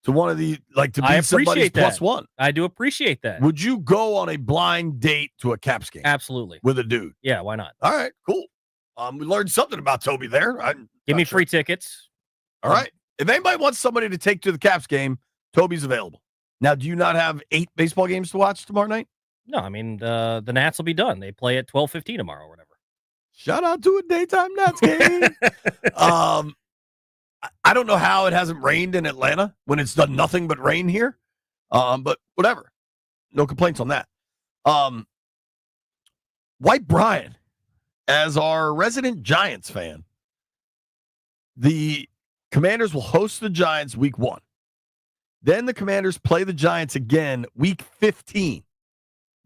Speaker 2: to one of the, like, to be somebody's plus one.
Speaker 1: I do appreciate that.
Speaker 2: Would you go on a blind date to a Caps game?
Speaker 1: Absolutely.
Speaker 2: With a dude?
Speaker 1: Yeah, why not?
Speaker 2: All right, cool. We learned something about Toby there.
Speaker 1: Give me free tickets.
Speaker 2: All right. If anybody wants somebody to take to the Caps game, Toby's available. Now, do you not have 8 baseball games to watch tomorrow night?
Speaker 1: No, I mean, the Nats will be done. They play at 12:15 tomorrow or whatever.
Speaker 2: Shout out to a daytime Nats game. I don't know how it hasn't rained in Atlanta when it's done nothing but rain here. But whatever. No complaints on that. White Brian, as our resident Giants fan, the Commanders will host the Giants week 1. Then the Commanders play the Giants again week 15.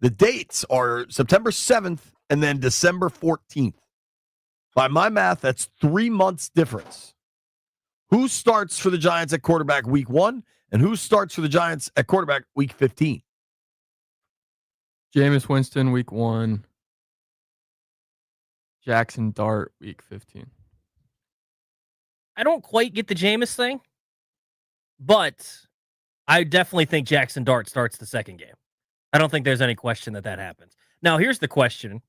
Speaker 2: The dates are September 7th and then December 14th. By my math, that's 3 months difference. Who starts for the Giants at quarterback week 1 and who starts for the Giants at quarterback week 15?
Speaker 3: Jameis Winston week 1. Jackson Dart week 15.
Speaker 1: I don't quite get the Jameis thing, but I definitely think Jackson Dart starts the second game. I don't think there's any question that happens. Now, here's the question.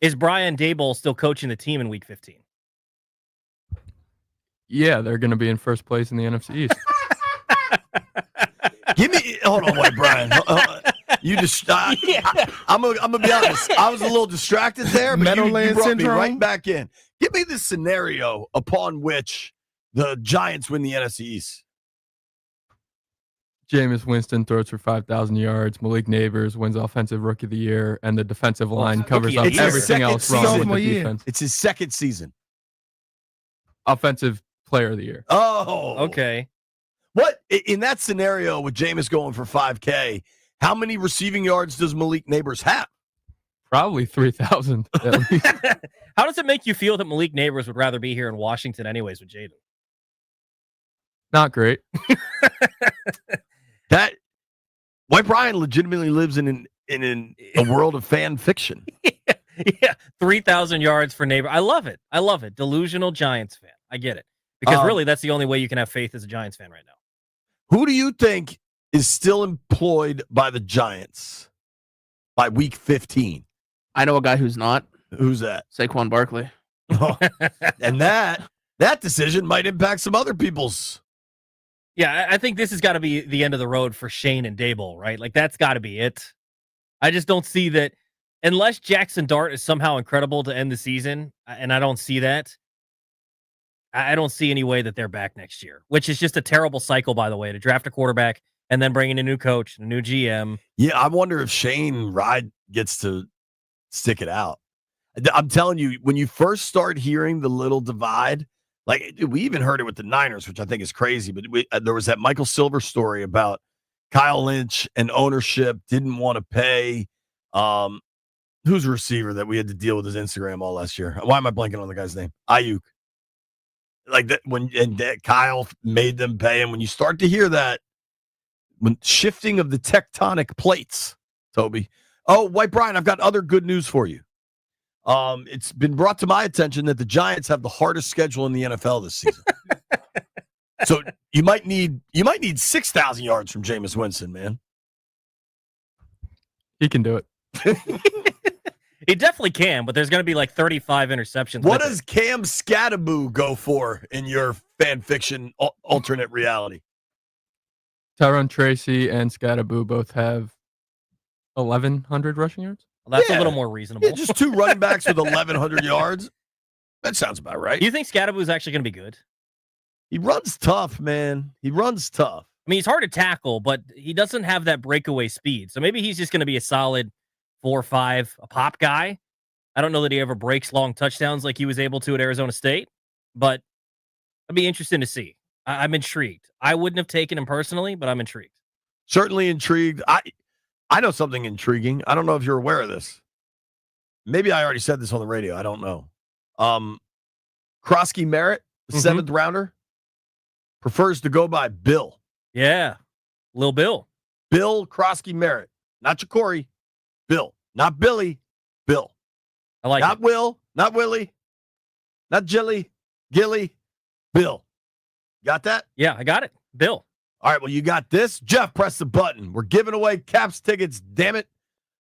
Speaker 1: Is Brian Daboll still coaching the team in week 15?
Speaker 3: Yeah, they're going to be in first place in the NFC East.
Speaker 2: Hold on, wait, Brian. You just, I'm gonna be honest. I was a little distracted there, but you brought me right back in. Give me the scenario upon which the Giants win the NFC East.
Speaker 3: Jameis Winston throws for 5,000 yards. Malik Neighbors wins Offensive Rookie of the Year, and the defensive line covers up everything else wrong with the defense.
Speaker 2: It's his second season.
Speaker 3: Offensive Player of the Year.
Speaker 2: Oh,
Speaker 1: okay.
Speaker 2: What in that scenario with Jameis going for 5K? How many receiving yards does Malik Neighbors have?
Speaker 3: Probably 3,000.
Speaker 1: How does it make you feel that Malik Neighbors would rather be here in Washington anyways with Jaden?
Speaker 3: Not great.
Speaker 2: That White Brian legitimately lives in a world of fan fiction.
Speaker 1: Yeah, 3,000 yards for Neighbor. I love it. Delusional Giants fan. I get it. Because really, that's the only way you can have faith as a Giants fan right now.
Speaker 2: Who do you think is still employed by the Giants by week 15?
Speaker 7: I know a guy who's not.
Speaker 2: Who's that?
Speaker 7: Saquon Barkley.
Speaker 2: And that decision might impact some other people's.
Speaker 1: Yeah, I think this has got to be the end of the road for Shane and Daboll, right? Like, that's got to be it. I just don't see that unless Jackson Dart is somehow incredible to end the season, and I don't see that. I don't see any way that they're back next year, which is just a terrible cycle, by the way, to draft a quarterback and then bring in a new coach, a new GM.
Speaker 2: Yeah, I wonder if Shane Ride gets to stick it out. I'm telling you, when you first start hearing the little divide, like we even heard it with the Niners, which I think is crazy, but there was that Michael Silver story about Kyle Lynch and ownership didn't want to pay. Who's a receiver that we had to deal with his Instagram all last year? Why am I blanking on the guy's name? Ayuk. Like that Kyle made them pay. And when you start to hear that, when shifting of the tectonic plates, Toby. Oh, White Brian, I've got other good news for you. It's been brought to my attention that the Giants have the hardest schedule in the NFL this season. So you might need 6,000 yards from Jameis Winston, man.
Speaker 3: He can do it.
Speaker 1: He definitely can, but there's going to be like 35 interceptions.
Speaker 2: What does Cam Scattaboo go for in your fan fiction alternate reality?
Speaker 3: Tyron Tracy and Scattaboo both have 1,100 rushing yards.
Speaker 1: Well, that's a little more reasonable.
Speaker 2: Yeah, just two running backs with 1,100 yards. That sounds about right.
Speaker 1: Do you think Scattaboo is actually going to be good?
Speaker 2: He runs tough, man. He runs tough.
Speaker 1: I mean, he's hard to tackle, but he doesn't have that breakaway speed. So maybe he's just going to be a solid 4 or 5 a pop guy. I don't know that he ever breaks long touchdowns like he was able to at Arizona State, but it'd be interesting to see. I'm intrigued. I wouldn't have taken him personally, but I'm intrigued.
Speaker 2: Certainly intrigued. I know something intriguing. I don't know if you're aware of this. Maybe I already said this on the radio. I don't know. Krosky Merritt, the 7th rounder, prefers to go by Bill.
Speaker 1: Yeah. Lil Bill.
Speaker 2: Bill Krosky Merritt. Not Jacory. Bill. Not Billy. Bill.
Speaker 1: I like
Speaker 2: not
Speaker 1: it.
Speaker 2: Will. Not Willie. Not Gilly. Bill. Got that?
Speaker 1: Yeah, I got it. Bill.
Speaker 2: All right, well, you got this. Jeff, press the button. We're giving away Caps tickets, damn it.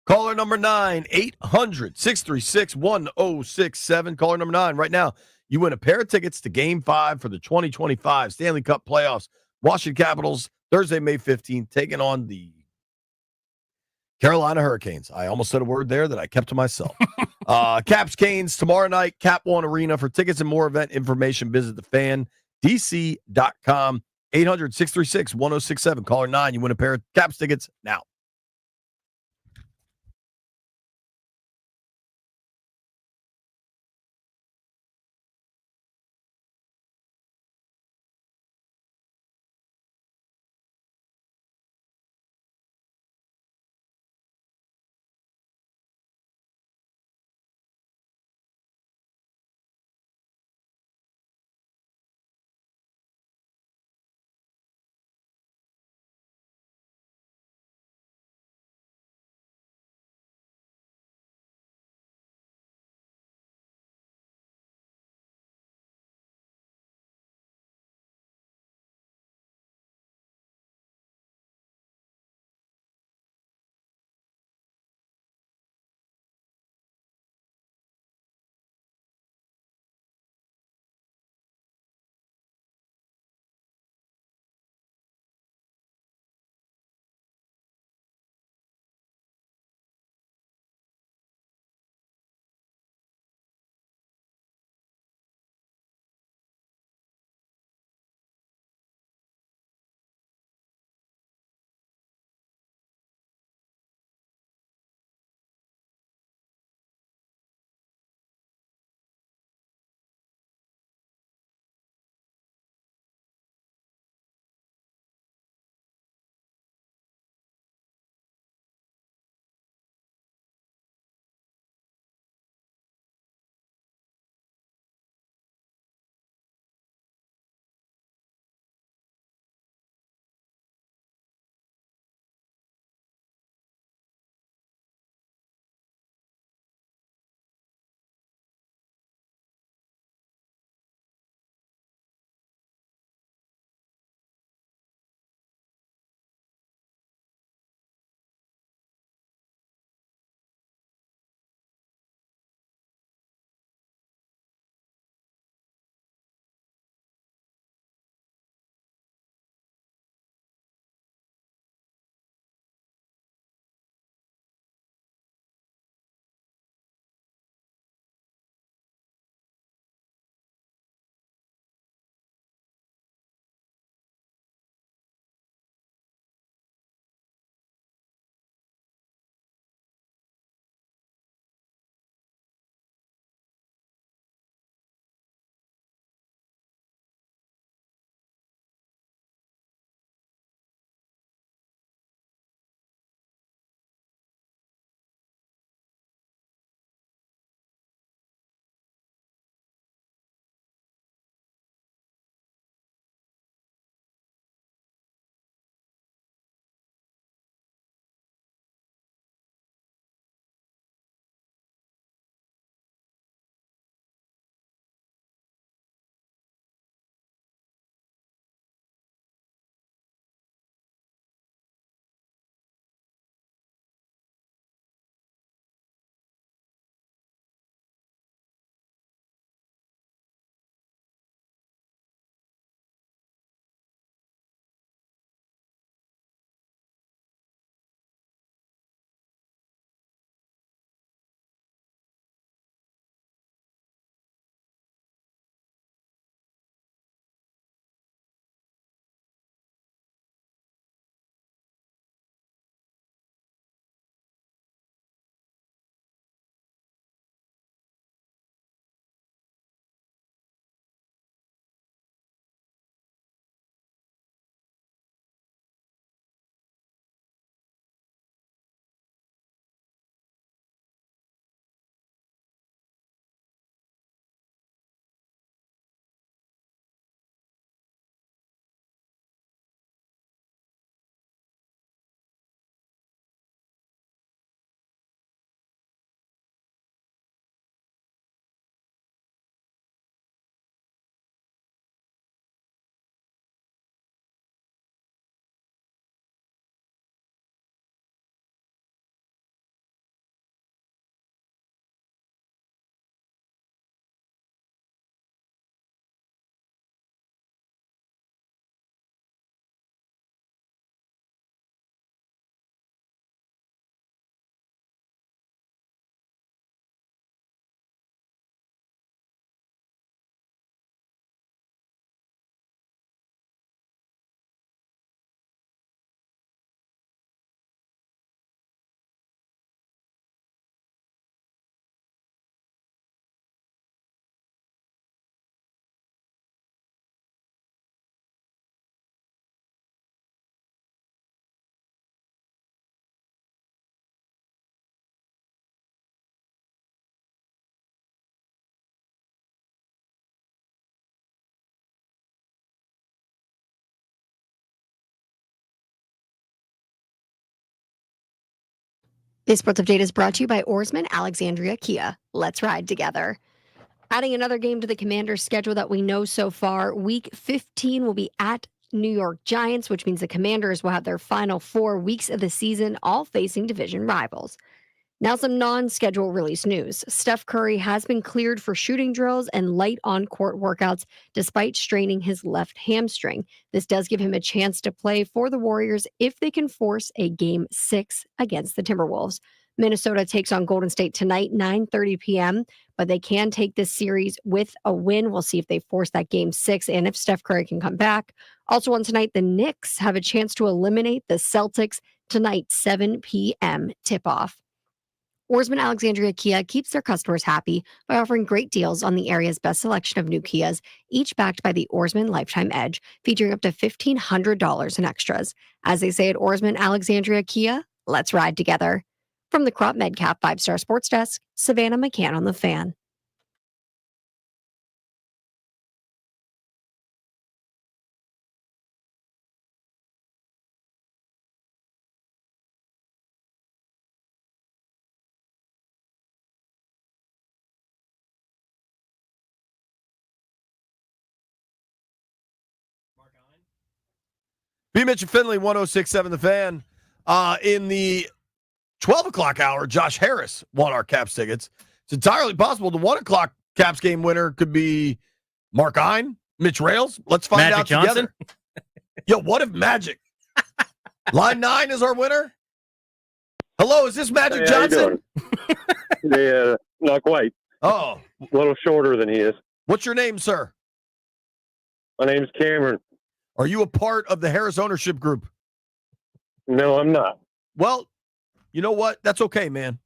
Speaker 2: Caller number 9, 800-636-1067. Caller number 9 right now. You win a pair of tickets to Game 5 for the 2025 Stanley Cup playoffs. Washington Capitals, Thursday, May 15th, taking on the Carolina Hurricanes. I almost said a word there that I kept to myself. Caps Canes tomorrow night, Cap One Arena. For tickets and more event information, visit thefandc.com. 800-636-1067. Caller 9. You win a pair of Caps tickets now.
Speaker 4: This sports update is brought to you by Oarsman Alexandria Kia. Let's ride together. Adding another game to the Commanders' schedule that we know so far, Week 15 will be at New York Giants, which means the Commanders will have their final 4 weeks of the season, all facing division rivals. Now some non-schedule release news. Steph Curry has been cleared for shooting drills and light on-court workouts despite straining his left hamstring. This does give him a chance to play for the Warriors if they can force a Game 6 against the Timberwolves. Minnesota takes on Golden State tonight, 9:30 p.m., but they can take this series with a win. We'll see if they force that Game 6 and if Steph Curry can come back. Also on tonight, the Knicks have a chance to eliminate the Celtics tonight, 7 p.m. tip-off. Oarsman Alexandria Kia keeps their customers happy by offering great deals on the area's best selection of new Kias, each backed by the Oarsman Lifetime Edge, featuring up to $1,500 in extras. As they say at Oarsman Alexandria Kia, let's ride together. From the Crop MedCap 5-Star Sports Desk, Savannah McCann on the Fan.
Speaker 2: B. Mitch and Finley, 106.7 The Fan. In the 12 o'clock hour, Josh Harris won our Caps tickets. It's entirely possible the 1 o'clock Caps game winner could be Mark Ein, Mitch Rails. Let's find
Speaker 1: Magic
Speaker 2: out
Speaker 1: Johnson?
Speaker 2: together. Yo, what if Magic? Line 9 is our winner. Hello, is this Magic
Speaker 14: Hey, how you
Speaker 2: Johnson?
Speaker 14: Yeah, not quite.
Speaker 2: Oh.
Speaker 14: A little shorter than he is.
Speaker 2: What's your name, sir?
Speaker 14: My name's Cameron.
Speaker 2: Are you a part of the Harris ownership group?
Speaker 14: No, I'm not.
Speaker 2: Well, you know what? That's okay, man.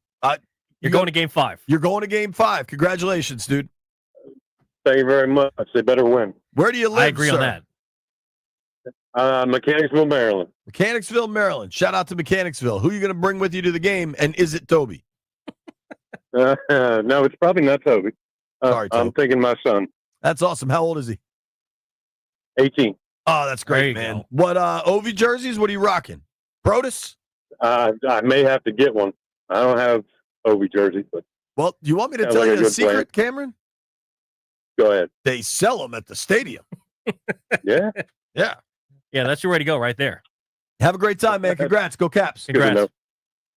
Speaker 1: You're going to Game 5.
Speaker 2: You're going to Game 5. Congratulations, dude.
Speaker 14: Thank you very much. They better win.
Speaker 2: Where do you live,
Speaker 1: I agree
Speaker 2: sir?
Speaker 1: on that.
Speaker 14: Mechanicsville, Maryland.
Speaker 2: Mechanicsville, Maryland. Shout out to Mechanicsville. Who are you going to bring with you to the game, and is it Toby?
Speaker 14: No, it's probably not Toby.
Speaker 2: Sorry, Toby.
Speaker 14: I'm thinking my son.
Speaker 2: That's awesome. How old is he?
Speaker 14: 18.
Speaker 2: Oh, that's great, man.
Speaker 1: Go.
Speaker 2: What Ovi jerseys? What are you rocking? Protus?
Speaker 14: I may have to get one. I don't have Ovi jersey, but
Speaker 2: Well, you want me to
Speaker 14: Sounds
Speaker 2: tell
Speaker 14: like
Speaker 2: you
Speaker 14: a
Speaker 2: the
Speaker 14: good
Speaker 2: secret,
Speaker 14: plan.
Speaker 2: Cameron?
Speaker 14: go ahead.
Speaker 2: They sell them at the stadium.
Speaker 14: Yeah.
Speaker 2: Yeah.
Speaker 1: Yeah, that's your way to go right there.
Speaker 2: Have a great time, man. Congrats. Go Caps.
Speaker 1: Congrats.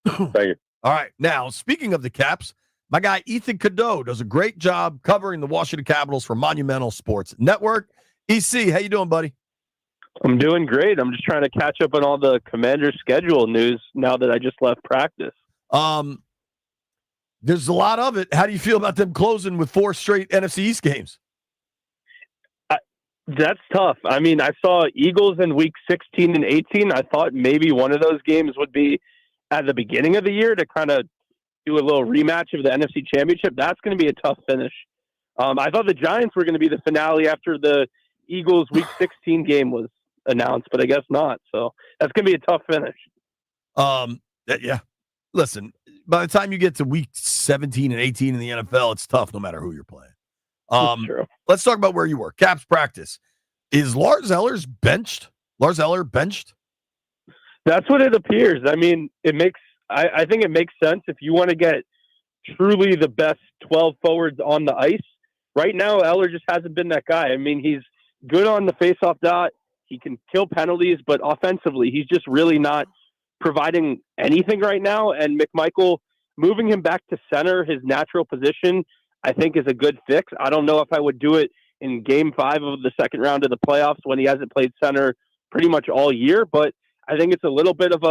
Speaker 14: Thank you.
Speaker 2: All right. Now, speaking of the Caps, my guy Ethan Cadeau does a great job covering the Washington Capitals for Monumental Sports Network. EC, how you doing, buddy?
Speaker 15: I'm doing great. I'm just trying to catch up on all the Commanders schedule news now that I just left practice.
Speaker 2: There's a lot of it. How do you feel about them closing with 4 straight NFC East games?
Speaker 15: That's tough. I mean, I saw Eagles in week 16 and 18. I thought maybe one of those games would be at the beginning of the year to kind of do a little rematch of the NFC Championship. That's going to be a tough finish. I thought the Giants were going to be the finale after the Eagles week 16 game was announced, but I guess not. So that's going to be a tough finish.
Speaker 2: Yeah. Listen, by the time you get to week 17 and 18 in the NFL, it's tough no matter who you're playing.
Speaker 15: True.
Speaker 2: Let's talk about where you were. Caps practice. Is Lars Eller benched?
Speaker 15: That's what it appears. I mean, I think it makes sense if you want to get truly the best 12 forwards on the ice. Right now, Eller just hasn't been that guy. I mean, he's good on the faceoff dot. He can kill penalties, but offensively, he's just really not providing anything right now. And McMichael moving him back to center, his natural position, I think is a good fix. I don't know if I would do it in Game 5 of the second round of the playoffs when he hasn't played center pretty much all year, but I think it's a little bit of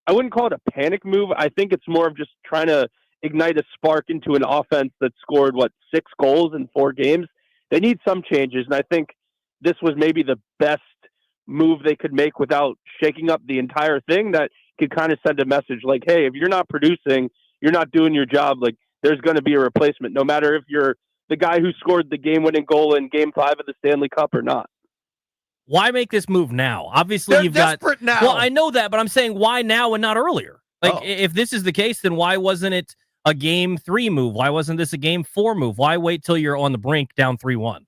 Speaker 15: I wouldn't call it a panic move. I think it's more of just trying to ignite a spark into an offense that scored, 6 goals in 4 games. They need some changes, and I think this was maybe the best move they could make without shaking up the entire thing that could kind of send a message like, hey, if you're not producing, you're not doing your job, like there's going to be a replacement, no matter if you're the guy who scored the game-winning goal in Game 5 of the Stanley Cup or not.
Speaker 1: Why make this move now? Obviously,
Speaker 2: They're
Speaker 1: you've got
Speaker 2: desperate now.
Speaker 1: Well, I know that, but I'm saying why now and not earlier? Like, if this is the case, then why wasn't it a Game 3 move? Why wasn't this a Game 4 move? Why wait till you're on the brink down 3-1?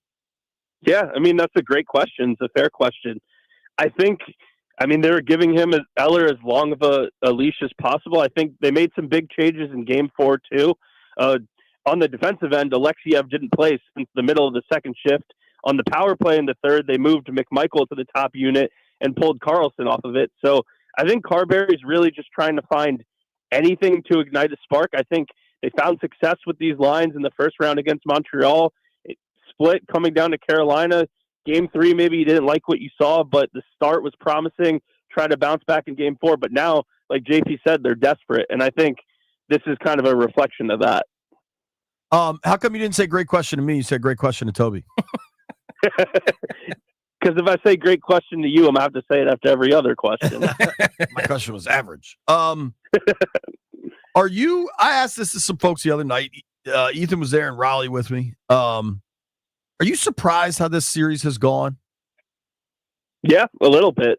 Speaker 15: Yeah, I mean, that's a great question. It's a fair question. I think I mean, they were giving him Eller as long of a leash as possible. I think they made some big changes in Game 4 too. On the defensive end, Alexiev didn't play since the middle of the second shift. On the power play in the third, they moved McMichael to the top unit and pulled Carlson off of it. So I think Carberry's really just trying to find anything to ignite a spark. I think they found success with these lines in the first round against Montreal. It split coming down to Carolina. Game 3, maybe you didn't like what you saw, but the start was promising. Try to bounce back in Game 4. But now, like JP said, they're desperate. And I think this is kind of a reflection of that.
Speaker 2: How come you didn't say great question to me? You said great question to Toby.
Speaker 15: Because if I say great question to you, I'm going to have to say it after every other question.
Speaker 2: My question was average. Are you, I asked this to some folks the other night. Ethan was there in Raleigh with me. Are you surprised how this series has gone?
Speaker 15: Yeah, a little bit.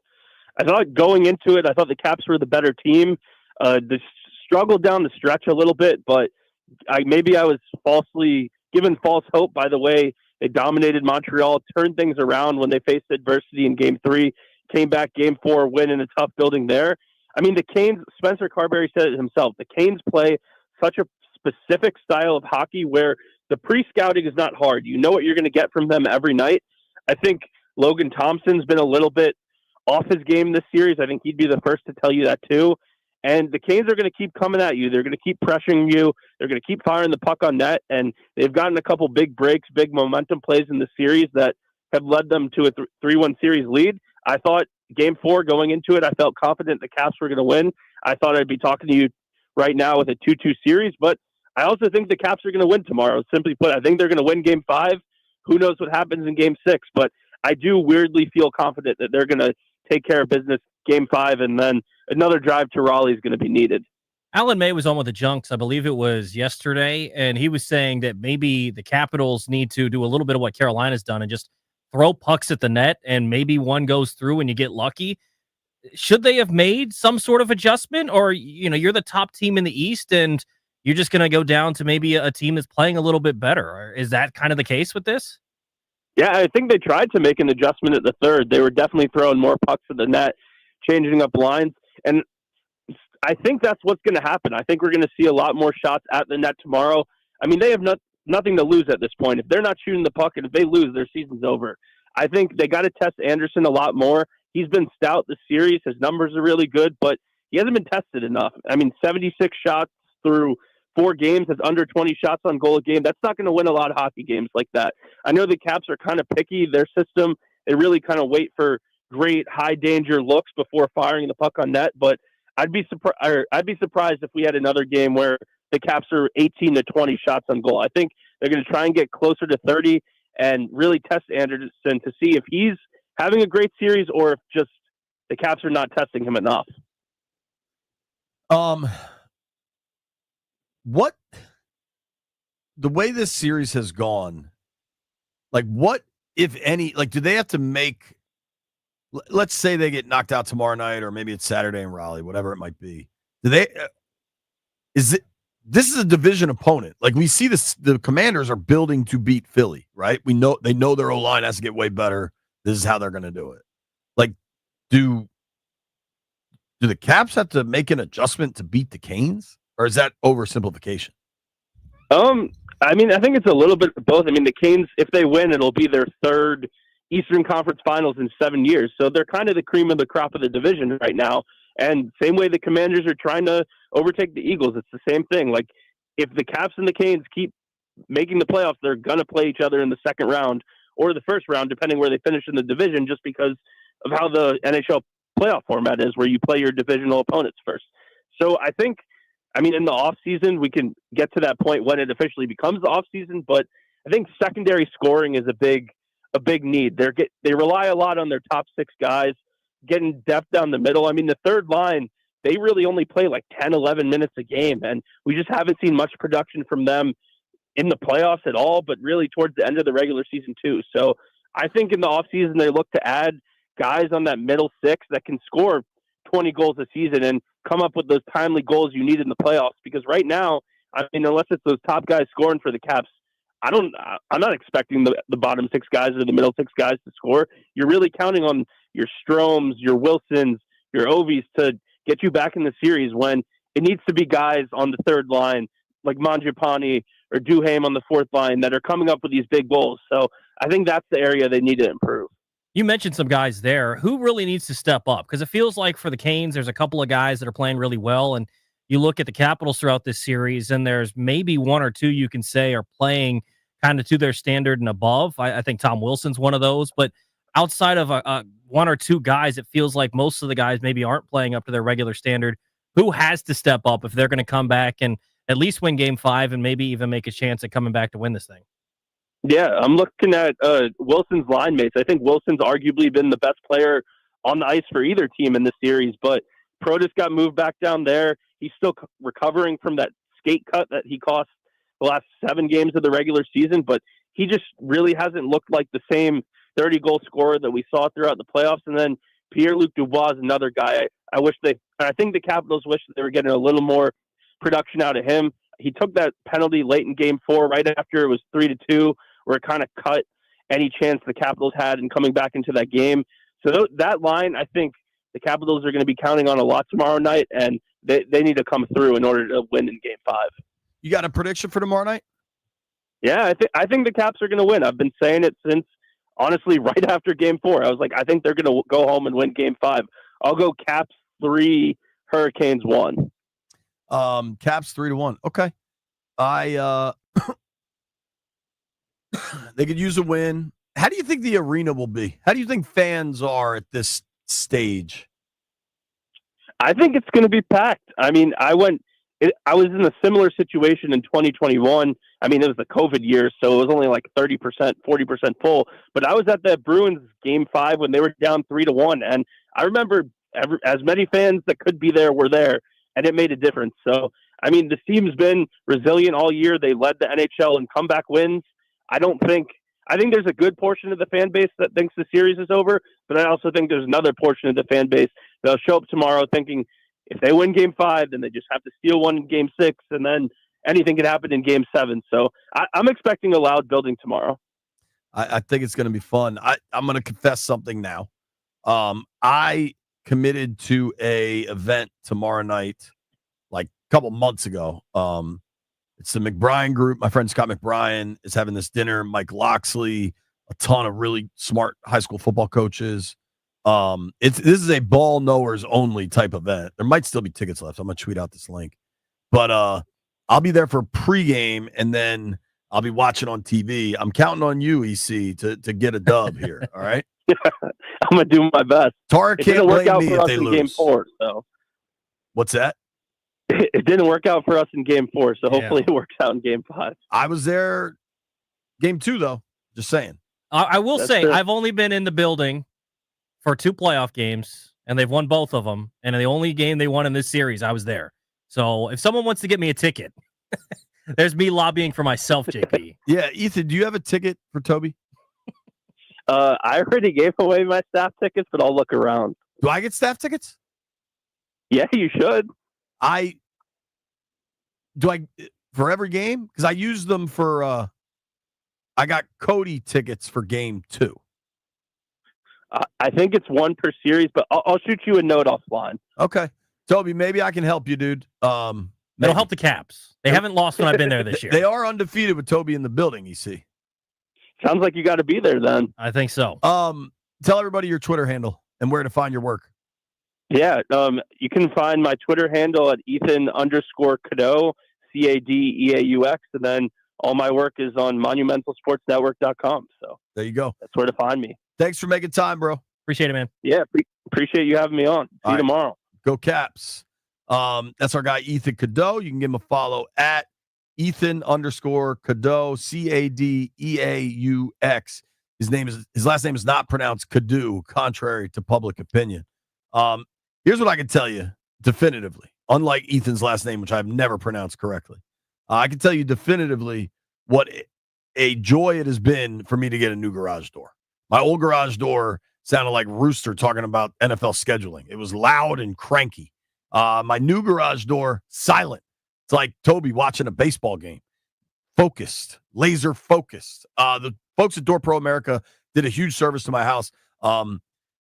Speaker 15: I thought going into it, I thought the Caps were the better team. They struggled down the stretch a little bit, but maybe I was falsely given false hope by the way they dominated Montreal, turned things around when they faced adversity in Game 3, came back Game 4, win in a tough building there. I mean, the Canes, Spencer Carberry said it himself, the Canes play such a specific style of hockey where the pre-scouting is not hard. You know what you're going to get from them every night. I think Logan Thompson's been a little bit off his game this series. I think he'd be the first to tell you that too. And the Canes are going to keep coming at you. They're going to keep pressuring you. They're going to keep firing the puck on net. And they've gotten a couple big breaks, big momentum plays in the series that have led them to a 3-1 series lead. I thought Game 4 going into it, I felt confident the Caps were going to win. I thought I'd be talking to you right now with a 2-2 series. But I also think the Caps are going to win tomorrow. Simply put, I think they're going to win Game 5. Who knows what happens in Game 6? But I do weirdly feel confident that they're going to take care of business Game 5, and then another drive to Raleigh is going to be needed.
Speaker 1: Alan May was on with the Junks, I believe it was yesterday, and he was saying that maybe the Capitals need to do a little bit of what Carolina's done and just throw pucks at the net, and maybe one goes through and you get lucky. Should they have made some sort of adjustment, or you're the top team in the East and you're just going to go down to maybe a team that's playing a little bit better? Is that kind of the case with this?
Speaker 15: Yeah, I think they tried to make an adjustment at the third. They were definitely throwing more pucks at the net, changing up lines. And I think that's what's going to happen. I think we're going to see a lot more shots at the net tomorrow. I mean, they have nothing to lose at this point. If they're not shooting the puck and if they lose, their season's over. I think they got to test Anderson a lot more. He's been stout this series. His numbers are really good, but he hasn't been tested enough. I mean, 76 shots through 4 games, that's under 20 shots on goal a game. That's not going to win a lot of hockey games like that. I know the Caps are kind of picky. Their system, they really kind of wait for great high danger looks before firing the puck on net. But I'd be surprised if we had another game where the Caps are 18 to 20 shots on goal. I think they're going to try and get closer to 30 and really test Anderson to see if he's having a great series or if just the Caps are not testing him enough.
Speaker 2: What the way this series has gone, like what, if any, like do they have to make, let's say they get knocked out tomorrow night, or maybe it's Saturday in Raleigh, whatever it might be. Do they, this is a division opponent. Like we see this, the Commanders are building to beat Philly, right? They know their O-line has to get way better. This is how they're going to do it. Like, do the Caps have to make an adjustment to beat the Canes? Or is that oversimplification?
Speaker 15: I mean, I think it's a little bit of both. I mean, the Canes, if they win, it'll be their third Eastern Conference Finals in 7 years. So they're kind of the cream of the crop of the division right now. And same way the Commanders are trying to overtake the Eagles. It's the same thing. Like, if the Caps and the Canes keep making the playoffs, they're going to play each other in the second round or the first round, depending where they finish in the division, just because of how the NHL playoff format is, where you play your divisional opponents first. So I think, I mean, in the offseason, we can get to that point when it officially becomes the offseason, but I think secondary scoring is a big need. They rely a lot on their top 6 guys, getting depth down the middle. I mean, the third line, they really only play like 10, 11 minutes a game, and we just haven't seen much production from them in the playoffs at all, but really towards the end of the regular season too. So I think in the offseason, they look to add guys on that middle 6 that can score 20 goals a season and come up with those timely goals you need in the playoffs. Because right now, I mean, unless it's those top guys scoring for the Caps, I'm not expecting the bottom 6 guys or the middle 6 guys to score. You're really counting on your Stroms, your Wilsons, your Ovies to get you back in the series when it needs to be guys on the third line like Mangiapane or Duhaime on the fourth line that are coming up with these big goals. So I think that's the area they need to improve.
Speaker 1: You mentioned some guys there. Who really needs to step up? Because it feels like for the Canes, there's a couple of guys that are playing really well. And you look at the Capitals throughout this series, and there's maybe one or two you can say are playing kind of to their standard and above. I think Tom Wilson's one of those. But outside of one or two guys, it feels like most of the guys maybe aren't playing up to their regular standard. Who has to step up if they're going to come back and at least win Game 5 and maybe even make a chance at coming back to win this thing?
Speaker 15: Yeah, I'm looking at Wilson's line mates. I think Wilson's arguably been the best player on the ice for either team in this series, but Protas got moved back down there. He's still recovering from that skate cut that he cost the last 7 games of the regular season, but he just really hasn't looked like the same 30-goal scorer that we saw throughout the playoffs. And then Pierre-Luc Dubois is another guy. I think the Capitals wish they were getting a little more production out of him. He took that penalty late in Game 4, right after it was 3-2, where it kind of cut any chance the Capitals had in coming back into that game. So that line, I think the Capitals are going to be counting on a lot tomorrow night, and they need to come through in order to win in Game 5.
Speaker 2: You got a prediction for tomorrow night?
Speaker 15: Yeah, I think the Caps are going to win. I've been saying it since, honestly, right after Game 4. I was like, I think they're going to go home and win Game 5. I'll go Caps 3, Hurricanes 1.
Speaker 2: Caps 3-1. Okay. They could use a win. How do you think the arena will be? How do you think fans are at this stage?
Speaker 15: I think it's going to be packed. I mean, I was in a similar situation in 2021. I mean, it was the COVID year, so it was only like 30%, 40% full. But I was at that Bruins Game 5 when they were down 3-1, and I remember as many fans that could be there were there, and it made a difference. So, I mean, this team's been resilient all year. They led the NHL in comeback wins. I think there's a good portion of the fan base that thinks the series is over, but I also think there's another portion of the fan base that'll show up tomorrow thinking if they win Game 5, then they just have to steal one in Game 6, and then anything can happen in Game 7. So I'm expecting a loud building tomorrow.
Speaker 2: I think it's going to be fun. I'm going to confess something now. I committed to a event tomorrow night, like a couple months ago. It's the McBrien group. My friend Scott McBrien is having this dinner. Mike Loxley, a ton of really smart high school football coaches. This is a ball knowers only type event. There might still be tickets left. I'm gonna tweet out this link, but I'll be there for pregame, and then I'll be watching on TV. I'm counting on you, EC, to get a dub here. All right.
Speaker 15: I'm gonna do my best.
Speaker 2: Tara can't blame me if they lose.
Speaker 15: Game 4, so.
Speaker 2: What's that?
Speaker 15: It didn't work out for us in Game 4, so hopefully it works out in Game 5.
Speaker 2: I was there Game 2, though. Just saying.
Speaker 1: I will say I've only been in the building for 2 playoff games, and they've won both of them. And the only game they won in this series, I was there. So if someone wants to get me a ticket, there's me lobbying for myself, JP.
Speaker 2: Yeah, Ethan, do you have a ticket for Toby?
Speaker 15: I already gave away my staff tickets, but I'll look around.
Speaker 2: Do I get staff tickets?
Speaker 15: Yeah, you should.
Speaker 2: For every game? Because I use them for I got Cody tickets for Game 2.
Speaker 15: I think it's 1 per series, but I'll shoot you a note offline.
Speaker 2: Okay. Toby, maybe I can help you, dude.
Speaker 1: It'll help the Caps. They haven't lost when I've been there this year.
Speaker 2: They are undefeated with Toby in the building, you see.
Speaker 15: Sounds like you got to be there then.
Speaker 1: I think so.
Speaker 2: Tell everybody your Twitter handle and where to find your work.
Speaker 15: Yeah, you can find my Twitter handle at Ethan_Cadeau, CADEAUX, and then all my work is on monumentalsportsnetwork.com. So
Speaker 2: there you go.
Speaker 15: That's where to find me.
Speaker 2: Thanks for making time, bro.
Speaker 1: Appreciate it, man.
Speaker 15: Yeah, appreciate you having me on. See you tomorrow.
Speaker 2: Go Caps. That's our guy, Ethan Cadeau. You can give him a follow at Ethan_Cadeau, CADEAUX. His last name is not pronounced Cadeau, contrary to public opinion. Here's what I can tell you definitively. Unlike Ethan's last name, which I've never pronounced correctly, I can tell you definitively what a joy it has been for me to get a new garage door. My old garage door sounded like Rooster talking about NFL scheduling. It was loud and cranky. My new garage door, silent. It's like Toby watching a baseball game. Focused, laser focused. The folks at Door Pro America did a huge service to my house.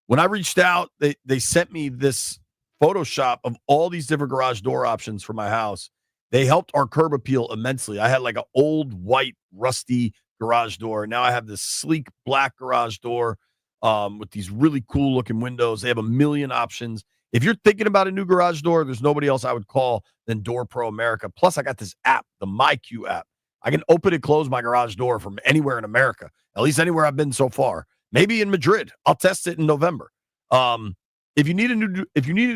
Speaker 2: When I reached out, they sent me this Photoshop of all these different garage door options for my house. They helped our curb appeal immensely. I had like an old white rusty garage door. Now I have this sleek black garage door with these really cool looking windows. They have a million options. If you're thinking about a new garage door, there's nobody else I would call than Door Pro America. Plus, I got this app, the MyQ app. I can open and close my garage door from anywhere in America, at least anywhere I've been so far. Maybe in Madrid. I'll test it in November. If you need a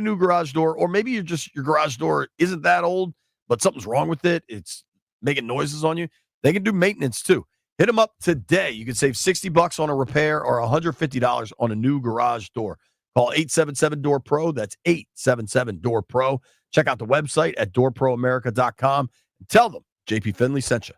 Speaker 2: new garage door, or maybe your garage door isn't that old, but something's wrong with it, it's making noises on you, they can do maintenance too. Hit them up today. You can save $60 on a repair or $150 on a new garage door. Call 877-DOOR-PRO. That's 877-DOOR-PRO. Check out the website at doorproamerica.com and tell them JP Finley sent you.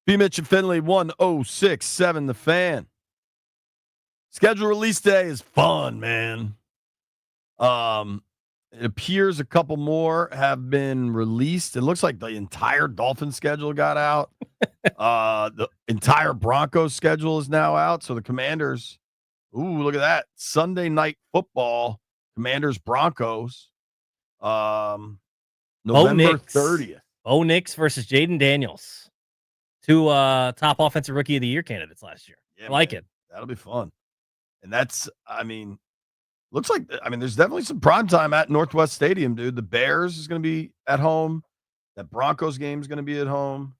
Speaker 2: B. Mitch and Finley, 1067 The Fan. Schedule release day is fun, man. It appears a couple more have been released. It looks like the entire Dolphins schedule got out. The entire Broncos schedule is now out. So the Commanders, ooh, look at that. Sunday night football, Commanders Broncos. November 30th.
Speaker 1: Bo Nix versus Jaden Daniels. Two top offensive rookie of the year candidates last year.
Speaker 2: Yeah,
Speaker 1: I like
Speaker 2: man.
Speaker 1: it.
Speaker 2: That'll be fun. And that's, looks like, there's definitely some prime time at Northwest Stadium, dude. The Bears is going to be at home. That Broncos game is going to be at home.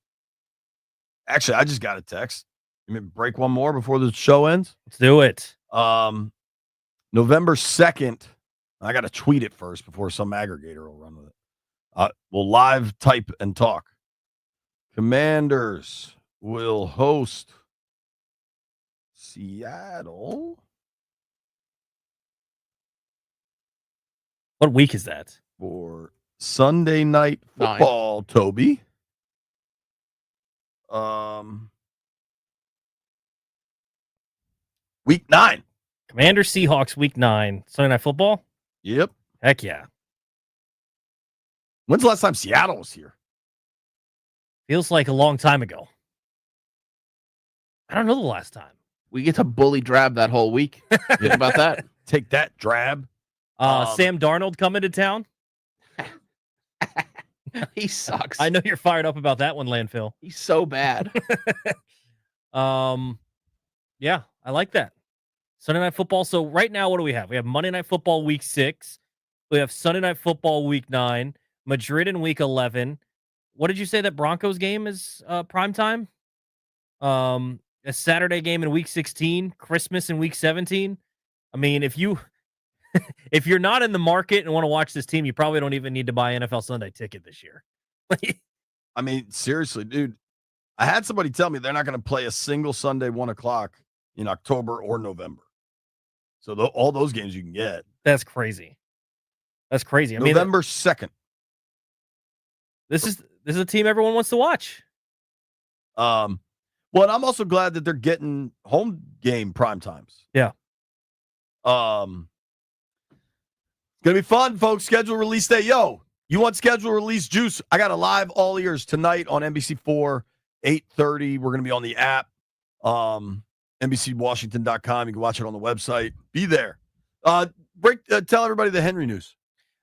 Speaker 2: Actually, I just got a text. Let me break one more before the show ends.
Speaker 1: Let's do it.
Speaker 2: November 2nd. I got to tweet it first before some aggregator will run with it. We'll live type and talk. Commanders will host Seattle.
Speaker 1: What week is that?
Speaker 2: For Sunday night football, Toby. Week 9.
Speaker 1: Commanders Seahawks week 9. Sunday night football?
Speaker 2: Yep.
Speaker 1: Heck yeah.
Speaker 2: When's the last time Seattle was here?
Speaker 1: Feels like a long time ago. I don't know the last time.
Speaker 7: We get to bully Drab that whole week. Think about that.
Speaker 2: Take that, Drab.
Speaker 1: Sam Darnold coming to town.
Speaker 7: He sucks.
Speaker 1: I know you're fired up about that one, Landfill.
Speaker 7: He's so bad.
Speaker 1: Yeah, I like that. Sunday night football. So right now, what do we have? We have Monday night football week 6. We have Sunday night football week 9. Madrid in week 11. What did you say that Broncos game is prime time? A Saturday game in week 16. Christmas in week 17. I mean, if you're not in the market and want to watch this team, you probably don't even need to buy an NFL Sunday ticket this year.
Speaker 2: I mean, seriously, dude. I had somebody tell me they're not going to play a single Sunday 1:00 in October or November. So all those games you can get.
Speaker 1: That's crazy. That's crazy. I mean,
Speaker 2: November 2nd.
Speaker 1: This is a team everyone wants to watch.
Speaker 2: Well, and I'm also glad that they're getting home game prime times.
Speaker 1: Yeah.
Speaker 2: It's gonna be fun, folks. Schedule release day. Yo, you want schedule release juice? I got a live all ears tonight on NBC4, 8:30. We're gonna be on the app. NBCWashington.com. You can watch it on the website. Be there. Tell everybody the Henry news.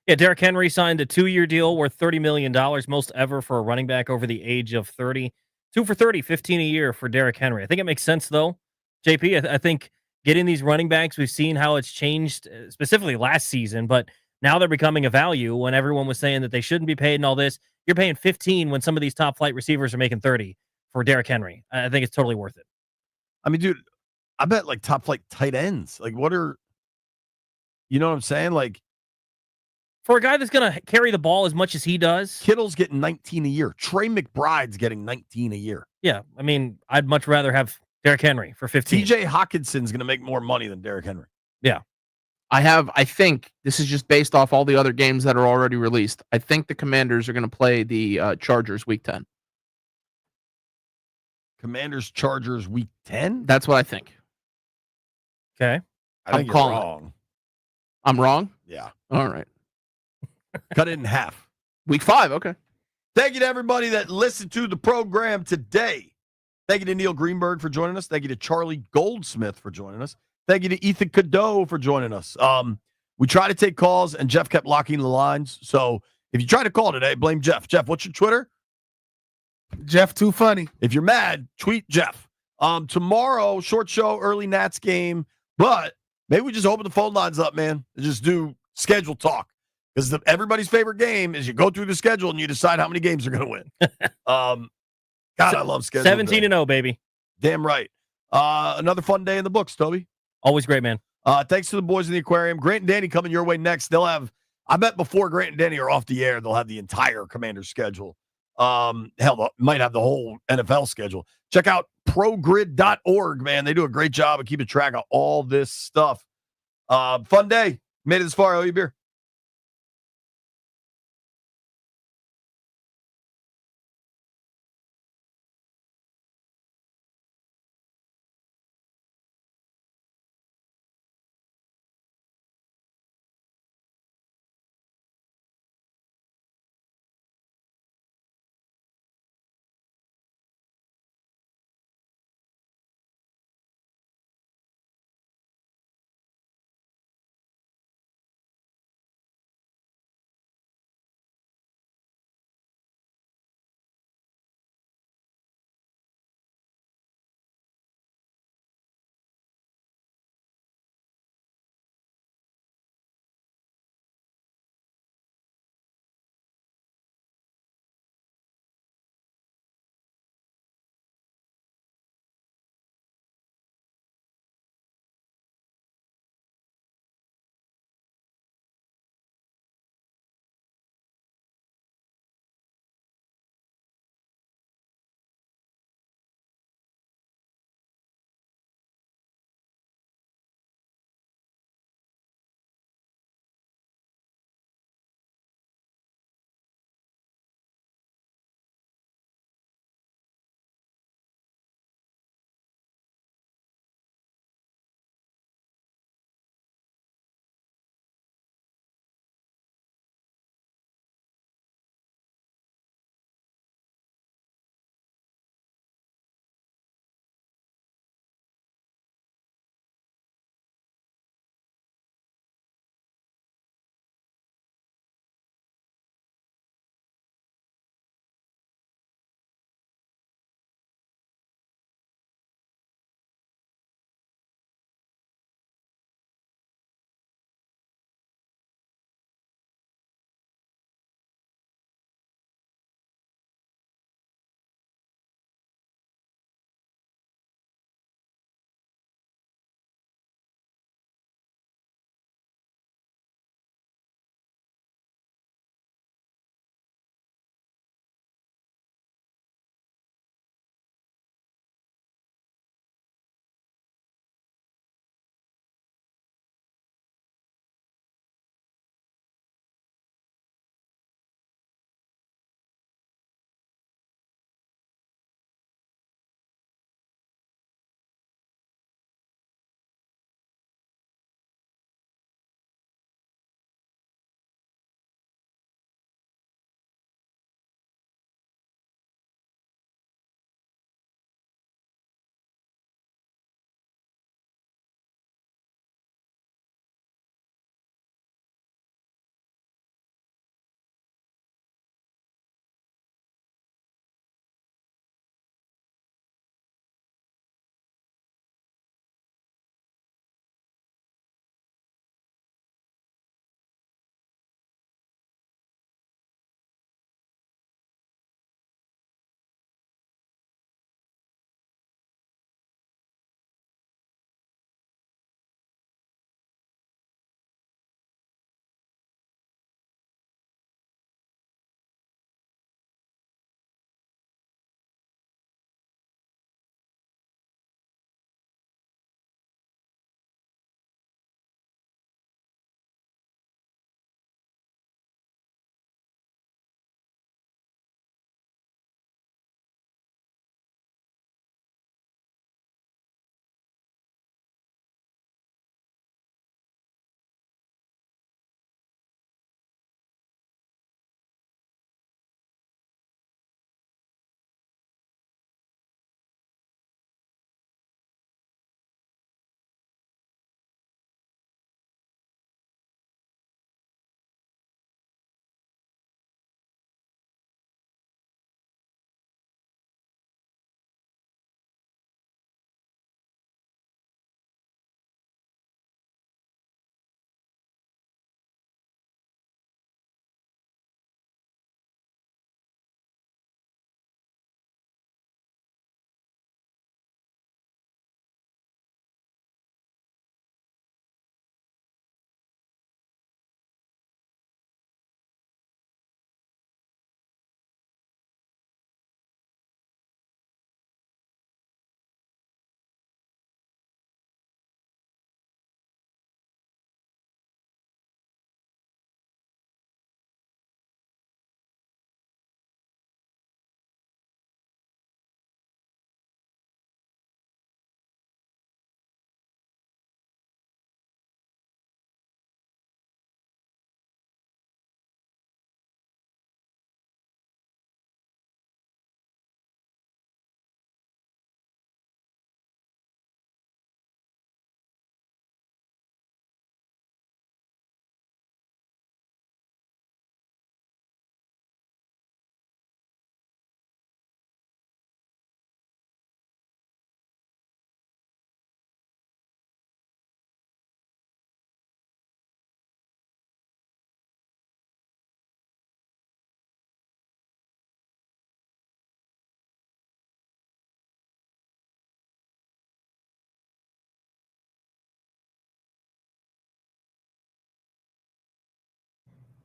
Speaker 1: Yeah, Derrick Henry signed a 2-year deal worth $30 million, most ever for a running back over the age of 30. 2 for 30, 15 a year for Derrick Henry. I think it makes sense, though. JP, I think getting these running backs, we've seen how it's changed, specifically last season, but now they're becoming a value when everyone was saying that they shouldn't be paid and all this. You're paying 15 when some of these top flight receivers are making 30 for Derrick Henry. I think it's totally worth it.
Speaker 2: I mean, dude, I bet like top flight tight ends. Like, what are, you know what I'm saying? Like,
Speaker 1: for a guy that's going to carry the ball as much as he does.
Speaker 2: Kittle's getting 19 a year. Trey McBride's getting 19 a year.
Speaker 1: Yeah, I mean, I'd much rather have Derrick Henry for 15.
Speaker 2: TJ Hawkinson's going to make more money than Derrick Henry.
Speaker 1: Yeah.
Speaker 7: I think this is just based off all the other games that are already released. I think the Commanders are going to play the Chargers week 10.
Speaker 2: Commanders Chargers week 10?
Speaker 7: That's what I think.
Speaker 1: Okay.
Speaker 2: I think
Speaker 7: I'm calling
Speaker 2: you're wrong.
Speaker 7: I'm wrong?
Speaker 2: Yeah.
Speaker 7: All right.
Speaker 2: Cut it in half.
Speaker 7: Week 5, okay.
Speaker 2: Thank you to everybody that listened to the program today. Thank you to Neil Greenberg for joining us. Thank you to Charlie Goldsmith for joining us. Thank you to Ethan Cadeau for joining us. We try to take calls, and Jeff kept locking the lines. So if you try to call today, blame Jeff. Jeff, what's your Twitter?
Speaker 13: Jeff Too Funny.
Speaker 2: If you're mad, tweet Jeff. Tomorrow, short show, early Nats game. But maybe we just open the phone lines up, man, and just do schedule talk. Because everybody's favorite game is you go through the schedule and you decide how many games they're going to win. God, I love schedule.
Speaker 1: 17-0, baby.
Speaker 2: Damn right. Another fun day in the books, Toby.
Speaker 1: Always great, man.
Speaker 2: Thanks to the boys in the aquarium. Grant and Danny coming your way next. They'll have, I bet before Grant and Danny are off the air, they'll have the entire Commander schedule. Hell, they might have the whole NFL schedule. Check out progrid.org, man. They do a great job of keeping track of all this stuff. Fun day. Made it this far. I owe you a beer.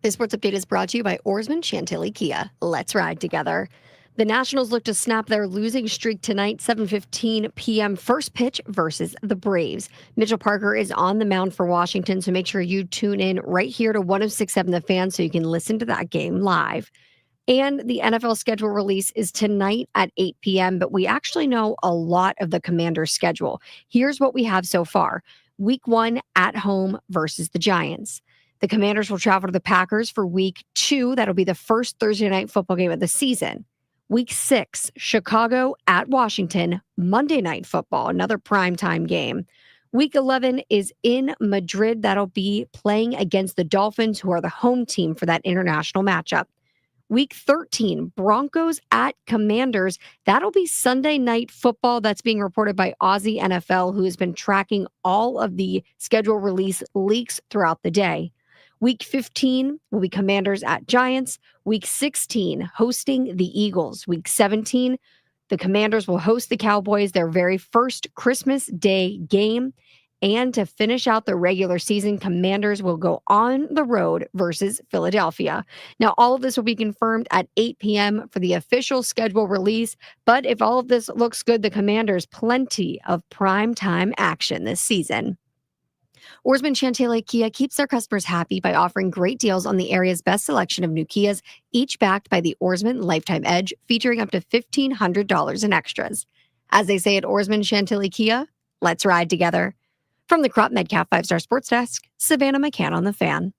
Speaker 4: This sports update is brought to you by Oarsman Chantilly Kia. Let's ride together. The Nationals look to snap their losing streak tonight, 7:15 p.m. first pitch versus the Braves. Mitchell Parker is on the mound for Washington, so make sure you tune in right here to 106.7 The Fan so you can listen to that game live. And the NFL schedule release is tonight at 8 p.m., but we actually know a lot of the Commanders' schedule. Here's what we have so far. Week 1 at home versus the Giants. The Commanders will travel to the Packers for week 2. That'll be the first Thursday night football game of the season. Week 6, Chicago at Washington, Monday Night Football, another primetime game. Week 11 is in Madrid. That'll be playing against the Dolphins, who are the home team for that international matchup. Week 13, Broncos at Commanders. That'll be Sunday Night Football. That's being reported by Aussie NFL, who has been tracking all of the schedule release leaks throughout the day. Week 15 will be Commanders at Giants. Week 16, hosting the Eagles. Week 17, the Commanders will host the Cowboys, their very first Christmas Day game. And to finish out the regular season, Commanders will go on the road versus Philadelphia. Now, all of this will be confirmed at 8 p.m. for the official schedule release. But if all of this looks good, the Commanders plenty of primetime action this season. Oarsman Chantilly Kia keeps their customers happy by offering great deals on the area's best selection of new Kias, each backed by the Oarsman Lifetime Edge, featuring up to $1,500 in extras. As they say at Oarsman Chantilly Kia, let's ride together. From the Crop Medcalf 5-Star Sports Desk, Savannah McCann on The Fan.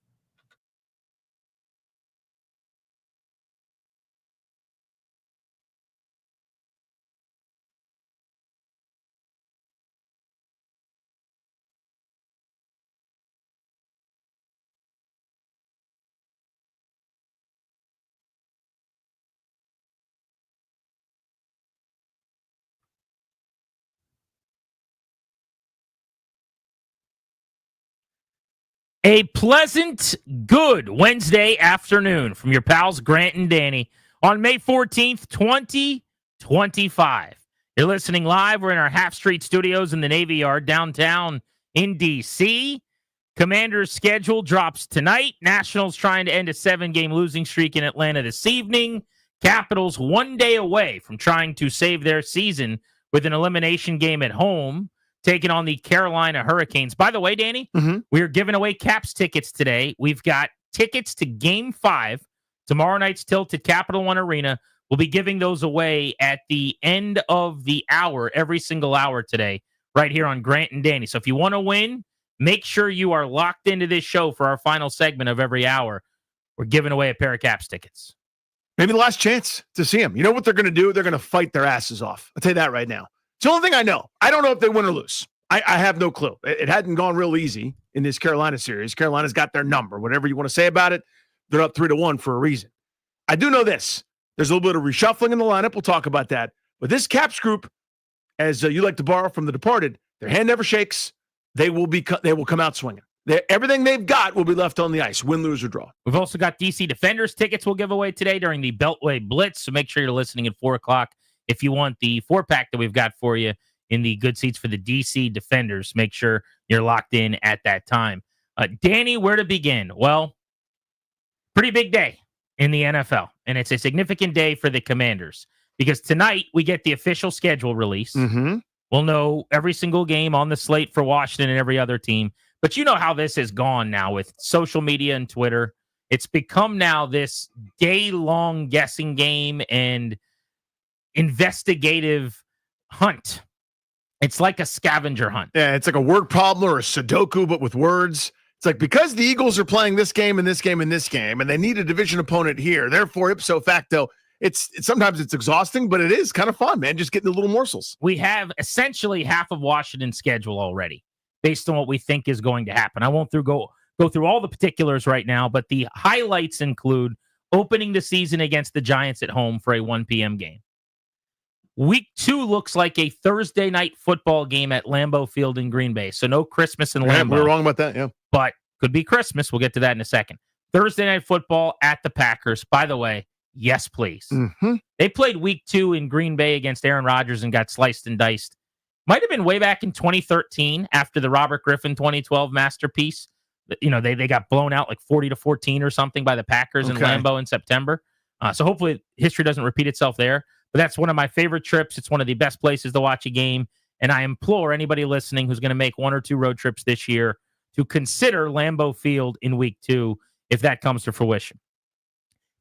Speaker 16: A pleasant, good Wednesday afternoon from your pals Grant and Danny on May 14th, 2025. You're listening live. We're in our Half Street Studios in the Navy Yard downtown in D.C. Commanders' schedule drops tonight. Nationals trying to end a 7-game losing streak in Atlanta this evening. Capitals 1 day away from trying to save their season with an elimination game at home, taking on the Carolina Hurricanes. By the way, Danny, we're giving away Caps tickets today. We've got tickets to Game 5, tomorrow night's tilt at Capital One Arena. We'll be giving those away at the end of the hour, every single hour today, right here on Grant and Danny. So if you want to win, make sure you are locked into this show for our final segment of every hour. We're giving away a pair of Caps tickets.
Speaker 2: Maybe the last chance to see them. You know what they're going to do? They're going to fight their asses off. I'll tell you that right now. It's the only thing I know. I don't know if they win or lose. I have no clue. It hadn't gone real easy in this Carolina series. Carolina's got their number. Whatever you want to say about it, they're up 3-1 for a reason. I do know this. There's a little bit of reshuffling in the lineup. We'll talk about that. But this Caps group, as you like to borrow from The Departed, their hand never shakes. They will come out swinging. Everything they've got will be left on the ice, win, lose, or draw.
Speaker 16: We've also got DC Defenders tickets we'll give away today during the Beltway Blitz. So make sure you're listening at 4 o'clock. If you want the 4-pack that we've got for you in the good seats for the DC Defenders, make sure you're locked in at that time. Danny, where to begin? Well, pretty big day in the NFL, and it's a significant day for the Commanders because tonight we get the official schedule release. We'll know every single game on the slate for Washington and every other team. But you know how this has gone now with social media and Twitter. It's become now this day-long guessing game and investigative hunt. It's like a scavenger hunt.
Speaker 2: Yeah, it's like a word problem or a Sudoku, but with words. It's like because the Eagles are playing this game and this game and this game, and they need a division opponent here. Therefore, ipso facto, it's sometimes it's exhausting, but it is kind of fun, man. Just getting the little morsels.
Speaker 16: We have essentially half of Washington's schedule already, based on what we think is going to happen. I won't go through all the particulars right now, but the highlights include opening the season against the Giants at home for a 1 p.m. game. Week 2 looks like a Thursday night football game at Lambeau Field in Green Bay. So no Christmas in Lambeau.
Speaker 2: We were wrong about that, yeah.
Speaker 16: But could be Christmas. We'll get to that in a second. Thursday night football at the Packers. By the way, yes, please. They played week 2 in Green Bay against Aaron Rodgers and got sliced and diced. Might have been way back in 2013 after the Robert Griffin 2012 masterpiece. They got blown out like 40-14 or something by the Packers in
Speaker 2: Okay.
Speaker 16: Lambeau in September. So hopefully history doesn't repeat itself there. But that's one of my favorite trips. It's one of the best places to watch a game. And I implore anybody listening who's going to make 1 or 2 road trips this year to consider Lambeau Field in week 2 if that comes to fruition.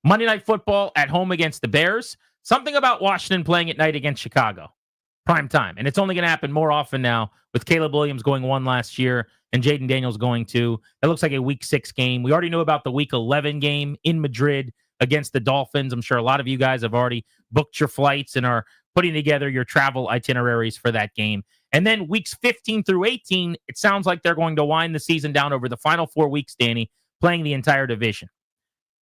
Speaker 16: Monday Night Football at home against the Bears. Something about Washington playing at night against Chicago. Prime time. And it's only going to happen more often now with Caleb Williams going 1 last year and Jaden Daniels going 2. That looks like a week 6 game. We already knew about the week 11 game in Madrid against the Dolphins. I'm sure a lot of you guys have already booked your flights and are putting together your travel itineraries for that game. And then weeks 15 through 18, it sounds like they're going to wind the season down over the final 4 weeks, Danny, playing the entire division.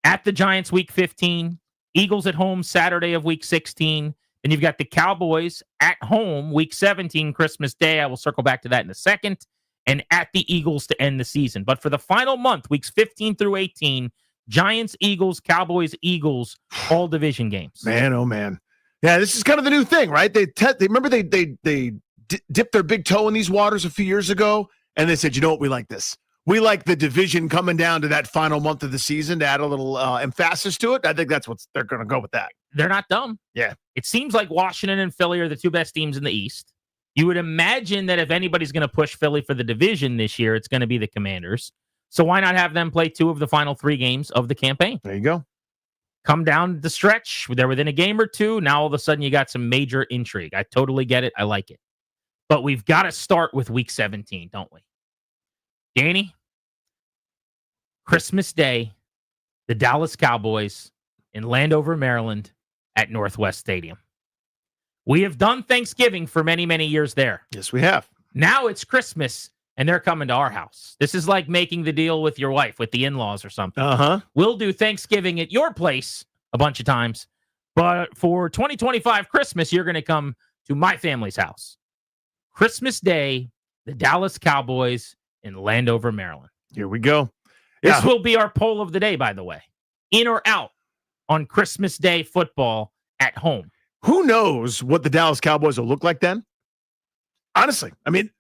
Speaker 16: At the Giants, week 15, Eagles at home Saturday of week 16. Then you've got the Cowboys at home, week 17, Christmas Day. I will circle back to that in a second. And at the Eagles to end the season. But for the final month, weeks 15 through 18, Giants, Eagles, Cowboys, Eagles, all division games.
Speaker 2: Man, oh man. Yeah, this is kind of the new thing, right? They remember they dipped their big toe in these waters a few years ago, and they said, you know what, we like this. We like the division coming down to that final month of the season to add a little emphasis to it. I think that's what they're going to go with that.
Speaker 16: They're not dumb.
Speaker 2: Yeah.
Speaker 16: It seems like Washington and Philly are the 2 best teams in the East. You would imagine that if anybody's going to push Philly for the division this year, it's going to be the Commanders. So why not have them play 2 of the final 3 games of the campaign?
Speaker 2: There you go.
Speaker 16: Come down the stretch. They're within a game or 2. Now all of a sudden you got some major intrigue. I totally get it. I like it. But we've got to start with week 17, don't we? Danny, Christmas Day, the Dallas Cowboys in Landover, Maryland at Northwest Stadium. We have done Thanksgiving for many, many years there.
Speaker 2: Yes, we have.
Speaker 16: Now it's Christmas, and they're coming to our house. This is like making the deal with your wife, with the in-laws or something.
Speaker 2: Uh-huh.
Speaker 16: We'll do Thanksgiving at your place a bunch of times, but for 2025 Christmas, you're going to come to my family's house. Christmas Day, the Dallas Cowboys in Landover, Maryland.
Speaker 2: Here we go.
Speaker 16: This will be our poll of the day, by the way. In or out on Christmas Day football at home.
Speaker 2: Who knows what the Dallas Cowboys will look like then? Honestly, I mean,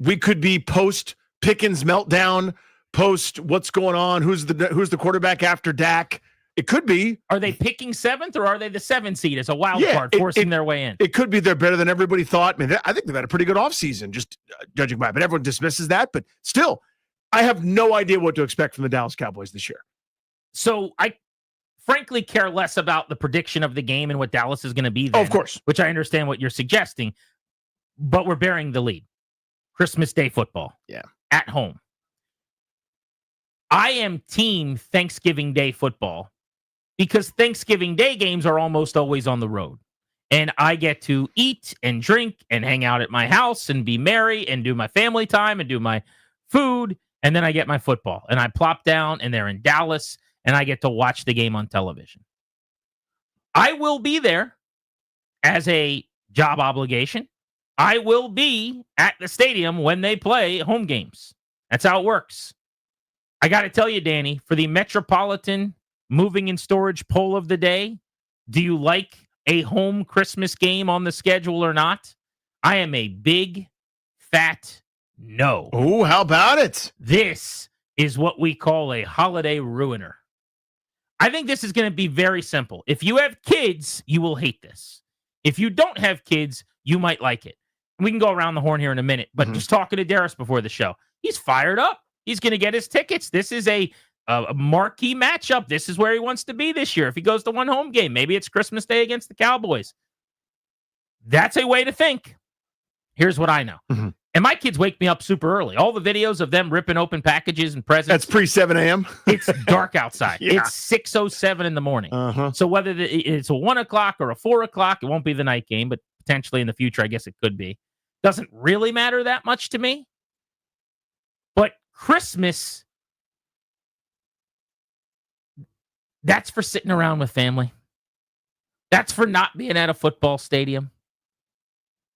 Speaker 2: we could be post Pickens meltdown, post what's going on, who's the quarterback after Dak. It could be.
Speaker 16: Are they picking 7th or are they the 7th seed as a wild card forcing their way in?
Speaker 2: It could be they're better than everybody thought. I mean, I think they've had a pretty good offseason, just judging by it. But everyone dismisses that. But still, I have no idea what to expect from the Dallas Cowboys this year.
Speaker 16: So I frankly care less about the prediction of the game and what Dallas is going to be then,
Speaker 2: of course,
Speaker 16: which I understand what you're suggesting. But we're bearing the lead. Christmas Day football.
Speaker 2: Yeah.
Speaker 16: At home. I am team Thanksgiving Day football because Thanksgiving Day games are almost always on the road. And I get to eat and drink and hang out at my house and be merry and do my family time and do my food. And then I get my football and I plop down and they're in Dallas and I get to watch the game on television. I will be there as a job obligation. I will be at the stadium when they play home games. That's how it works. I got to tell you, Danny, for the Metropolitan Moving and Storage poll of the day, do you like a home Christmas game on the schedule or not? I am a big, fat no.
Speaker 2: Oh, how about it?
Speaker 16: This is what we call a holiday ruiner. I think this is going to be very simple. If you have kids, you will hate this. If you don't have kids, you might like it. We can go around the horn here in a minute, but just talking to Darius before the show, he's fired up. He's going to get his tickets. This is a marquee matchup. This is where he wants to be this year. If he goes to one home game, maybe it's Christmas Day against the Cowboys. That's a way to think. Here's what I know. And my kids wake me up super early. All the videos of them ripping open packages and presents.
Speaker 2: That's pre-7 a.m.
Speaker 16: It's dark outside.
Speaker 2: Yeah.
Speaker 16: It's 6:07 in the morning. So whether it's a 1 o'clock or a 4 o'clock, it won't be the night game, but potentially in the future, I guess it could be. Doesn't really matter that much to me. But Christmas, that's for sitting around with family. That's for not being at a football stadium.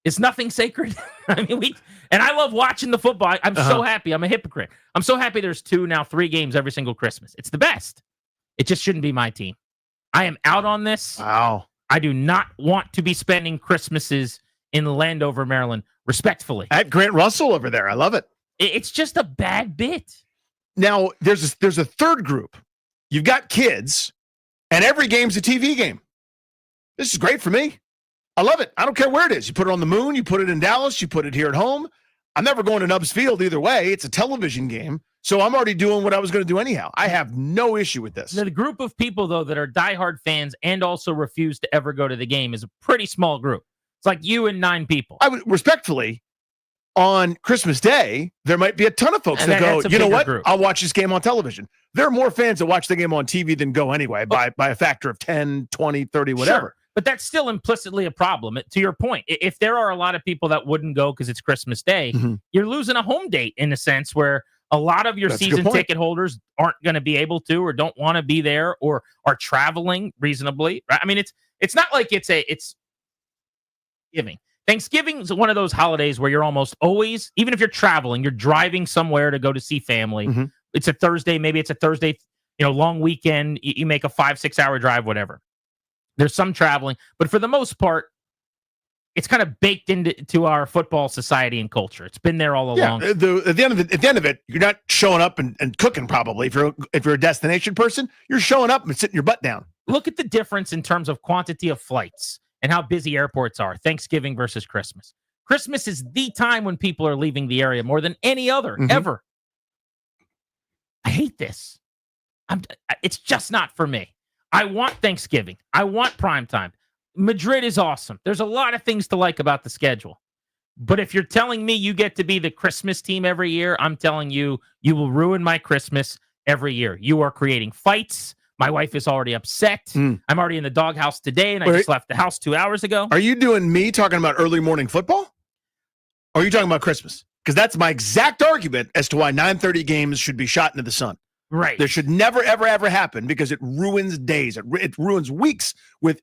Speaker 16: It's nothing sacred. I mean, and I love watching the football. I'm so happy. I'm a hypocrite. I'm so happy there's 2, now 3 games every single Christmas. It's the best. It just shouldn't be my team. I am out on this.
Speaker 2: Wow.
Speaker 16: I do not want to be spending Christmases in Landover, Maryland, respectfully.
Speaker 2: At Grant Russell over there. I love it.
Speaker 16: It's just a bad bit.
Speaker 2: Now there's a third group. You've got kids, and every game's a TV game. This is great for me. I love it. I don't care where it is. You put it on the moon, you put it in Dallas, you put it here at home. I'm never going to Nubs Field either way. It's a television game. So I'm already doing what I was going to do anyhow. I have no issue with this.
Speaker 16: The group of people, though, that are diehard fans and also refuse to ever go to the game is a pretty small group. It's like you and 9 people.
Speaker 2: I would respectfully, on Christmas Day, there might be a ton of folks that go, you know what?
Speaker 16: Group.
Speaker 2: I'll watch this game on television. There are more fans that watch the game on TV than go anyway by a factor of 10, 20, 30, whatever.
Speaker 16: Sure. But that's still implicitly a problem. To your point, if there are a lot of people that wouldn't go because it's Christmas Day, you're losing a home date in a sense where a lot of your season ticket holders aren't going to be able to or don't want to be there or are traveling reasonably. Right? I mean, it's not like it's Thanksgiving. Thanksgiving is one of those holidays where you're almost always, even if you're traveling, you're driving somewhere to go to see family. It's a Thursday, maybe it's a Thursday, long weekend. You make a 5-6 hour drive, whatever. There's some traveling, but for the most part, it's kind of baked into our football society and culture. It's been there all along.
Speaker 2: At the end of it, you're not showing up and cooking. Probably if you're a destination person, you're showing up and sitting your butt down.
Speaker 16: Look at the difference in terms of quantity of flights and how busy airports are. Thanksgiving versus Christmas. Christmas is the time when people are leaving the area more than any other ever. I hate this. It's just not for me. I want Thanksgiving. I want prime time. Madrid is awesome. There's a lot of things to like about the schedule. But if you're telling me you get to be the Christmas team every year, I'm telling you, you will ruin my Christmas every year. You are creating fights. My wife is already upset. I'm already in the doghouse today, and I just left the house 2 hours ago.
Speaker 2: Are you doing me talking about early morning football? Or are you talking about Christmas? Because that's my exact argument as to why 9:30 games should be shot into the sun.
Speaker 16: Right.
Speaker 2: There should never, ever, ever happen because it ruins days. It ruins weeks with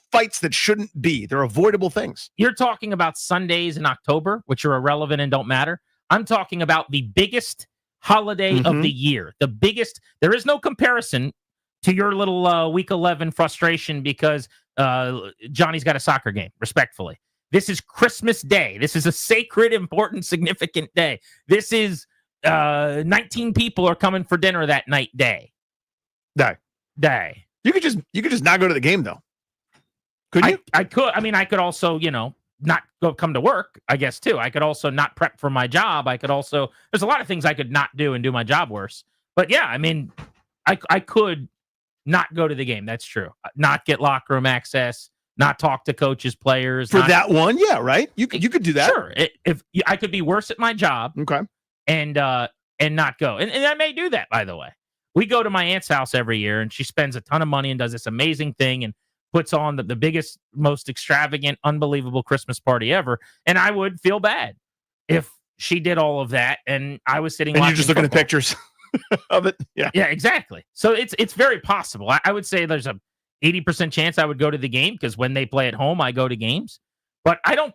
Speaker 2: fights that shouldn't be. They're avoidable things.
Speaker 16: You're talking about Sundays in October, which are irrelevant and don't matter. I'm talking about the biggest holiday of the year. The biggest. There is no comparison to your little week 11 frustration because Johnny's got a soccer game, respectfully. This is Christmas Day. This is a sacred, important, significant day. This is 19 people are coming for dinner that night day.
Speaker 2: You could just not go to the game though. Could you?
Speaker 16: I could. I mean, I could also, not come to work, I guess too. I could also not prep for my job. I could also, there's a lot of things I could not do and do my job worse. But yeah, I mean, I could not go to the game. That's true. Not get locker room access, not talk to coaches, players.
Speaker 2: For that one, yeah, right? You could do that.
Speaker 16: Sure. If I could be worse at my job.
Speaker 2: Okay.
Speaker 16: And not go. And I may do that, by the way. We go to my aunt's house every year, and she spends a ton of money and does this amazing thing and puts on the biggest, most extravagant, unbelievable Christmas party ever. And I would feel bad if she did all of that and I was sitting watching
Speaker 2: you're just looking
Speaker 16: football.
Speaker 2: at pictures of it. Yeah.
Speaker 16: Yeah, exactly. So it's very possible. I would say there's a 80% chance I would go to the game because when they play at home, I go to games. But I don't.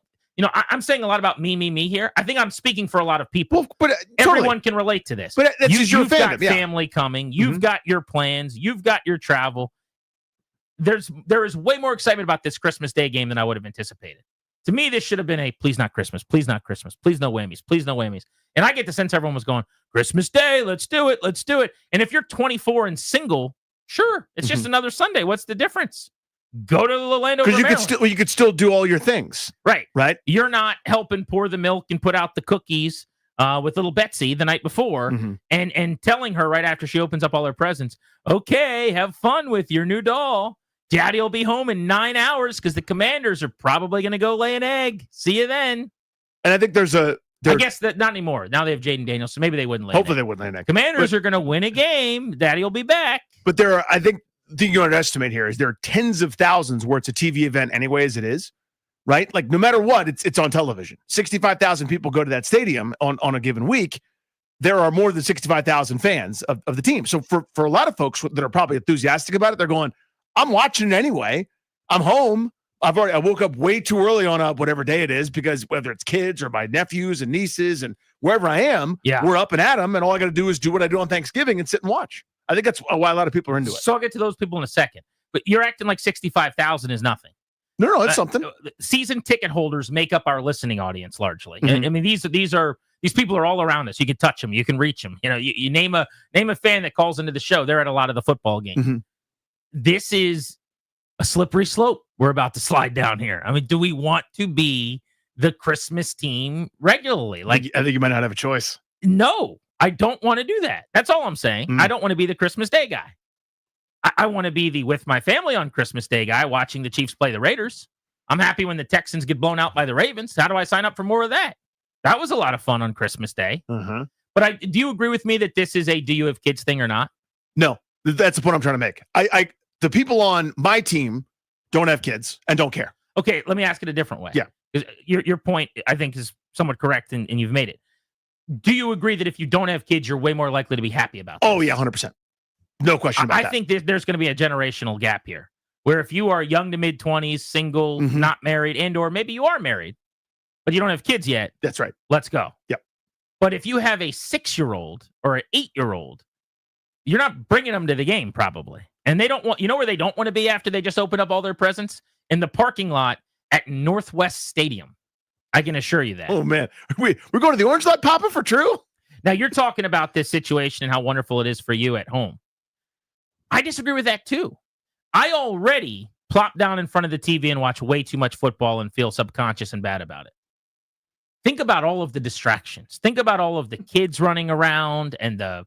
Speaker 16: I'm saying a lot about me here. I think I'm speaking for a lot of people.
Speaker 2: But
Speaker 16: everyone can relate to this.
Speaker 2: But that's just your
Speaker 16: you've
Speaker 2: fandom,
Speaker 16: got family coming. You've got your plans. You've got your travel. There is way more excitement about this Christmas Day game than I would have anticipated. To me, this should have been a please not Christmas, please not Christmas, please no whammies, please no whammies. And I get the sense everyone was going, Christmas Day, let's do it, let's do it. And if you're 24 and single, sure, it's just another Sunday. What's the difference? Go to the Landover,
Speaker 2: because you could still do all your things.
Speaker 16: Right. You're not helping pour the milk and put out the cookies with little Betsy the night before and telling her right after she opens up all her presents, okay, have fun with your new doll. Daddy will be home in 9 hours because the Commanders are probably going to go lay an egg. See you then.
Speaker 2: And I think
Speaker 16: I guess that not anymore. Now they have Jaden Daniels, so maybe they wouldn't lay
Speaker 2: hopefully
Speaker 16: an egg.
Speaker 2: they wouldn't lay an egg.
Speaker 16: Commanders are going to win a game. Daddy will be back.
Speaker 2: But I think the thing you underestimate here is there are tens of thousands where it's a TV event anyway as it is, right? Like no matter what, it's on television. 65,000 people go to that stadium on a given week. There are more than 65,000 fans of the team. So for a lot of folks that are probably enthusiastic about it, they're going, I'm watching it anyway. I'm home. I woke up way too early on whatever day it is because whether it's kids or my nephews and nieces and wherever I am, we're up and at them. And all I got to do is do what I do on Thanksgiving and sit and watch. I think that's why a lot of people are into it.
Speaker 16: So I'll get to those people in a second. But you're acting like 65,000 is nothing.
Speaker 2: No, it's something.
Speaker 16: Season ticket holders make up our listening audience largely. I mean, these are These people are all around us. You can touch them. You can reach them. You know, you name a fan that calls into the show. They're at a lot of the football games.
Speaker 2: Mm-hmm.
Speaker 16: This is a slippery slope we're about to slide down here. I mean, do we want to be the Christmas team regularly? Like,
Speaker 17: I think you might not have a choice.
Speaker 16: No, I don't want to do that. That's all I'm saying.
Speaker 17: Mm.
Speaker 16: I don't want to be the Christmas Day guy. I want to be the with my family on Christmas Day guy watching the Chiefs play the Raiders. I'm happy when the Texans get blown out by the Ravens. How do I sign up for more of that? That was a lot of fun on Christmas Day.
Speaker 17: Mm-hmm.
Speaker 16: But do you agree with me that this is a do you have kids thing or not?
Speaker 17: No, that's the point I'm trying to make. The people on my team don't have kids and don't care.
Speaker 16: Okay, let me ask it a different way.
Speaker 17: Yeah.
Speaker 16: 'Cause your point, I think, is somewhat correct, and you've made it. Do you agree that if you don't have kids, you're way more likely to be happy about this?
Speaker 17: Oh, yeah, 100%. No question about that.
Speaker 16: I think there's going to be a generational gap here, where if you are young to mid-20s, single,
Speaker 17: Mm-hmm.
Speaker 16: not married, and/or maybe you are married, but you don't have kids yet.
Speaker 17: That's right.
Speaker 16: Let's go.
Speaker 17: Yep.
Speaker 16: But if you have a 6-year-old or an 8-year-old, you're not bringing them to the game probably. And they don't want, you know where they don't want to be after they just open up all their presents? In the parking lot at Northwest Stadium. I can assure you that.
Speaker 17: Oh, man. We're going to the Orange Lot, Papa, for true?
Speaker 16: Now, you're talking about this situation and how wonderful it is for you at home. I disagree with that, too. I already plop down in front of the TV and watch way too much football and feel subconscious and bad about it. Think about all of the distractions. Think about all of the kids running around and the,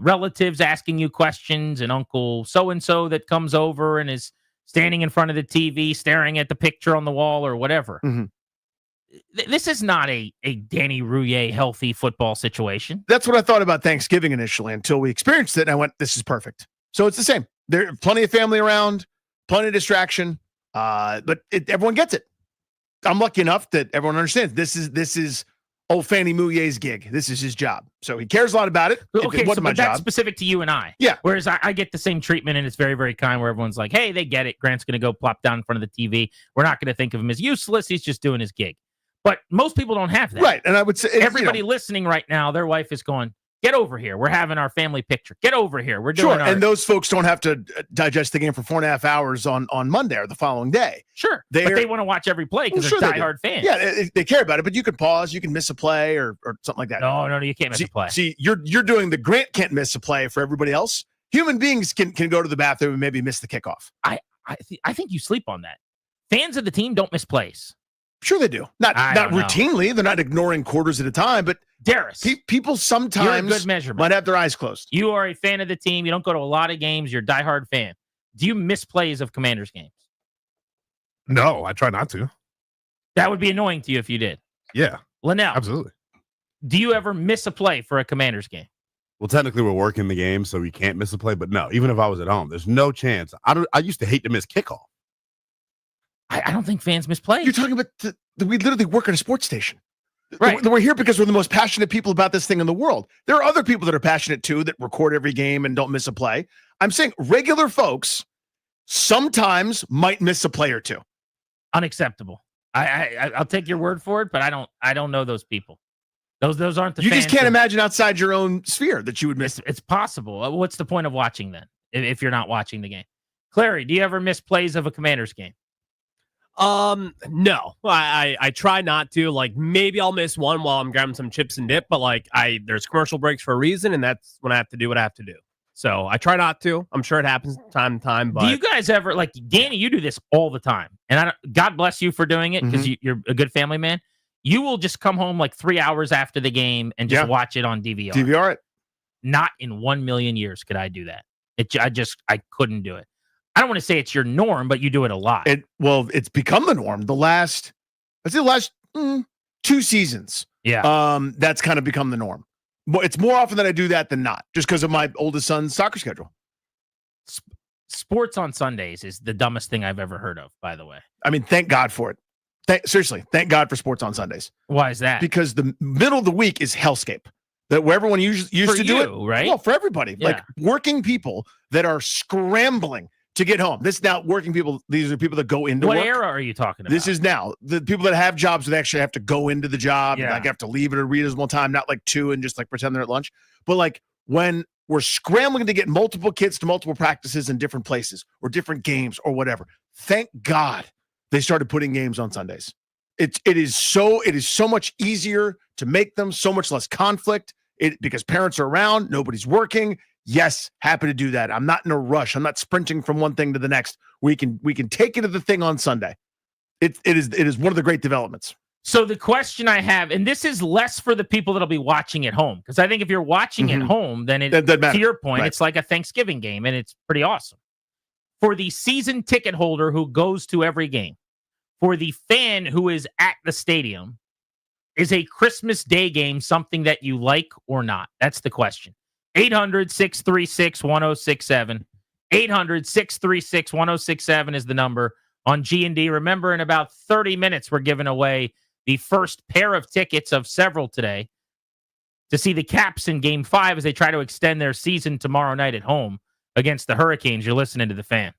Speaker 16: relatives asking you questions and Uncle so-and-so that comes over and is standing in front of the TV, staring at the picture on the wall or whatever.
Speaker 17: Mm-hmm.
Speaker 16: This is not a Danny Rouillet healthy football situation.
Speaker 17: That's what I thought about Thanksgiving initially until we experienced it. And I went, this is perfect. So it's the same. There are plenty of family around, plenty of distraction, but everyone gets it. I'm lucky enough that everyone understands this is old Fanny Mouyer's gig. This is his job. So he cares a lot about it.
Speaker 16: Okay,
Speaker 17: it wasn't my
Speaker 16: that's
Speaker 17: job.
Speaker 16: specific to you and I.
Speaker 17: Yeah.
Speaker 16: Whereas I get the same treatment, and it's very, very kind, where everyone's like, hey, they get it. Grant's going to go plop down in front of the TV. We're not going to think of him as useless. He's just doing his gig. But most people don't have that.
Speaker 17: Right. And I would say
Speaker 16: everybody listening right now, their wife is going, get over here. We're having our family picture. Get over here. We're doing
Speaker 17: and those folks don't have to digest the game for 4.5 hours on Monday or the following day.
Speaker 16: Sure. But they want to watch every play because they're diehard fans.
Speaker 17: Yeah, they care about it, but you can pause, you can miss a play or something like that.
Speaker 16: No, you can't miss a play.
Speaker 17: See, you're doing the Grant can't miss a play for everybody else. Human beings can go to the bathroom and maybe miss the kickoff.
Speaker 16: I think you sleep on that. Fans of the team don't miss plays.
Speaker 17: Sure they do. Not routinely. They're not ignoring quarters at a time, but
Speaker 16: Darius,
Speaker 17: people sometimes
Speaker 16: you're a good measurement.
Speaker 17: Might have their eyes closed.
Speaker 16: You are a fan of the team. You don't go to a lot of games. You're a diehard fan. Do you miss plays of Commanders games?
Speaker 18: No, I try not to.
Speaker 16: That would be annoying to you if you did.
Speaker 18: Yeah.
Speaker 16: Linnell.
Speaker 18: Absolutely.
Speaker 16: Do you ever miss a play for a Commanders game?
Speaker 19: Well, technically we're working the game, so we can't miss a play, but no, even if I was at home, there's no chance. I used to hate to miss kickoff.
Speaker 16: I don't think fans miss plays.
Speaker 17: You're talking about we literally work at a sports station.
Speaker 16: Right.
Speaker 17: We're here because we're the most passionate people about this thing in the world. There are other people that are passionate too that record every game and don't miss a play. I'm saying regular folks sometimes might miss a play or two.
Speaker 16: Unacceptable. I'll take your word for it, but I don't know those people. Those aren't the
Speaker 17: You
Speaker 16: fans
Speaker 17: just can't imagine outside your own sphere that you would miss.
Speaker 16: It's possible. What's the point of watching then if you're not watching the game? Clary, do you ever miss plays of a Commanders game?
Speaker 20: No, I try not to. Like, maybe I'll miss one while I'm grabbing some chips and dip, but there's commercial breaks for a reason, and that's when I have to do what I have to do. So I try not to. I'm sure it happens time to time, but
Speaker 16: do you guys ever, like Danny, you do this all the time, and God bless you for doing it because you're a good family man. You will just come home like 3 hours after the game and just watch it on DVR.
Speaker 17: DVR it.
Speaker 16: Not in 1 million years could I do that. I couldn't do it. I don't want to say it's your norm, but you do it a lot.
Speaker 17: It's become the norm. The last 2 seasons.
Speaker 16: Yeah.
Speaker 17: That's kind of become the norm. It's more often that I do that than not, just because of my oldest son's soccer schedule.
Speaker 16: Sports on Sundays is the dumbest thing I've ever heard of, by the way.
Speaker 17: I mean, thank God for it. Seriously, thank God for sports on Sundays.
Speaker 16: Why is that?
Speaker 17: Because the middle of the week is hellscape. That where everyone used to do it,
Speaker 16: right?
Speaker 17: Well, for everybody,
Speaker 16: Yeah.
Speaker 17: like working people that are scrambling to get home. This now working people. These are people that go into
Speaker 16: What
Speaker 17: work.
Speaker 16: era are you talking about?
Speaker 17: This is now the people that have jobs that actually have to go into the job, and
Speaker 16: Yeah.
Speaker 17: like have to leave at a reasonable time, not like 2 and just like pretend they're at lunch. But like when we're scrambling to get multiple kids to multiple practices in different places or different games or whatever. Thank God they started putting games on Sundays. it is so much easier to make them, so much less conflict. Because parents are around, nobody's working. Yes, happy to do that. I'm not in a rush. I'm not sprinting from one thing to the next. We can take it to the thing on Sunday. It is one of the great developments.
Speaker 16: So the question I have, and this is less for the people that'll be watching at home, because I think if you're watching at home, then to your point, it's like a Thanksgiving game, and it's pretty awesome. For the season ticket holder who goes to every game, for the fan who is at the stadium, is a Christmas Day game something that you like or not? That's the question. 800-636-1067. 800-636-1067 is the number on G&D. Remember, in about 30 minutes, we're giving away the first pair of tickets of several today to see the Caps in Game 5 as they try to extend their season tomorrow night at home against the Hurricanes. You're listening to The Fan.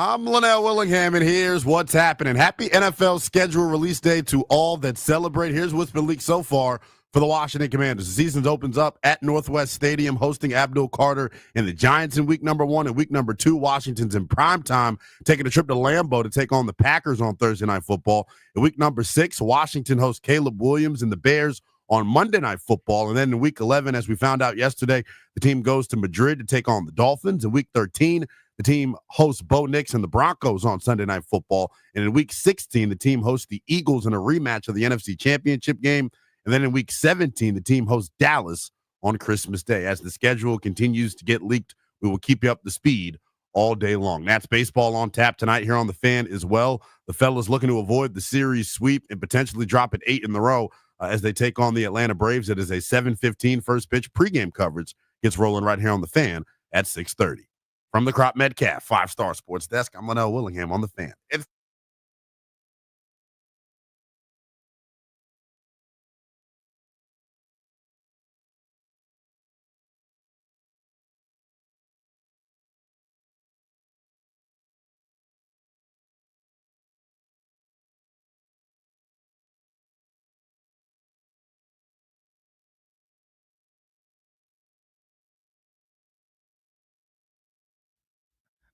Speaker 19: I'm Linnell Willingham, and here's what's happening. Happy NFL schedule release day to all that celebrate. Here's what's been leaked so far for the Washington Commanders. The season opens up at Northwest Stadium, hosting Abdul Carter and the Giants in week number 1. And week number 2, Washington's in prime time, taking a trip to Lambeau to take on the Packers on Thursday Night Football. In week number 6, Washington hosts Caleb Williams and the Bears on Monday Night Football. And then in week 11, as we found out yesterday, the team goes to Madrid to take on the Dolphins. In week 13, the team hosts Bo Nix and the Broncos on Sunday Night Football. And in week 16, the team hosts the Eagles in a rematch of the NFC Championship game. And then in week 17, the team hosts Dallas on Christmas Day. As the schedule continues to get leaked, we will keep you up to speed all day long. That's baseball on tap tonight here on The Fan as well. The fellas looking to avoid the series sweep and potentially drop it 8 in a row as they take on the Atlanta Braves. It is a 7:15 first pitch. Pregame coverage gets rolling right here on The Fan at 6:30. From the Crop Metcalf 5-Star Sports Desk, I'm Linnell Willingham on The Fan.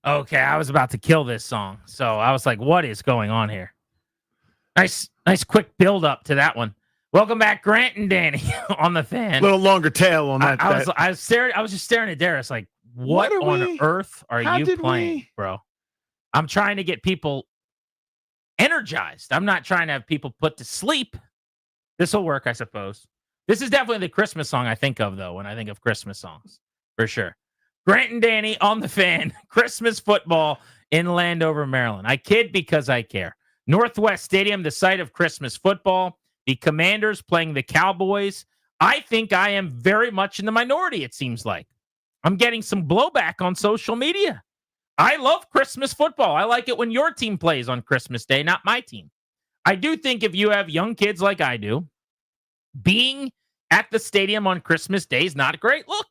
Speaker 16: Okay, I was about to kill this song, so I was like, "What is going on here?" Nice, quick build up to that one. Welcome back, Grant and Danny on The Fan.
Speaker 17: A little longer tail on that.
Speaker 16: I was just staring at Darius like, "What on earth are you playing, bro?" I'm trying to get people energized. I'm not trying to have people put to sleep. This will work, I suppose. This is definitely the Christmas song I think of, though, when I think of Christmas songs, for sure. Grant and Danny on The Fan. Christmas football in Landover, Maryland. I kid because I care. Northwest Stadium, the site of Christmas football. The Commanders playing the Cowboys. I think I am very much in the minority, it seems like. I'm getting some blowback on social media. I love Christmas football. I like it when your team plays on Christmas Day, not my team. I do think if you have young kids like I do, being at the stadium on Christmas Day is not a great look.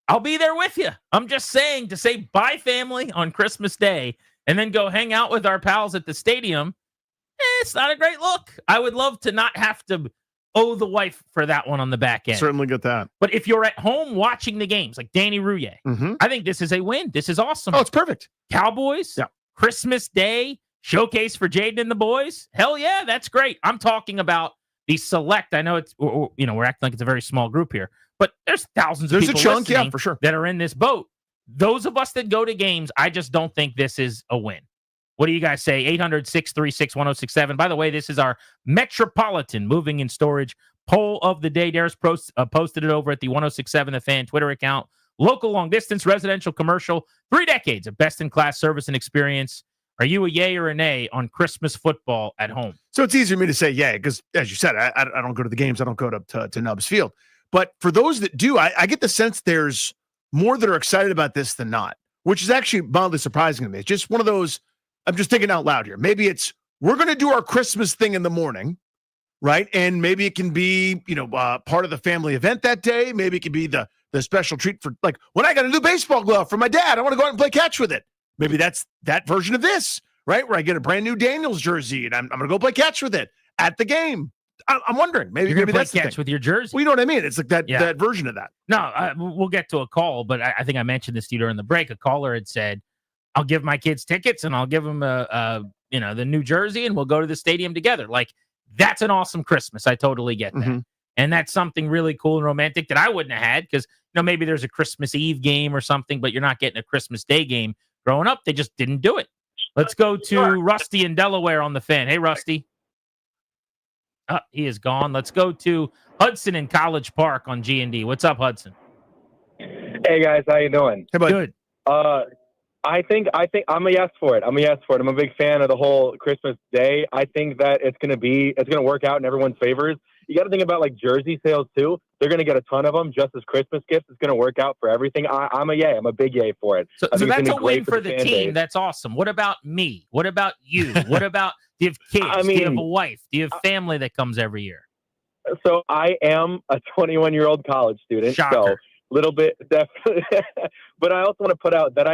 Speaker 16: I'll be there with you. I'm just saying, to say bye, family, on Christmas Day and then go hang out with our pals at the stadium, it's not a great look. I would love to not have to owe the wife for that one on the back end.
Speaker 17: Certainly get that.
Speaker 16: But if you're at home watching the games, like Danny Rouillet, I think this is a win. This is awesome.
Speaker 17: Oh, it's perfect.
Speaker 16: Cowboys, Christmas Day, showcase for Jaden and the boys. Hell yeah, that's great. I'm talking about the select. I know it's, we're acting like it's a very small group here, but there's thousands of people
Speaker 17: a chunk,
Speaker 16: listening
Speaker 17: for sure,
Speaker 16: that are in this boat. Those of us that go to games, I just don't think this is a win. What do you guys say? 800-636-1067. By the way, this is our Metropolitan Moving and Storage poll of the day. Darius posted it over at the 1067 The Fan Twitter account. Local, long distance, residential, commercial, 3 decades of best-in-class service and experience. Are you a yay or a nay on Christmas football at home?
Speaker 17: So it's easier for me to say yay because, as you said, I don't go to the games. I don't go to Nubbs Field. But for those that do, I get the sense there's more that are excited about this than not, which is actually mildly surprising to me. It's just one of those, I'm just thinking out loud here. Maybe it's, we're going to do our Christmas thing in the morning, right? And maybe it can be, part of the family event that day. Maybe it can be the special treat for, like, when I got a new baseball glove for my dad, I want to go out and play catch with it. Maybe that's that version of this, right? Where I get a brand new Daniels jersey and I'm going to go play catch with it at the game. I'm wondering, maybe
Speaker 16: that's
Speaker 17: catch
Speaker 16: with your jersey.
Speaker 17: Well, you know what I mean? It's like that version of that.
Speaker 16: No, we'll get to a call, but I think I mentioned this to you during the break. A caller had said, I'll give my kids tickets and I'll give them the New Jersey and we'll go to the stadium together. Like, that's an awesome Christmas. I totally get that. And that's something really cool and romantic that I wouldn't have had because, maybe there's a Christmas Eve game or something, but you're not getting a Christmas Day game. Growing up, they just didn't do it. Let's go to Rusty in Delaware on the Fan. Hey, Rusty. He is gone. Let's go to Hudson in College Park on G&D. What's up, Hudson?
Speaker 21: Hey, guys. How you doing?
Speaker 17: Hey, bud.
Speaker 16: Good.
Speaker 21: I think I'm a yes for it. I'm a big fan of the whole Christmas Day. I think that it's going to work out in everyone's favors. You got to think about like jersey sales too. They're going to get a ton of them just as Christmas gifts. It's going to work out for everything. I'm a yay. I'm a big yay for it.
Speaker 16: So that's a win for the team. Base. That's awesome. What about me? What about you? What about, do you have kids? Do you have a wife? Do you have family that comes every year?
Speaker 21: So I am a 21-year-old college student.
Speaker 16: Shocker.
Speaker 21: So little bit definitely. But I also want to put out that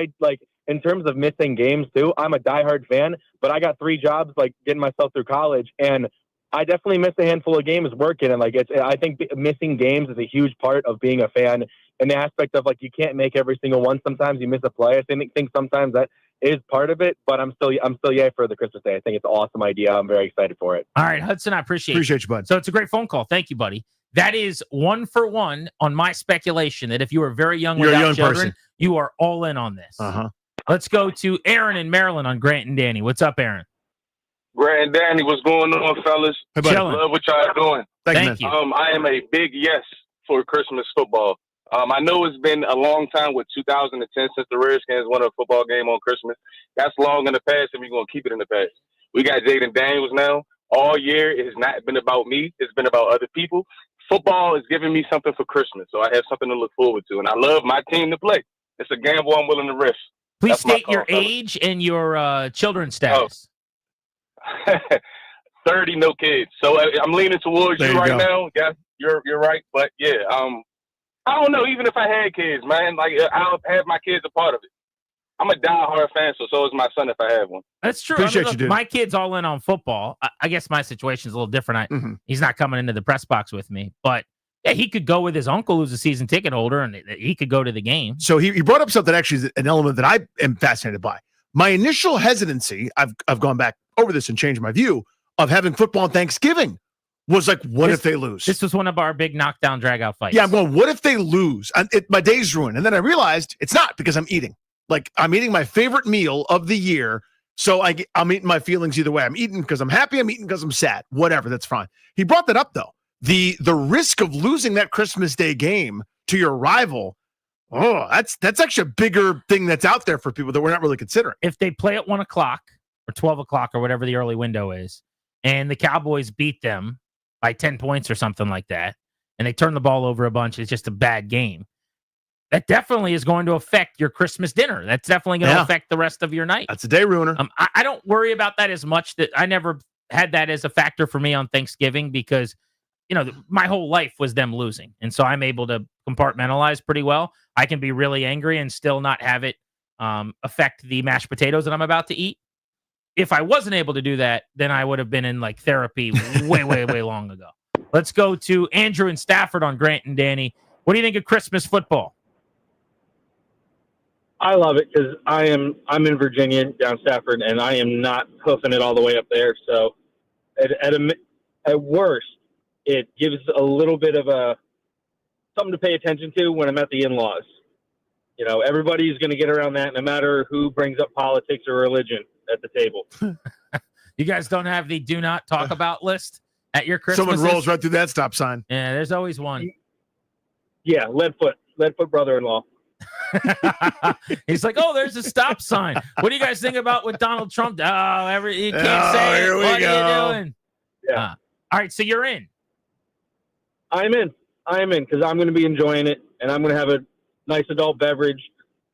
Speaker 21: in terms of missing games too, I'm a diehard fan, but I got 3 jobs, like getting myself through college, and I definitely missed a handful of games working. And I think missing games is a huge part of being a fan, in the aspect of you can't make every single one. Sometimes you miss a play. I think sometimes that is part of it, but I'm still yay for the Christmas Day. I think it's an awesome idea. I'm very excited for it.
Speaker 16: All right, Hudson, I appreciate
Speaker 17: you, bud.
Speaker 16: So it's a great phone call. Thank you, buddy. That is 1 for 1 on my speculation that if you are very young
Speaker 17: You're a
Speaker 16: without
Speaker 17: young
Speaker 16: children,
Speaker 17: person.
Speaker 16: you are all in on this.
Speaker 17: Uh-huh.
Speaker 16: Let's go to Aaron in Maryland on Grant and Danny. What's up, Aaron?
Speaker 5: Grant and Danny, what's going on, fellas?
Speaker 16: Hey, buddy. Chilling.
Speaker 5: Love what y'all doing.
Speaker 16: Thank you.
Speaker 5: I am a big yes for Christmas football. I know it's been a long time with 2010 since the Redskins won a football game on Christmas. That's long in the past, and we're going to keep it in the past. We got Jaden Daniels now. All year, it has not been about me. It's been about other people. Football is giving me something for Christmas, so I have something to look forward to. And I love my team to play. It's a gamble I'm willing to risk.
Speaker 16: Please
Speaker 5: That's my
Speaker 16: state
Speaker 5: call,
Speaker 16: your
Speaker 5: fellas.
Speaker 16: age and your children's status.
Speaker 5: 30, no kids. So I'm leaning towards
Speaker 17: There
Speaker 5: you
Speaker 17: you
Speaker 5: right
Speaker 17: go.
Speaker 5: now. Yeah, you're right. But yeah, I don't know. Even if I had kids, man, I'll have my kids a part of it. I'm a diehard fan, so is my son if I have one.
Speaker 16: That's true.
Speaker 17: Appreciate
Speaker 16: look,
Speaker 17: you, dude.
Speaker 16: my kid's all in on football. I guess my situation's a little different. He's not coming into the press box with me, but yeah, he could go with his uncle who's a season ticket holder, and he could go to the game.
Speaker 17: So he brought up something actually is an element that I am fascinated by. My initial hesitancy, I've gone back over this and changed my view of having football on Thanksgiving was like, what if they lose?
Speaker 16: This was one of our big knockdown drag-out fights.
Speaker 17: Yeah, I'm going, what if they lose? And my day's ruined. And then I realized it's not because I'm eating. Like, I'm eating my favorite meal of the year. So I'm eating my feelings either way. I'm eating because I'm happy. I'm eating because I'm sad. Whatever, that's fine. He brought that up, though. The risk of losing that Christmas Day game to your rival, that's actually a bigger thing that's out there for people that we're not really considering.
Speaker 16: If they play at 1 o'clock or 12 o'clock or whatever the early window is, and the Cowboys beat them by 10 points or something like that, and they turn the ball over a bunch, it's just a bad game. That definitely is going to affect your Christmas dinner. That's definitely going to affect the rest of your night.
Speaker 17: That's a day ruiner.
Speaker 16: I don't worry about that as much. That I never had that as a factor for me on Thanksgiving because, my whole life was them losing. And so I'm able to compartmentalize pretty well. I can be really angry and still not have it affect the mashed potatoes that I'm about to eat. If I wasn't able to do that, then I would have been in therapy way, way, way long ago. Let's go to Andrew and Stafford on Grant and Danny. What do you think of Christmas football?
Speaker 21: I love it because I'm in Virginia down Stafford, and I am not hoofing it all the way up there. So at worst, it gives a little bit of something to pay attention to when I'm at the in-laws. Everybody's going to get around that, no matter who brings up politics or religion at the table.
Speaker 16: You guys don't have the do not talk about list at your Christmas?
Speaker 17: Someone rolls right through that stop sign.
Speaker 16: Yeah, there's always one.
Speaker 21: Yeah, Leadfoot brother-in-law.
Speaker 16: He's like, oh, there's a stop sign. What do you guys think about what Donald Trump? You can't say
Speaker 21: here
Speaker 16: it.
Speaker 21: we
Speaker 16: What
Speaker 21: go.
Speaker 16: are you doing?
Speaker 21: Yeah.
Speaker 16: All right, so you're in.
Speaker 21: I'm in because I'm going to be enjoying it, and I'm going to have a nice adult beverage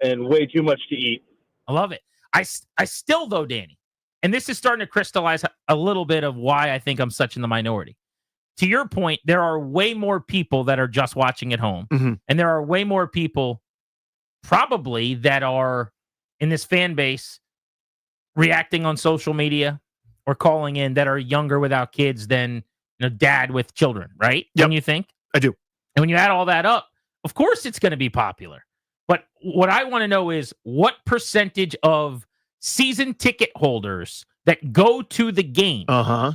Speaker 21: and way too much to eat.
Speaker 16: I love it. I still, though, Danny, and this is starting to crystallize a little bit of why I think I'm such in the minority. To your point, there are way more people that are just watching at home, and there are way more people probably that are in this fan base reacting on social media or calling in that are younger without kids than dad with children, right?
Speaker 17: Yep.
Speaker 16: Don't you think?
Speaker 17: I do.
Speaker 16: And when you add all that up, of course it's going to be popular. But what I want to know is what percentage of season ticket holders that go to the game are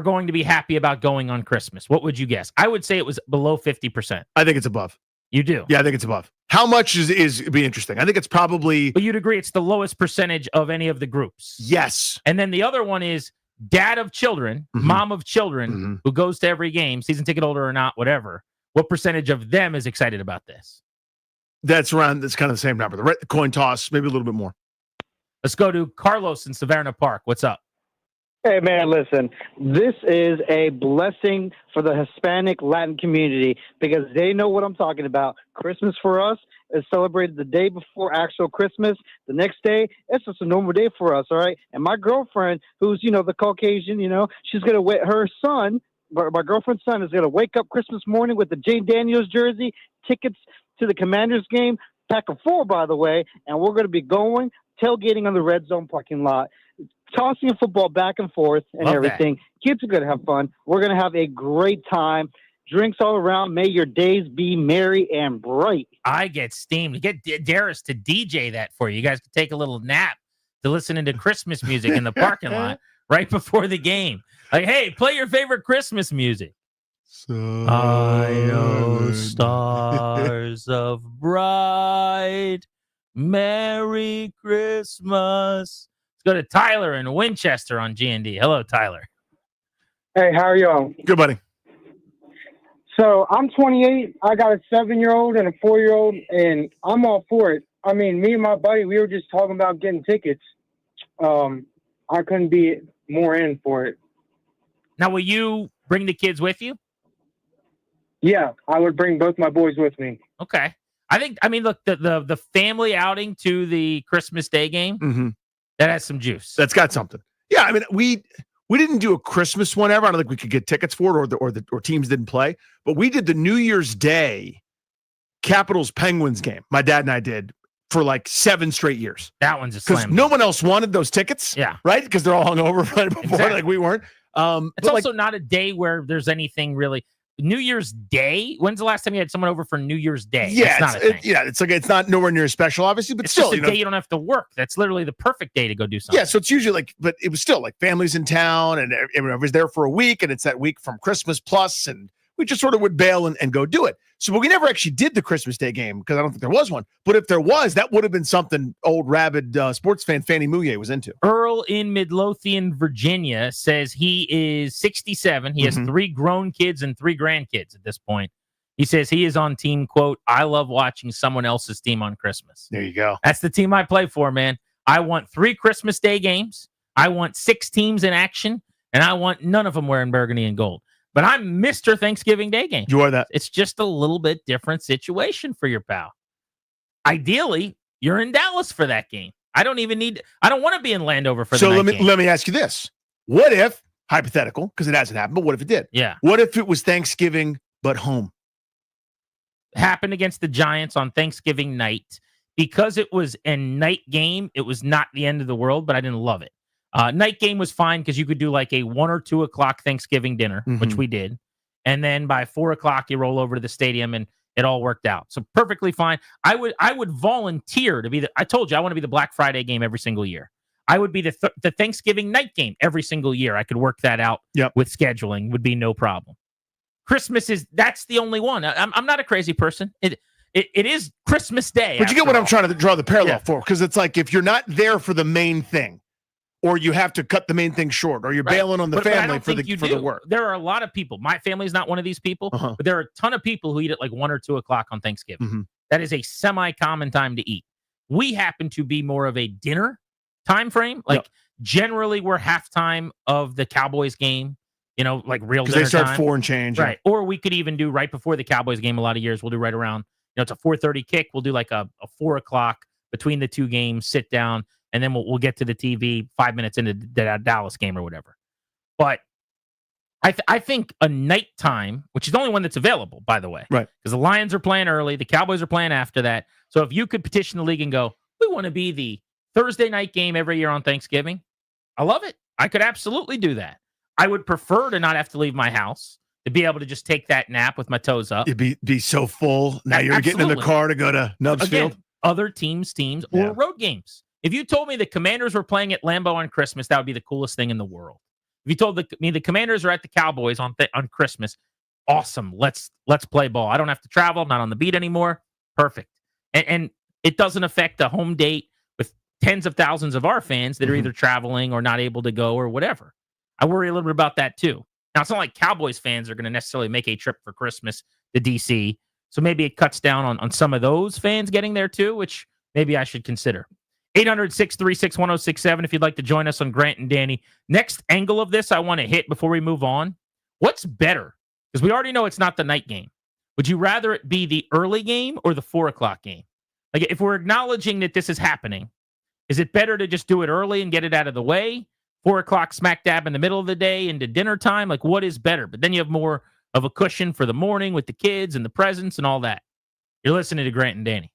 Speaker 16: going to be happy about going on Christmas? What would you guess? I would say it was below 50%.
Speaker 17: I think it's above.
Speaker 16: You do?
Speaker 17: Yeah, I think it's above. How much is be interesting? I think it's probably.
Speaker 16: But you'd agree it's the lowest percentage of any of the groups.
Speaker 17: Yes.
Speaker 16: And then the other one is dad of children, mom of children, who goes to every game, season ticket holder or not, whatever. What percentage of them is excited about this?
Speaker 17: That's kind of the same number. The coin toss, maybe a little bit more.
Speaker 16: Let's go to Carlos in Savannah Park. What's up?
Speaker 22: Hey, man, listen, this is a blessing for the Hispanic Latin community because they know what I'm talking about. Christmas for us is celebrated the day before actual Christmas. The next day, it's just a normal day for us, all right? And my girlfriend, who's, the Caucasian, she's going to wait her son. My girlfriend's son is going to wake up Christmas morning with the Jane Daniels jersey, tickets to the Commanders game, pack of 4, by the way, and we're going to be going tailgating on the Red Zone parking lot, tossing a football back and forth and
Speaker 16: Love
Speaker 22: everything. Kids are going to have fun. We're going to have a great time. Drinks all around. May your days be merry and bright.
Speaker 16: I get steamed. Get Darius to DJ that for you. You guys can take a little nap to listening to Christmas music in the parking lot right before the game. Like, hey, play your favorite Christmas music. I know stars of bright. Merry Christmas. Let's go to Tyler in Winchester on G&D. Hello, Tyler.
Speaker 6: Hey, how are y'all?
Speaker 17: Good, buddy.
Speaker 6: So I'm 28. I got a 7-year-old and a 4-year-old, and I'm all for it. I mean, me and my buddy, we were just talking about getting tickets. I couldn't be more in for it.
Speaker 16: Now, will you bring the kids with you?
Speaker 6: Yeah, I would bring both my boys with me.
Speaker 16: Okay. Look, the family outing to the Christmas Day game, that has some juice.
Speaker 17: That's got something. Yeah, I mean, we didn't do a Christmas one ever. I don't think we could get tickets for it, or teams didn't play. But we did the New Year's Day Capitals Penguins game. My dad and I did for like 7 straight years.
Speaker 16: That one's a
Speaker 17: because
Speaker 16: slam.
Speaker 17: no one else wanted those tickets.
Speaker 16: Yeah,
Speaker 17: right. Because they're all hungover right before,
Speaker 16: Exactly.
Speaker 17: like we weren't.
Speaker 16: It's also not a day where there's anything really. New Year's Day. When's the last time you had someone over for New Year's Day?
Speaker 17: Yeah,
Speaker 16: That's not a thing.
Speaker 17: it's like it's not nowhere near as special, obviously, but
Speaker 16: It's
Speaker 17: still,
Speaker 16: just a day you don't have to work. That's literally the perfect day to go do something.
Speaker 17: Yeah, so it's usually like, but it was still like families in town, and everybody's there for a week, and it's that week from Christmas plus, and we just sort of would bail and go do it. So, but we never actually did the Christmas Day game because I don't think there was one. But if there was, that would have been something old rabid sports fan Fannie Mouillet was into.
Speaker 16: Earl in Midlothian, Virginia says he is 67. He has 3 grown kids and 3 grandkids at this point. He says he is on team, quote, I love watching someone else's team on Christmas.
Speaker 17: There you go.
Speaker 16: That's the team I play for, man. I want 3 Christmas Day games. I want 6 teams in action, and I want none of them wearing burgundy and gold. But I'm Mr. Thanksgiving Day game.
Speaker 17: You are that.
Speaker 16: It's just a little bit different situation for your pal. Ideally, you're in Dallas for that game. I don't want to be in Landover for the night game.
Speaker 17: Let me ask you this. What if, hypothetical, because it hasn't happened, but what if it did?
Speaker 16: Yeah.
Speaker 17: What if it was Thanksgiving, but home?
Speaker 16: Happened against the Giants on Thanksgiving night. Because it was a night game, it was not the end of the world, but I didn't love it. Night game was fine because you could do like a 1 or 2 o'clock Thanksgiving dinner, which we did. And then by 4 o'clock, you roll over to the stadium and it all worked out. So perfectly fine. I would volunteer to be I told you, I want to be the Black Friday game every single year. I would be the Thanksgiving night game every single year. I could work that out with scheduling, would be no problem. Christmas that's the only one. I'm not a crazy person. It is Christmas Day.
Speaker 17: But you get what I'm trying to draw the parallel for, because it's like if you're not there for the main thing, or you have to cut the main thing short, or you're bailing on the family for the work.
Speaker 16: There are a lot of people. My family's not one of these people, but there are a ton of people who eat at like 1 or 2 o'clock on Thanksgiving. That is a semi-common time to eat. We happen to be more of a dinner time frame. Like generally we're halftime of the Cowboys game, like real dinner
Speaker 17: they start
Speaker 16: time.
Speaker 17: 4 and change.
Speaker 16: Right. Or we could even do right before the Cowboys game. A lot of years we'll do right around, it's a 4:30 kick. We'll do like a 4 o'clock between the 2 games, sit down, and then we'll get to the TV 5 minutes into the Dallas game or whatever. But I think a nighttime, which is the only one that's available, by the way,
Speaker 17: right?
Speaker 16: Because the Lions are playing early, the Cowboys are playing after that. So if you could petition the league and go, we want to be the Thursday night game every year on Thanksgiving, I love it. I could absolutely do that. I would prefer to not have to leave my house, to be able to just take that nap with my toes up.
Speaker 17: It'd be so full. Now you're getting in the car to go to Nubs Field.
Speaker 16: Other teams, or road games. If you told me the Commanders were playing at Lambeau on Christmas, that would be the coolest thing in the world. If you told me the Commanders are at the Cowboys on Christmas, awesome. Let's play ball. I don't have to travel. I'm not on the beat anymore. Perfect. And it doesn't affect a home date with tens of thousands of our fans that are either traveling or not able to go or whatever. I worry a little bit about that too. Now, it's not like Cowboys fans are going to necessarily make a trip for Christmas to D.C., so maybe it cuts down on some of those fans getting there too, which maybe I should consider. 800-636-1067 if you'd like to join us on Grant and Danny. Next angle of this I want to hit before we move on. What's better? Because we already know it's not the night game. Would you rather it be the early game or the 4 o'clock game? Like, if we're acknowledging that this is happening, is it better to just do it early and get it out of the way? 4 o'clock smack dab in the middle of the day into dinner time? Like, what is better? But then you have more of a cushion for the morning with the kids and the presents and all that. You're listening to Grant and Danny.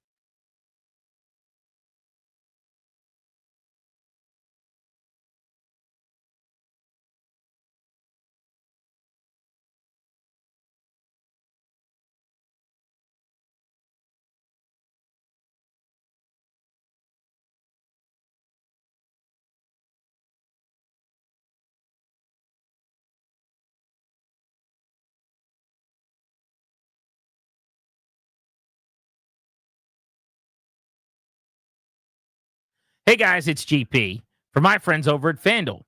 Speaker 16: Hey guys, it's GP for my friends over at FanDuel.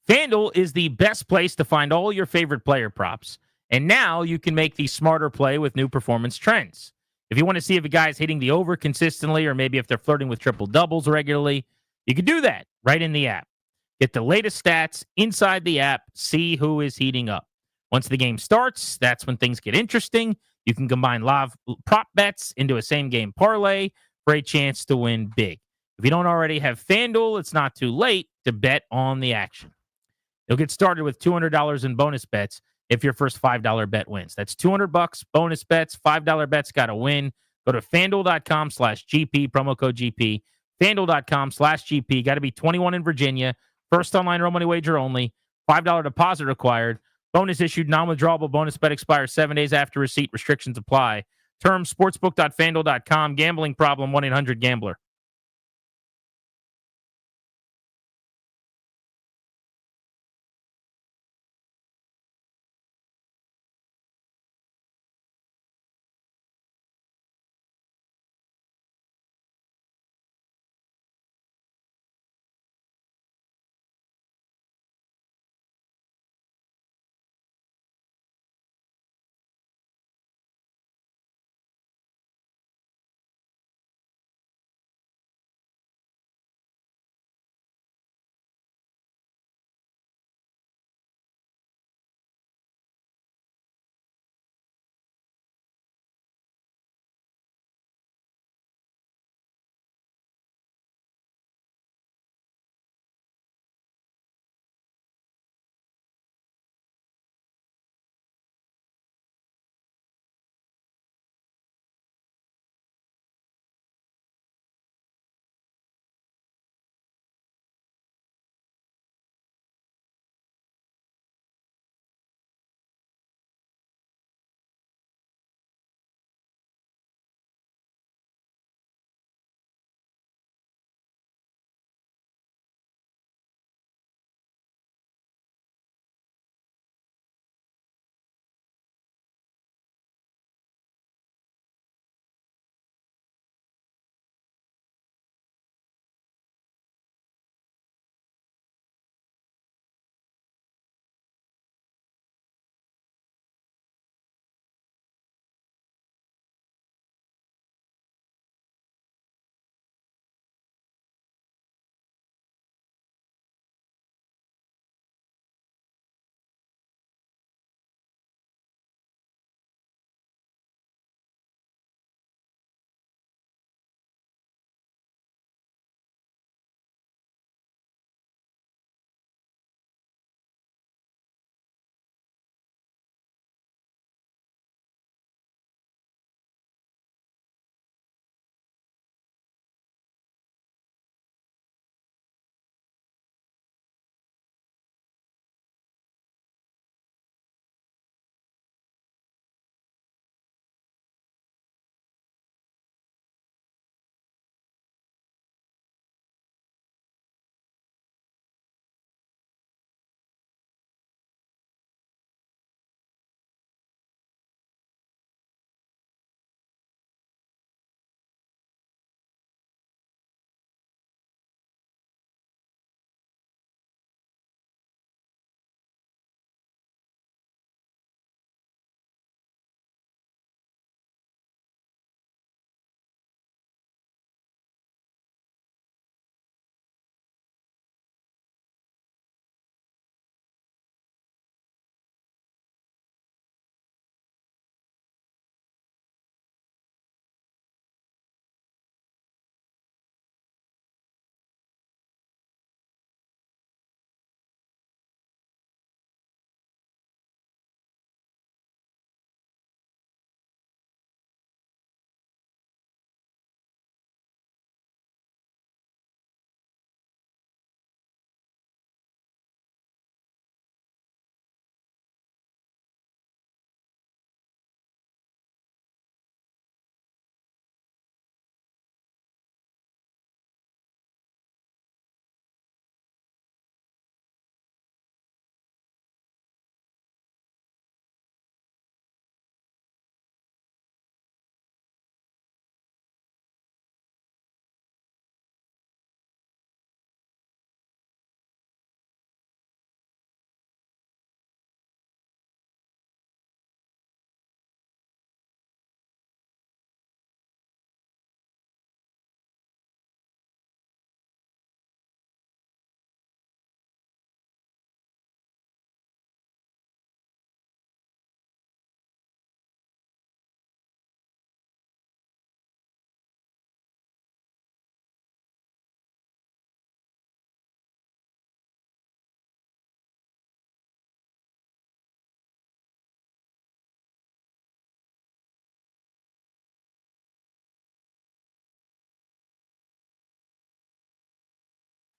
Speaker 16: FanDuel is the best place to find all your favorite player props. And now you can make the smarter play with new performance trends. If you want to see if a guy's hitting the over consistently or maybe if they're flirting with triple doubles regularly, you can do that right in the app. Get the latest stats inside the app, see who is heating up. Once the game starts, that's when things get interesting. You can combine live prop bets into a same game parlay for a chance to win big. If you don't already have FanDuel, it's not too late to bet on the action. You'll get started with $200 in bonus bets if your first $5 bet wins. That's $200 bonus bets. $5 bets got to win. Go to FanDuel.com/GP, promo code GP. FanDuel.com/GP. Got to be 21 in Virginia. First online real money wager only. $5 deposit required. Bonus issued, non-withdrawable bonus bet expires 7 days after receipt. Restrictions apply. Terms sportsbook.fanduel.com. Gambling problem, 1-800-GAMBLER.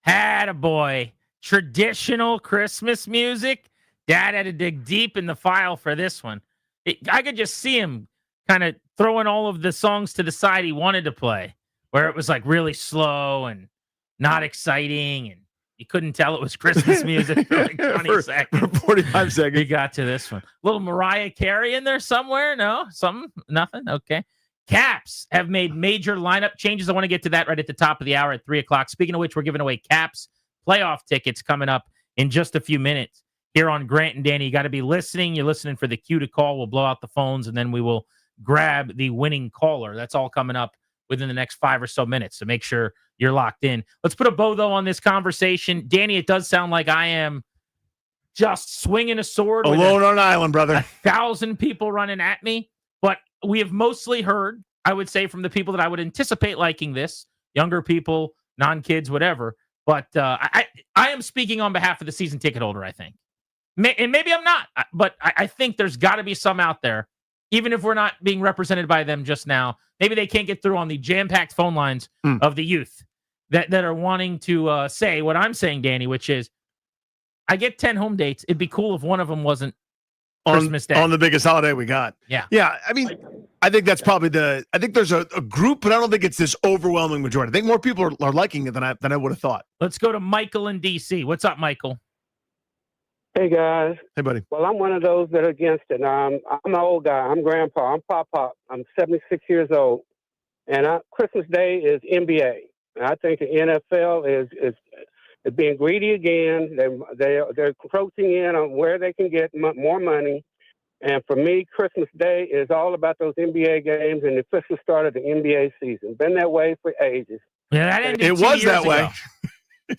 Speaker 16: Had a boy. Traditional Christmas music. Dad had to dig deep in the file for this one. I could just see him kind of throwing all of the songs to the side he wanted to play, where it was like really slow and not exciting, and you couldn't tell it was Christmas music for like 20 seconds.
Speaker 2: For 45 seconds.
Speaker 16: He got to this one. Little Mariah Carey in there somewhere? No? Something? Nothing? Okay. Caps have made major lineup changes. I want to get to that right at the top of the hour at 3 o'clock. Speaking of which, we're giving away Caps playoff tickets coming up in just a few minutes here on Grant and Danny. You got to be listening. You're listening for the cue to call. We'll blow out the phones, and then we will grab the winning caller. That's all coming up within the next 5 or so minutes. So make sure you're locked in. Let's put a bow, though, on this conversation. Danny, it does sound like I am just swinging a sword.
Speaker 2: Alone on an island, brother.
Speaker 16: 1,000 people running at me. But we have mostly heard, I would say, from the people that I would anticipate liking this, younger people, non-kids, whatever. But I am speaking on behalf of the season ticket holder, I think. And maybe I'm not, but I think there's got to be some out there, even if we're not being represented by them just now. Maybe they can't get through on the jam-packed phone lines of the youth that are wanting to say what I'm saying, Danny, which is, I get 10 home dates. It'd be cool if one of them wasn't Christmas Day.
Speaker 2: On the biggest holiday we got.
Speaker 16: Yeah.
Speaker 2: Yeah. I mean, I think that's probably I think there's a group, but I don't think it's this overwhelming majority. I think more people are liking it than I would have thought.
Speaker 16: Let's go to Michael in D.C. What's up, Michael?
Speaker 8: Hey, guys.
Speaker 2: Hey, buddy.
Speaker 8: Well, I'm one of those that are against it. I'm an old guy. I'm grandpa. I'm pop-pop. I'm 76 years old. And Christmas Day is NBA. And I think the NFL is being greedy again. They're encroaching in on where they can get more money. And for me, Christmas Day is all about those NBA games and the official start of the NBA season. Been that way for ages.
Speaker 16: Yeah, that ended
Speaker 2: it was that way.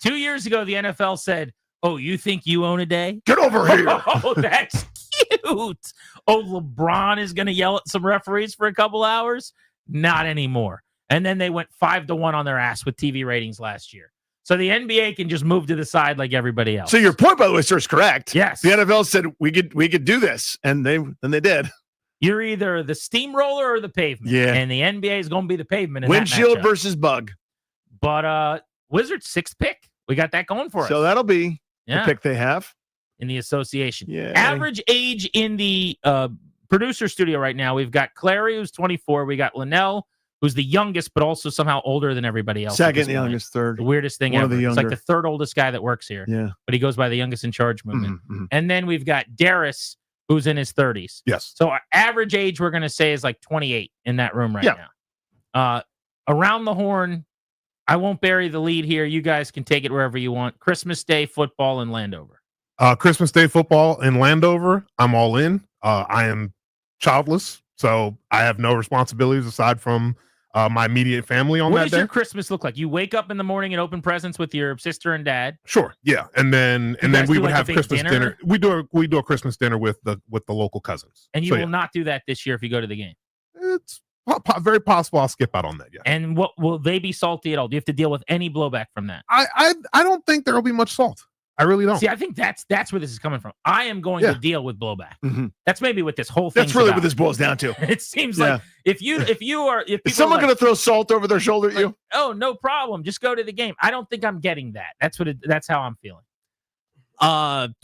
Speaker 16: 2 years ago, the NFL said, "Oh, you think you own a day?
Speaker 2: Get over here."
Speaker 16: Oh, that's cute. Oh, LeBron is going to yell at some referees for a couple hours? Not anymore. And then they went 5-1 on their ass with TV ratings last year. So the NBA can just move to the side like everybody else.
Speaker 2: So your point, by the way, sir, is correct.
Speaker 16: Yes.
Speaker 2: The NFL said we could do this, and they did.
Speaker 16: You're either the steamroller or the pavement.
Speaker 2: Yeah.
Speaker 16: And the NBA is going to be the pavement. In
Speaker 2: Windshield
Speaker 16: that matchup.
Speaker 2: versus bug.
Speaker 16: But Wizards 6th pick. We got that going for us.
Speaker 2: So that'll be the pick they have
Speaker 16: in the association.
Speaker 2: Yeah.
Speaker 16: Average age in the producer studio right now, we've got Clary, who's 24. We got Linnell, who's the youngest, but also somehow older than everybody else.
Speaker 2: Second youngest, third.
Speaker 16: The weirdest thing
Speaker 2: One
Speaker 16: ever.
Speaker 2: of the
Speaker 16: It's like
Speaker 2: younger.
Speaker 16: the third oldest guy that works here.
Speaker 2: Yeah.
Speaker 16: But he goes by the youngest in charge movement.
Speaker 2: Mhm.
Speaker 16: And then we've got Darius, who's in his 30s.
Speaker 2: Yes.
Speaker 16: So our average age, we're going to say, is like 28 in that room right now. Around the horn, I won't bury the lead here. You guys can take it wherever you want. Christmas Day football in Landover.
Speaker 18: Christmas Day football in Landover. I'm all in. I am childless, so I have no responsibilities aside from my immediate family on
Speaker 16: What
Speaker 18: that
Speaker 16: does
Speaker 18: day.
Speaker 16: your Christmas look like? You wake up in the morning and open presents with your sister and dad.
Speaker 18: Sure, yeah, and then
Speaker 16: guys
Speaker 18: we
Speaker 16: do
Speaker 18: would
Speaker 16: like a
Speaker 18: have
Speaker 16: big
Speaker 18: Christmas
Speaker 16: dinner?
Speaker 18: dinner. We do a Christmas dinner with the local cousins.
Speaker 16: And you
Speaker 18: So,
Speaker 16: will
Speaker 18: yeah.
Speaker 16: not do that this year if you go to the game.
Speaker 18: It's very possible I'll skip out on that. Yeah,
Speaker 16: And what will they be salty at all? Do you have to deal with any blowback from that?
Speaker 18: I don't think there will be much salt. I really don't.
Speaker 16: See, I think that's where this is coming from. I am going to deal with blowback.
Speaker 2: Mhm.
Speaker 16: That's maybe what this whole thing.
Speaker 2: That's really what this boils down to.
Speaker 16: It seems
Speaker 2: Yeah.
Speaker 16: like if
Speaker 2: Is someone going to throw salt over their shoulder at you?
Speaker 16: oh, no problem, just go to the game. I don't think I'm getting that. That's how I'm feeling.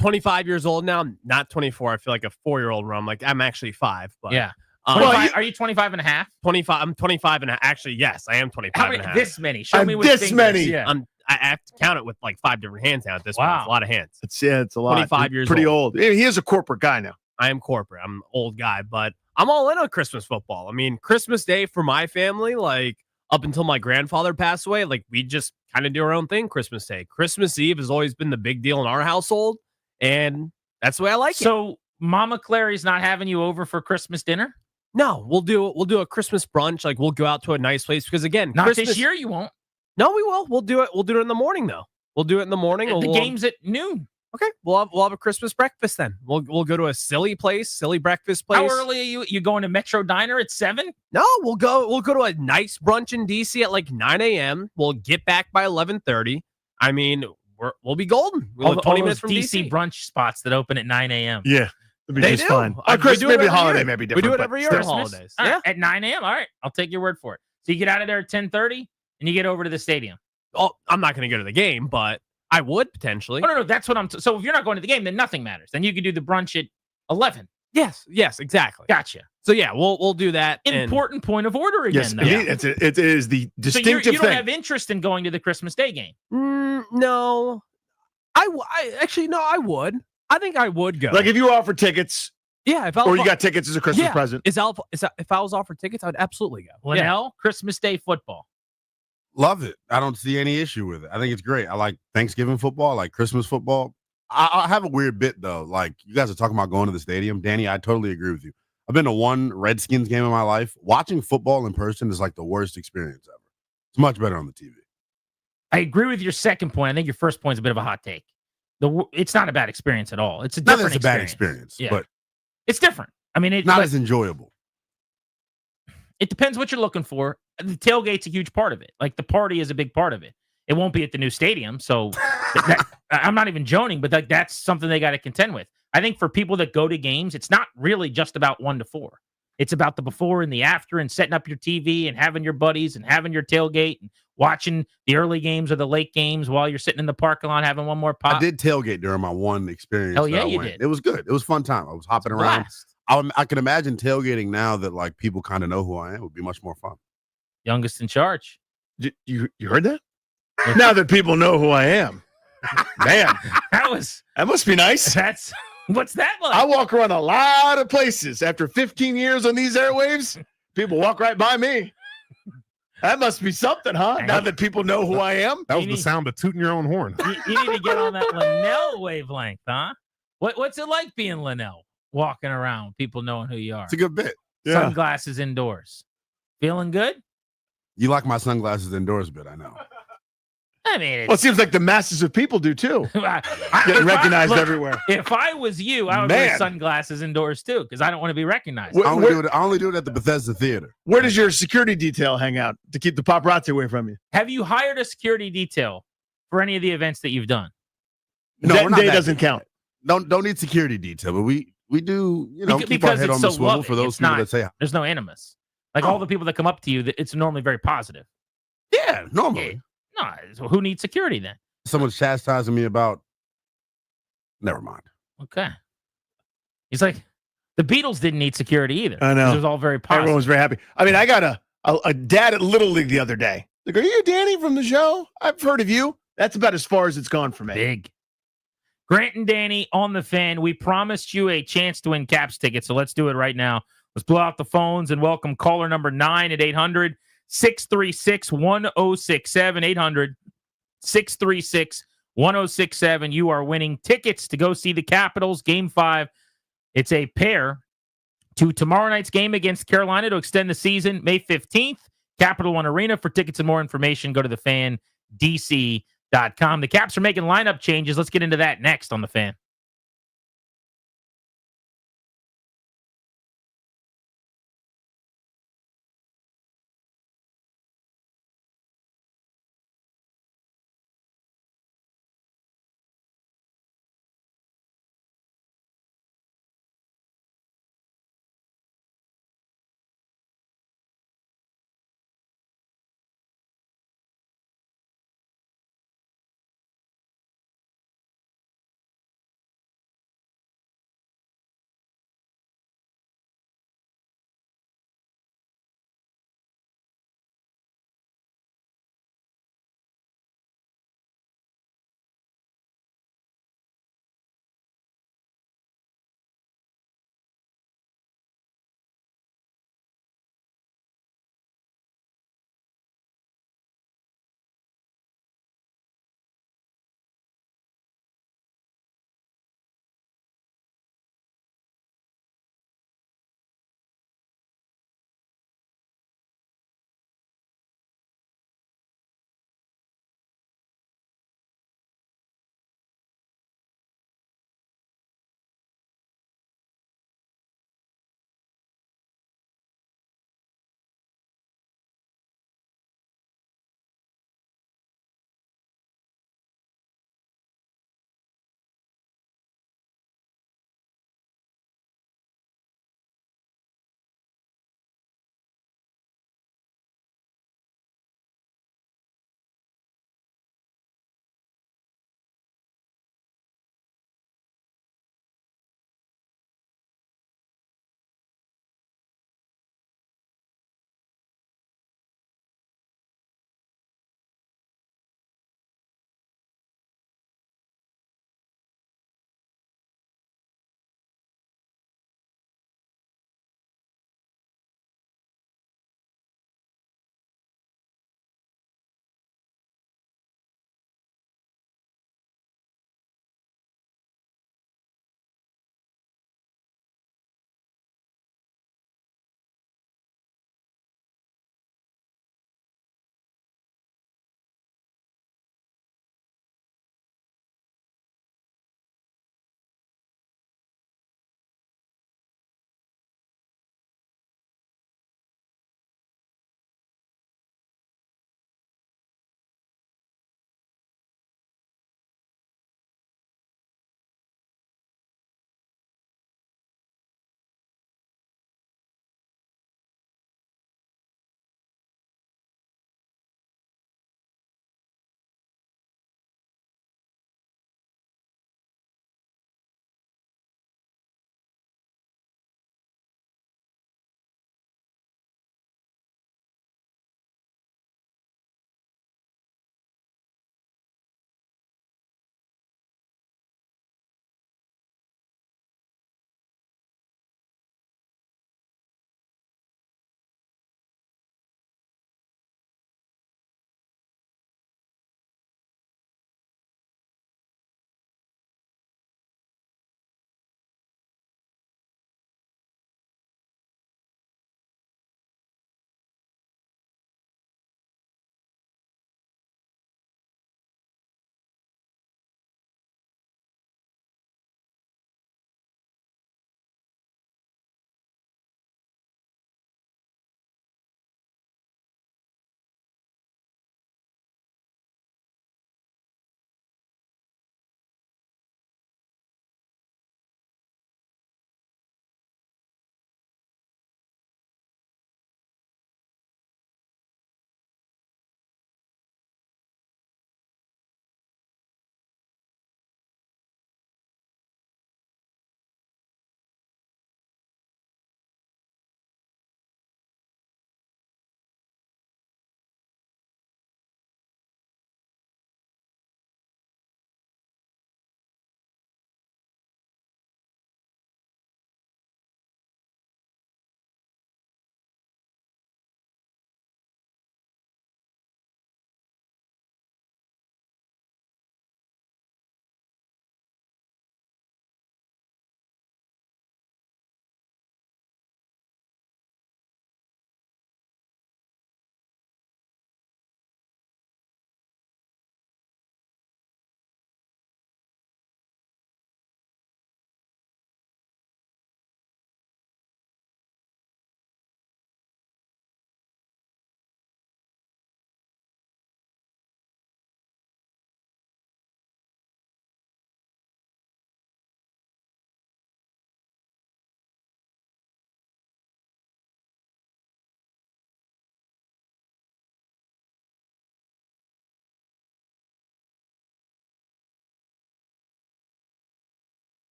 Speaker 20: 25 years old now, not 24. I feel like a 4-year-old where I'm like, I'm actually 5. But
Speaker 16: Yeah.
Speaker 20: Well,
Speaker 16: 25 are you 25 and a half?
Speaker 20: 25. I'm 25 and a, actually, yes, I am 25
Speaker 16: How many?
Speaker 20: and a half.
Speaker 16: This many? Show me with fingers. Yeah.
Speaker 20: I have to count it with like 5 different hands now at this point.
Speaker 16: Wow.
Speaker 20: It's a lot of hands.
Speaker 2: It's a lot.
Speaker 20: 25 years
Speaker 2: Pretty
Speaker 20: old.
Speaker 2: old. He is a corporate guy now.
Speaker 20: I am corporate. I'm an old guy, but I'm all in on Christmas football. I mean, Christmas Day for my family, like up until my grandfather passed away, like we just kind of do our own thing Christmas Day. Christmas Eve has always been the big deal in our household, and that's the way I like it.
Speaker 16: So Mama Clary's not having you over for Christmas dinner?
Speaker 20: No, we'll do a Christmas brunch. Like we'll go out to a nice place because again,
Speaker 16: Not
Speaker 20: Christmas,
Speaker 16: this year. You won't.
Speaker 20: No, we will. We'll do it. We'll do it in the morning though. We'll do it in the morning.
Speaker 16: The
Speaker 20: We'll-
Speaker 16: game's at noon.
Speaker 20: Okay, we'll have a Christmas breakfast then. We'll go to a silly breakfast place.
Speaker 16: How early are you? You going to Metro Diner at 7?
Speaker 20: No, we'll go to a nice brunch in DC at like 9 a.m. We'll get back by 11:30. I mean, we'll be golden. We'll have 20 minutes from
Speaker 16: DC brunch spots that open at 9 a.m.
Speaker 2: Yeah. It'd be
Speaker 20: They
Speaker 2: just
Speaker 20: do.
Speaker 2: fine.
Speaker 20: We
Speaker 2: Chris,
Speaker 20: do it
Speaker 2: maybe
Speaker 20: every
Speaker 2: holiday
Speaker 20: year.
Speaker 2: may be
Speaker 20: We
Speaker 2: different.
Speaker 20: do it
Speaker 2: but
Speaker 20: every year on
Speaker 2: still.
Speaker 20: holidays.
Speaker 16: All right,
Speaker 20: Yeah.
Speaker 16: at 9 a.m. All right, I'll take your word for it. So you get out of there at 10:30 and you get over to the stadium.
Speaker 20: I'm not going to go to the game, but I would potentially.
Speaker 16: Oh, no, that's what I'm. So if you're not going to the game, then nothing matters. Then you could do the brunch at 11.
Speaker 20: Yes, exactly.
Speaker 16: Gotcha.
Speaker 20: So yeah, we'll do that.
Speaker 16: Important point of order again.
Speaker 2: Yes,
Speaker 16: though.
Speaker 2: it is the distinctive
Speaker 16: so you don't
Speaker 2: thing.
Speaker 16: have interest in going to the Christmas Day game.
Speaker 20: No, I actually no, I would. I think I would go.
Speaker 2: Like if you offer tickets,
Speaker 20: yeah, if
Speaker 2: or you got tickets as a Christmas
Speaker 20: yeah,
Speaker 2: present.
Speaker 20: if I was offered tickets, I'd absolutely go.
Speaker 16: Linnell, Christmas Day football.
Speaker 19: Love it. I don't see any issue with it. I think it's great. I like Thanksgiving football. I like Christmas football. I have a weird bit though. Like you guys are talking about going to the stadium. Danny, I totally agree with you. I've been to one Redskins game in my life. Watching football in person is like the worst experience ever. It's much better on the TV.
Speaker 16: I agree with your second point. I think your first point is a bit of a hot take. It's not a bad experience at all. It's a
Speaker 19: Not
Speaker 16: different
Speaker 19: that it's a bad experience,
Speaker 16: Yeah.
Speaker 19: but
Speaker 16: it's different. I mean, it's
Speaker 19: not as enjoyable.
Speaker 16: It depends what you're looking for. The tailgate's a huge part of it. Like the party is a big part of it. It won't be at the new stadium, so I'm not even joning. But that's something they got to contend with. I think for people that go to games, it's not really just about 1 to 4. It's about the before and the after, and setting up your TV and having your buddies and having your tailgate and watching the early games or the late games while you're sitting in the parking lot having one more pop.
Speaker 19: I did tailgate during my one experience.
Speaker 16: Hell yeah,
Speaker 19: that I
Speaker 16: you
Speaker 19: went.
Speaker 16: did.
Speaker 19: It was good. It was a fun time. I was hopping around. I can imagine tailgating now that like people kind of know who I am. It would be much more fun.
Speaker 16: Youngest in charge.
Speaker 2: You heard that? Now that people know who I am, man, that must be nice.
Speaker 16: What's that like?
Speaker 2: I walk around a lot of places after 15 years on these airwaves. People walk right by me. That must be something, huh? Now that people know who I am.
Speaker 18: That was the sound of tooting your own horn.
Speaker 16: You need to get on that Linnell wavelength, huh? What's it like being Linnell? Walking around, people knowing who you are.
Speaker 19: It's a good bit.
Speaker 16: Sunglasses indoors. Feeling good?
Speaker 19: You like my sunglasses indoors bit, I know.
Speaker 16: I mean,
Speaker 2: Well, it seems like the masses of people do too. Getting recognized everywhere.
Speaker 16: If I was you, I would wear sunglasses indoors too, because I don't want to be recognized.
Speaker 19: I only do it at the Bethesda Theater.
Speaker 2: Where does your security detail hang out to keep the paparazzi away from you?
Speaker 16: Have you hired a security detail for any of the events that you've done?
Speaker 19: No,
Speaker 2: That
Speaker 19: we're not
Speaker 2: day
Speaker 19: that
Speaker 2: doesn't
Speaker 19: big.
Speaker 2: count.
Speaker 19: Don't need security detail, but we do, keep our
Speaker 16: Because
Speaker 19: head
Speaker 16: it's
Speaker 19: on the
Speaker 16: so
Speaker 19: swivel
Speaker 16: loving.
Speaker 19: for those
Speaker 16: It's
Speaker 19: people
Speaker 16: not-
Speaker 19: that say hi.
Speaker 16: There's no animus. Like all the people that come up to you, it's normally very positive.
Speaker 19: Yeah, normally.
Speaker 16: No, so who needs security then?
Speaker 19: Someone's chastising me about. Never mind.
Speaker 16: Okay. He's like, the Beatles didn't need security either.
Speaker 2: I know.
Speaker 16: It was all very positive.
Speaker 2: Everyone was very happy. I mean, I got a dad at Little League the other day. Like, are you Danny from the show? I've heard of you. That's about as far as it's gone for me.
Speaker 16: Big. Grant and Danny on the Fan. We promised you a chance to win Caps tickets, so let's do it right now. Let's blow out the phones and welcome caller number 9 at 800 636 1067. 800 636 1067. You are winning tickets to go see the Capitals Game 5. It's a pair to tomorrow night's game against Carolina to extend the season May 15th. Capital One Arena. For tickets and more information, go to thefandc.com. The Caps are making lineup changes. Let's get into that next on The Fan.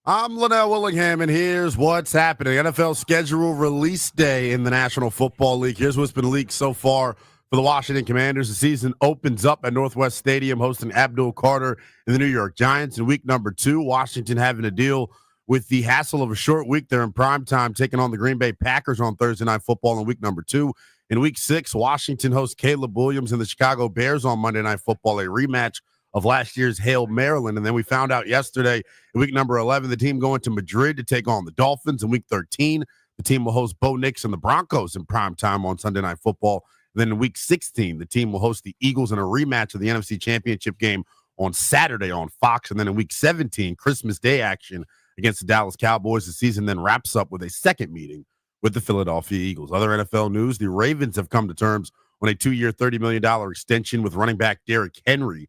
Speaker 19: I'm Linnell Willingham, and here's what's happening. NFL schedule release day in the National Football League. Here's what's been leaked so far for the Washington Commanders. The season opens up at Northwest Stadium, hosting Abdul Carter and the New York Giants. In week number 2, Washington having to deal with the hassle of a short week. They're in prime time, taking on the Green Bay Packers on Thursday Night Football in week number 2. In week 6, Washington hosts Caleb Williams and the Chicago Bears on Monday Night Football, a rematch of last year's Hail Maryland. And then we found out yesterday, in week number 11, the team going to Madrid to take on the Dolphins. In week 13, the team will host Bo Nix and the Broncos in prime time on Sunday Night Football. And then in week 16, the team will host the Eagles in a rematch of the NFC Championship game on Saturday on Fox. And then in week 17, Christmas Day action against the Dallas Cowboys. The season then wraps up with a second meeting with the Philadelphia Eagles. Other NFL news, the Ravens have come to terms on a 2-year, $30 million extension with running back Derrick Henry.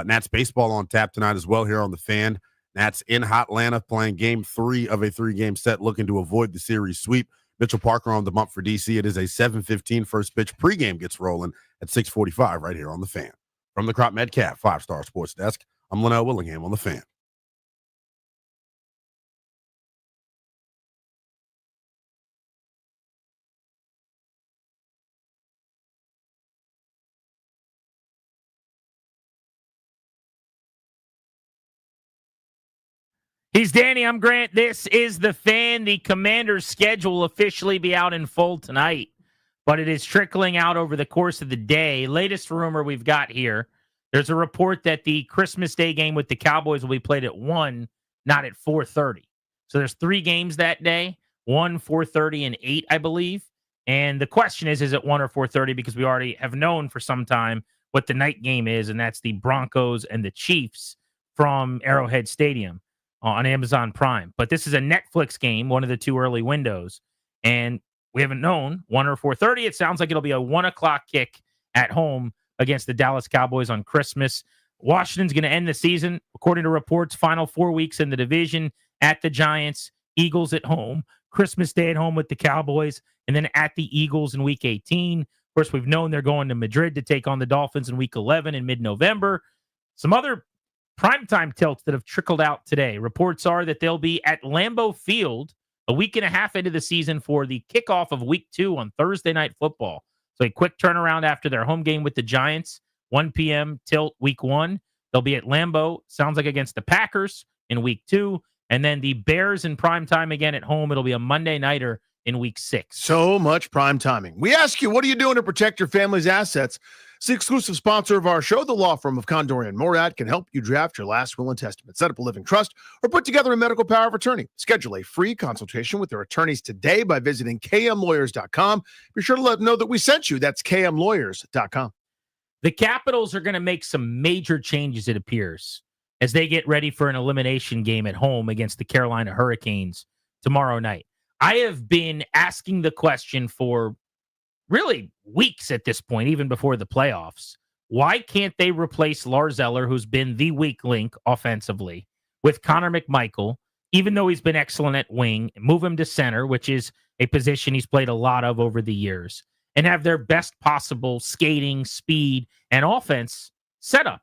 Speaker 19: Nats baseball on tap tonight as well here on the Fan. Nats in Hotlanta playing game 3 of a 3-game set, looking to avoid the series sweep. Mitchell Parker on the bump for DC. It is a 7:15 first pitch. Pregame gets rolling at 6:45 right here on the Fan. From the Crop Metcalf 5-Star Sports Desk, I'm Linnell Willingham on the Fan.
Speaker 16: He's Danny. I'm Grant. This is the Fan. The Commanders' schedule will officially be out in full tonight, but it is trickling out over the course of the day. Latest rumor we've got here, there's a report that the Christmas Day game with the Cowboys will be played at 1, not at 4:30. So there's 3 games that day, 1, 4:30, and 8, I believe. And the question is it 1 or 4:30? Because we already have known for some time what the night game is, and that's the Broncos and the Chiefs from Arrowhead Stadium on Amazon Prime. But this is a Netflix game, one of the 2 early windows. And we haven't known 1 or 4:30. It sounds like it'll be a 1 o'clock kick at home against the Dallas Cowboys on Christmas. Washington's going to end the season, according to reports, final 4 weeks in the division at the Giants, Eagles at home, Christmas Day at home with the Cowboys, and then at the Eagles in week 18. Of course, we've known they're going to Madrid to take on the Dolphins in week 11 in mid-November. Some other primetime tilts that have trickled out today. Reports are that they'll be at Lambeau Field a week and a half into the season for the kickoff of week 2 on Thursday Night Football. So a quick turnaround after their home game with the Giants, 1 p.m. tilt week 1. They'll be at Lambeau, sounds like against the Packers in week 2. And then the Bears in primetime again at home. It'll be a Monday nighter in week 6.
Speaker 17: So much prime timing. We ask you, what are you doing to protect your family's assets? It's the exclusive sponsor of our show. The law firm of Condorian Morad can help you draft your last will and testament, set up a living trust, or put together a medical power of attorney. Schedule a free consultation with their attorneys today by visiting kmlawyers.com. Be sure to let them know that we sent you. That's kmlawyers.com.
Speaker 16: The Capitals are going to make some major changes, it appears, as they get ready for an elimination game at home against the Carolina Hurricanes tomorrow night. I have been asking the question for really weeks at this point, even before the playoffs. Why can't they replace Lars Eller, who's been the weak link offensively, with Connor McMichael, even though he's been excellent at wing, move him to center, which is a position he's played a lot of over the years, and have their best possible skating, speed, and offense set up?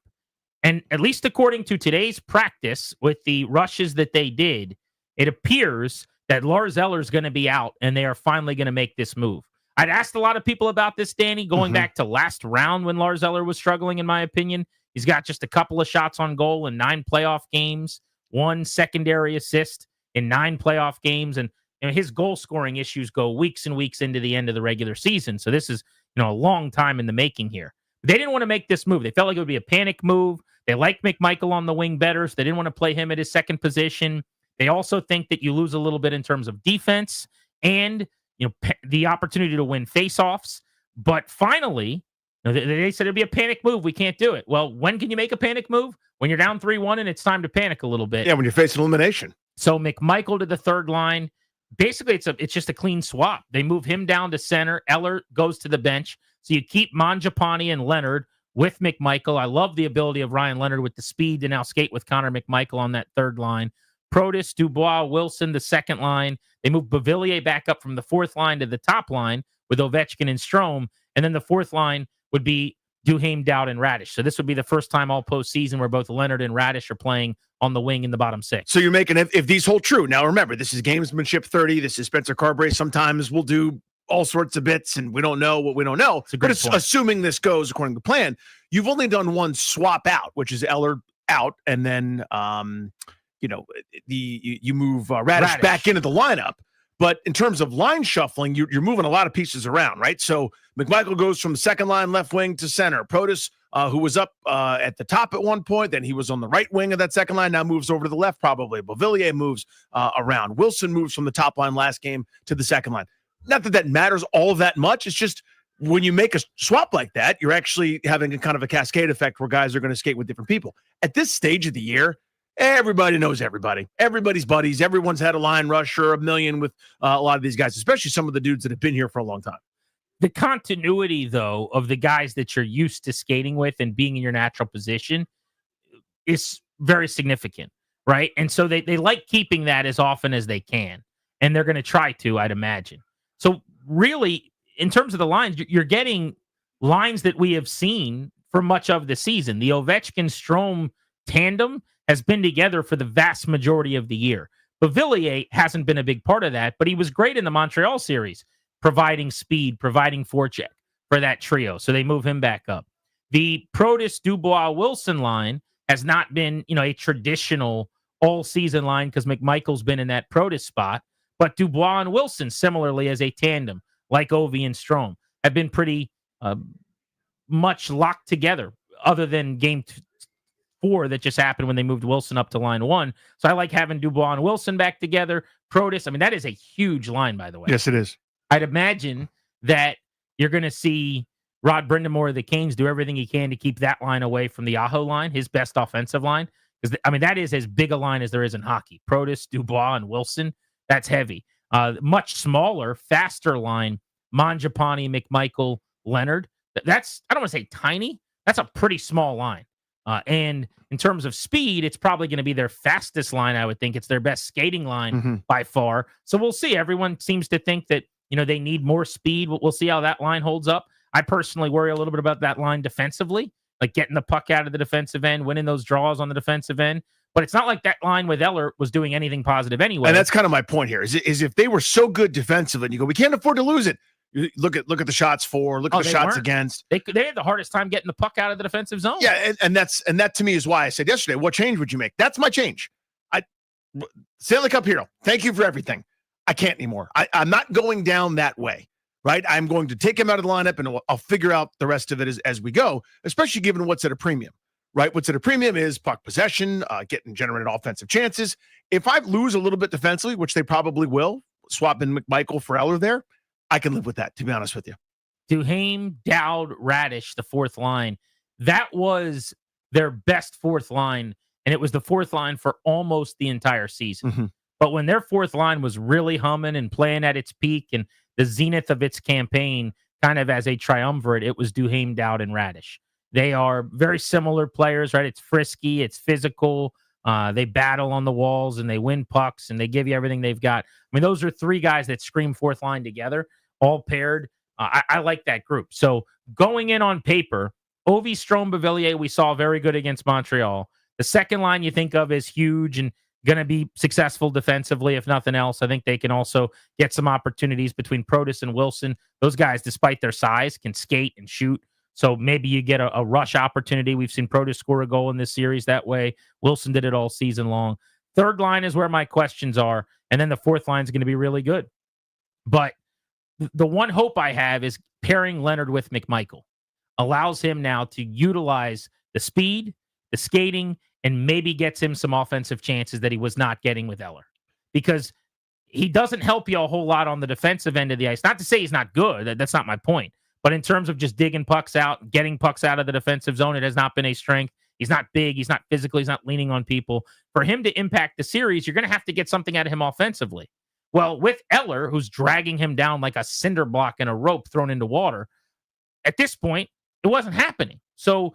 Speaker 16: And at least according to today's practice with the rushes that they did, it appears that Lars Eller is going to be out, and they are finally going to make this move. I'd asked a lot of people about this, Danny, going back to last round when Lars Eller was struggling, in my opinion. He's got just a couple of shots on goal in 9 playoff games, 1 secondary assist in 9 playoff games, and his goal scoring issues go weeks and weeks into the end of the regular season. So this is, a long time in the making here. They didn't want to make this move. They felt like it would be a panic move. They like McMichael on the wing better, so they didn't want to play him at his second position. They also think that you lose a little bit in terms of defense and the opportunity to win faceoffs. But finally, they said it'd be a panic move. We can't do it. Well, when can you make a panic move? When you're down 3-1 and it's time to panic a little bit.
Speaker 17: Yeah, when you're facing elimination.
Speaker 16: So McMichael to the third line. Basically, it's just a clean swap. They move him down to center. Eller goes to the bench. So you keep Mangiapane and Leonard with McMichael. I love the ability of Ryan Leonard with the speed to now skate with Connor McMichael on that third line. Protas, Dubois, Wilson, the second line. They move Beauvillier back up from the fourth line to the top line with Ovechkin and Strome. And then the fourth line would be Duhaime, Dowd, and Radish. So this would be the first time all postseason where both Leonard and Radish are playing on the wing in the bottom six.
Speaker 17: So you're making, if these hold true, now remember, this is gamesmanship 30. This is Spencer Carberry. Sometimes we'll do all sorts of bits and we don't know what we don't know. But assuming this goes according to plan, you've only done one swap out, which is Eller out. And then, you move Radish back into the lineup. But in terms of line shuffling, you're moving a lot of pieces around, right? So McMichael goes from second line left wing to center. Protas, who was up at the top at one point, then he was on the right wing of that second line, now moves over to the left probably. Beauvillier moves around. Wilson moves from the top line last game to the second line. Not that matters all that much. It's just when you make a swap like that, you're actually having a kind of a cascade effect where guys are going to skate with different people. At this stage of the year, everybody knows everybody. Everybody's buddies. Everyone's had a line rusher, a million with a lot of these guys, especially some of the dudes that have been here for a long time.
Speaker 16: The continuity, though, of the guys that you're used to skating with and being in your natural position is very significant, right? And so they like keeping that as often as they can, and they're going to try to, I'd imagine. So really, in terms of the lines, you're getting lines that we have seen for much of the season. The Ovechkin-Strome tandem has been together for the vast majority of the year. Beauvillier hasn't been a big part of that, but he was great in the Montreal series, providing speed, providing forecheck for that trio. So they move him back up. The Protas, Dubois, Wilson line has not been, a traditional all-season line because McMichael's been in that Protas spot. But Dubois and Wilson, similarly as a tandem, like Ovi and Strome, have been pretty much locked together, other than game 4 that just happened when they moved Wilson up to line 1. So I like having Dubois and Wilson back together. Protas, that is a huge line, by the way.
Speaker 17: Yes, it is.
Speaker 16: I'd imagine that you're going to see Rod Brindamore of the Canes do everything he can to keep that line away from the Aho line, his best offensive line. Because that is as big a line as there is in hockey. Protas, Dubois, and Wilson, that's heavy. Much smaller, faster line, Mangiapane, McMichael, Leonard. That's, I don't want to say tiny. That's a pretty small line. And in terms of speed, it's probably going to be their fastest line, I would think. It's their best skating line by far. So we'll see. Everyone seems to think that, they need more speed. We'll see how that line holds up. I personally worry a little bit about that line defensively, like getting the puck out of the defensive end, winning those draws on the defensive end. But it's not like that line with Eller was doing anything positive anyway.
Speaker 17: And that's kind of my point here, is if they were so good defensively, and you go, we can't afford to lose it. You look at the shots for, look at the shots against.
Speaker 16: They had the hardest time getting the puck out of the defensive zone.
Speaker 17: Yeah, and that to me is why I said yesterday, what change would you make? That's my change. Stanley Cup hero, thank you for everything. I can't anymore. I'm not going down that way, right? I'm going to take him out of the lineup, and I'll figure out the rest of it as we go, especially given what's at a premium, right? What's at a premium is puck possession, generated offensive chances. If I lose a little bit defensively, which they probably will, swapping McMichael for Eller there, I can live with that, to be honest with you.
Speaker 16: Duhaime, Dowd, Radish, the fourth line. That was their best fourth line, and it was the fourth line for almost the entire season. But when their fourth line was really humming and playing at its peak and the zenith of its campaign, kind of as a triumvirate, it was Duhaime, Dowd, and Radish. They are very similar players, right? It's frisky, it's physical. They battle on the walls and they win pucks and they give you everything they've got. Those are three guys that scream fourth line together, all paired. I like that group. So going in on paper, Ovi, Strome, Beauvillier, we saw very good against Montreal. The second line you think of as huge and going to be successful defensively, if nothing else. I think they can also get some opportunities between Protas and Wilson. Those guys, despite their size, can skate and shoot. So maybe you get a rush opportunity. We've seen Protas score a goal in this series that way. Wilson did it all season long. Third line is where my questions are. And then the fourth line is going to be really good. But the one hope I have is pairing Leonard with McMichael allows him now to utilize the speed, the skating, and maybe gets him some offensive chances that he was not getting with Eller. Because he doesn't help you a whole lot on the defensive end of the ice. Not to say he's not good. That's not my point. But in terms of just digging pucks out, getting pucks out of the defensive zone, it has not been a strength. He's not big. He's not physical. He's not leaning on people. For him to impact the series, you're going to have to get something out of him offensively. Well, with Eller, who's dragging him down like a cinder block and a rope thrown into water, at this point, it wasn't happening. So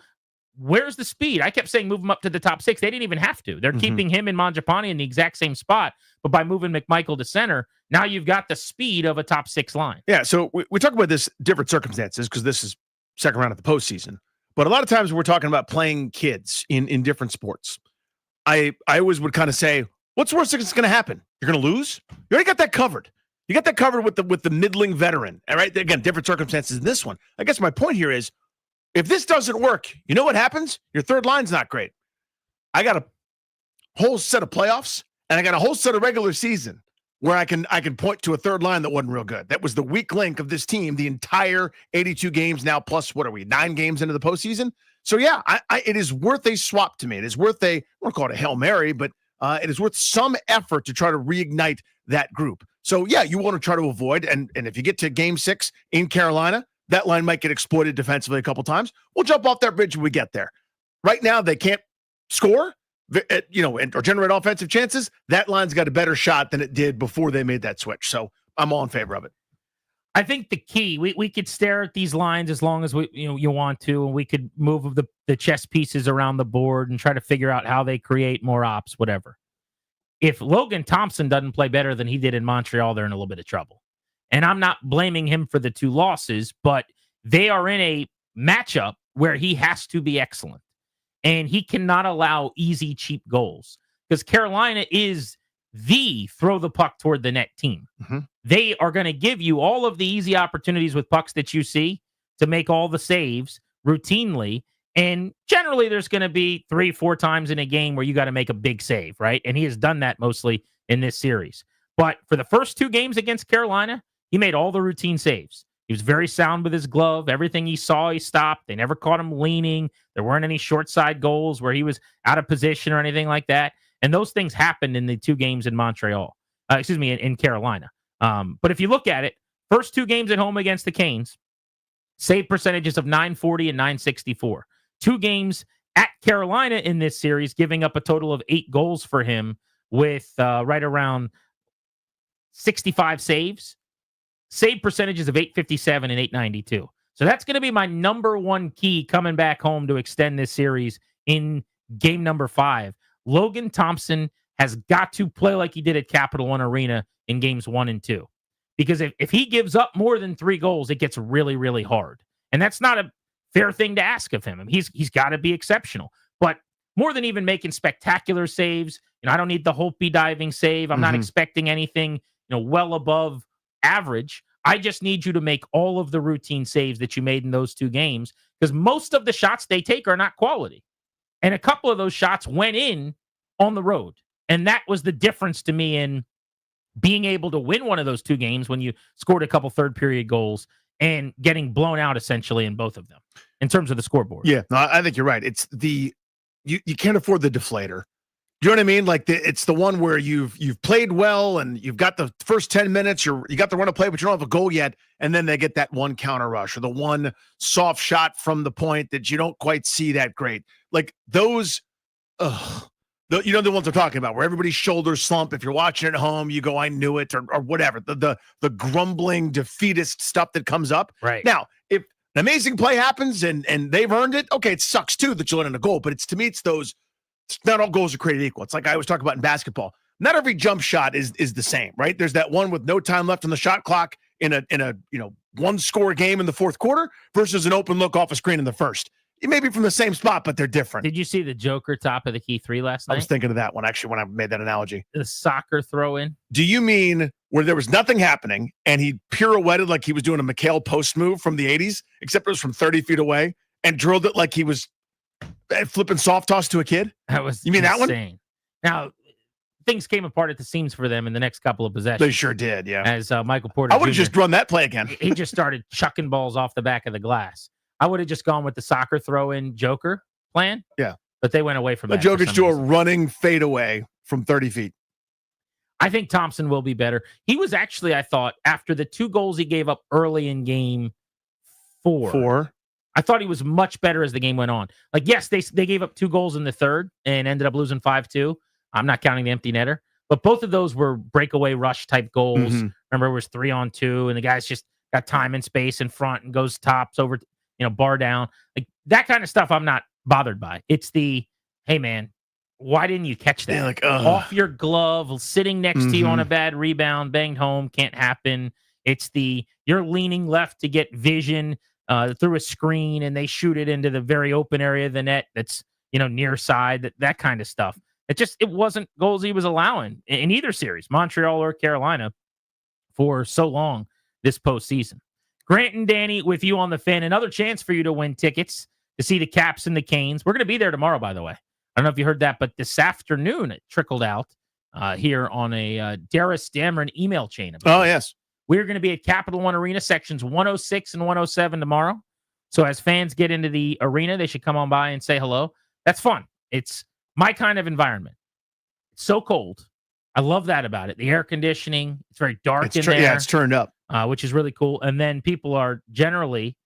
Speaker 16: where's the speed? I kept saying move him up to the top six. They didn't even have to. They're keeping him and Mangiapane in the exact same spot. But by moving McMichael to center, now you've got the speed of a top six line.
Speaker 17: Yeah, so we talk about this different circumstances because this is second round of the postseason. But a lot of times when we're talking about playing kids in different sports, I always would kind of say, what's the worst thing that's going to happen? You're going to lose? You already got that covered. You got that covered with the middling veteran. All right. Again, different circumstances in this one. I guess my point here is, if this doesn't work, you know what happens? Your third line's not great. I got a whole set of playoffs, and I got a whole set of regular season where I can point to a third line that wasn't real good. That was the weak link of this team, the entire 82 games now, plus what are we, 9 games into the postseason? So yeah, it is worth a swap to me. It is worth I won't call it a Hail Mary, but it is worth some effort to try to reignite that group. So yeah, you want to try to avoid, and if you get to game 6 in Carolina, that line might get exploited defensively a couple times. We'll jump off that bridge when we get there. Right now, they can't score, or generate offensive chances. That line's got a better shot than it did before they made that switch. So I'm all in favor of it.
Speaker 16: I think the key, we could stare at these lines as long as you want to, and we could move the chess pieces around the board and try to figure out how they create more ops, whatever. If Logan Thompson doesn't play better than he did in Montreal, they're in a little bit of trouble. And I'm not blaming him for the 2 losses, but they are in a matchup where he has to be excellent. And he cannot allow easy, cheap goals, because Carolina is the throw the puck toward the net team.
Speaker 17: Mm-hmm.
Speaker 16: They are going to give you all of the easy opportunities with pucks that you see to make all the saves routinely. And generally, there's going to be 3-4 times in a game where you got to make a big save, right? And he has done that mostly in this series. But for the first 2 games against Carolina, he made all the routine saves. He was very sound with his glove. Everything he saw, he stopped. They never caught him leaning. There weren't any short side goals where he was out of position or anything like that. And those things happened in the 2 games in in Carolina. But if you look at it, first 2 games at home against the Canes, save percentages of .940 and .964. 2 games at Carolina in this series, giving up a total of 8 goals for him with right around 65 saves. Save percentages of .857 and .892. So that's going to be my number 1 key coming back home to extend this series in game number 5. Logan Thompson has got to play like he did at Capital One Arena in games 1 and 2. Because if he gives up more than 3 goals, it gets really, really hard. And that's not a fair thing to ask of him. I mean, he's got to be exceptional. But more than even making spectacular saves, I don't need the Holtby diving save. I'm not expecting anything, well above average. I just need you to make all of the routine saves that you made in those 2 games, because most of the shots they take are not quality. And a couple of those shots went in on the road. And that was the difference to me in being able to win one of those 2 games when you scored a couple third period goals and getting blown out essentially in both of them in terms of the scoreboard.
Speaker 17: Yeah, no, I think you're right. It's you can't afford the deflator. Do you know what I mean? Like it's the one where you've played well and you've got the first 10 minutes, you got the run of play, but you don't have a goal yet. And then they get that one counter rush or the one soft shot from the point that you don't quite see that great. Like those, the ones I'm talking about, where everybody's shoulders slump. If you're watching at home, you go, I knew it, or whatever. The grumbling defeatist stuff that comes up.
Speaker 16: Right.
Speaker 17: Now, if an amazing play happens and they've earned it, okay, it sucks too that you let in a goal, but to me, it's those. Not all goals are created equal. It's like I was talking about in basketball. Not every jump shot is the same, right? There's that one with no time left on the shot clock in a 1-score game in the 4th quarter versus an open look off a screen in the 1st. It may be from the same spot, but they're different.
Speaker 16: Did you see the Joker top of the key 3 last night?
Speaker 17: I was thinking of that one actually when I made that analogy.
Speaker 16: The soccer throw in.
Speaker 17: Do you mean where there was nothing happening and he pirouetted like he was doing a Mikhail Post move from the 80s, except it was from 30 feet away, and drilled it like he was flipping soft toss to a kid?
Speaker 16: That was
Speaker 17: you mean
Speaker 16: insane.
Speaker 17: That one?
Speaker 16: Now, things came apart at the seams for them in the next couple of possessions.
Speaker 17: They sure did, yeah.
Speaker 16: As Michael Porter
Speaker 17: I would have just run that play again.
Speaker 16: He just started chucking balls off the back of the glass. I would have just gone with the soccer throw-in Joker plan.
Speaker 17: Yeah.
Speaker 16: But they went away from that.
Speaker 17: Jokic do a running fadeaway from 30 feet.
Speaker 16: I think Thompson will be better. He was actually, I thought, after the 2 goals he gave up early in game 4. I thought he was much better as the game went on. Like, yes, they gave up 2 goals in the 3rd and ended up losing 5-2. I'm not counting the empty netter. But both of those were breakaway rush type goals. Remember, it was 3-on-2, and the guys just got time and space in front and goes tops over, bar down. Like, that kind of stuff I'm not bothered by. It's the, hey, man, why didn't you catch that?
Speaker 17: Yeah, like,
Speaker 16: off your glove, sitting next to you on a bad rebound, banged home, can't happen. It's the, you're leaning left to get vision. through a screen and they shoot it into the very open area of the net that's, near side, that kind of stuff. It wasn't goals he was allowing in either series, Montreal or Carolina, for so long this postseason. Grant and Danny with you on the Fan. Another chance for you to win tickets to see the Caps and the Canes. We're going to be there tomorrow, by the way. I don't know if you heard that, but this afternoon it trickled out here on a Darius Dameron email chain.
Speaker 17: Oh, yes.
Speaker 16: We're going to be at Capital One Arena, sections 106 and 107 tomorrow. So as fans get into the arena, they should come on by and say hello. That's fun. It's my kind of environment. It's so cold. I love that about it. The air conditioning. It's very dark in there.
Speaker 17: Yeah, it's turned up.
Speaker 16: Which is really cool. And then people are generally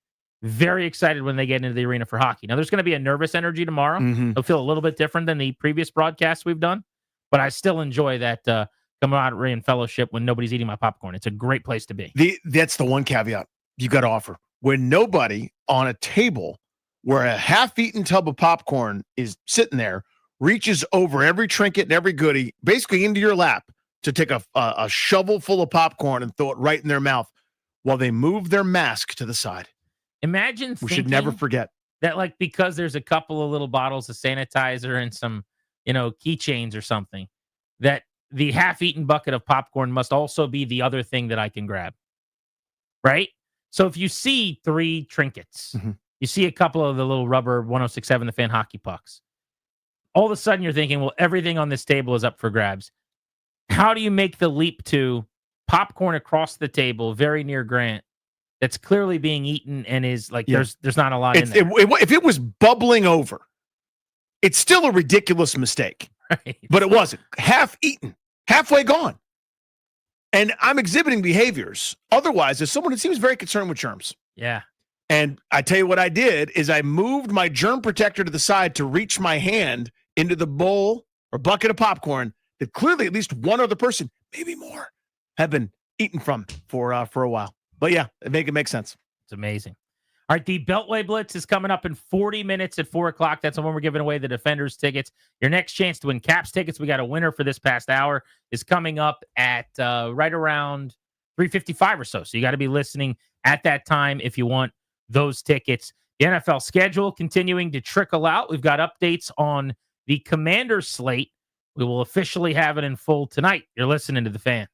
Speaker 16: very excited when they get into the arena for hockey. Now, there's going to be a nervous energy tomorrow.
Speaker 17: Mhm.
Speaker 16: It'll feel a little bit different than the previous broadcasts we've done, but I still enjoy that camaraderie and fellowship when nobody's eating my popcorn. It's a great place to be.
Speaker 17: That's the one caveat you got to offer. When nobody on a table where a half-eaten tub of popcorn is sitting there reaches over every trinket and every goodie, basically into your lap, to take a shovel full of popcorn and throw it right in their mouth while they move their mask to the side.
Speaker 16: Imagine
Speaker 17: we should never forget
Speaker 16: that, like, because there's a couple of little bottles of sanitizer and some, keychains or something, that the half-eaten bucket of popcorn must also be the other thing that I can grab. Right? So if you see 3 trinkets, you see a couple of the little rubber 1067 The Fan hockey pucks, all of a sudden you're thinking, well, everything on this table is up for grabs. How do you make the leap to popcorn across the table, very near Grant, that's clearly being eaten and is like, there's not a lot in there.
Speaker 17: If it was bubbling over, it's still a ridiculous mistake.
Speaker 16: Right.
Speaker 17: But it wasn't. Half eaten, halfway gone. And I'm exhibiting behaviors. Otherwise, as someone who seems very concerned with germs.
Speaker 16: Yeah.
Speaker 17: And I tell you what I did is I moved my germ protector to the side to reach my hand into the bowl or bucket of popcorn that clearly at least one other person, maybe more, have been eating from for a while. But yeah, it makes sense.
Speaker 16: It's amazing. All right, the Beltway Blitz is coming up in 40 minutes at 4 o'clock. That's when we're giving away the Defenders tickets. Your next chance to win Caps tickets, we got a winner for this past hour, is coming up at right around 3:55 or so. So you got to be listening at that time if you want those tickets. The NFL schedule continuing to trickle out. We've got updates on the Commanders slate. We will officially have it in full tonight. You're listening to The Fan.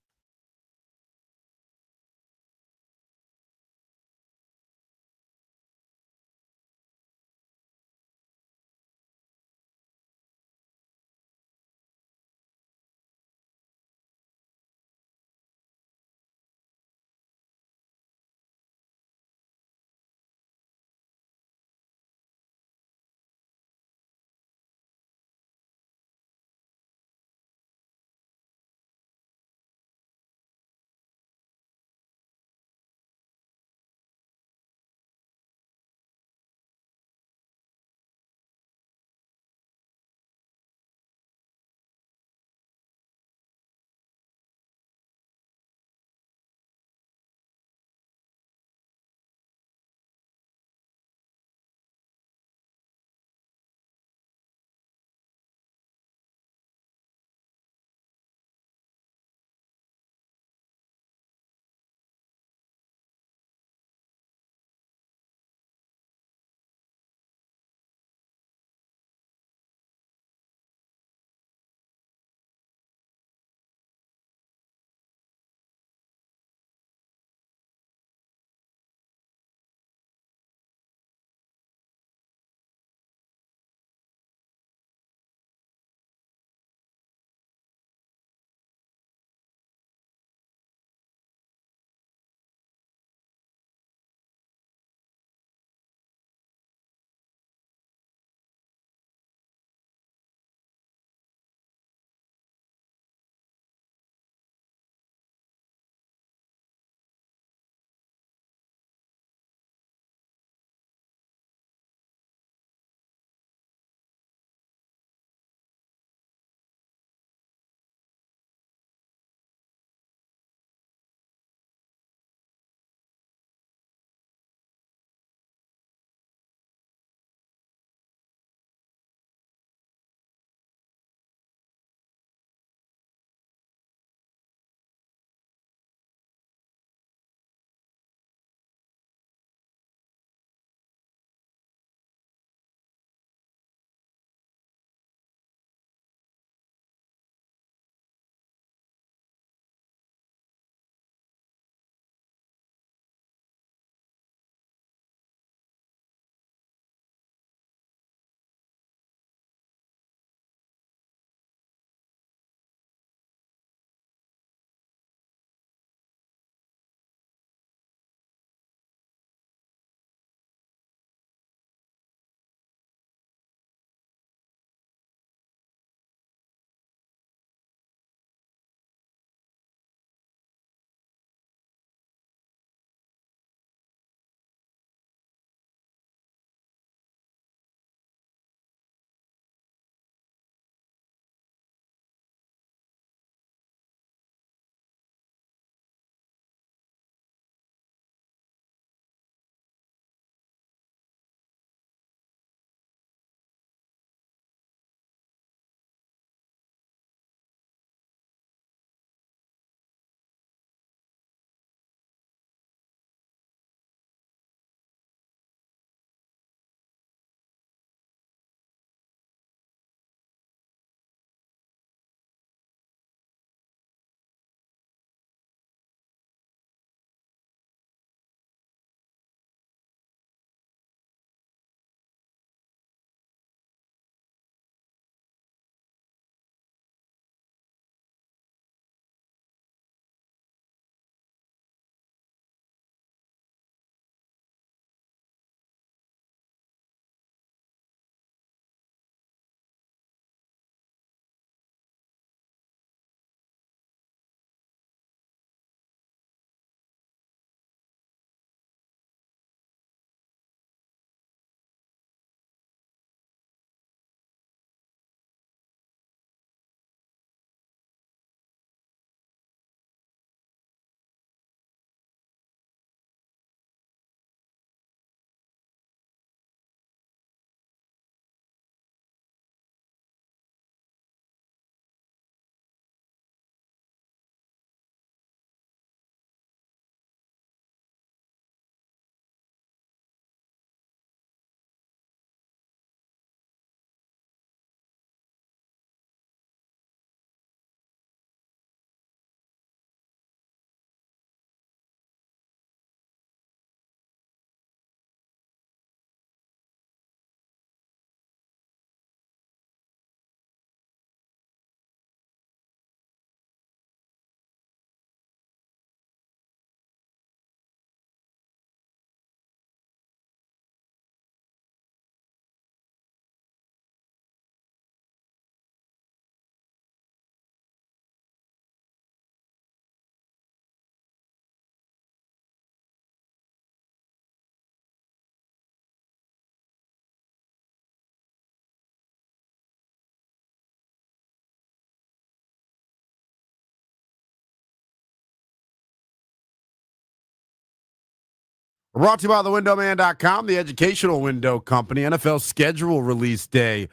Speaker 19: We're brought to you by thewindowman.com, the educational window company. NFL schedule release day.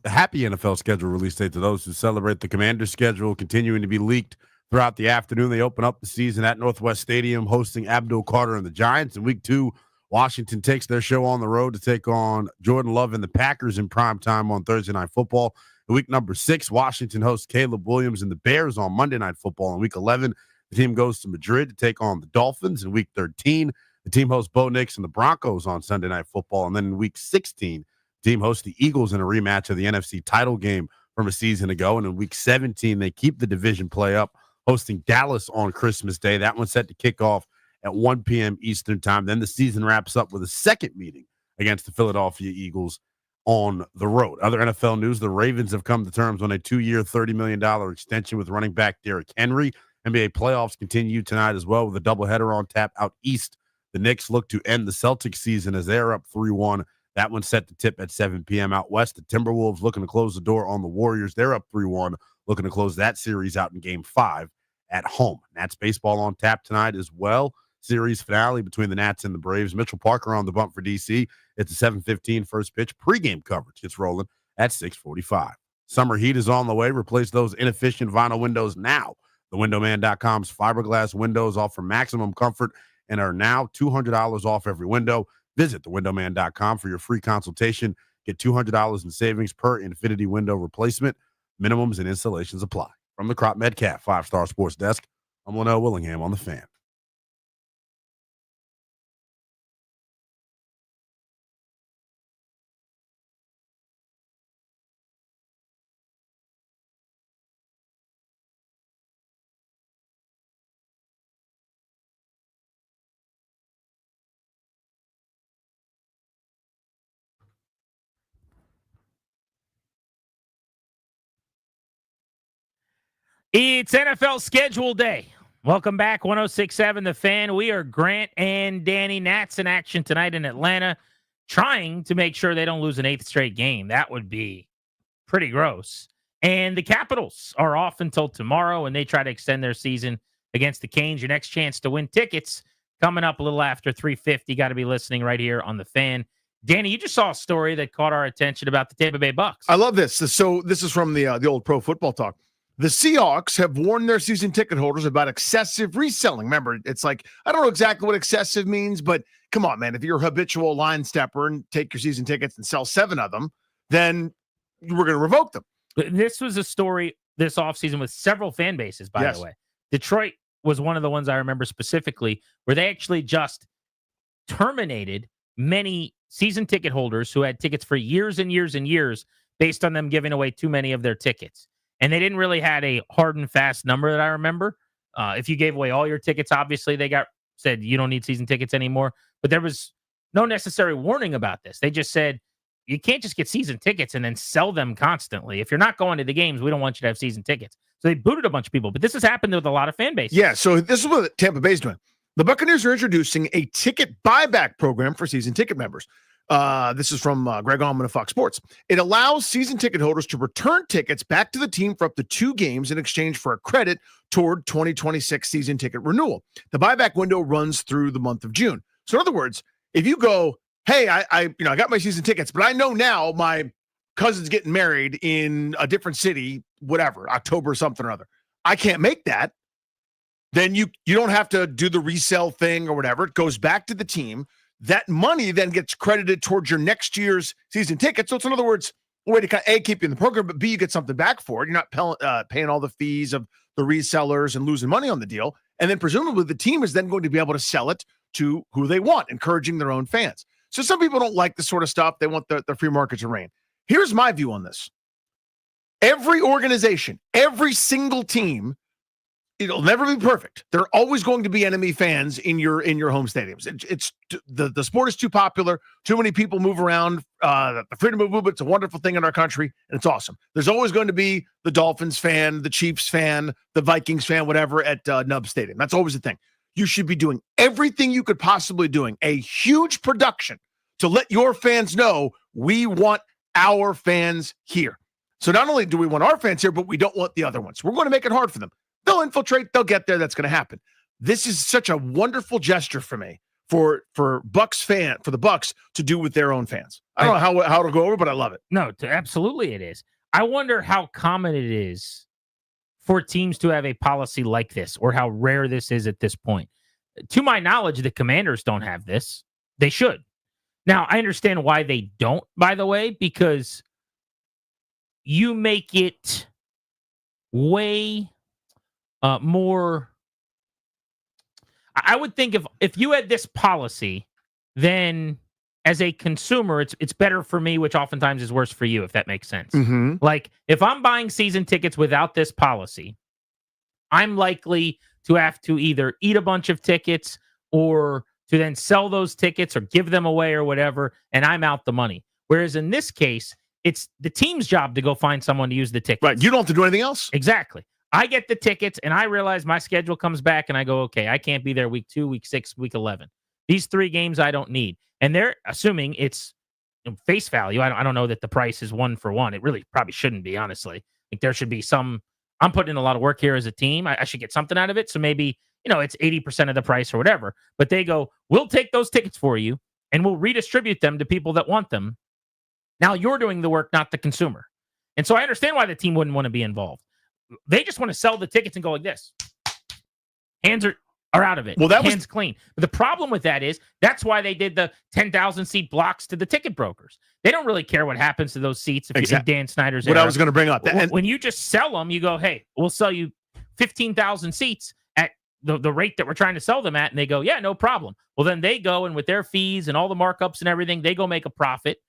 Speaker 19: Happy NFL schedule release day to those who celebrate. The Commanders schedule continuing to be leaked throughout the afternoon. They open up the season at Northwest Stadium hosting Abdul Carter and the Giants. In week 2, Washington takes their show on the road to take on Jordan Love and the Packers in prime time on Thursday Night Football. In week number 6, Washington hosts Caleb Williams and the Bears on Monday Night Football. In week 11, the team goes to Madrid to take on the Dolphins. In week 13, the team hosts Bo Nix and the Broncos on Sunday Night Football. And then in week 16, the team hosts the Eagles in a rematch of the NFC title game from a season ago. And in week 17, they keep the division play up, hosting Dallas on Christmas Day. That one's set to kick off at 1 p.m. Eastern time. Then the season wraps up with a second meeting against the Philadelphia Eagles on the road. Other NFL news, the Ravens have come to terms on a 2-year, $30 million extension with running back Derrick Henry. NBA playoffs continue tonight as well with a doubleheader on tap out east. The Knicks look to end the Celtics season as they're up 3-1. That one's set to tip at 7 p.m. out west. The Timberwolves looking to close the door on the Warriors. They're up 3-1, looking to close that series out in Game 5 at home. Nats baseball on tap tonight as well. Series finale between the Nats and the Braves. Mitchell Parker on the bump for D.C. It's a 7:15 first pitch. Pre-game coverage gets rolling at 6:45. Summer heat is on the way. Replace those inefficient vinyl windows now. TheWindowMan.com's fiberglass windows offer maximum comfort and are now $200 off every window. Visit TheWindowMan.com for your free consultation. Get $200 in savings per Infinity window replacement. Minimums and installations apply. From the Crop Metcalf 5-Star Sports Desk, I'm Linnell Willingham on The Fan.
Speaker 16: It's NFL schedule day. Welcome back, 106.7 The Fan. We are Grant and Danny. Nats in action tonight in Atlanta, trying to make sure they don't lose an 8th straight game. That would be pretty gross. And the Capitals are off until tomorrow, and they try to extend their season against the Canes. Your next chance to win tickets coming up a little after 3:50. Got to be listening right here on The Fan. Danny, you just saw a story that caught our attention about the Tampa Bay Bucks.
Speaker 17: I love this. So this is from the old Pro Football Talk. The Seahawks have warned their season ticket holders about excessive reselling. Remember, it's like, I don't know exactly what excessive means, but come on, man. If you're a habitual line stepper and take your season tickets and sell 7 of them, then we're going to revoke them.
Speaker 16: This was a story this offseason with several fan bases, by the way. Detroit was one of the ones I remember specifically where they actually just terminated many season ticket holders who had tickets for years and years and years based on them giving away too many of their tickets. And they didn't really had a hard and fast number that I remember. If you gave away all your tickets, obviously they said you don't need season tickets anymore. But there was no necessary warning about this. They just said you can't just get season tickets and then sell them constantly. If you're not going to the games, we don't want you to have season tickets. So they booted a bunch of people. But this has happened with a lot of fan bases.
Speaker 17: Yeah, so this is what Tampa Bay's doing. The Buccaneers are introducing a ticket buyback program for season ticket members. This is from Greg Allman of Fox Sports. It allows season ticket holders to return tickets back to the team for up to 2 games in exchange for a credit toward 2026 season ticket renewal. The buyback window runs through the month of June. So in other words, if you go, hey, I got my season tickets, but I know now my cousin's getting married in a different city, whatever, October something or other. I can't make that. Then you don't have to do the resale thing or whatever. It goes back to the team. That money then gets credited towards your next year's season ticket. So it's, in other words, a way to kind of, A, keep you in the program, but B, you get something back for it. You're not paying all the fees of the resellers and losing money on the deal. And then presumably the team is then going to be able to sell it to who they want, encouraging their own fans. So some people don't like this sort of stuff. They want the free market to reign. Here's my view on this. Every organization, every single team, it'll never be perfect. There are always going to be enemy fans in your home stadiums. It's the sport is too popular. Too many people move around. The freedom of movement's a wonderful thing in our country, and it's awesome. There's always going to be the Dolphins fan, the Chiefs fan, the Vikings fan, whatever at Nub Stadium. That's always the thing. You should be doing everything you could possibly doing. A huge production to let your fans know we want our fans here. So not only do we want our fans here, but we don't want the other ones. We're going to make it hard for them. They'll infiltrate. They'll get there. That's going to happen. This is such a wonderful gesture for me for the Bucks to do with their own fans. I don't know how it'll go over, but I love it.
Speaker 16: No, absolutely it is. I wonder how common it is for teams to have a policy like this, or how rare this is at this point. To my knowledge, the Commanders don't have this. They should. Now, I understand why they don't, by the way, because you make it way more. I would think if you had this policy, then as a consumer, it's better for me, which oftentimes is worse for you, if that makes sense.
Speaker 17: Mm-hmm.
Speaker 16: Like, if I'm buying season tickets without this policy, I'm likely to have to either eat a bunch of tickets or to then sell those tickets or give them away or whatever, and I'm out the money. Whereas in this case, it's the team's job to go find someone to use the tickets.
Speaker 17: Right. You don't have to do anything else.
Speaker 16: Exactly. I get the tickets, and I realize my schedule comes back, and I go, okay, I can't be there week 2, week 6, week 11. These 3 games I don't need. And they're assuming it's face value. I don't know that the price is 1 for 1. It really probably shouldn't be, honestly. Like, there should be some. I'm putting in a lot of work here as a team. I should get something out of it. So maybe, it's 80% of the price or whatever. But they go, we'll take those tickets for you, and we'll redistribute them to people that want them. Now you're doing the work, not the consumer. And so I understand why the team wouldn't want to be involved. They just want to sell the tickets and go like this. Hands are out of it.
Speaker 17: Well,
Speaker 16: Hands clean. But the problem with that is that's why they did the 10,000 seat blocks to the ticket brokers. They don't really care what happens to those seats if you're in Dan Snyder's
Speaker 17: What
Speaker 16: era.
Speaker 17: I was going to bring up.
Speaker 16: When you just sell them, you go, hey, we'll sell you 15,000 seats at the rate that we're trying to sell them at. And they go, yeah, no problem. Well, then they go, and with their fees and all the markups and everything, they go make a profit.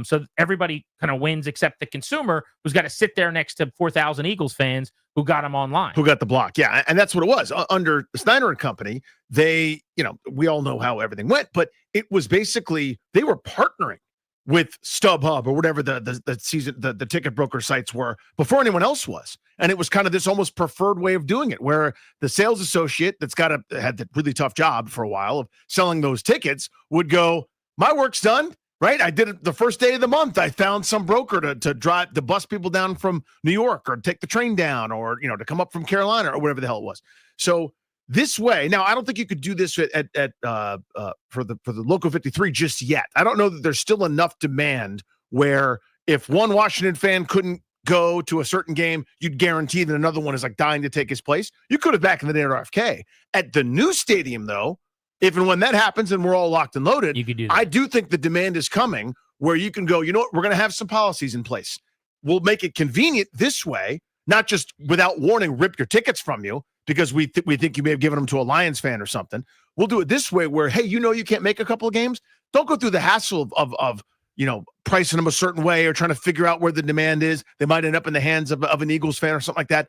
Speaker 16: So everybody kind of wins except the consumer, who's got to sit there next to 4,000 Eagles fans who got them online.
Speaker 17: Who got the block. Yeah. And that's what it was. Under Snyder and company, they, we all know how everything went, but it was basically they were partnering with StubHub or whatever the ticket broker sites were before anyone else was. And it was kind of this almost preferred way of doing it, where the sales associate that's had the really tough job for a while of selling those tickets would go, my work's done. Right. I did it the first day of the month. I found some broker to bus people down from New York, or take the train down, or, to come up from Carolina, or whatever the hell it was. So this way, now I don't think you could do this for the Local 53 just yet. I don't know that there's still enough demand where if one Washington fan couldn't go to a certain game, you'd guarantee that another one is like dying to take his place. You could have back in the day at RFK. At the new stadium, though, if and when that happens and we're all locked and loaded,
Speaker 16: you could do that.
Speaker 17: I do think the demand is coming where you can go, you know what, we're going to have some policies in place. We'll make it convenient this way, not just without warning, rip your tickets from you because we think you may have given them to a Lions fan or something. We'll do it this way where, hey, you can't make a couple of games. Don't go through the hassle of pricing them a certain way or trying to figure out where the demand is. They might end up in the hands of an Eagles fan or something like that.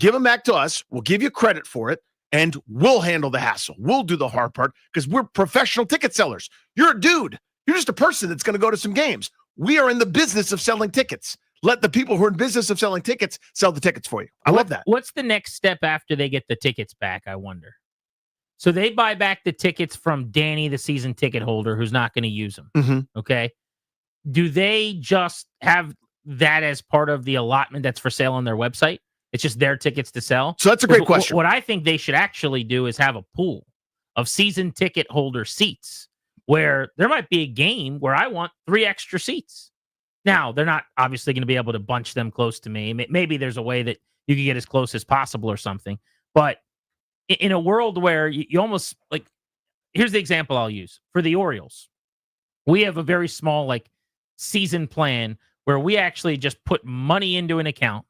Speaker 17: Give them back to us. We'll give you credit for it. And we'll handle the hassle. We'll do the hard part because we're professional ticket sellers. You're a dude. You're just a person that's going to go to some games. We are in the business of selling tickets. Let the people who are in business of selling tickets sell the tickets for you. I love that.
Speaker 16: What's the next step after they get the tickets back, I wonder? So they buy back the tickets from Danny, the season ticket holder, who's not going to use them.
Speaker 17: Mm-hmm.
Speaker 16: Okay. Do they just have that as part of the allotment that's for sale on their website? It's just their tickets to sell.
Speaker 17: So that's a great question.
Speaker 16: What I think they should actually do is have a pool of season ticket holder seats where there might be a game where I want 3 extra seats. Now, they're not obviously going to be able to bunch them close to me. Maybe there's a way that you can get as close as possible or something. But in a world where you almost like, here's the example I'll use for the Orioles. We have a very small season plan where we actually just put money into an account,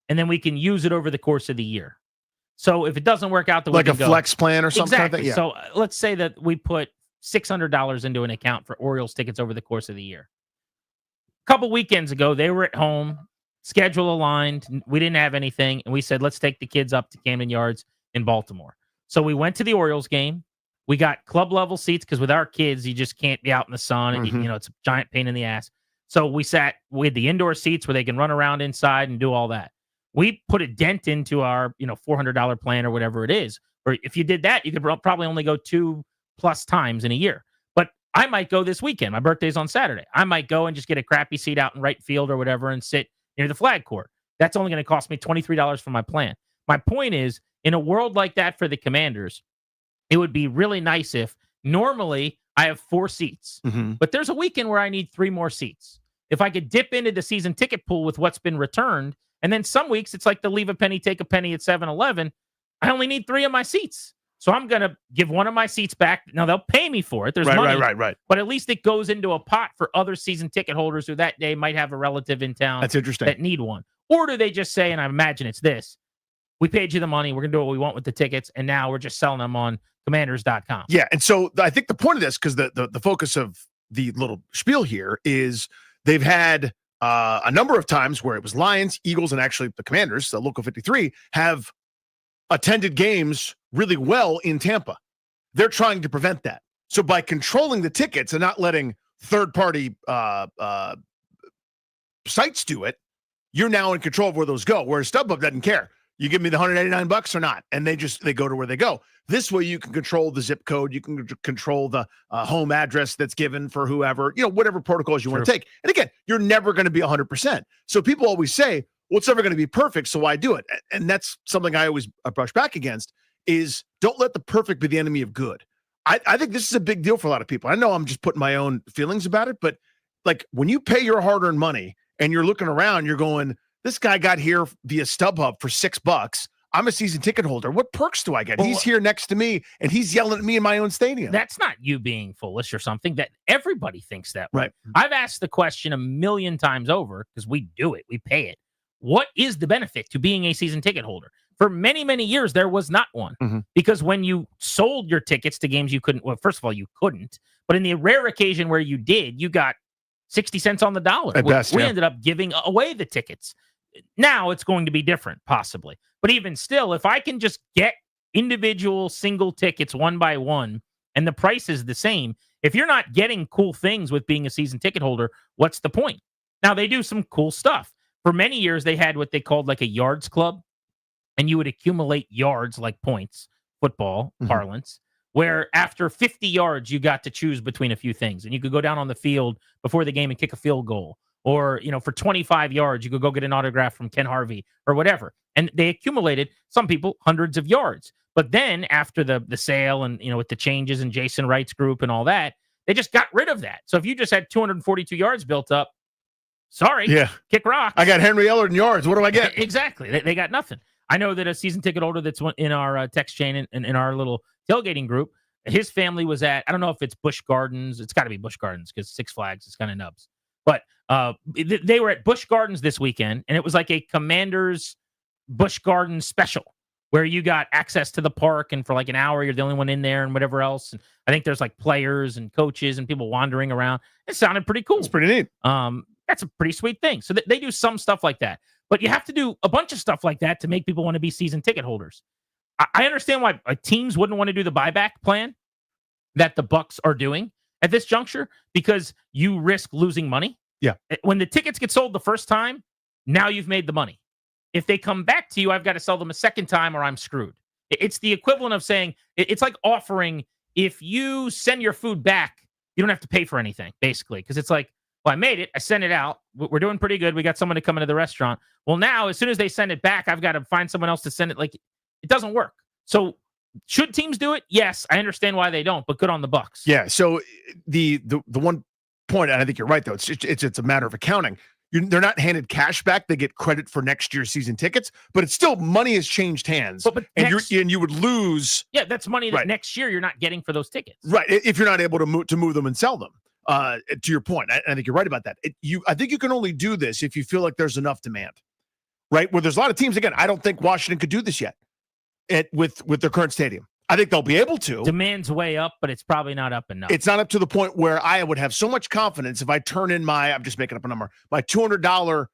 Speaker 16: and then we can use it over the course of the year. So if it doesn't work out, then
Speaker 17: like
Speaker 16: we can
Speaker 17: a flex plan or something.
Speaker 16: Exactly.
Speaker 17: Like that? Yeah.
Speaker 16: So let's say that we put $600 into an account for Orioles tickets over the course of the year. A couple weekends ago, they were at home, schedule aligned. We didn't have anything, and we said, let's take the kids up to Camden Yards in Baltimore. So we went to the Orioles game. We got club level seats because with our kids, you just can't be out in the sun. And, it's a giant pain in the ass. So we had the indoor seats where they can run around inside and do all that. We put a dent into our, $400 plan or whatever it is. Or if you did that, you could probably only go 2+ times in a year. But I might go this weekend. My birthday's on Saturday. I might go and just get a crappy seat out in right field or whatever and sit near the flag court. That's only going to cost me $23 for my plan. My point is, in a world like that for the Commanders, it would be really nice if Normally, I have 4 seats, but there's a weekend where I need 3 more seats. If I could dip into the season ticket pool with what's been returned, and then some weeks it's like the leave a penny, take a penny at 7-Eleven, I only need 3 of my seats. So I'm going to give one of my seats back. Now, they'll pay me for it. There's money.
Speaker 17: Right.
Speaker 16: But at least it goes into a pot for other season ticket holders who that day might have a relative in town
Speaker 17: That's interesting.
Speaker 16: that need one. Or do they just say, and I imagine it's this, we paid you the money, we're going to do what we want with the tickets, and now we're just selling them on commanders.com.
Speaker 17: Yeah, and so I think the point of this, because the focus of the little spiel here is they've had a number of times where it was Lions, Eagles, and actually the Commanders, the Local 53, have attended games really well in Tampa. They're trying to prevent that. So by controlling the tickets and not letting third-party sites do it, you're now in control of where those go, whereas StubHub doesn't care. You give me the $189 or not, and they go to where they go. This way you can control the zip code. You can control the home address that's given for whoever, whatever protocols you want to take. And again, you're never going to be 100%. So people always say, well, it's never going to be perfect, so why do it? And that's something I always brush back against is don't let the perfect be the enemy of good. I think this is a big deal for a lot of people. I know I'm just putting my own feelings about it, but like when you pay your hard-earned money and you're looking around, you're going, this guy got here via StubHub for $6. I'm a season ticket holder. What perks do I get?
Speaker 16: Well,
Speaker 17: he's here next to me, and he's yelling at me in my own stadium.
Speaker 16: That's not you being foolish or something. That everybody thinks that way.
Speaker 17: Right.
Speaker 16: I've asked the question a million times over because we do it. We pay it. What is the benefit to being a season ticket holder? For many, many years, there was not one. Because when you sold your tickets to games you couldn't, well, first of all, you couldn't. But in the rare occasion where you did, you got 60 cents on the dollar.
Speaker 17: At best,
Speaker 16: we
Speaker 17: yeah.
Speaker 16: ended up giving away the tickets. Now it's going to be different, possibly. But even still, if I can just get individual single tickets one by one and the price is the same, if you're not getting cool things with being a season ticket holder, what's the point? Now, they do some cool stuff. For many years, they had what they called like a yards club, and you would accumulate yards like points, football parlance, where after 50 yards, you got to choose between a few things. And you could go down on the field before the game and kick a field goal. Or, for 25 yards, you could go get an autograph from Ken Harvey or whatever. And they accumulated, some people, hundreds of yards. But then after the sale and, with the changes in Jason Wright's group and all that, they just got rid of that. So if you just had 242 yards built up, sorry, kick rocks.
Speaker 17: I got Henry Ellard in yards. What do I get?
Speaker 16: Exactly. They got nothing. I know that a season ticket holder that's in our text chain and in our little tailgating group, his family was at, I don't know if it's Busch Gardens. It's got to be Busch Gardens because Six Flags is kind of nubs. But they were at Busch Gardens this weekend, and it was like a Commanders Busch Gardens special where you got access to the park, and for like an hour, you're the only one in there and whatever else. And I think there's like players and coaches and people wandering around. It sounded pretty cool.
Speaker 17: It's pretty neat.
Speaker 16: That's a pretty sweet thing. So they do some stuff like that. But you have to do a bunch of stuff like that to make people want to be season ticket holders. I understand why teams wouldn't want to do the buyback plan that the Bucs are doing at this juncture because you risk losing money.
Speaker 17: Yeah.
Speaker 16: When the tickets get sold the first time, now you've made the money. If they come back to you, I've got to sell them a second time or I'm screwed. It's the equivalent of saying, it's like offering, if you send your food back, you don't have to pay for anything, basically. Because it's like, well, I made it. I sent it out. We're doing pretty good. We got someone to come into the restaurant. Well, now, as soon as they send it back, I've got to find someone else to send it. Like, it doesn't work. So should teams do it? Yes, I understand why they don't, but good on the Bucs.
Speaker 17: Yeah. So the one point, and I think you're right, though, it's a matter of accounting. They're not handed cash back. They get credit for next year's season tickets, but it's still money has changed hands.
Speaker 16: But
Speaker 17: and you would lose.
Speaker 16: Yeah, that's money that next year you're not getting for those tickets.
Speaker 17: Right. If you're not able to move them and sell them. To your point, I think you're right about that. I think you can only do this if you feel like there's enough demand, right? Where there's a lot of teams. Again, I don't think Washington could do this yet with their current stadium. I think they'll be able to.
Speaker 16: Demand's way up, but it's probably not up enough.
Speaker 17: It's not up to the point where I would have so much confidence if I turn in I'm just making up a number, my $200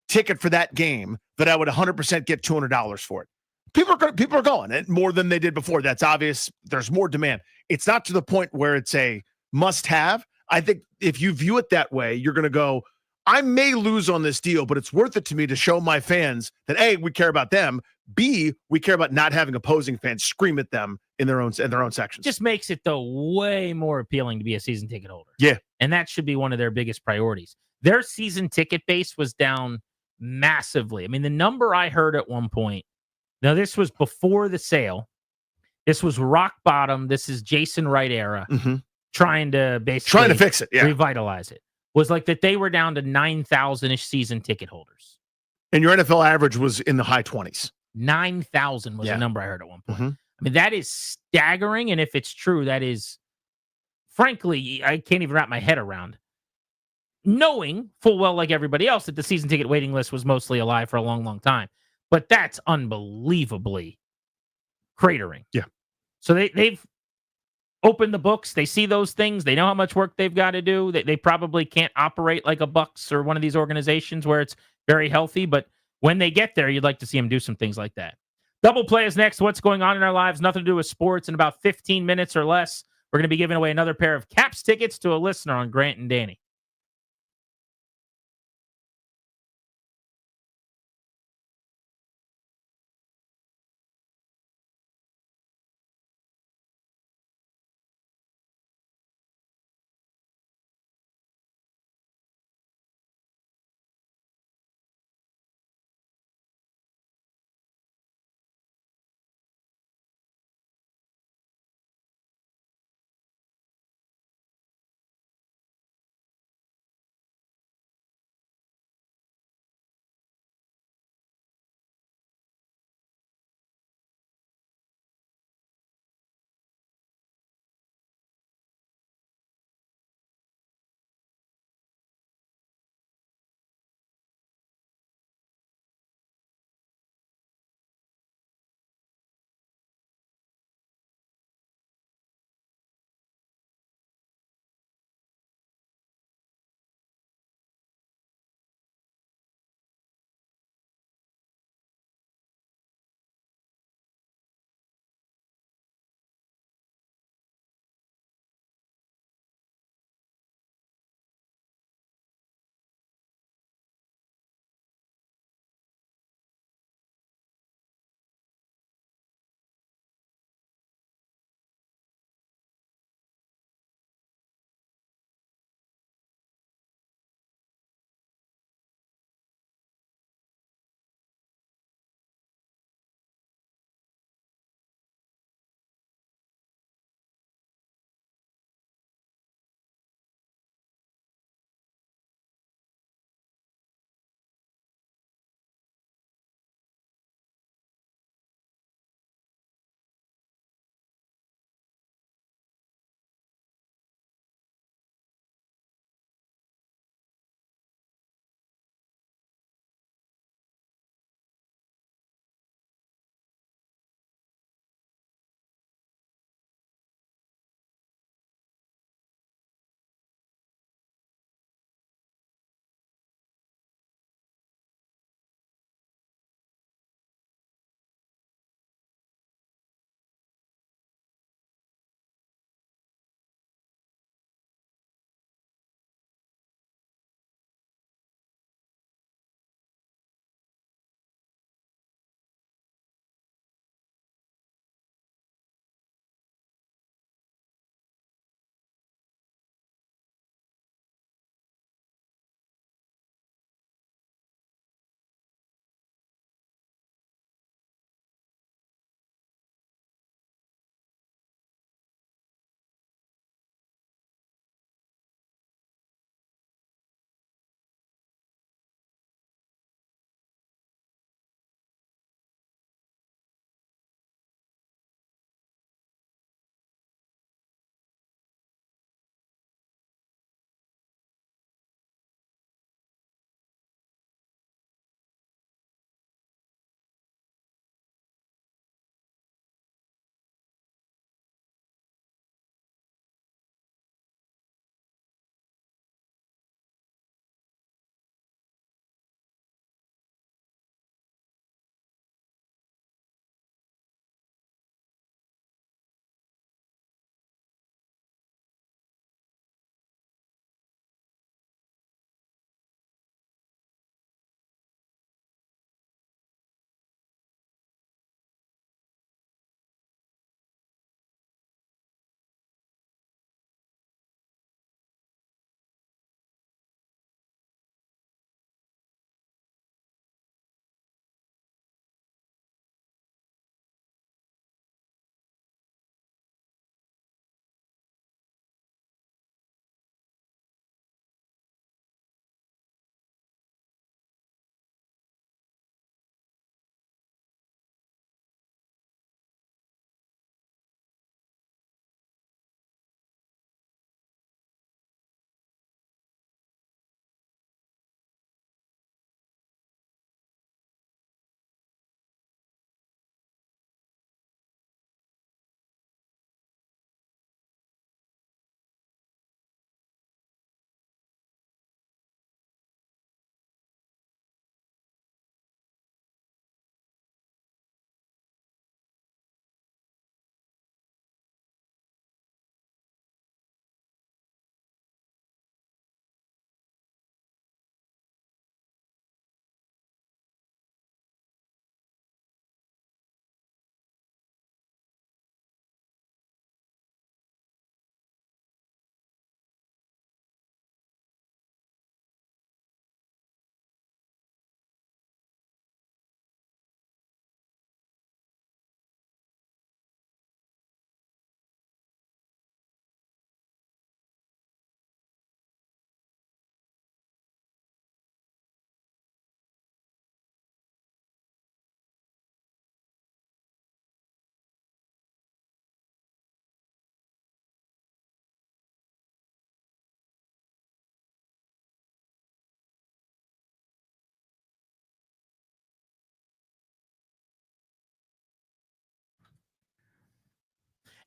Speaker 17: ticket for that game that I would 100% get $200 for it. People are going and more than they did before. That's obvious. There's more demand. It's not to the point where it's a must-have. I think if you view it that way, you're going to go, I may lose on this deal, but it's worth it to me to show my fans that A, we care about them. B, we care about not having opposing fans scream at them in their own sections.
Speaker 16: Just makes it, though, way more appealing to be a season ticket holder.
Speaker 17: Yeah.
Speaker 16: And that should be one of their biggest priorities. Their season ticket base was down massively. I mean, the number I heard at one point, now this was before the sale, This was rock bottom. This is Jason Wright era,
Speaker 17: Mhm.
Speaker 16: trying to basically
Speaker 17: Trying to fix it, yeah.
Speaker 16: revitalize it. Was like that they were down to 9,000-ish season ticket holders.
Speaker 17: And your NFL average was in the high 20s.
Speaker 16: 9,000 was
Speaker 17: Yeah.
Speaker 16: a number I heard at one point.
Speaker 17: Mhm.
Speaker 16: I mean, that is staggering. And if it's true, that is, frankly, I can't even wrap my head around. Knowing full well, like everybody else, that the season ticket waiting list was mostly alive for a long, long time. But that's unbelievably cratering.
Speaker 17: Yeah.
Speaker 16: So they've opened the books. They see those things. They know how much work they've got to do. They probably can't operate like a Bucks or one of these organizations where it's very healthy. But when they get there, you'd like to see them do some things like that. Double Play is next. What's going on in our lives? Nothing to do with sports. In about 15 minutes or less, we're going to be giving away another pair of Caps tickets to a listener on Grant and Danny.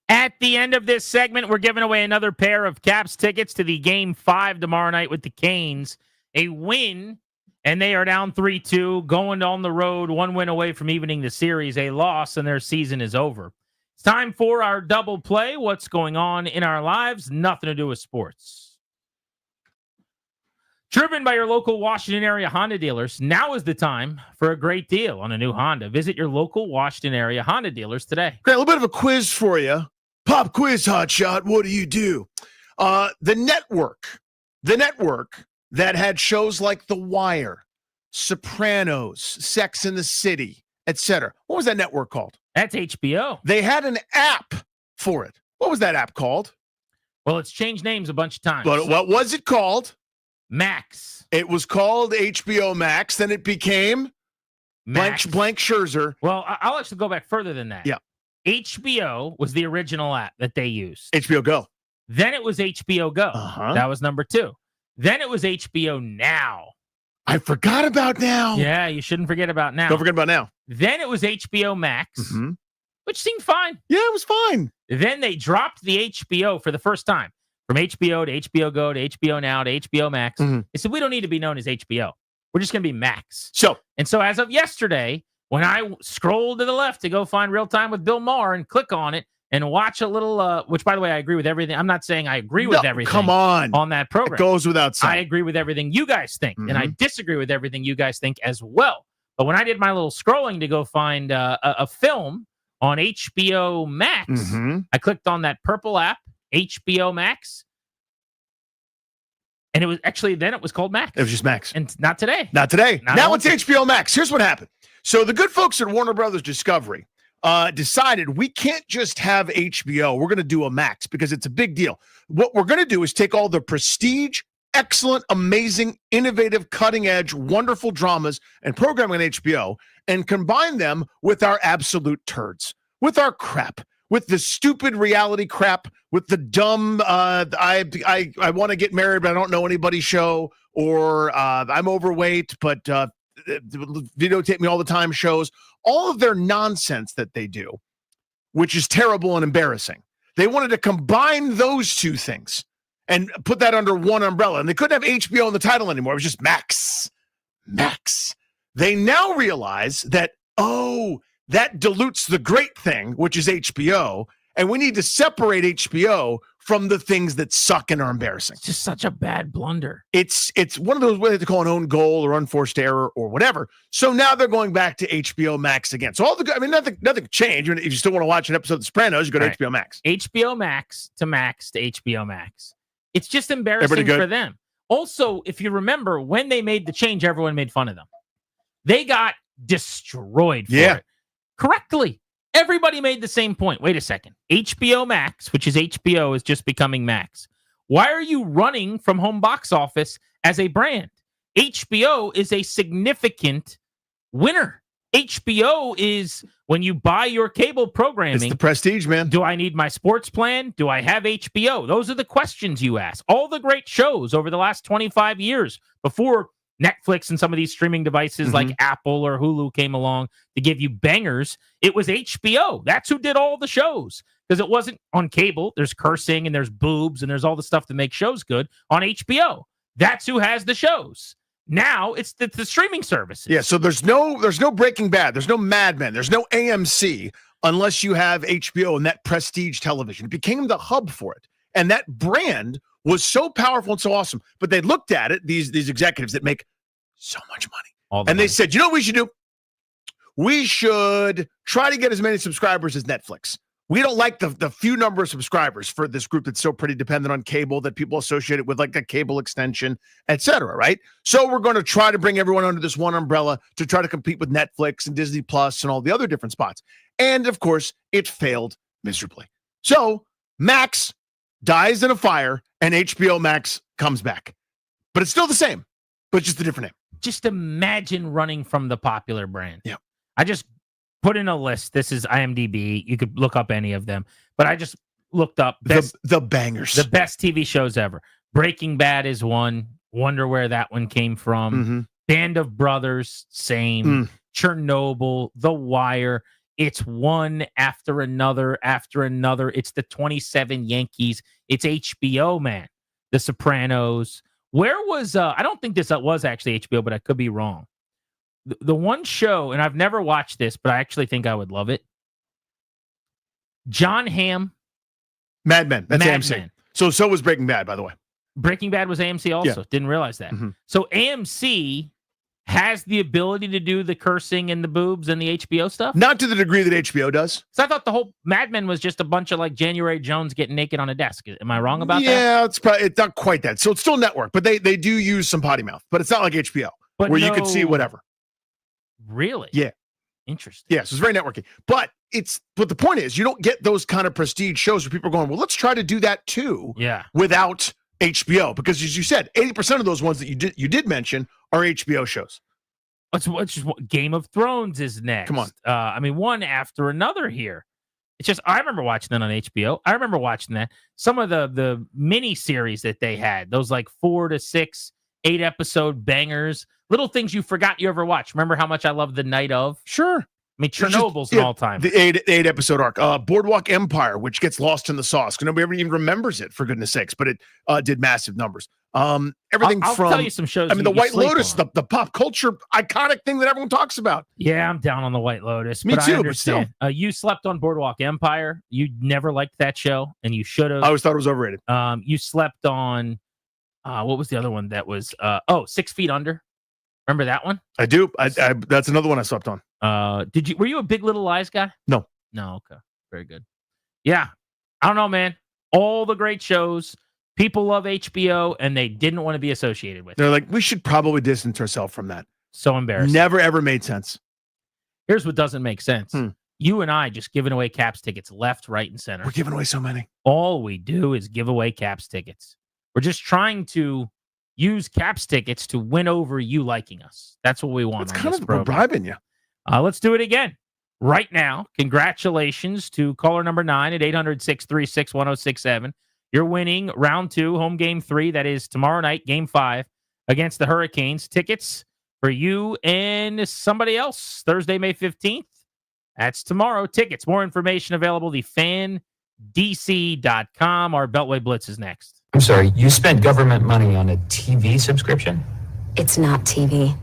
Speaker 16: At the end of this segment, we're giving away another pair of Caps tickets to the Game 5 tomorrow night with the Canes. A win, and they are down 3-2, going on the road, one win away from evening the series. A loss, and their season is over. It's time for our double play. What's going on in our lives? Nothing to do with sports. Driven by your local Washington area Honda dealers, now is the time for a great deal on a new Honda. Visit your local Washington area Honda dealers today.
Speaker 17: Great, a little bit of a quiz for you. Pop quiz, hotshot. What do you do? The network that had shows like The Wire, Sopranos, Sex and the City, etc. What was that network called?
Speaker 16: That's HBO.
Speaker 17: They had an app for it. What was that app called?
Speaker 16: Well, it's changed names a bunch of times.
Speaker 17: But what was it called?
Speaker 16: Max.
Speaker 17: It was called HBO Max. Then it became
Speaker 16: Max.
Speaker 17: Blank Scherzer.
Speaker 16: Well, I'll actually go back further than that.
Speaker 17: Yeah.
Speaker 16: HBO was the original app that they used.
Speaker 17: HBO Go.
Speaker 16: Then it was HBO Go.
Speaker 17: Uh-huh.
Speaker 16: That was number 2. Then it was HBO Now.
Speaker 17: I forgot about Now.
Speaker 16: Yeah, you shouldn't forget about Now.
Speaker 17: Don't forget about Now.
Speaker 16: Then it was HBO Max, which seemed fine.
Speaker 17: Yeah, it was fine.
Speaker 16: Then they dropped the HBO for the first time. From HBO to HBO Go to HBO Now to HBO Max. They said, we don't need to be known as HBO. We're just going to be Max.
Speaker 17: So
Speaker 16: as of yesterday, when I scrolled to the left to go find Real Time with Bill Maher and click on it and watch a little, which, by the way, I agree with everything. I'm not saying I agree with everything.
Speaker 17: Come on
Speaker 16: that program.
Speaker 17: It goes without saying.
Speaker 16: I agree with everything you guys think, and I disagree with everything you guys think as well. But when I did my little scrolling to go find a film on HBO Max, I clicked on that purple app, HBO Max, and it was actually, then it was called Max.
Speaker 17: It was just Max.
Speaker 16: And not today.
Speaker 17: Not today.
Speaker 16: Not
Speaker 17: now
Speaker 16: all
Speaker 17: it's HBO Max. Here's what happened. So the good folks at Warner Brothers Discovery decided we can't just have HBO. We're going to do a Max because it's a big deal. What we're going to do is take all the prestige, excellent, amazing, innovative, cutting-edge, wonderful dramas and programming on HBO and combine them with our absolute turds, with our crap, with the stupid reality crap, with the dumb I want to get married but I don't know anybody show, or I'm overweight but videotape me all the time shows, all of their nonsense that they do, which is terrible and embarrassing. They wanted to combine those two things and put that under one umbrella, and they couldn't have HBO in the title anymore. It was just Max. They now realize that, that dilutes the great thing, which is HBO, and we need to separate HBO from the things that suck and are embarrassing.
Speaker 16: It's just such a bad blunder.
Speaker 17: It's one of those, what they call an own goal or unforced error or whatever. So now they're going back to HBO Max again. So nothing changed. If you still want to watch an episode of The Sopranos, you go to HBO Max.
Speaker 16: HBO Max to HBO Max. It's just embarrassing for them. Also, if you remember, when they made the change, everyone made fun of them. They got destroyed for it. Correctly. Everybody made the same point. Wait a second. HBO Max, which is HBO, is just becoming Max. Why are you running from home box office as a brand? HBO is a significant winner. HBO is when you buy your cable programming.
Speaker 17: It's the prestige, man.
Speaker 16: Do I need my sports plan? Do I have HBO? Those are the questions you ask. All the great shows over the last 25 years before Netflix and some of these streaming devices like Apple or Hulu came along to give you bangers, it was HBO. That's who did all the shows, because it wasn't on cable. There's cursing and there's boobs and there's all the stuff that makes shows good on HBO. That's who has the shows. Now it's the streaming services.
Speaker 17: Yeah, so there's no Breaking Bad, there's no Mad Men, there's no AMC unless you have HBO and that prestige television. It became the hub for it. And that brand was so powerful and so awesome. But they looked at it, these executives that make so much money. They said, you know what we should do? We should try to get as many subscribers as Netflix. We don't like the few number of subscribers for this group that's so pretty dependent on cable that people associate it with, like a cable extension, et cetera, right? So we're going to try to bring everyone under this one umbrella to try to compete with Netflix and Disney Plus and all the other different spots. And, of course, it failed miserably. So Max dies in a fire and HBO Max comes back. But it's still the same, but just a different name.
Speaker 16: Just imagine running from the popular brand.
Speaker 17: Yeah.
Speaker 16: I just put in a list. This is IMDb. You could look up any of them, but I just looked up
Speaker 17: the bangers,
Speaker 16: the best TV shows ever. Breaking Bad is one. Wonder where that one came from. Band of Brothers, same. Chernobyl, The Wire. It's one after another after another. It's the 27 Yankees. It's HBO, man. The Sopranos. Where was I don't think this was actually HBO, but I could be wrong. The one show, and I've never watched this, but I actually think I would love it. John Hamm.
Speaker 17: Mad Men. That's
Speaker 16: Mad
Speaker 17: AMC.
Speaker 16: Men.
Speaker 17: So was Breaking Bad, by the way.
Speaker 16: Breaking Bad was AMC also.
Speaker 17: Yeah.
Speaker 16: Didn't realize that.
Speaker 17: Mhm.
Speaker 16: So AMC has the ability to do the cursing and the boobs and the HBO stuff?
Speaker 17: Not to the degree that HBO does.
Speaker 16: So I thought the whole Mad Men was just a bunch of like January Jones getting naked on a desk. Am I wrong about that?
Speaker 17: Yeah, it's not quite that. So it's still network, but they do use some potty mouth, but it's not like HBO
Speaker 16: But
Speaker 17: where you can see
Speaker 16: no-
Speaker 17: whatever.
Speaker 16: Really?
Speaker 17: Yeah.
Speaker 16: Interesting.
Speaker 17: Yeah, so it's very networky. But the point is you don't get those kind of prestige shows where people are going, well, let's try to do that too.
Speaker 16: Yeah.
Speaker 17: Without HBO. Because as you said, 80% of those ones that you did mention are HBO shows.
Speaker 16: Game of Thrones is next.
Speaker 17: Come on.
Speaker 16: I mean, one after another here. It's just I remember watching that on HBO. I remember watching that. Some of the mini series that they had, those like 4 to 6, 8 episode bangers, little things you forgot you ever watched. Remember how much I love The Night of?
Speaker 17: Sure.
Speaker 16: I mean, Chernobyl's an all time.
Speaker 17: The eight episode arc. Boardwalk Empire, which gets lost in the sauce because nobody ever even remembers it, for goodness sakes, but it did massive numbers. Everything
Speaker 16: I'll
Speaker 17: from
Speaker 16: tell you some shows.
Speaker 17: I mean, the White Lotus, the pop culture iconic thing that everyone talks about.
Speaker 16: Yeah, I'm down on the White Lotus.
Speaker 17: Me
Speaker 16: but
Speaker 17: too,
Speaker 16: I
Speaker 17: but still.
Speaker 16: understand. You slept on Boardwalk Empire. You never liked that show, and you should have.
Speaker 17: I always thought it was overrated.
Speaker 16: You slept on what was the other one that was 6 Feet Under? Remember that one?
Speaker 17: I do. I that's another one I slept on.
Speaker 16: Were you a Big Little Lies guy?
Speaker 17: No.
Speaker 16: No, okay. Very good. Yeah. I don't know, man. All the great shows. People love HBO and they didn't want to be associated with it.
Speaker 17: They're like, we should probably distance ourselves from that.
Speaker 16: So embarrassing.
Speaker 17: Never ever made sense.
Speaker 16: Here's what doesn't make sense. You and I just giving away Caps tickets left, right, and center.
Speaker 17: We're giving away so many.
Speaker 16: All we do is give away Caps tickets. We're just trying to use Caps tickets to win over you liking us. That's what we want.
Speaker 17: It's
Speaker 16: on
Speaker 17: kind
Speaker 16: this
Speaker 17: of we're
Speaker 16: program.
Speaker 17: bribing you.
Speaker 16: Let's do it again. Right now, congratulations to caller number 9 at 800-636-1067. You're winning round 2, home game 3. That is tomorrow night, game 5 against the Hurricanes. Tickets for you and somebody else Thursday, May 15th. That's tomorrow. Tickets. More information available. TheFanDC.com. Our Beltway Blitz is next.
Speaker 9: I'm sorry, you spent government money on a TV subscription?
Speaker 10: It's not TV.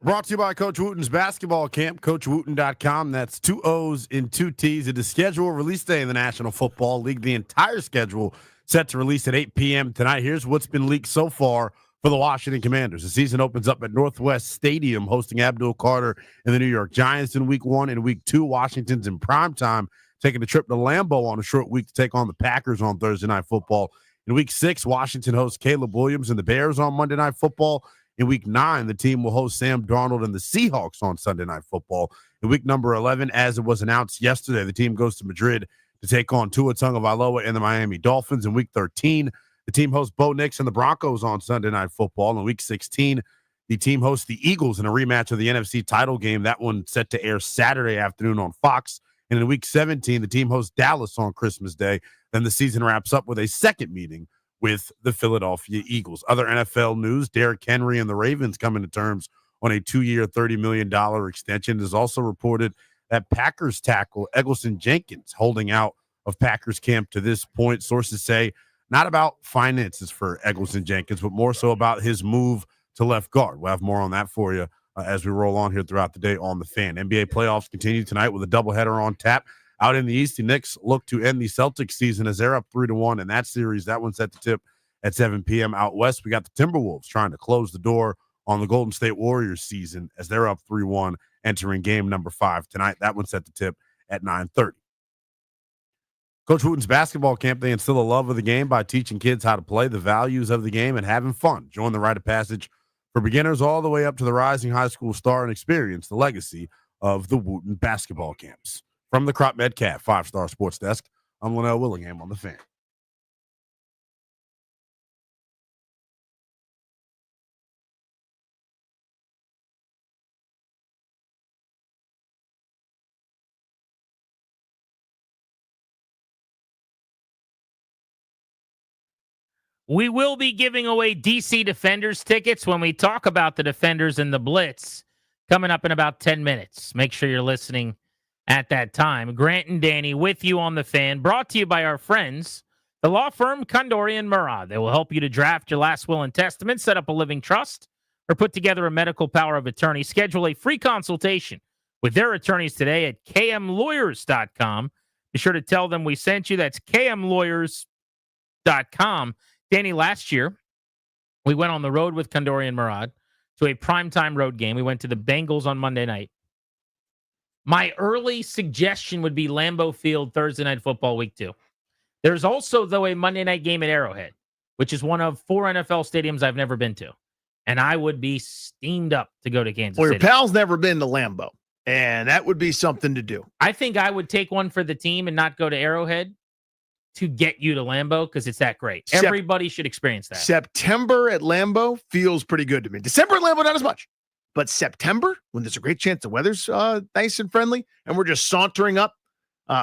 Speaker 19: Brought to you by Coach Wooten's basketball camp, CoachWooten.com. That's 2 O's and 2 T's. It is scheduled release day in the National Football League. The entire schedule set to release at 8 p.m. tonight. Here's what's been leaked so far for the Washington Commanders. The season opens up at Northwest Stadium, hosting Abdul Carter and the New York Giants in Week 1. In Week 2, Washington's in primetime, taking a trip to Lambeau on a short week to take on the Packers on Thursday Night Football. In Week 6, Washington hosts Caleb Williams and the Bears on Monday Night Football. In Week 9, the team will host Sam Darnold and the Seahawks on Sunday Night Football. In week number 11, as it was announced yesterday, the team goes to Madrid to take on Tua Tagovailoa and the Miami Dolphins. In Week 13, the team hosts Bo Nix and the Broncos on Sunday Night Football. In Week 16, the team hosts the Eagles in a rematch of the NFC title game. That one set to air Saturday afternoon on Fox. And in Week 17, the team hosts Dallas on Christmas Day. Then the season wraps up with a second meeting with the Philadelphia Eagles. Other NFL news, Derrick Henry and the Ravens coming to terms on a 2-year, $30 million extension. It is also reported that Packers tackle Eggleston Jenkins holding out of Packers camp to this point. Sources say not about finances for Eggleston Jenkins, but more so about his move to left guard. We'll have more on that for you as we roll on here throughout the day on The Fan. NBA playoffs continue tonight with a doubleheader on tap. Out in the East, the Knicks look to end the Celtics season as they're up 3-1 in that series. That one's set to tip at 7 p.m. Out west, we got the Timberwolves trying to close the door on the Golden State Warriors season as they're up 3-1, entering game number 5 tonight. That one's set to tip at 9:30. Coach Wooten's basketball camp, they instill a love of the game by teaching kids how to play, the values of the game, and having fun. Join the rite of passage for beginners all the way up to the rising high school star and experience the legacy of the Wooten basketball camps. From the Crop Medcalf 5-Star Sports Desk, I'm Linnell Willingham on The Fan.
Speaker 16: We will be giving away DC Defenders tickets when we talk about the Defenders and the Blitz coming up in about 10 minutes. Make sure you're listening at that time. Grant and Danny with you on The Fan, brought to you by our friends, the law firm Kondorian Murad. They will help you to draft your last will and testament, set up a living trust, or put together a medical power of attorney. Schedule a free consultation with their attorneys today at kmlawyers.com. Be sure to tell them we sent you. That's kmlawyers.com. Danny, last year, we went on the road with Kondorian Murad to a primetime road game. We went to the Bengals on Monday night. My early suggestion would be Lambeau Field Thursday Night Football Week 2. There's also, though, a Monday night game at Arrowhead, which is one of 4 NFL stadiums I've never been to. And I would be steamed up to go to Kansas
Speaker 17: Well, your
Speaker 16: City.
Speaker 17: pal's never been to Lambeau, and that would be something to do.
Speaker 16: I think I would take one for the team and not go to Arrowhead to get you to Lambeau because it's that great. Everybody should experience that.
Speaker 17: September at Lambeau feels pretty good to me. December at Lambeau, not as much. But September, when there's a great chance the weather's nice and friendly, and we're just sauntering up,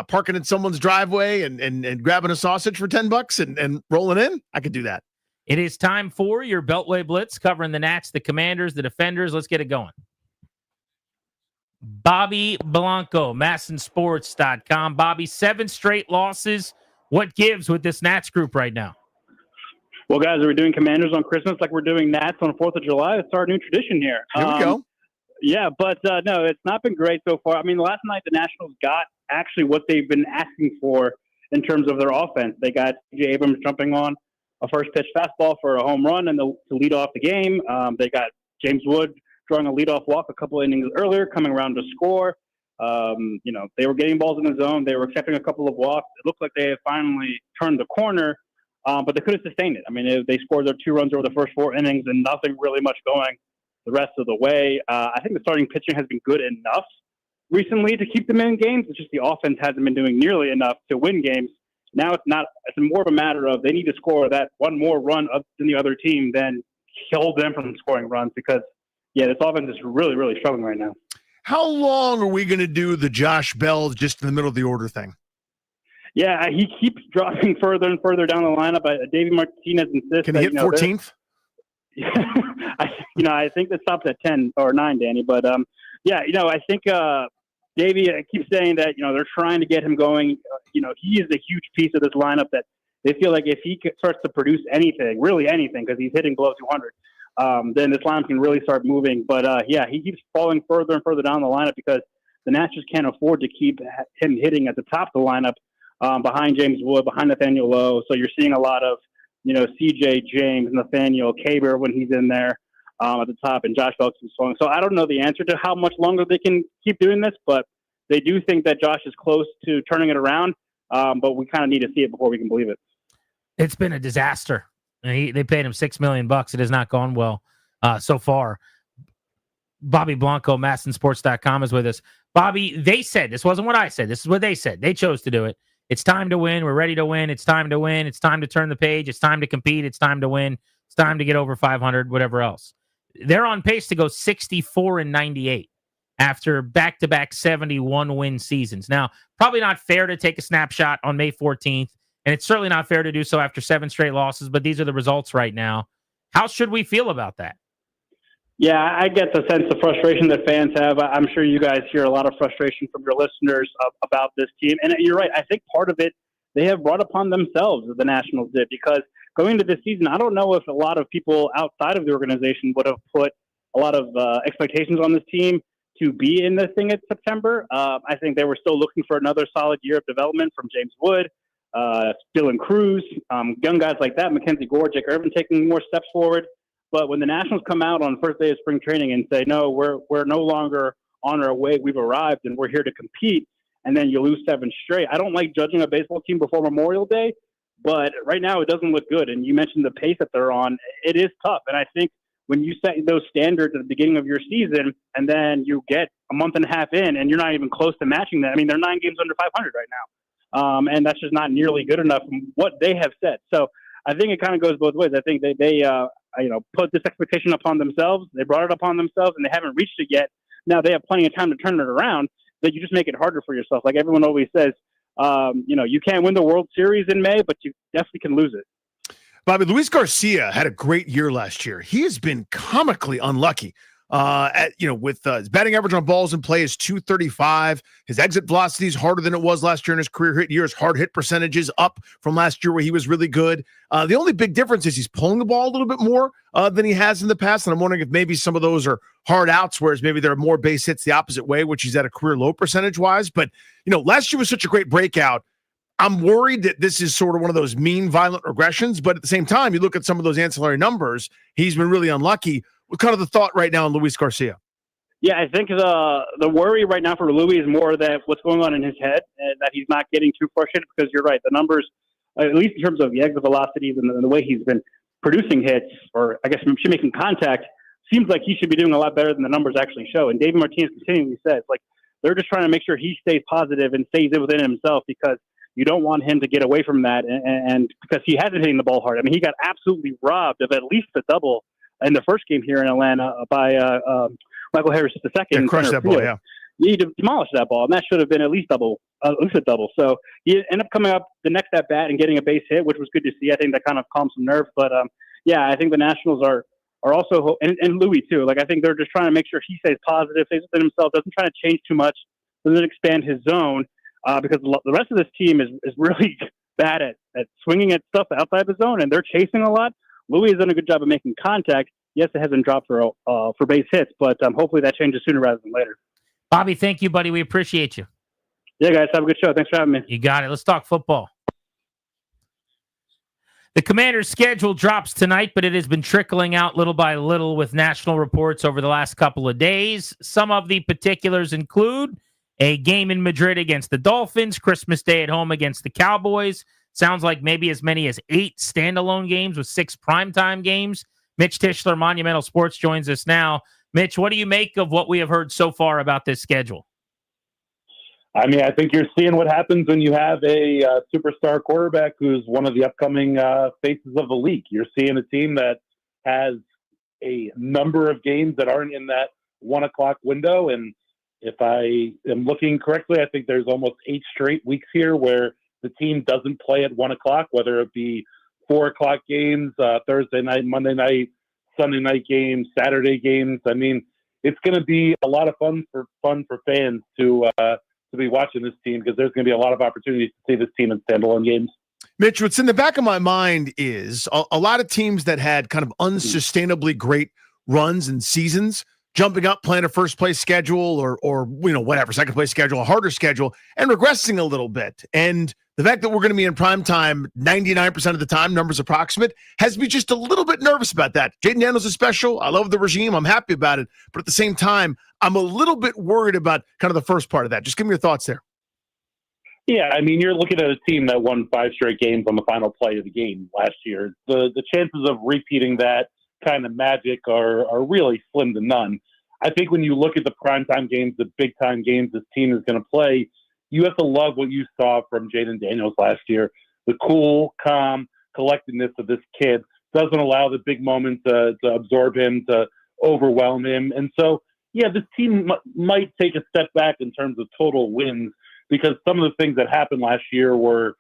Speaker 17: parking in someone's driveway and grabbing a sausage for $10 and rolling in, I could do that.
Speaker 16: It is time for your Beltway Blitz, covering the Nats, the Commanders, the Defenders. Let's get it going. Bobby Blanco, MASNsports.com. Bobby, 7 straight losses. What gives with this Nats group right now?
Speaker 11: Well, guys, are we doing Commanders on Christmas like we're doing Nats on 4th of July? It's our new tradition here.
Speaker 17: Here we go.
Speaker 11: Yeah, but no, it's not been great so far. I mean, last night the Nationals got actually what they've been asking for in terms of their offense. They got C.J. Abrams jumping on a first-pitch fastball for a home run and to lead off the game. They got James Wood drawing a leadoff walk a couple innings earlier, coming around to score. They were getting balls in the zone. They were accepting a couple of walks. It looked like they had finally turned the corner. But they couldn't sustain it. I mean, they scored their 2 runs over the first 4 innings and nothing really much going the rest of the way. I think the starting pitching has been good enough recently to keep them in games. It's just the offense hasn't been doing nearly enough to win games. Now it's more of a matter of they need to score that one more run up than the other team than hold them from scoring runs because, this offense is really, really struggling right now.
Speaker 17: How long are we going to do the Josh Bell just in the middle of the order thing?
Speaker 11: Yeah, he keeps dropping further and further down the lineup. Davey Martinez insists.
Speaker 17: Can he hit 14th?
Speaker 11: I think that stops at 10 or 9, Danny. But, I think Davey keeps saying that, they're trying to get him going. He is a huge piece of this lineup that they feel like if he starts to produce anything, really anything, because he's hitting below 200, then this lineup can really start moving. But yeah, he keeps falling further and further down the lineup because the Nationals can't afford to keep him hitting at the top of the lineup behind James Wood, behind Nathaniel Lowe. So you're seeing a lot of, CJ, James, Nathaniel, Kaber when he's in there at the top, and Josh Belks is swung. So I don't know the answer to how much longer they can keep doing this, but they do think that Josh is close to turning it around. But we kind of need to see it before we can believe it.
Speaker 16: It's been a disaster. They paid him $6 million. It has not gone well so far. Bobby Blanco, MASNsports.com is with us. Bobby, they said, this wasn't what I said. This is what they said. They chose to do it. It's time to win. We're ready to win. It's time to win. It's time to turn the page. It's time to compete. It's time to win. It's time to get over 500, whatever else. They're on pace to go 64-98 after back-to-back 71-win seasons. Now, probably not fair to take a snapshot on May 14th, and it's certainly not fair to do so after 7 straight losses, but these are the results right now. How should we feel about that?
Speaker 11: Yeah, I get the sense of frustration that fans have. I'm sure you guys hear a lot of frustration from your listeners about this team. And you're right. I think part of it they have brought upon themselves, the Nationals did, because going into this season, I don't know if a lot of people outside of the organization would have put a lot of expectations on this team to be in this thing in September. I think they were still looking for another solid year of development from James Wood, Dylan Cruz, young guys like that, Mackenzie Gore, Jake Irvin taking more steps forward. But when the Nationals come out on the first day of spring training and say, no, we're no longer on our way, we've arrived and we're here to compete, and then you lose 7 straight. I don't like judging a baseball team before Memorial Day, but right now it doesn't look good. And you mentioned the pace that they're on. It is tough. And I think when you set those standards at the beginning of your season and then you get a month and a half in and you're not even close to matching that. I mean, they're 9 games under 500 right now. And that's just not nearly good enough from what they have set. So I think it kind of goes both ways. I think they put this expectation upon themselves. They brought it upon themselves, and they haven't reached it yet. Now they have plenty of time to turn it around. That you just make it harder for yourself. Like everyone always says, you can't win the World Series in May, but you definitely can lose it.
Speaker 17: Bobby, Luis Garcia had a great year last year. He has been comically unlucky. With his batting average on balls in play is .235. His exit velocity is harder than it was last year in his career hit year. His hard hit percentage is up from last year where he was really good. The only big difference is he's pulling the ball a little bit more than he has in the past. And I'm wondering if maybe some of those are hard outs, whereas maybe there are more base hits the opposite way, which he's at a career low percentage wise. But, last year was such a great breakout. I'm worried that this is sort of one of those mean, violent regressions. But at the same time, you look at some of those ancillary numbers, he's been really unlucky. What kind of the thought right now on Luis Garcia?
Speaker 11: Yeah, I think the worry right now for Luis is more that what's going on in his head, and that he's not getting too frustrated, because you're right. The numbers, at least in terms of the exit velocities and the way he's been producing hits, or I guess making contact, seems like he should be doing a lot better than the numbers actually show. And David Martinez continually says, they're just trying to make sure he stays positive and stays within himself, because you don't want him to get away from that. And because he hasn't hitting the ball hard. I mean, he got absolutely robbed of at least a double in the first game here in Atlanta by Michael Harris II.
Speaker 17: Yeah, crushed that ball, yeah.
Speaker 11: He demolished that ball, and that should have been at least a double. So he ended up coming up the next at bat and getting a base hit, which was good to see. I think that kind of calmed some nerves. But I think the Nationals are also, and Louis too. I think they're just trying to make sure he stays positive, stays within himself, doesn't try to change too much, doesn't expand his zone, because the rest of this team is really bad at swinging at stuff outside the zone, and they're chasing a lot. Louis has done a good job of making contact. Yes, it hasn't dropped for base hits, but hopefully that changes sooner rather than later.
Speaker 16: Bobby, thank you, buddy. We appreciate you.
Speaker 11: Yeah, guys, have a good show. Thanks for having me.
Speaker 16: You got it. Let's talk football. The Commanders' schedule drops tonight, but it has been trickling out little by little with national reports over the last couple of days. Some of the particulars include a game in Madrid against the Dolphins, Christmas Day at home against the Cowboys. Sounds like maybe as many as 8 standalone games with 6 primetime games. Mitch Tischler, Monumental Sports, joins us now. Mitch, what do you make of what we have heard so far about this schedule?
Speaker 3: I mean, I think you're seeing what happens when you have a superstar quarterback who's one of the upcoming faces of the league. You're seeing a team that has a number of games that aren't in that 1 o'clock window. And if I am looking correctly, I think there's almost 8 straight weeks here where the team doesn't play at 1 o'clock, whether it be 4 o'clock games, Thursday night, Monday night, Sunday night games, Saturday games. I mean, it's going to be a lot of fun for fans to be watching this team, because there's going to be a lot of opportunities to see this team in standalone games.
Speaker 17: Mitch, what's in the back of my mind is a lot of teams that had kind of unsustainably great runs and seasons jumping up, playing a first place schedule or whatever, second place schedule, a harder schedule, and regressing a little bit. And the fact that we're going to be in prime time 99% of the time, numbers approximate, has me just a little bit nervous about that. Jayden Daniels is special. I love the regime. I'm happy about it. But at the same time, I'm a little bit worried about kind of the first part of that. Just give me your thoughts there.
Speaker 3: Yeah, I mean, you're looking at a team that won 5 straight games on the final play of the game last year. The chances of repeating that kind of magic are really slim to none. I think when you look at the primetime games, the big-time games this team is going to play, you have to love what you saw from Jayden Daniels last year. The cool, calm, collectedness of this kid doesn't allow the big moments to absorb him, to overwhelm him. And so, yeah, this team might take a step back in terms of total wins, because some of the things that happened last year were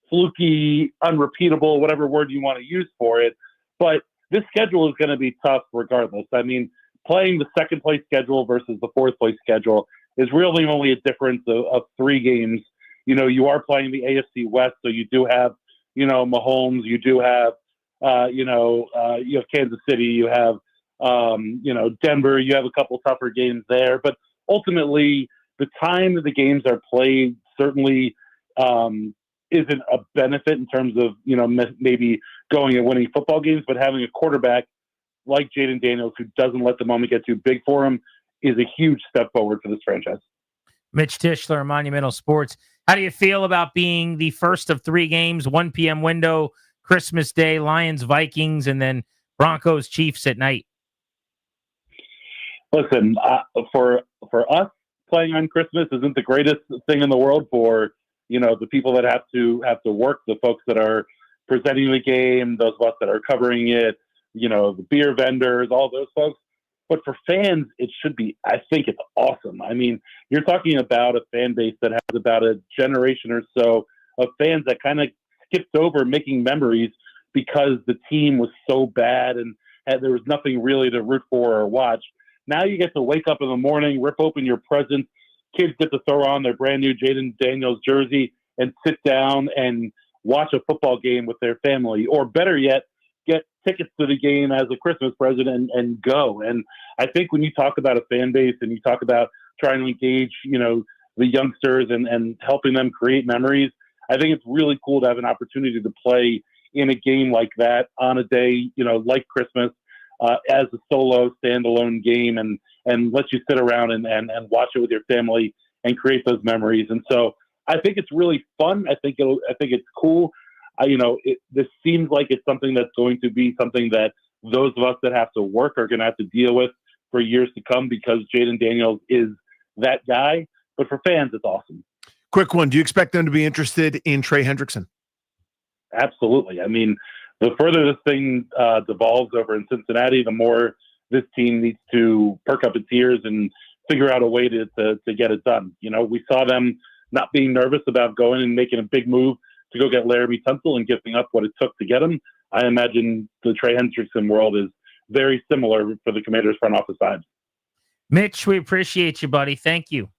Speaker 3: fluky, unrepeatable, whatever word you want to use for it. But this schedule is going to be tough regardless. I mean, playing the second place schedule versus the fourth place schedule is really only a difference of 3 games. You know, you are playing the AFC West, so you do have, Mahomes, you do have, you have Kansas City, you have, Denver, you have a couple tougher games there. But ultimately, the time that the games are played certainly isn't a benefit in terms of, maybe going and winning football games, but having a quarterback like Jayden Daniels who doesn't let the moment get too big for him is a huge step forward for this franchise.
Speaker 16: Mitch Tischler, Monumental Sports. How do you feel about being the first of 3 games, 1 p.m. window, Christmas Day, Lions, Vikings, and then Broncos, Chiefs at night?
Speaker 3: Listen, for us, playing on Christmas isn't the greatest thing in the world for, the people that have to work, the folks that are presenting the game, those of us that are covering it, the beer vendors, all those folks. But for fans, it should be, I think it's awesome. I mean, you're talking about a fan base that has about a generation or so of fans that kind of skipped over making memories because the team was so bad and there was nothing really to root for or watch. Now you get to wake up in the morning, rip open your presents, kids get to throw on their brand new Jayden Daniels jersey and sit down and watch a football game with their family, or better yet, get tickets to the game as a Christmas present and go. And I think when you talk about a fan base and you talk about trying to engage, the youngsters and helping them create memories, I think it's really cool to have an opportunity to play in a game like that on a day, like Christmas, as a solo standalone game and let you sit around and watch it with your family and create those memories. And so I think it's really fun. I think it's cool. This seems like it's something that's going to be something that those of us that have to work are going to have to deal with for years to come, because Jayden Daniels is that guy. But for fans, it's awesome.
Speaker 17: Quick one. Do you expect them to be interested in Trey Hendrickson?
Speaker 3: Absolutely. I mean, the further this thing devolves over in Cincinnati, the more this team needs to perk up its ears and figure out a way to get it done. We saw them not being nervous about going and making a big move to go get Laramie Tunsil and giving up what it took to get him. I imagine the Trey Hendrickson world is very similar for the Commanders front office side.
Speaker 16: Mitch, we appreciate you, buddy. Thank you.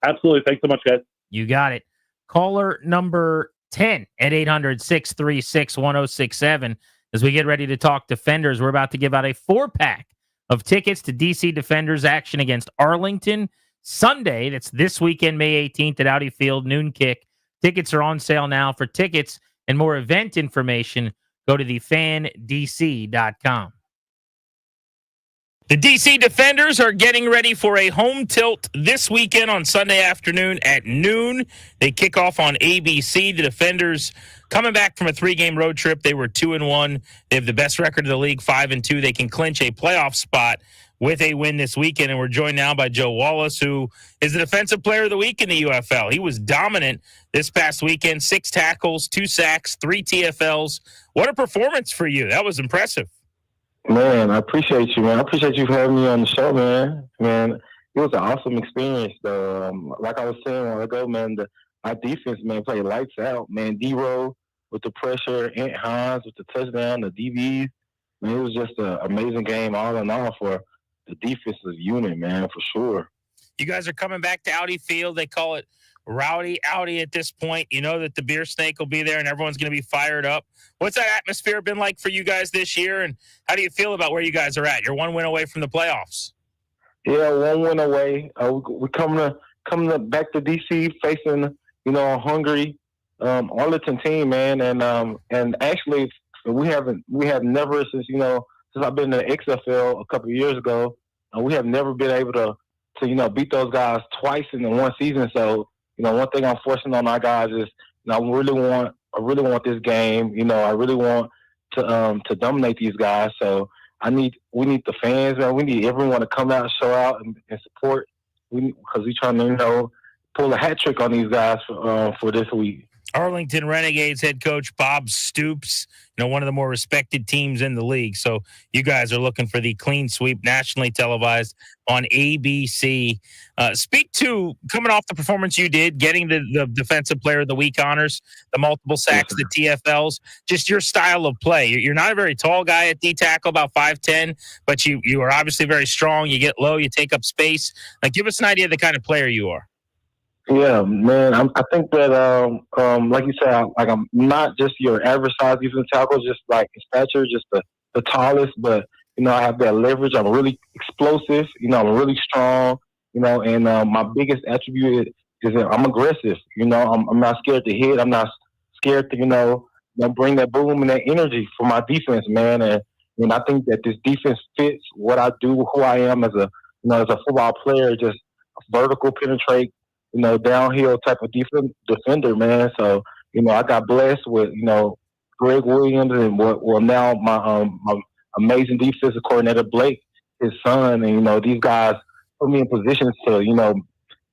Speaker 3: Absolutely. Thanks so much, guys.
Speaker 16: You got it. Caller number 10 at 800-636-1067. As we get ready to talk Defenders, we're about to give out a 4-pack of tickets to DC Defenders action against Arlington Sunday. That's this weekend, May 18th at Audi Field, noon kick. Tickets are on sale now. For tickets and more event information, go to thefandc.com. The DC Defenders are getting ready for a home tilt this weekend on Sunday afternoon at noon. They kick off on ABC. The Defenders coming back from a 3-game road trip. They were 2-1. They have the best record of the league, 5-2. They can clinch a playoff spot with a win this weekend. And we're joined now by Joe Wallace, who is the Defensive Player of the Week in the UFL. He was dominant this past weekend, 6 tackles, 2 sacks, 3 TFLs. What a performance for you. That was impressive.
Speaker 12: Man, I appreciate you, man. I appreciate you for having me on the show, man. Man, it was an awesome experience, though. Like I was saying a while ago, man, our defense, man, played lights out. Man, D-Row with the pressure, Ant Hines with the touchdown, the DBs. Man, it was just an amazing game all in all for the defensive unit, man, for sure.
Speaker 16: You guys are coming back to Audi Field. They call it rowdy outy at this point. You know that the beer snake will be there and everyone's going to be fired up. What's that atmosphere been like for you guys this year, and how do you feel about where you guys are at? You're one win away from the playoffs.
Speaker 12: Yeah, one win away. We coming back to DC facing a hungry Arlington team, man, and actually we have never since I've been in the XFL a couple of years ago, we have never been able to beat those guys twice in one season. So one thing I'm forcing on our guys is I really want this game. I really want to dominate these guys. So we need the fans, man. We need everyone to come out, show out, and support. Because we're trying to pull a hat trick on these guys for this week.
Speaker 16: Arlington Renegades head coach Bob Stoops, one of the more respected teams in the league. So you guys are looking for the clean sweep, nationally televised on ABC. Speak to coming off the performance you did, getting the Defensive Player of the Week honors, the multiple sacks, the TFLs, just your style of play. You're not a very tall guy at D tackle, about 5'10", but you are obviously very strong. You get low, you take up space. Give us an idea of the kind of player you are.
Speaker 12: Yeah, man. I think that, like you said, I'm not just your average size defensive tackle, just like in stature, just the tallest. But I have that leverage. I'm really explosive. I'm really strong. And my biggest attribute is that I'm aggressive. I'm not scared to hit. I'm not scared to bring that boom and that energy for my defense, man. And I think that this defense fits what I do, who I am as a football player. Just vertical penetrate. Downhill type of defender, man. So, I got blessed with, Greg Williams and now my amazing defensive coordinator, Blake, his son. And, these guys put me in positions to,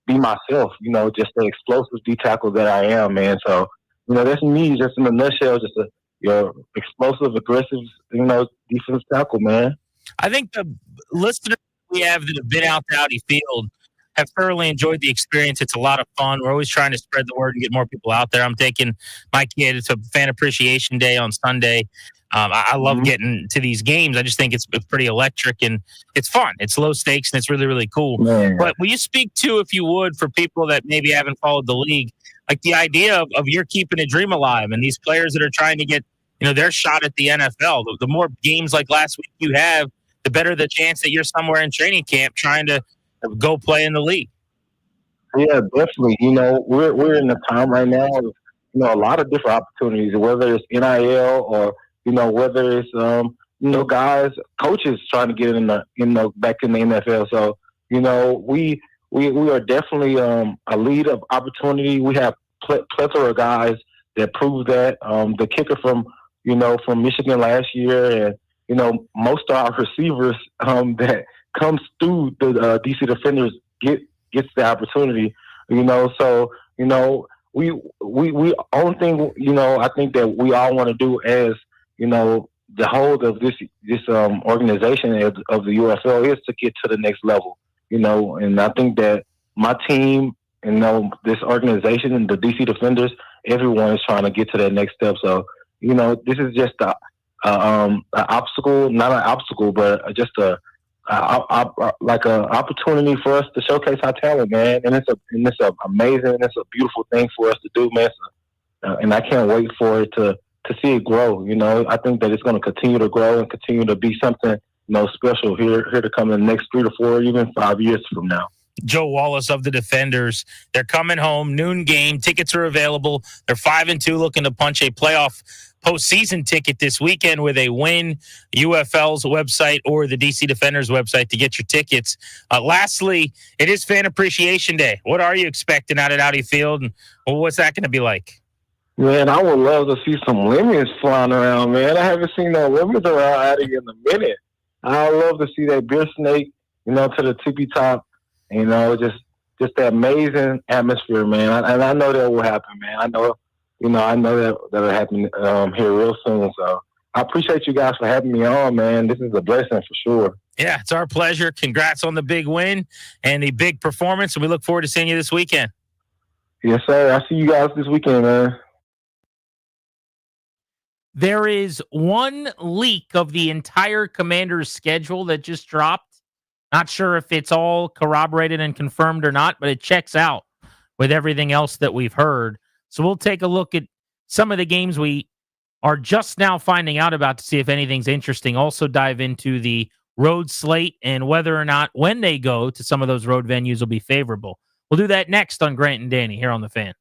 Speaker 12: be myself, just the explosive D tackle that I am, man. So, that's me just in a nutshell, just your explosive, aggressive, defensive tackle, man.
Speaker 16: I think the listeners we have that have been out to Audi Field have thoroughly enjoyed the experience. It's a lot of fun. We're always trying to spread the word and get more people out there. I'm taking my kid. It's a fan appreciation day on Sunday. I love getting to these games. I just think it's pretty electric and it's fun. It's low stakes and it's really, really cool. Man. But will you speak to, if you would, for people that maybe haven't followed the league, like the idea of you're keeping a dream alive and these players that are trying to get, their shot at the NFL. The more games like last week you have, the better the chance that you're somewhere in training camp trying to go play in the league.
Speaker 12: Yeah, definitely. We're in a time right now of, a lot of different opportunities, whether it's NIL or, whether it's, guys, coaches trying to get back in the NFL. So, we are definitely a lead of opportunity. We have plethora of guys that prove that. The kicker from Michigan last year and, most of our receivers that comes through the DC Defenders gets the opportunity, So we only thing I think that we all want to do as the whole of this organization of the UFL is to get to the next level, And I think that my team this organization and the DC Defenders, everyone is trying to get to that next step. So this is just an obstacle, not an obstacle, but just like an opportunity for us to showcase our talent, man. And it's amazing, and it's a beautiful thing for us to do, man. And I can't wait for it to see it grow. I think that it's going to continue to grow and continue to be something special here to come in the next 3 to 4, even 5 years from now.
Speaker 16: Joe Wallace of the Defenders. They're coming home, noon game. Tickets are available. They're 5-2, looking to punch a playoff postseason ticket this weekend with a win. UFL's website or the DC Defenders website to get your tickets. Lastly, it is Fan Appreciation Day. What are you expecting out at Audi Field, and what's that going to be like?
Speaker 12: Man, I would love to see some lemons flying around, man. I haven't seen no lemons around Audi in a minute. I love to see that beer snake, to the tippy top. Just that amazing atmosphere, man. And I know that will happen, man. I know that'll happen here real soon. So I appreciate you guys for having me on, man. This is a blessing for sure.
Speaker 16: Yeah, it's our pleasure. Congrats on the big win and the big performance, and we look forward to seeing you this weekend.
Speaker 12: Yes, sir. I'll see you guys this weekend, man.
Speaker 16: There is one leak of the entire Commanders' schedule that just dropped. Not sure if it's all corroborated and confirmed or not, but it checks out. with everything else that we've heard. So we'll take a look at some of the games we are just now finding out about to see if anything's interesting. Also dive into the road slate and whether or not when they go to some of those road venues will be favorable. We'll do that next on Grant and Danny here on The Fan.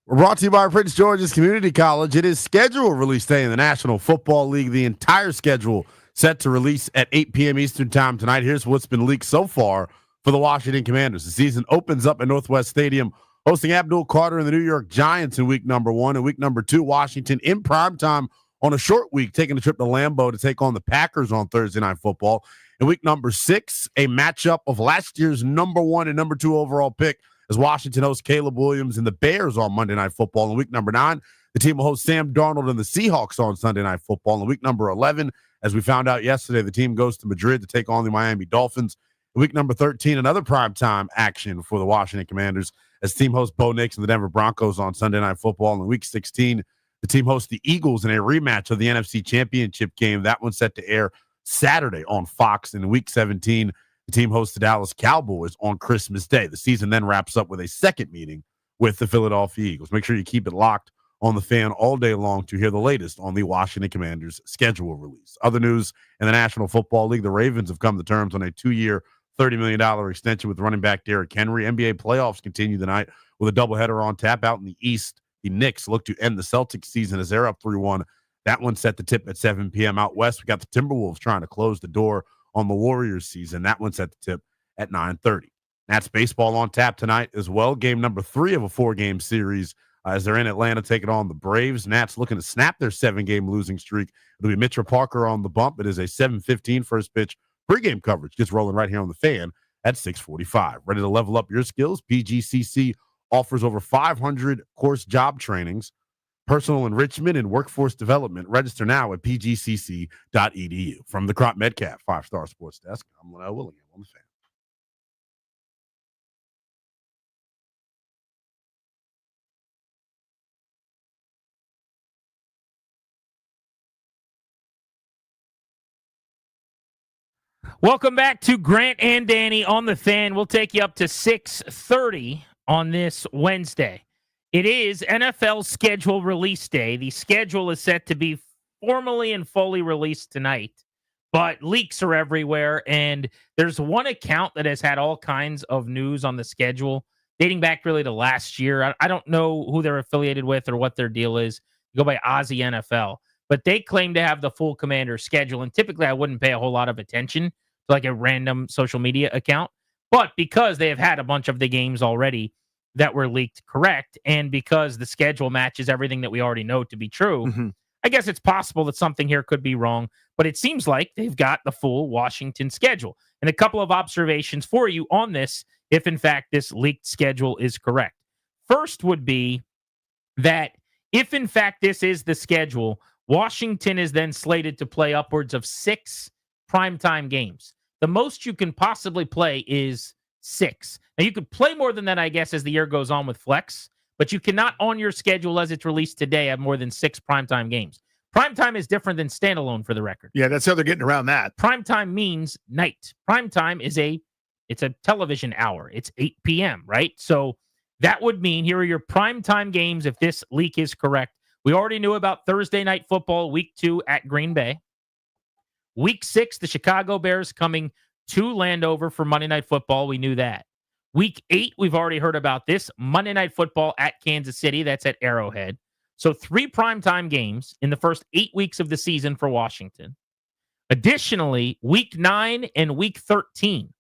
Speaker 19: We're brought to you by Prince George's Community College. It is schedule release day in the National Football League. The entire schedule set to release at 8 p.m. Eastern time tonight. Here's what's been leaked so far for the Washington Commanders. The season opens up at Northwest Stadium, hosting Abdul Carter and the New York Giants in week number 1. In week number 2, Washington in primetime on a short week, taking a trip to Lambeau to take on the Packers on Thursday Night Football. In week number 6, a matchup of last year's number 1 and number 2 overall pick as Washington hosts Caleb Williams and the Bears on Monday Night Football. In week number 9, the team will host Sam Darnold and the Seahawks on Sunday Night Football. In week number 11, as we found out yesterday, the team goes to Madrid to take on the Miami Dolphins. In week number 13, another primetime action for the Washington Commanders as team hosts Bo Nix and the Denver Broncos on Sunday Night Football. In week 16, the team hosts the Eagles in a rematch of the NFC Championship game. That one's set to air Saturday on Fox. And in week 17, the team hosts the Dallas Cowboys on Christmas Day. The season then wraps up with a second meeting with the Philadelphia Eagles. Make sure you keep it locked on the Fan all day long to hear the latest on the Washington Commanders schedule release. Other news in the National Football League, the Ravens have come to terms on a 2-year, $30 million extension with running back Derrick Henry. NBA playoffs continue tonight with a doubleheader on tap. Out in the East, the Knicks look to end the Celtics season as they're up 3-1. That one's set to tip at 7 p.m. Out West, we got the Timberwolves trying to close the door on the Warriors season. That one's set to tip at 9:30. That's baseball on tap tonight as well. Game number 3 of a 4-game series as they're in Atlanta taking on the Braves. Nats looking to snap their 7-game losing streak. It'll be Mitchell Parker on the bump. It is a 7:15 first pitch. Pregame coverage gets rolling right here on the Fan at 6:45. Ready to level up your skills? PGCC offers over 500 course job trainings, personal enrichment, and workforce development. Register now at pgcc.edu. From the Crop Metcalf 5-Star Sports Desk, I'm Linnell Willingham on the Fan.
Speaker 16: Welcome back to Grant and Danny on the Fan. We'll take you up to 6:30 on this Wednesday. It is NFL schedule release day. The schedule is set to be formally and fully released tonight, but leaks are everywhere, and there's one account that has had all kinds of news on the schedule dating back really to last year. I don't know who they're affiliated with or what their deal is. You go by Aussie NFL, but they claim to have the full Commander schedule, and typically I wouldn't pay a whole lot of attention to like a random social media account, but because they have had a bunch of the games already that were leaked correct, and because the schedule matches everything that we already know to be true, I guess it's possible that something here could be wrong, but it seems like they've got the full Washington schedule. And a couple of observations for you on this, if in fact this leaked schedule is correct. First would be that if in fact this is the schedule, Washington is then slated to play upwards of 6 primetime games. The most you can possibly play is 6. Now, you could play more than that, I guess, as the year goes on with flex, but you cannot, on your schedule as it's released today, have more than 6 primetime games. Primetime is different than standalone, for the record.
Speaker 17: Yeah, that's how they're getting around that.
Speaker 16: Primetime means night. Primetime is it's a television hour. It's 8 p.m., right? So that would mean here are your primetime games if this leak is correct. We already knew about Thursday Night Football, week 2 at Green Bay. Week 6, the Chicago Bears coming to Landover for Monday Night Football. We knew that. Week 8, we've already heard about this. Monday Night Football at Kansas City. That's at Arrowhead. So 3 primetime games in the first 8 weeks of the season for Washington. Additionally, Week 9 and Week 13,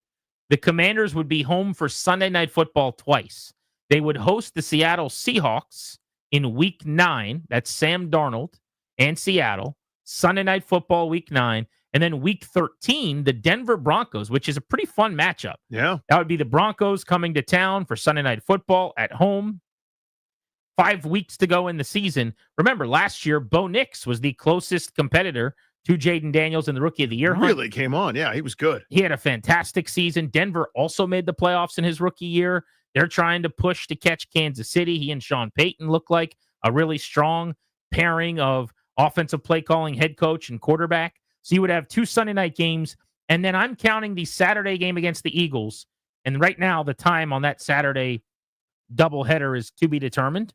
Speaker 16: the Commanders would be home for Sunday Night Football twice. They would host the Seattle Seahawks in Week 9. That's Sam Darnold and Seattle. Sunday Night Football, Week 9. And then Week 13, the Denver Broncos, which is a pretty fun matchup.
Speaker 17: Yeah.
Speaker 16: That would be the Broncos coming to town for Sunday Night Football at home. 5 weeks to go in the season. Remember, last year, Bo Nix was the closest competitor to Jaden Daniels in the Rookie of the Year hunt.
Speaker 17: Really came on. Yeah, he was good.
Speaker 16: He had a fantastic season. Denver also made the playoffs in his rookie year. They're trying to push to catch Kansas City. He and Sean Payton look like a really strong pairing of offensive play calling head coach and quarterback. So you would have 2 Sunday night games, and then I'm counting the Saturday game against the Eagles. And right now, the time on that Saturday doubleheader is to be determined.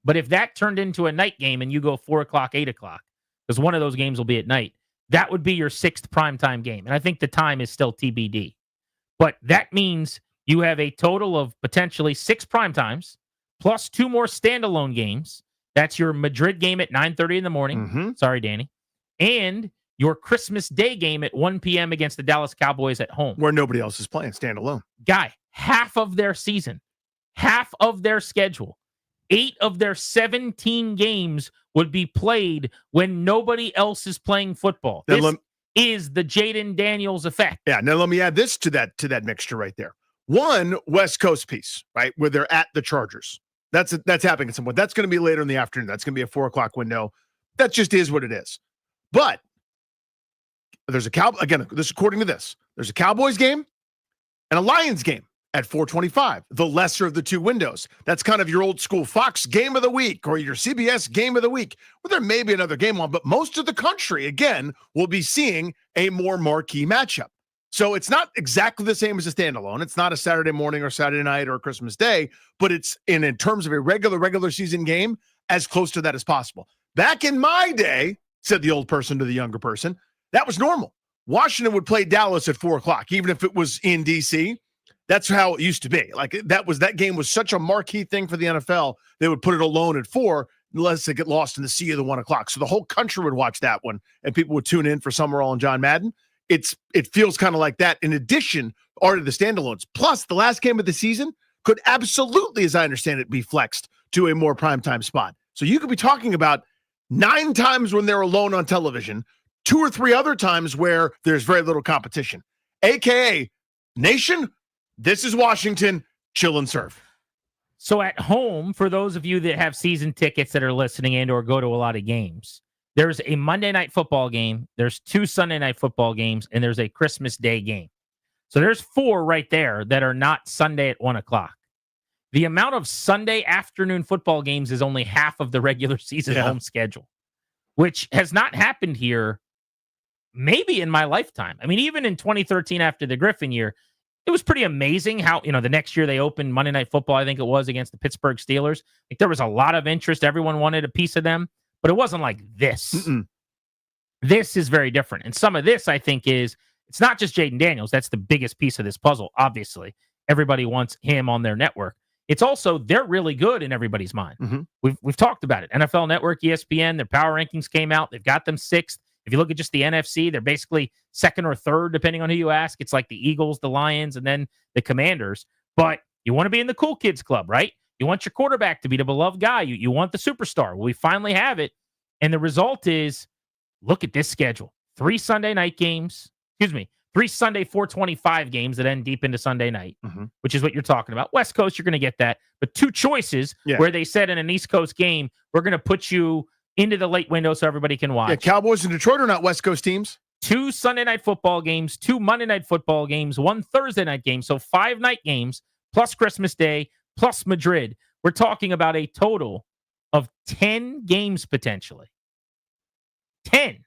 Speaker 16: But if that turned into a night game and you go 4 o'clock, 8 o'clock, because one of those games will be at night, that would be your 6th primetime game. And I think the time is still TBD. But that means you have a total of potentially 6 primetimes, plus 2 more standalone games. That's your Madrid game at 9:30 in the morning. Sorry, Danny. And your Christmas Day game at 1 p.m. against the Dallas Cowboys at home.
Speaker 17: Where nobody else is playing, standalone.
Speaker 16: Guy, half of their season, half of their schedule, 8 of their 17 games would be played when nobody else is playing football. This is the Jaden Daniels effect.
Speaker 17: Yeah, now let me add this to that mixture right there. One West Coast piece, right, where they're at the Chargers. That's happening at some point. That's going to be later in the afternoon. That's going to be a 4:00 window. That just is what it is. But there's again, this according to this, there's a Cowboys game and a Lions game at 4:25, the lesser of the 2 windows. That's kind of your old school Fox game of the week or your CBS game of the week. Well, there may be another game on, but most of the country, again, will be seeing a more marquee matchup. So it's not exactly the same as a standalone. It's not a Saturday morning or Saturday night or Christmas Day, but it's in terms of a regular season game, as close to that as possible. Back in my day, said the old person to the younger person, that was normal. Washington would play Dallas at 4:00, even if it was in DC. That's how it used to be. Like that game was such a marquee thing for the NFL. They would put it alone at 4, unless they get lost in the sea of the 1:00. So the whole country would watch that one, and people would tune in for Summerall and John Madden. It feels kind of like that. In addition, are to the standalones. Plus, the last game of the season could absolutely, as I understand it, be flexed to a more primetime spot. So you could be talking about 9 times when they're alone on television, 2 or 3 other times where there's very little competition. AKA, nation, this is Washington, chill and serve.
Speaker 16: So at home, for those of you that have season tickets that are listening in or go to a lot of games, there's a Monday night football game, there's 2 Sunday night football games, and there's a Christmas Day game. So there's 4 right there that are not Sunday at 1:00. The amount of Sunday afternoon football games is only half of the regular season home schedule, which has not happened here maybe in my lifetime. I mean, even in 2013 after the Griffin year, it was pretty amazing how, the next year they opened Monday Night Football, I think it was, against the Pittsburgh Steelers. Like, there was a lot of interest. Everyone wanted a piece of them, but it wasn't like this. This is very different. And some of this, I think, it's not just Jaden Daniels. That's the biggest piece of this puzzle, obviously. Everybody wants him on their network. It's also, they're really good in everybody's mind. We've talked about it. NFL Network, ESPN, their power rankings came out. They've got them 6th. If you look at just the NFC, they're basically 2nd or 3rd, depending on who you ask. It's like the Eagles, the Lions, and then the Commanders. But you want to be in the cool kids club, right? You want your quarterback to be the beloved guy. You want the superstar. Well, we finally have it. And the result is, look at this schedule. 3 Sunday night games. 3 Sunday 4:25 games that end deep into Sunday night, which is what you're talking about. West Coast, you're going to get that. But 2 choices where they said in an East Coast game, we're going to put you into the late window so everybody can watch.
Speaker 17: Yeah, Cowboys and Detroit are not West Coast teams.
Speaker 16: 2 Sunday night football games, 2 Monday night football games, 1 Thursday night game. So 5 night games plus Christmas Day plus Madrid. We're talking about a total of 10 games potentially. 10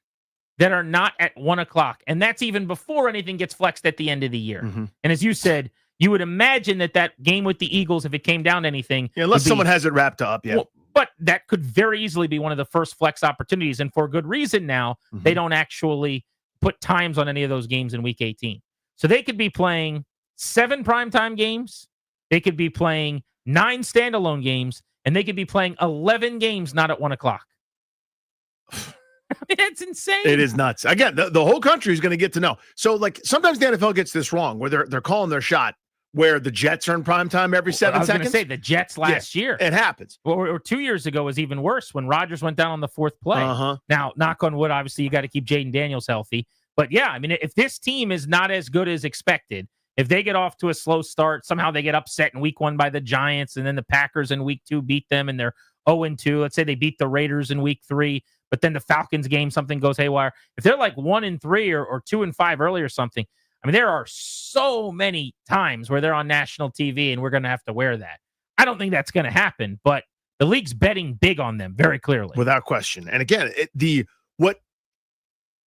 Speaker 16: that are not at 1:00. And that's even before anything gets flexed at the end of the year. And as you said, you would imagine that game with the Eagles, if it came down to anything.
Speaker 17: Unless someone has it wrapped up. Yeah.
Speaker 16: Well, but that could very easily be one of the first flex opportunities. And for good reason now, they don't actually put times on any of those games in week 18. So they could be playing 7 primetime games. They could be playing 9 standalone games. And they could be playing 11 games not at 1:00. I mean, that's insane.
Speaker 17: It is nuts. Again, the whole country is going to get to know. So, like, sometimes the NFL gets this wrong, where they're calling their shot, where the Jets are in prime time every 7 seconds.
Speaker 16: I was going to say the Jets last year.
Speaker 17: It happens.
Speaker 16: Or 2 years ago was even worse when Rodgers went down on the 4th play. Now, knock on wood, obviously you got to keep Jaden Daniels healthy. But yeah, I mean, if this team is not as good as expected, if they get off to a slow start, somehow they get upset in week 1 by the Giants, and then the Packers in week 2 beat them and they're 0-2. Let's say they beat the Raiders in week 3, but then the Falcons game, something goes haywire. If they're like 1-3 or 2-5 early or something, I mean, there are so many times where they're on national TV and we're going to have to wear that. I don't think that's going to happen, but the league's betting big on them very clearly.
Speaker 17: Without question. And again, what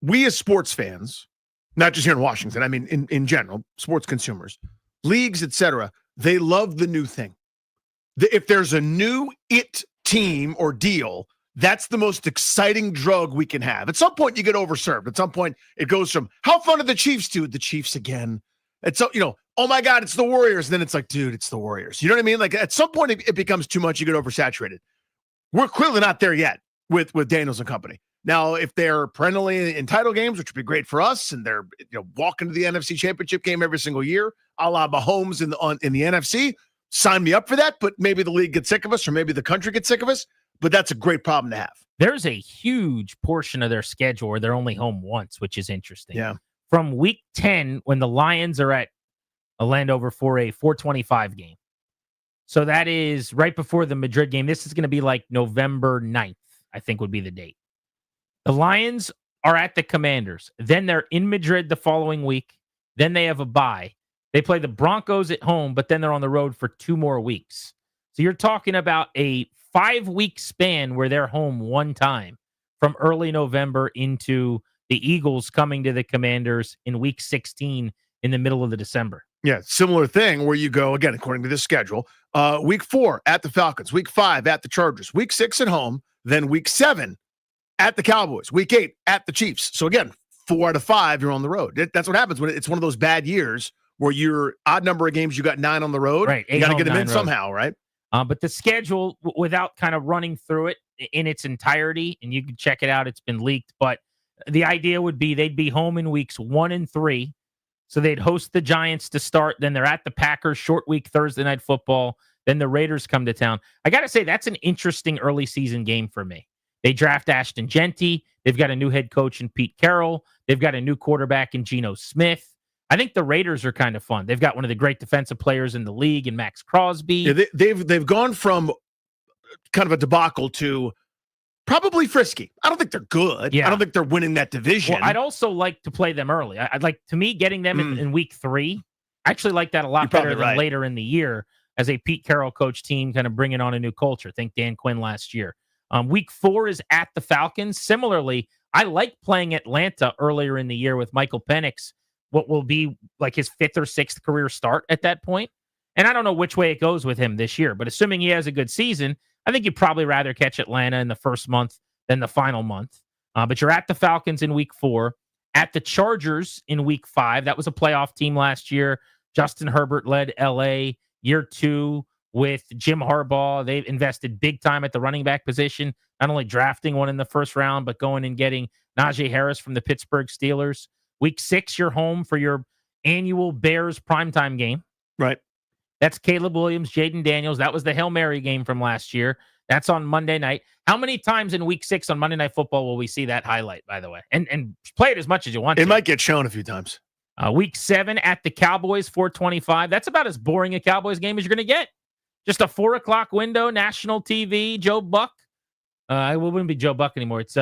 Speaker 17: we as sports fans, not just here in Washington, I mean, in general, sports consumers, leagues, etc., they love the new thing. If there's a new team or deal, that's the most exciting drug we can have. At some point, you get overserved. At some point, it goes from, how fun are the Chiefs to the Chiefs again? It's so, oh my God, it's the Warriors. And then it's like, dude, it's the Warriors. You know what I mean? Like at some point it becomes too much. You get oversaturated. We're clearly not there yet with Daniels and company. Now, if they're perennially in title games, which would be great for us, and they're walking to the NFC Championship game every single year, a la Mahomes in the NFC, sign me up for that. But maybe the league gets sick of us, or maybe the country gets sick of us. But that's a great problem to have.
Speaker 16: There's a huge portion of their schedule where they're only home once, which is interesting.
Speaker 17: Yeah.
Speaker 16: From week 10, when the Lions are at Landover for a 425 game. So that is right before the Madrid game. This is going to be like November 9th, I think would be the date. The Lions are at the Commanders. Then they're in Madrid the following week. Then they have a bye. They play the Broncos at home, but then they're on the road for 2 more weeks. So you're talking about a 5-week span where they're home one time from early November into the Eagles coming to the Commanders in week 16 in the middle of the December.
Speaker 17: Yeah, similar thing where you go, again, according to this schedule, week 4 at the Falcons, week 5 at the Chargers, week 6 at home, then week 7 at the Cowboys, week 8 at the Chiefs. So again, 4 out of 5, you're on the road. That's what happens when it's one of those bad years where you're odd number of games, you got 9 on the road.
Speaker 16: Right.
Speaker 17: You got to get them in
Speaker 16: road.
Speaker 17: somehow, right?
Speaker 16: But the schedule, without kind of running through it in its entirety, and you can check it out, it's been leaked, but the idea would be they'd be home in weeks 1 and 3. So they'd host the Giants to start. Then they're at the Packers, short week Thursday Night Football. Then the Raiders come to town. I got to say, that's an interesting early season game for me. They draft Ashton Genty. They've got a new head coach in Pete Carroll. They've got a new quarterback in Geno Smith. I think the Raiders are kind of fun. They've got one of the great defensive players in the league in Max Crosby.
Speaker 17: Yeah, they've gone from kind of a debacle to probably frisky. I don't think they're good.
Speaker 16: Yeah.
Speaker 17: I don't think they're winning that division.
Speaker 16: Well, I'd also like to play them early. I'd like, to me, getting them in week 3. I actually like that a lot better than later in the year as a Pete Carroll coach team, kind of bringing on a new culture. Think Dan Quinn last year. Week 4 is at the Falcons. Similarly, I like playing Atlanta earlier in the year with Michael Penix, what will be like his 5th or 6th career start at that point. And I don't know which way it goes with him this year, but assuming he has a good season, I think you'd probably rather catch Atlanta in the first month than the final month. But you're at the Falcons in week 4, at the Chargers in week 5. That was a playoff team last year. Justin Herbert led LA. Year 2 with Jim Harbaugh. They've invested big time at the running back position, not only drafting one in the first round, but going and getting Najee Harris from the Pittsburgh Steelers. Week 6, you're home for your annual Bears primetime game.
Speaker 17: Right.
Speaker 16: That's Caleb Williams, Jaden Daniels. That was the Hail Mary game from last year. That's on Monday night. How many times in week 6 on Monday Night Football will we see that highlight, by the way? And play it as much as you want to.
Speaker 17: It might get shown a few times.
Speaker 16: Week 7 at the Cowboys, 425. That's about as boring a Cowboys game as you're going to get. Just a 4 o'clock window, national TV, Joe Buck. It wouldn't be Joe Buck anymore. It's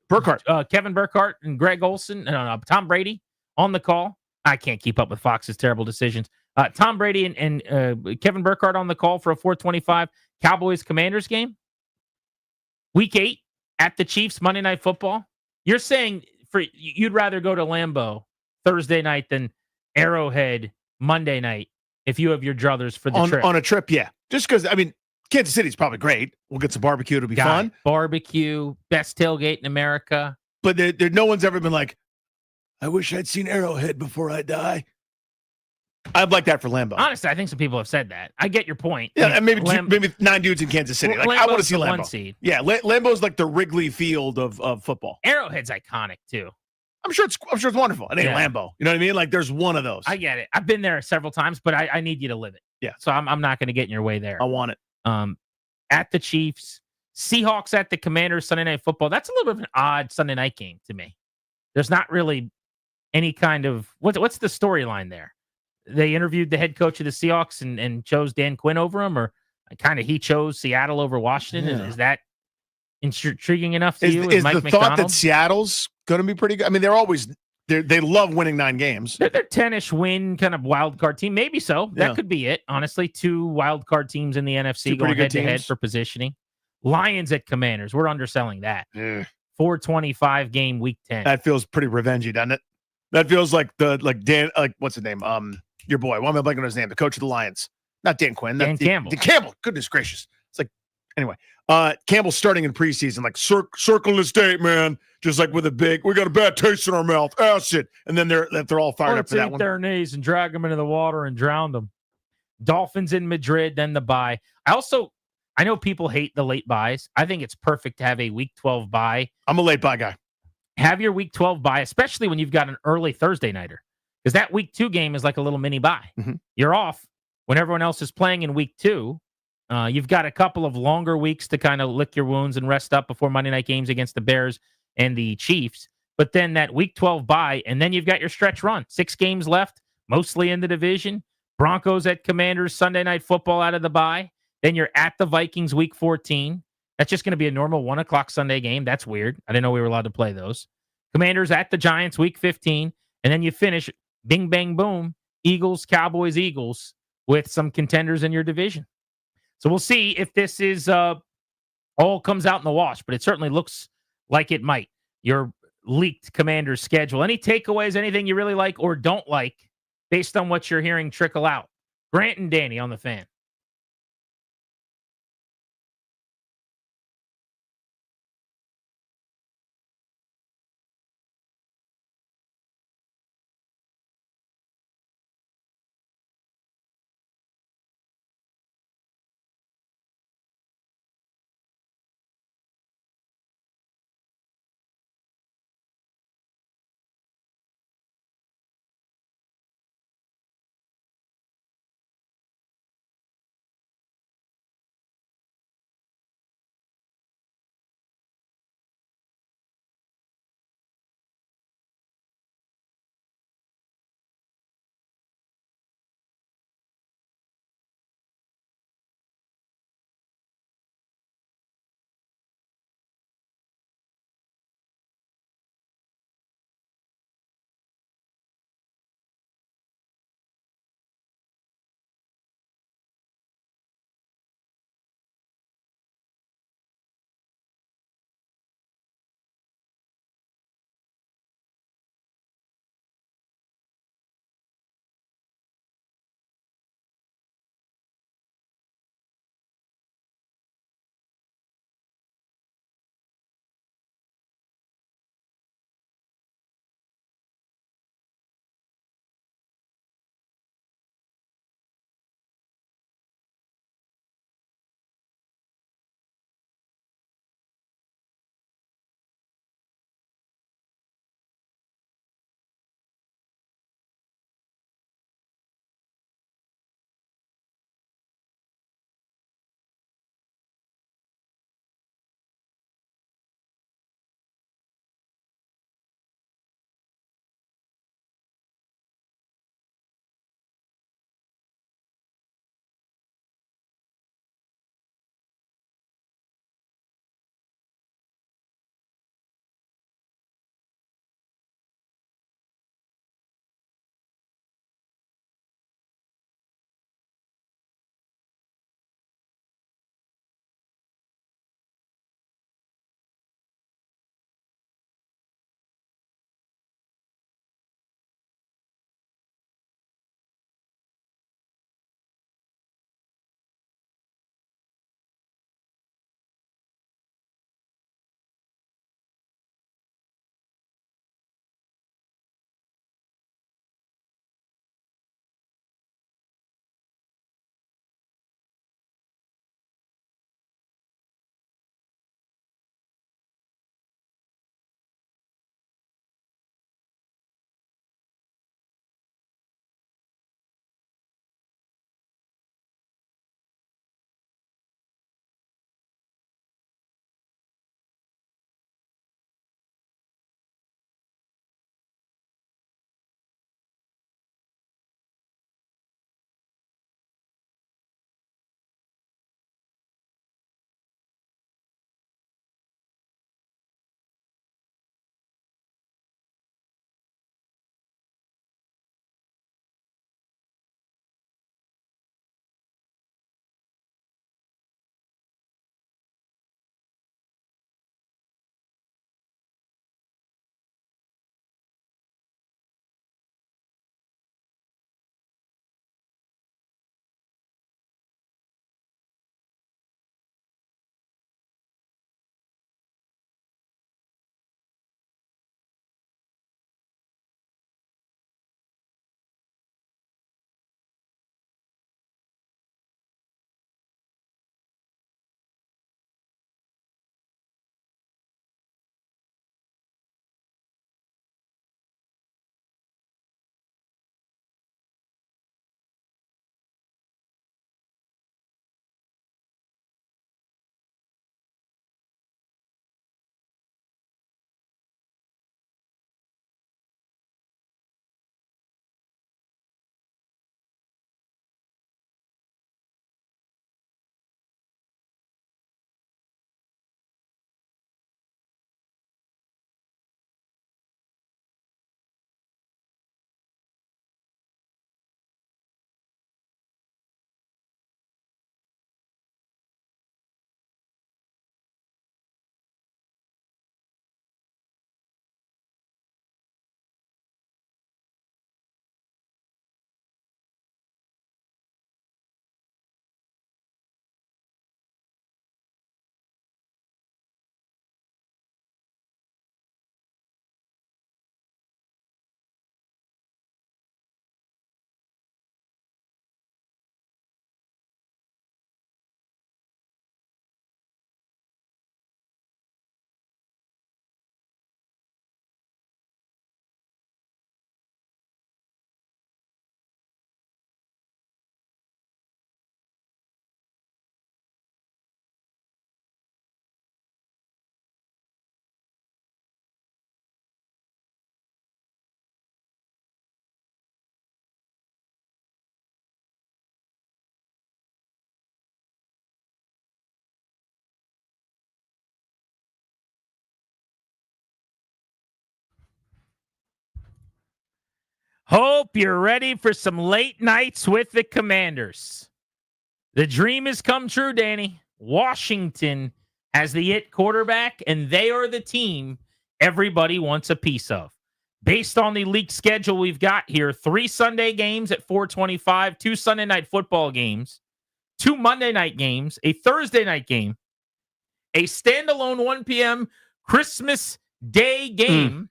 Speaker 17: Burkhardt.
Speaker 16: Kevin Burkhardt and Greg Olson. No, Tom Brady on the call. I can't keep up with Fox's terrible decisions. Tom Brady and Kevin Burkhardt on the call for a 425 Cowboys Commanders game. Week 8 at the Chiefs, Monday Night Football. You're saying you'd rather go to Lambeau Thursday night than Arrowhead Monday night if you have your druthers for the trip.
Speaker 17: On a trip, yeah. Just because, I mean, Kansas City's probably great. We'll get some barbecue. It'll be fun.
Speaker 16: Barbecue, best tailgate in America.
Speaker 17: But no one's ever been like, I wish I'd seen Arrowhead before I die. I'd like that for Lambeau.
Speaker 16: Honestly, I think some people have said that. I get your point.
Speaker 17: Yeah, and maybe 9 dudes in Kansas City. Like, I want to see
Speaker 16: the
Speaker 17: Lambeau.
Speaker 16: 1 seed.
Speaker 17: Yeah, Lambeau's like the Wrigley Field of football.
Speaker 16: Arrowhead's iconic too.
Speaker 17: I'm sure it's wonderful. It ain't
Speaker 16: Yeah.
Speaker 17: Lambeau. You know what I mean? Like there's one of those.
Speaker 16: I get it. I've been there several times, but I need you to live it.
Speaker 17: Yeah.
Speaker 16: So I'm not going to get in your way there.
Speaker 17: I want it.
Speaker 16: At the Chiefs, Seahawks at the Commanders, Sunday Night Football. That's a little bit of an odd Sunday night game to me. There's not really any kind of what's the storyline there? They interviewed the head coach of the Seahawks and chose Dan Quinn over him, or kind of he chose Seattle over Washington.
Speaker 17: Yeah.
Speaker 16: Is that intriguing enough to you?
Speaker 17: Is
Speaker 16: Mike
Speaker 17: the
Speaker 16: McDonald?
Speaker 17: thought that Seattle's going to be pretty good? I mean, they love winning 9 games.
Speaker 16: They're 10-ish win kind of wild card team. Maybe so. That
Speaker 17: Yeah.
Speaker 16: could be it. Honestly, 2 wild card teams in the NFC
Speaker 17: Two
Speaker 16: going
Speaker 17: pretty good
Speaker 16: head to head
Speaker 17: teams.
Speaker 16: for positioning. Lions at Commanders. We're underselling that.
Speaker 17: Yeah.
Speaker 16: 425 game week 10.
Speaker 17: That feels pretty revengey, doesn't it? That feels like Dan, what's his name? Your boy. Why am I blanking on his name? The coach of the Lions. Not Dan Quinn.
Speaker 16: Dan Campbell.
Speaker 17: Dan Campbell. Goodness gracious. It's like Anyway, Campbell's starting in preseason, like circling the state, man. Just like with a big, we got a bad taste in our mouth. Shit. And then they're all fired up for that one.
Speaker 16: Their knees and drag them into the water and drown them. Dolphins in Madrid, then the bye. I know people hate the late buys. I think it's perfect to have a week 12 bye.
Speaker 17: I'm a late buy guy.
Speaker 16: Have your week 12 bye, especially when you've got an early Thursday nighter, because that week 2 game is like a little mini bye.
Speaker 17: Mm-hmm.
Speaker 16: You're off when everyone else is playing in week 2. You've got a couple of longer weeks to kind of lick your wounds and rest up before Monday night games against the Bears and the Chiefs. But then that week 12 bye, and then you've got your stretch run. 6 games left, mostly in the division. Broncos at Commanders, Sunday Night Football out of the bye. Then you're at the Vikings week 14. That's just going to be a normal 1 o'clock Sunday game. That's weird. I didn't know we were allowed to play those. Commanders at the Giants week 15. And then you finish, bing, bang, boom, Eagles, Cowboys, Eagles, with some contenders in your division. So we'll see if this is all comes out in the wash, but it certainly looks like it might. Your leaked Commanders schedule. Any takeaways, anything you really like or don't like based on what you're hearing trickle out? Grant and Danny on the Fan. Hope you're ready for some late nights with the Commanders. The dream has come true, Danny. Washington has the it quarterback, and they are the team everybody wants a piece of. Based on the leaked schedule we've got here, 3 Sunday games at 4:25, 2 Sunday night football games, 2 Monday night games, a Thursday night game, a standalone 1 p.m. Christmas Day game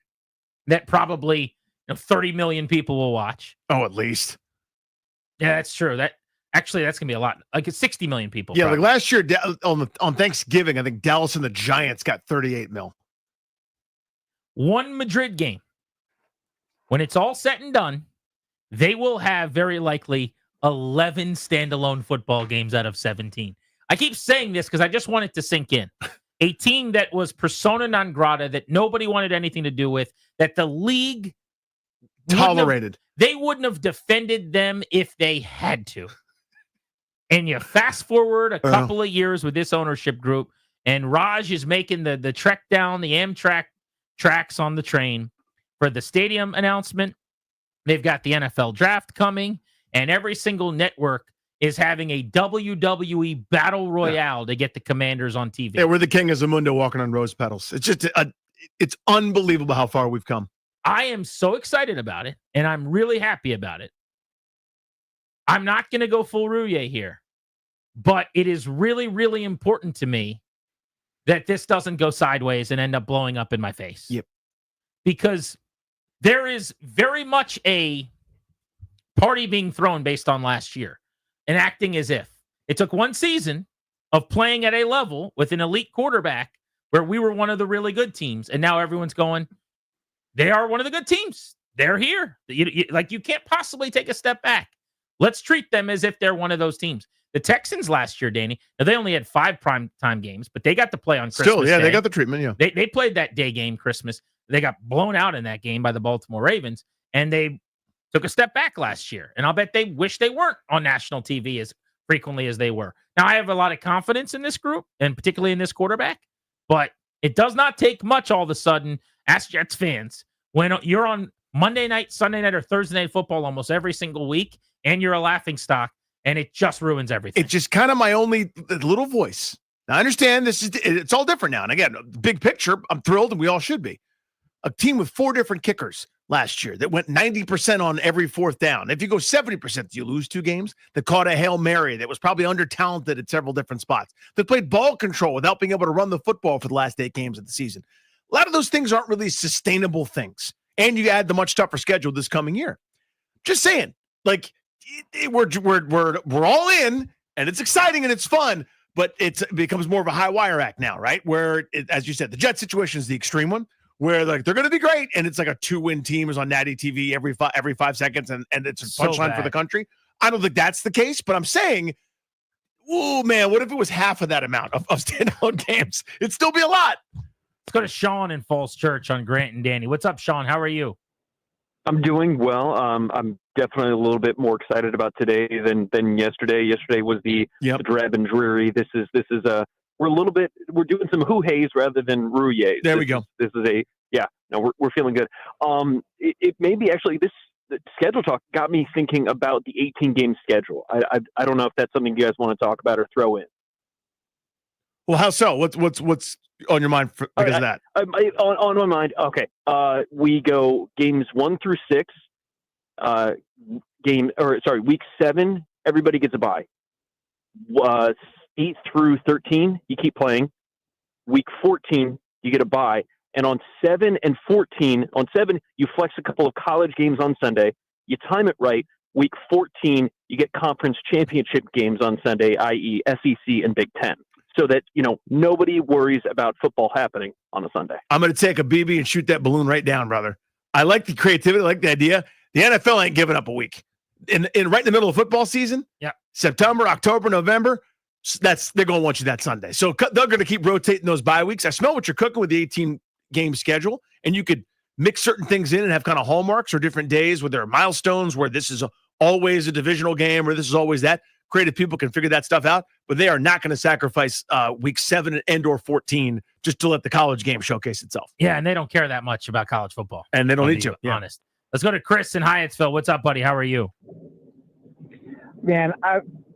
Speaker 16: that probably 30 million people will watch.
Speaker 17: Oh, at least.
Speaker 16: Yeah, that's true. That's going to be a lot. Like it's 60 million people.
Speaker 17: Yeah,
Speaker 16: probably.
Speaker 17: like last year on Thanksgiving, I think Dallas and the Giants got 38 mil.
Speaker 16: One Madrid game. When it's all said and done, they will have very likely 11 standalone football games out of 17. I keep saying this because I just want it to sink in. A team that was persona non grata, that nobody wanted anything to do with, that the league
Speaker 17: tolerated.
Speaker 16: They wouldn't have defended them if they had to. And you fast forward a couple of years with this ownership group, and Raj is making the trek down the Amtrak tracks on the train for the stadium announcement. They've got the NFL draft coming, and every single network is having a WWE battle royale to get the Commanders on TV.
Speaker 17: Yeah, we're the king of Zamundo walking on rose petals. It's just, it's unbelievable how far we've come.
Speaker 16: I am so excited about it, and I'm really happy about it. I'm not going to go full Rouye here, but it is really, really important to me that this doesn't go sideways and end up blowing up in my face.
Speaker 17: Yep.
Speaker 16: Because there is very much a party being thrown based on last year and acting as if it took one season of playing at a level with an elite quarterback where we were one of the really good teams. And now everyone's going, they are one of the good teams. They're here. You can't possibly take a step back. Let's treat them as if they're one of those teams. The Texans last year, Danny, now they only had 5 primetime games, but they got to play on Christmas Day.
Speaker 17: They got the treatment, yeah.
Speaker 16: They played that day game, Christmas. They got blown out in that game by the Baltimore Ravens, and they took a step back last year. And I'll bet they wish they weren't on national TV as frequently as they were. Now, I have a lot of confidence in this group, and particularly in this quarterback, but it does not take much all of a sudden, ask Jets fans, when you're on Monday night, Sunday night, or Thursday night football almost every single week, and you're a laughingstock, and it just ruins everything.
Speaker 17: It's just kind of my only little voice. Now, I understand it's all different now. And again, big picture, I'm thrilled, and we all should be. A team with 4 different kickers last year that went 90% on every 4th down. If you go 70%, you lose 2 games. That caught a Hail Mary that was probably under-talented at several different spots. That played ball control without being able to run the football for the last 8 games of the season. A lot of those things aren't really sustainable things. And you add the much tougher schedule this coming year. Just saying, like, we're all in, and it's exciting and it's fun, but it becomes more of a high wire act now, right? Where, as you said, the Jets situation is the extreme one, where like they're going to be great, and it's like a 2-win team is on Natty TV every 5 seconds, and it's a punchline for the country. I don't think that's the case, but I'm saying, oh man, what if it was half of that amount of standalone games? It'd still be a lot.
Speaker 16: Let's go to Sean in Falls Church on Grant and Danny. What's up, Sean? How are you?
Speaker 14: I'm doing well. I'm definitely a little bit more excited about today than yesterday. Yesterday was the drab and dreary. This is we're doing some hoo-hays rather than rouilles.
Speaker 17: There we go.
Speaker 14: We're feeling good. It may be actually the schedule talk got me thinking about the 18-game schedule. I don't know if that's something you guys want to talk about or throw in.
Speaker 17: Well, how so? What's on your mind because of that?
Speaker 14: On my mind. Okay. We go games 1 through 6. Week 7, everybody gets a bye. 8 through 13, you keep playing. Week 14, you get a bye. And on 7 and 14, on 7, you flex a couple of college games on Sunday. You time it right. Week 14, you get conference championship games on Sunday, i.e. SEC and Big Ten. So that, nobody worries about football happening on a Sunday.
Speaker 17: I'm going to take a BB and shoot that balloon right down, brother. I like the creativity. I like the idea. The NFL ain't giving up a week. In right in the middle of football season, September, October, November, they're going to want you that Sunday. So they're going to keep rotating those bye weeks. I smell what you're cooking with the 18-game schedule, and you could mix certain things in and have kind of hallmarks or different days where there are milestones where this is always a divisional game or this is always that. Creative people can figure that stuff out, but they are not going to sacrifice week 7 and or 14 just to let the college game showcase itself.
Speaker 16: Yeah, and they don't care that much about college football.
Speaker 17: And they don't need to.
Speaker 16: Honest. Let's go to Chris in Hyattsville. What's up, buddy? How are you?
Speaker 7: Man,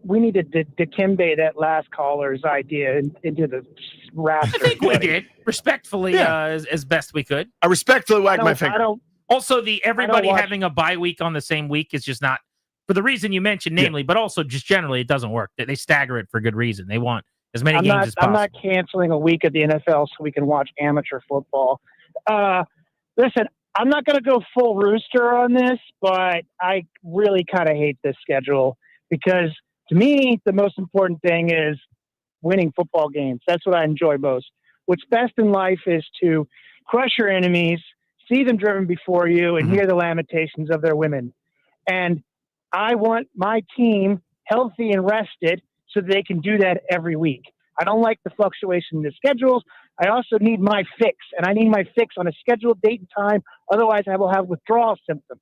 Speaker 7: we need to Dikembe that last caller's idea into the rafters.
Speaker 16: I think we did respectfully as best we could.
Speaker 17: I respectfully wag my finger.
Speaker 16: Also, everybody
Speaker 7: watch-
Speaker 16: having a bye week on the same week is just not for the reason you mentioned, namely, but also just generally it doesn't work. They stagger it for good reason. They want as many games as possible.
Speaker 7: I'm not canceling a week of the NFL so we can watch amateur football. Listen, I'm not going to go full rooster on this, but I really kind of hate this schedule because to me, the most important thing is winning football games. That's what I enjoy most. What's best in life is to crush your enemies, see them driven before you, and hear the lamentations of their women. And I want my team healthy and rested so they can do that every week. I don't like the fluctuation in the schedules. I also need my fix, and I need my fix on a scheduled date and time. Otherwise, I will have withdrawal symptoms.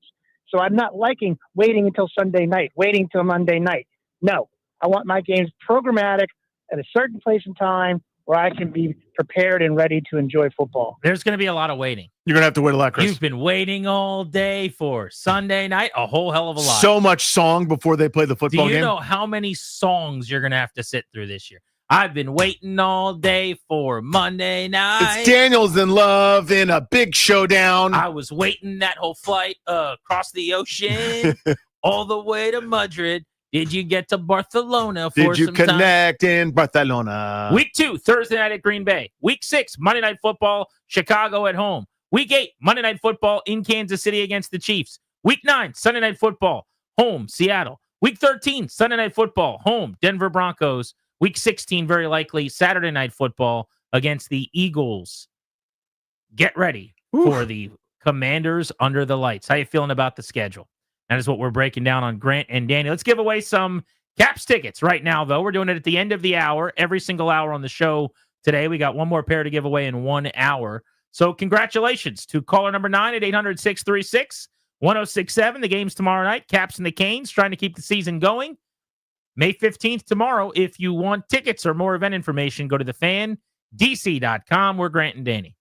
Speaker 7: So I'm not liking waiting until Sunday night, waiting until Monday night. No, I want my games programmatic at a certain place and time where I can be prepared and ready to enjoy football.
Speaker 16: There's going to be a lot of waiting.
Speaker 17: You're going to have to wait a lot, Chris.
Speaker 16: You've been waiting all day for Sunday night, a whole hell of a lot.
Speaker 17: So much song before they play the football
Speaker 16: Do you
Speaker 17: game.
Speaker 16: know how many songs you're going to have to sit through this year? I've been waiting all day for Monday night.
Speaker 17: It's Daniels in love in a big showdown.
Speaker 16: I was waiting that whole flight across the ocean all the way to Madrid. Did you get to Barcelona for
Speaker 17: Did you
Speaker 16: some time?
Speaker 17: connect in Barcelona?
Speaker 16: Week 2, Thursday night at Green Bay. Week 6, Monday Night Football, Chicago at home. Week 8, Monday Night Football in Kansas City against the Chiefs. Week 9, Sunday Night Football, home, Seattle. Week 13, Sunday Night Football, home, Denver Broncos. Week 16, very likely, Saturday Night Football against the Eagles. Get ready for the Commanders under the lights. How you feeling about the schedule? That is what we're breaking down on Grant and Danny. Let's give away some Caps tickets right now, though. We're doing it at the end of the hour, every single hour on the show today. We got one more pair to give away in 1 hour. So congratulations to caller number 9 at 800-636-1067. The game's tomorrow night. Caps and the Canes trying to keep the season going. May 15th tomorrow. If you want tickets or more event information, go to thefandc.com. We're Grant and Danny.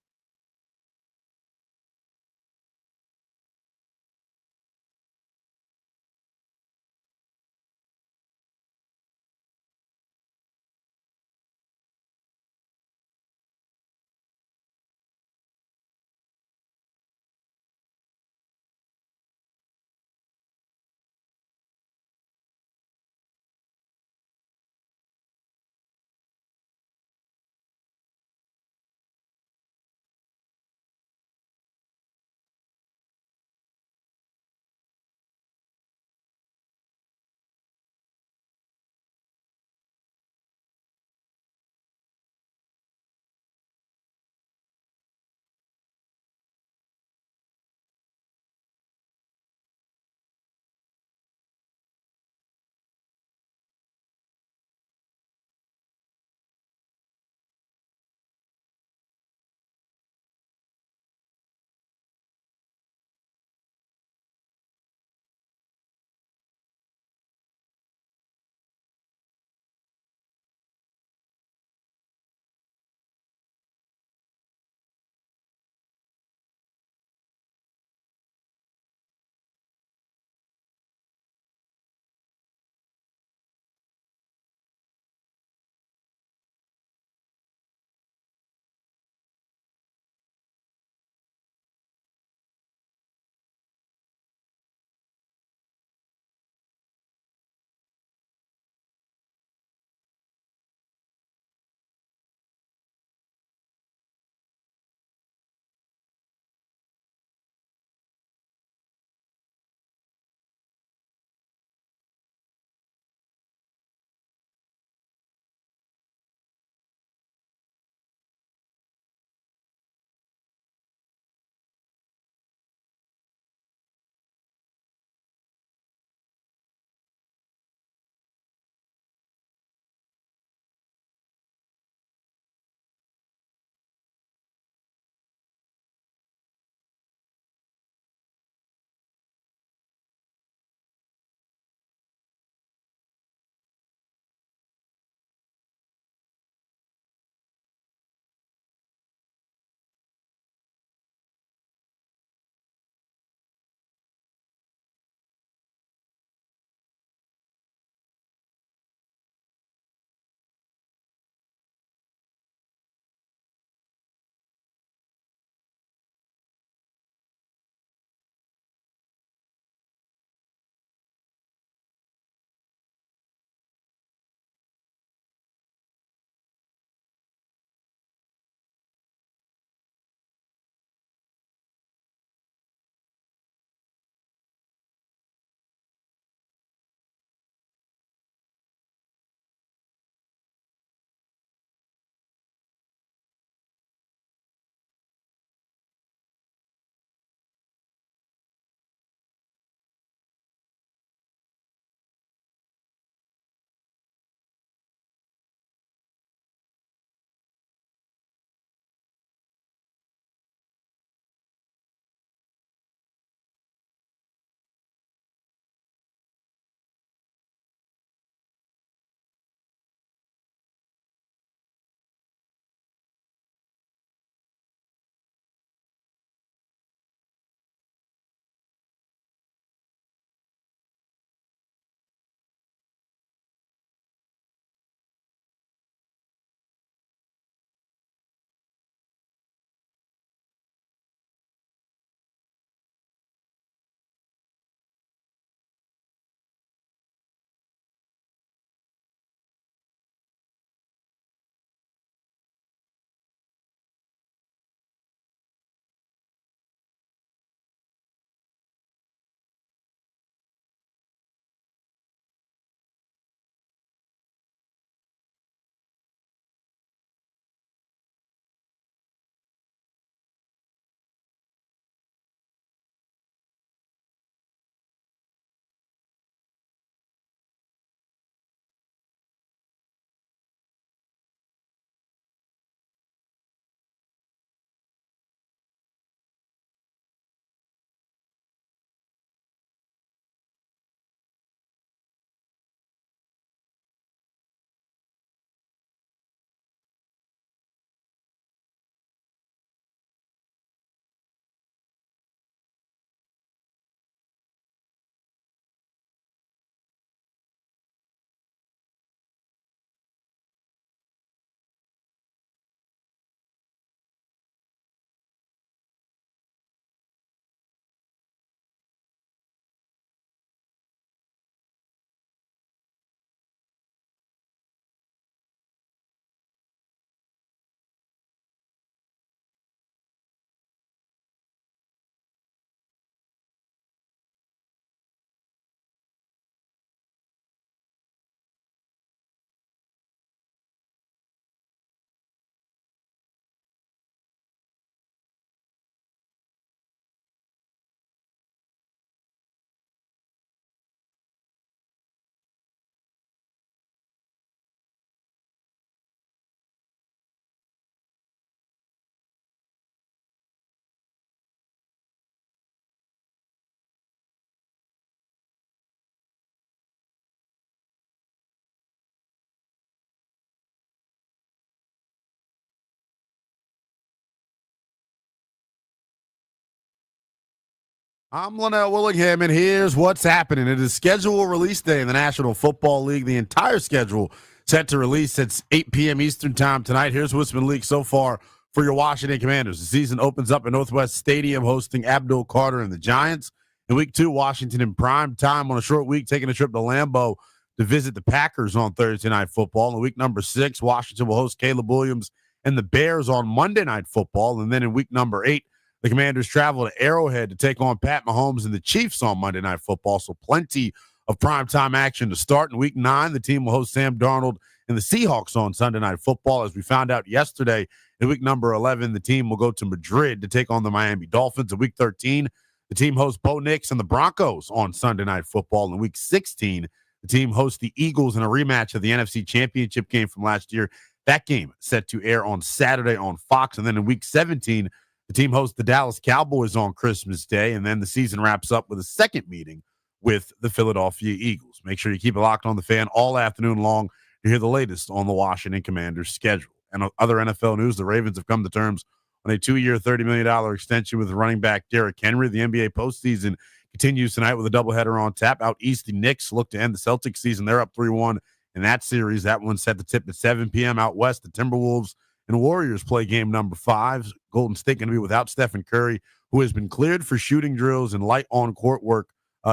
Speaker 19: I'm Linnell Willingham, and here's what's happening. It is schedule release day in the National Football League. The entire schedule set to release at 8 p.m. Eastern time tonight. Here's what's been leaked so far for your Washington Commanders. The season opens up at Northwest Stadium, hosting Abdul Carter and the Giants. In week 2, Washington in prime time on a short week, taking a trip to Lambeau to visit the Packers on Thursday Night Football. In week number 6, Washington will host Caleb Williams and the Bears on Monday Night Football. And then in week number 8, the Commanders travel to Arrowhead to take on Pat Mahomes and the Chiefs on Monday Night Football. So plenty of primetime action to start. In week 9, the team will host Sam Darnold and the Seahawks on Sunday Night Football. As we found out yesterday, in week number 11, the team will go to Madrid to take on the Miami Dolphins. In week 13, the team hosts Bo Nix and the Broncos on Sunday Night Football. In week 16, the team hosts the Eagles in a rematch of the NFC Championship game from last year. That game set to air on Saturday on Fox. And then in week 17, the team hosts the Dallas Cowboys on Christmas Day, and then the season wraps up with a second meeting with the Philadelphia Eagles. Make sure you keep it locked on the Fan all afternoon long to hear the latest on the Washington Commanders schedule. And other NFL news, the Ravens have come to terms on a 2-year, $30 million extension with running back Derrick Henry. The NBA postseason continues tonight with a doubleheader on tap. Out east, the Knicks look to end the Celtics season. They're up 3-1 in that series. That one's set to tip at 7 p.m. Out west, the Timberwolves and Warriors play game number 5. Golden State going to be without Stephen Curry, who has been cleared for shooting drills and light on-court work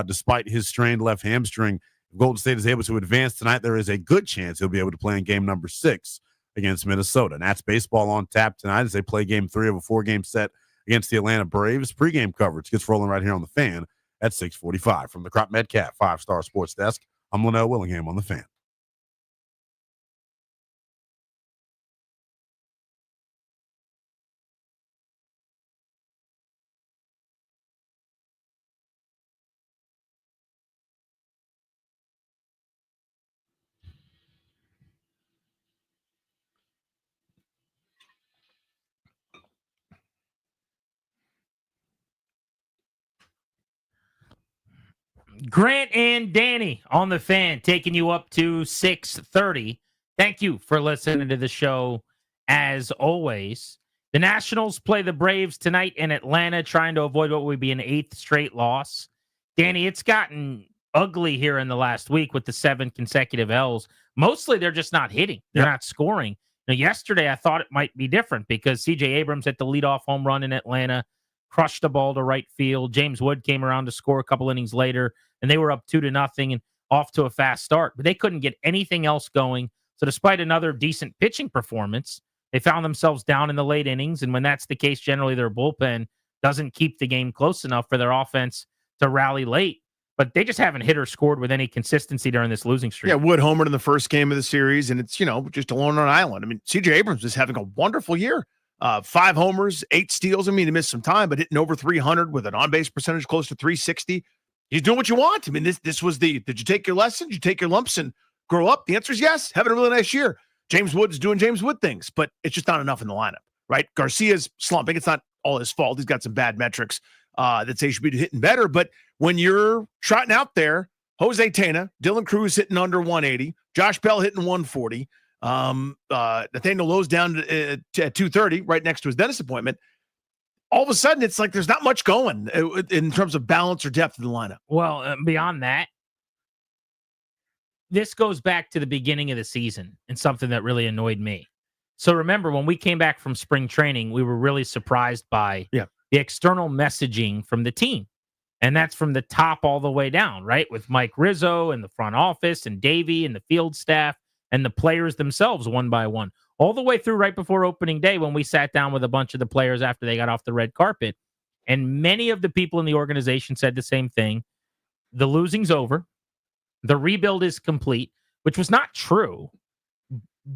Speaker 19: despite his strained left hamstring. If Golden State is able to advance tonight, there is a good chance he'll be able to play in game number 6 against Minnesota. And that's baseball on tap tonight as they play game 3 of a 4-game set against the Atlanta Braves. Pre-game coverage gets rolling right here on the Fan at 6:45. From the Crop Metcalf 5-Star Sports Desk, I'm Linnell Willingham on the Fan.
Speaker 16: Grant and Danny on the Fan, taking you up to 6:30. Thank you for listening to the show as always. The Nationals play the Braves tonight in Atlanta, trying to avoid what would be an 8th straight loss. Danny, it's gotten ugly here in the last week with the 7 consecutive L's. Mostly they're just not hitting. They're not scoring. Now, yesterday I thought it might be different because C.J. Abrams hit the leadoff home run in Atlanta, crushed the ball to right field. James Wood came around to score a couple innings later, and they were up 2-0 and off to a fast start. But they couldn't get anything else going. So despite another decent pitching performance, they found themselves down in the late innings. And when that's the case, generally their bullpen doesn't keep the game close enough for their offense to rally late. But they just haven't hit or scored with any consistency during this losing streak.
Speaker 17: Yeah, Wood homered in the first game of the series, and it's, just alone on an island. I mean, C.J. Abrams is having a wonderful year. 5 homers, 8 steals. I mean, he missed some time, but hitting over 300 with an on-base percentage close to 360. He's doing what you want. I mean, this was did you take your lessons? Did you take your lumps and grow up? The answer is yes. Having a really nice year. James Wood's doing James Wood things, but it's just not enough in the lineup, right? Garcia's slumping. It's not all his fault. He's got some bad metrics that say he should be hitting better. But when you're trotting out there, Jose Tena, Dylan Cruz hitting under 180, Josh Bell hitting 140, Nathaniel Lowe's down at 230, right next to his dentist appointment. All of a sudden, it's like there's not much going in terms of balance or depth in the lineup.
Speaker 16: Well, beyond that, this goes back to the beginning of the season and something that really annoyed me. So remember, when we came back from spring training, we were really surprised by the external messaging from the team. And that's from the top all the way down, right? With Mike Rizzo and the front office and Davey and the field staff and the players themselves one by one. All the way through right before opening day when we sat down with a bunch of the players after they got off the red carpet. And many of the people in the organization said the same thing. The losing's over. The rebuild is complete, which was not true.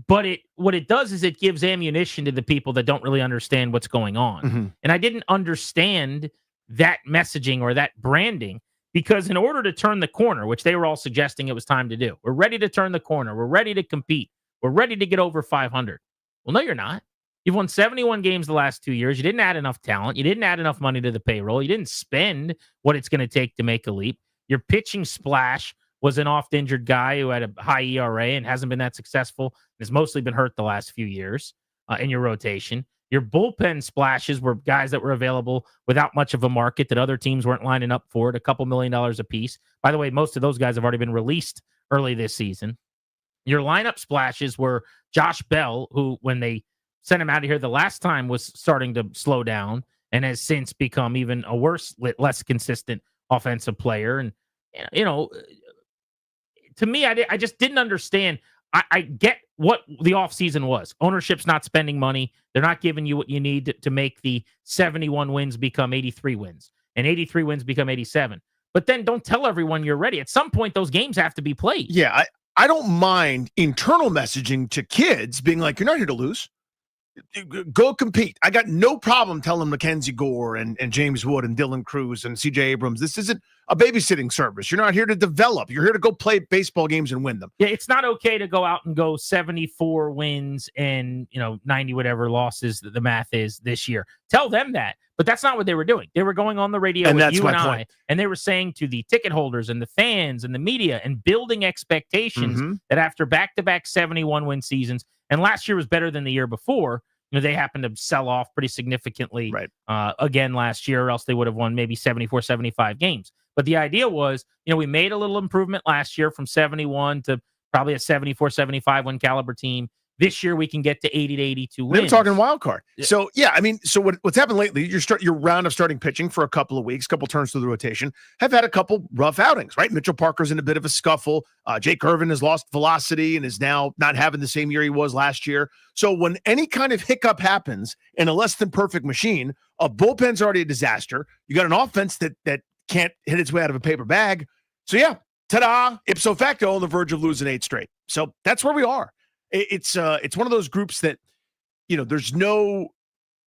Speaker 16: But what it does is it gives ammunition to the people that don't really understand what's going on.
Speaker 17: Mm-hmm.
Speaker 16: And I didn't understand that messaging or that branding because in order to turn the corner, which they were all suggesting it was time to do, we're ready to turn the corner. We're ready to compete. We're ready to get over 500. Well, no, you're not. You've won 71 games the last 2 years. You didn't add enough talent. You didn't add enough money to the payroll. You didn't spend what it's going to take to make a leap. Your pitching splash was an oft-injured guy who had a high ERA and hasn't been that successful and has mostly been hurt the last few years in your rotation. Your bullpen splashes were guys that were available without much of a market that other teams weren't lining up for it, a couple $1 million a piece. By the way, most of those guys have already been released early this season. Your lineup splashes were Josh Bell, who, when they sent him out of here the last time, was starting to slow down and has since become even a worse, less consistent offensive player. And, to me, I just didn't understand. I get what the offseason was. Ownership's not spending money. They're not giving you what you need to make the 71 wins become 83 wins and 83 wins become 87. But then don't tell everyone you're ready. At some point, those games have to be played.
Speaker 17: Yeah, I don't mind internal messaging to kids being like, you're not here to lose. Go compete. I got no problem telling Mackenzie Gore and James Wood and Dylan Cruz and CJ Abrams, this isn't a babysitting service. You're not here to develop. You're here to go play baseball games and win them.
Speaker 16: Yeah, it's not okay to go out and go 74 wins and 90 whatever losses that the math is this year. Tell them that. But that's not what they were doing. They were going on the radio
Speaker 17: and
Speaker 16: with
Speaker 17: that's
Speaker 16: you
Speaker 17: my
Speaker 16: and
Speaker 17: point.
Speaker 16: and they were saying to the ticket holders and the fans and the media and building expectations that after back-to-back 71-win seasons, and last year was better than the year before, they happened to sell off pretty significantly again last year, or else they would have won maybe 74, 75 games. But the idea was, we made a little improvement last year from 71 to probably a 74, 75 win caliber team. This year we can get to 80 to 82 wins.
Speaker 17: They're talking wild card. So what's happened lately? Your round of starting pitching for a couple of weeks, couple turns through the rotation, have had a couple rough outings, right? Mitchell Parker's in a bit of a scuffle. Jake Irvin has lost velocity and is now not having the same year he was last year. So when any kind of hiccup happens in a less than perfect machine, a bullpen's already a disaster. You got an offense that can't hit its way out of a paper bag. So yeah, ta-da, ipso facto on the verge of losing 8 straight. So that's where we are. It's one of those groups that, there's no,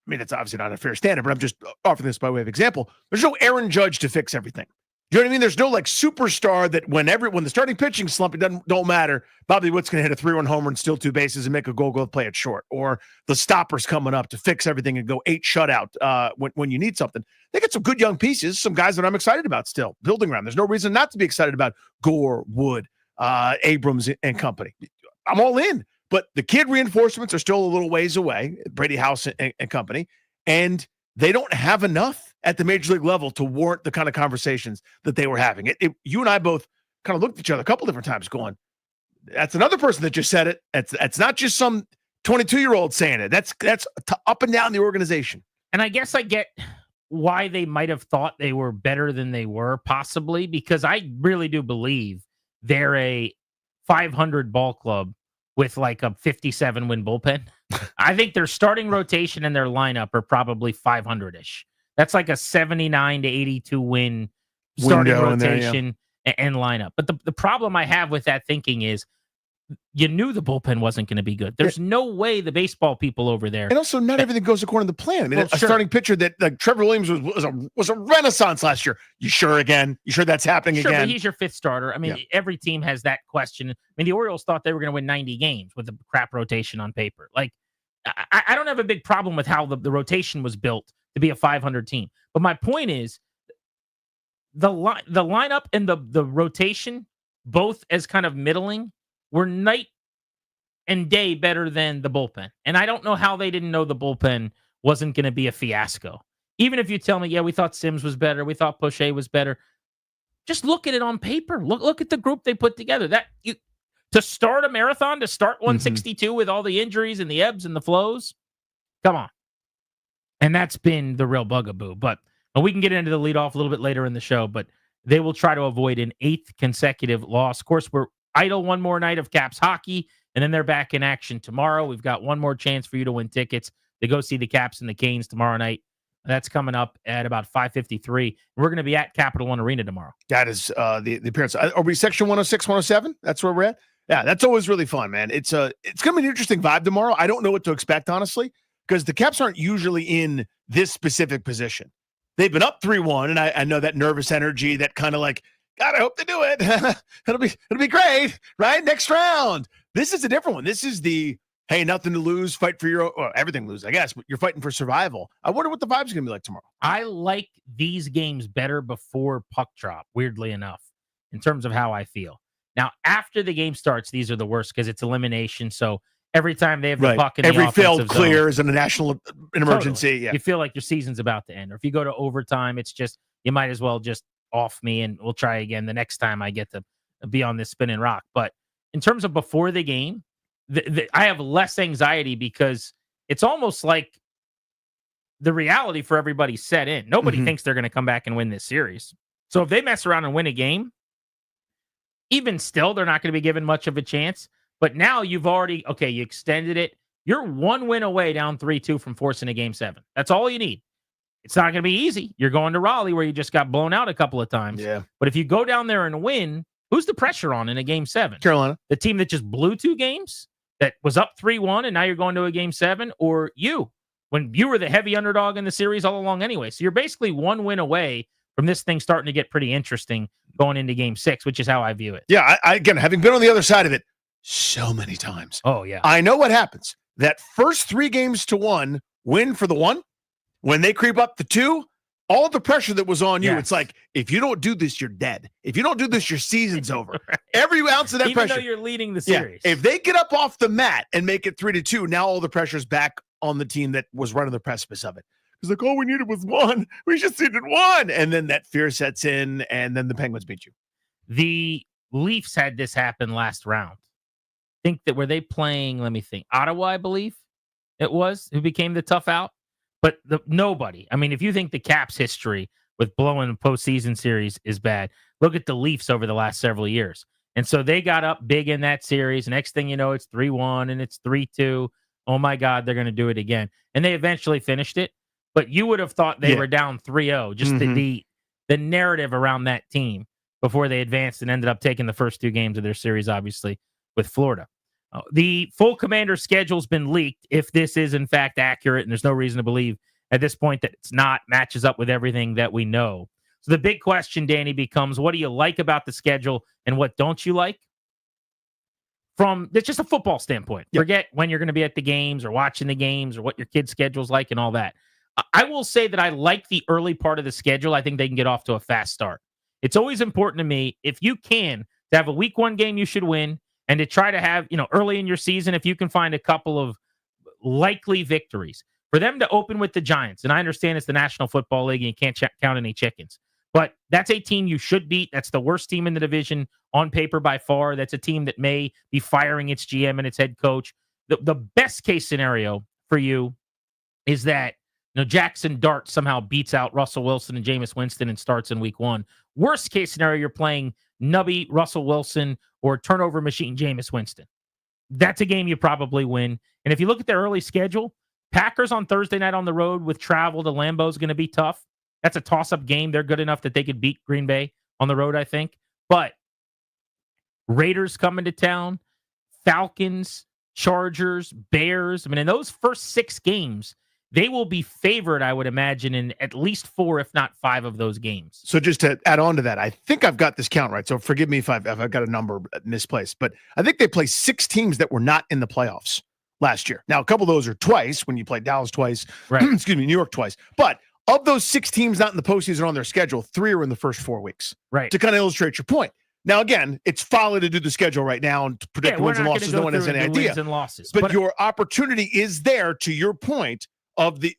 Speaker 17: it's obviously not a fair standard, but I'm just offering this by way of example. There's no Aaron Judge to fix everything. You know what I mean? There's no superstar that when the starting pitching slump, it don't matter. Bobby Witt's going to hit a 3-run homer and steal 2 bases and make a goal play it short, or the stopper's coming up to fix everything and go 8 shutout when you need something. They got some good young pieces, some guys that I'm excited about still building around. There's no reason not to be excited about Gore, Wood, Abrams and company. I'm all in. But the kid reinforcements are still a little ways away, Brady House and company, and they don't have enough at the major league level to warrant the kind of conversations that they were having. You and I both kind of looked at each other a couple different times going, that's another person that just said it. That's not just some 22-year-old saying it. That's up and down the organization.
Speaker 16: And I guess I get why they might have thought they were better than they were, possibly, because I really do believe they're a 500 ball club with like a 57-win bullpen. I think their starting rotation and their lineup are probably 500-ish. That's like a 79 to 82 win starting rotation and lineup. But the problem I have with that thinking is you knew the bullpen wasn't going to be good. There's no way the baseball people over there.
Speaker 17: And also, not everything goes according to plan. A starting pitcher that like Trevor Williams was a renaissance last year. You sure again? You sure that's happening again?
Speaker 16: But he's your 5th starter. Every team has that question. The Orioles thought they were going to win 90 games with a crap rotation on paper. Like, I don't have a big problem with how the rotation was built to be a 500 team. But my point is the lineup and the rotation, both as kind of middling, were night and day better than the bullpen. And I don't know how they didn't know the bullpen wasn't going to be a fiasco. Even if you tell me, yeah, we thought Sims was better, we thought Poche was better, just look at it on paper. Look at the group they put together. To start a marathon, to start 162 with all the injuries and the ebbs and the flows, come on. And that's been the real bugaboo. But we can get into the leadoff a little bit later in the show, but they will try to avoid an 8th consecutive loss. Of course, we're idle one more night of Caps hockey, and then they're back in action tomorrow. We've got one more chance for you to win tickets to go see the Caps and the Canes tomorrow night. That's coming up at about 5:53. We're going to be at Capital One Arena tomorrow.
Speaker 17: That is the appearance. Are we section 106, 107? That's where we're at? Yeah, that's always really fun, man. It's going to be an interesting vibe tomorrow. I don't know what to expect, honestly, because the Caps aren't usually in this specific position. They've been up 3-1, and I know that nervous energy, that kind of like, God, I hope they do it. it'll be great, right? Next round. This is a different one. This is the, hey, nothing to lose, fight for everything lose, I guess, but you're fighting for survival. I wonder what the vibe's going to be like tomorrow.
Speaker 16: I like these games better before puck drop, weirdly enough, in terms of how I feel. Now, after the game starts, these are the worst because it's elimination. So every time they have the
Speaker 17: Right.
Speaker 16: puck in
Speaker 17: Every
Speaker 16: the
Speaker 17: failed
Speaker 16: offensive
Speaker 17: clear
Speaker 16: zone.
Speaker 17: is in a national emergency.
Speaker 16: Totally.
Speaker 17: Yeah.
Speaker 16: You feel like your season's about to end. Or if you go to overtime, it's just, you might as well just off me and we'll try again the next time I get to be on this spinning rock. But in terms of before the game, I have less anxiety because it's almost like the reality for everybody set in. Nobody thinks they're going to come back and win this series. So if they mess around and win a game, even still, they're not going to be given much of a chance. But now you've already, you extended it. You're one win away down 3-2 from forcing a game 7. That's all you need. It's not going to be easy. You're going to Raleigh where you just got blown out a couple of times.
Speaker 17: Yeah.
Speaker 16: But if you go down there and win, who's the pressure on in a game 7?
Speaker 17: Carolina.
Speaker 16: The team that just blew 2 games, that was up 3-1, and now you're going to a game 7, or you, when you were the heavy underdog in the series all along anyway. So you're basically one win away from this thing starting to get pretty interesting going into game 6, which is how I view it.
Speaker 17: Yeah. I again, having been on the other side of it so many times.
Speaker 16: Oh, yeah.
Speaker 17: I know what happens. That first 3 games to 1 win for the 1, when they creep up to 2, all the pressure that was on you,
Speaker 16: Yes.
Speaker 17: it's like, if you don't do this, you're dead. If you don't do this, your season's over. Right. Every ounce of that
Speaker 16: Even
Speaker 17: pressure.
Speaker 16: though you're leading the series.
Speaker 17: If they get up off the mat and make it 3-2, now all the pressure's back on the team that was right on the precipice of it. It's like, all we needed was 1. We just needed 1. And then that fear sets in, and then the Penguins beat you.
Speaker 16: The Leafs had this happen last round. Think that were they playing, let me think, Ottawa, I believe it was, who became the tough out. But nobody. I mean, if you think the Caps history with blowing a postseason series is bad, look at the Leafs over the last several years. And so they got up big in that series. Next thing you know, it's 3-1 and it's 3-2. Oh my God, they're going to do it again. And they eventually finished it. But you would have thought they were down 3-0. Just the narrative around that team before they advanced and ended up taking the first 2 games of their series, obviously, with Florida. The full Commander schedule's been leaked, if this is in fact accurate, and there's no reason to believe at this point that it's not, matches up with everything that we know. So the big question, Danny, becomes, what do you like about the schedule and what don't you like? From it's just a football standpoint.
Speaker 17: Yep.
Speaker 16: Forget when you're going to be at the games or watching the games or what your kid's schedule's like and all that. I will say that I like the early part of the schedule. I think they can get off to a fast start. It's always important to me, if you can, to have a week 1 game you should win, and to try to have, early in your season, if you can find a couple of likely victories, for them to open with the Giants. And I understand it's the National Football League and you can't count any chickens, but that's a team you should beat. That's the worst team in the division on paper by far. That's a team that may be firing its GM and its head coach. The best case scenario for you is that Jackson Dart somehow beats out Russell Wilson and Jameis Winston and starts in week 1. Worst case scenario, you're playing Nubby Russell Wilson or turnover machine Jameis Winston. That's a game you probably win. And if you look at their early schedule, Packers on Thursday night on the road with travel to Lambeau is going to be tough. That's a toss-up game. They're good enough that they could beat Green Bay on the road, I think. But Raiders coming to town, Falcons, Chargers, Bears. I mean, in those first 6 games, they will be favored, I would imagine, in at least 4, if not 5 of those games.
Speaker 17: So just to add on to that, I think I've got this count right. So forgive me if I've got a number misplaced, but I think they play 6 teams that were not in the playoffs last year. Now, a couple of those are twice when you played Dallas twice,
Speaker 16: right?
Speaker 17: Excuse me, New York twice. But of those 6 teams not in the postseason on their schedule, 3 are in the first 4 weeks.
Speaker 16: Right.
Speaker 17: To kind of illustrate your point. Now, again, it's folly to do the schedule right now and to predict wins and losses. No one has any idea.
Speaker 16: Wins and losses.
Speaker 17: But your opportunity is there, to your point, of the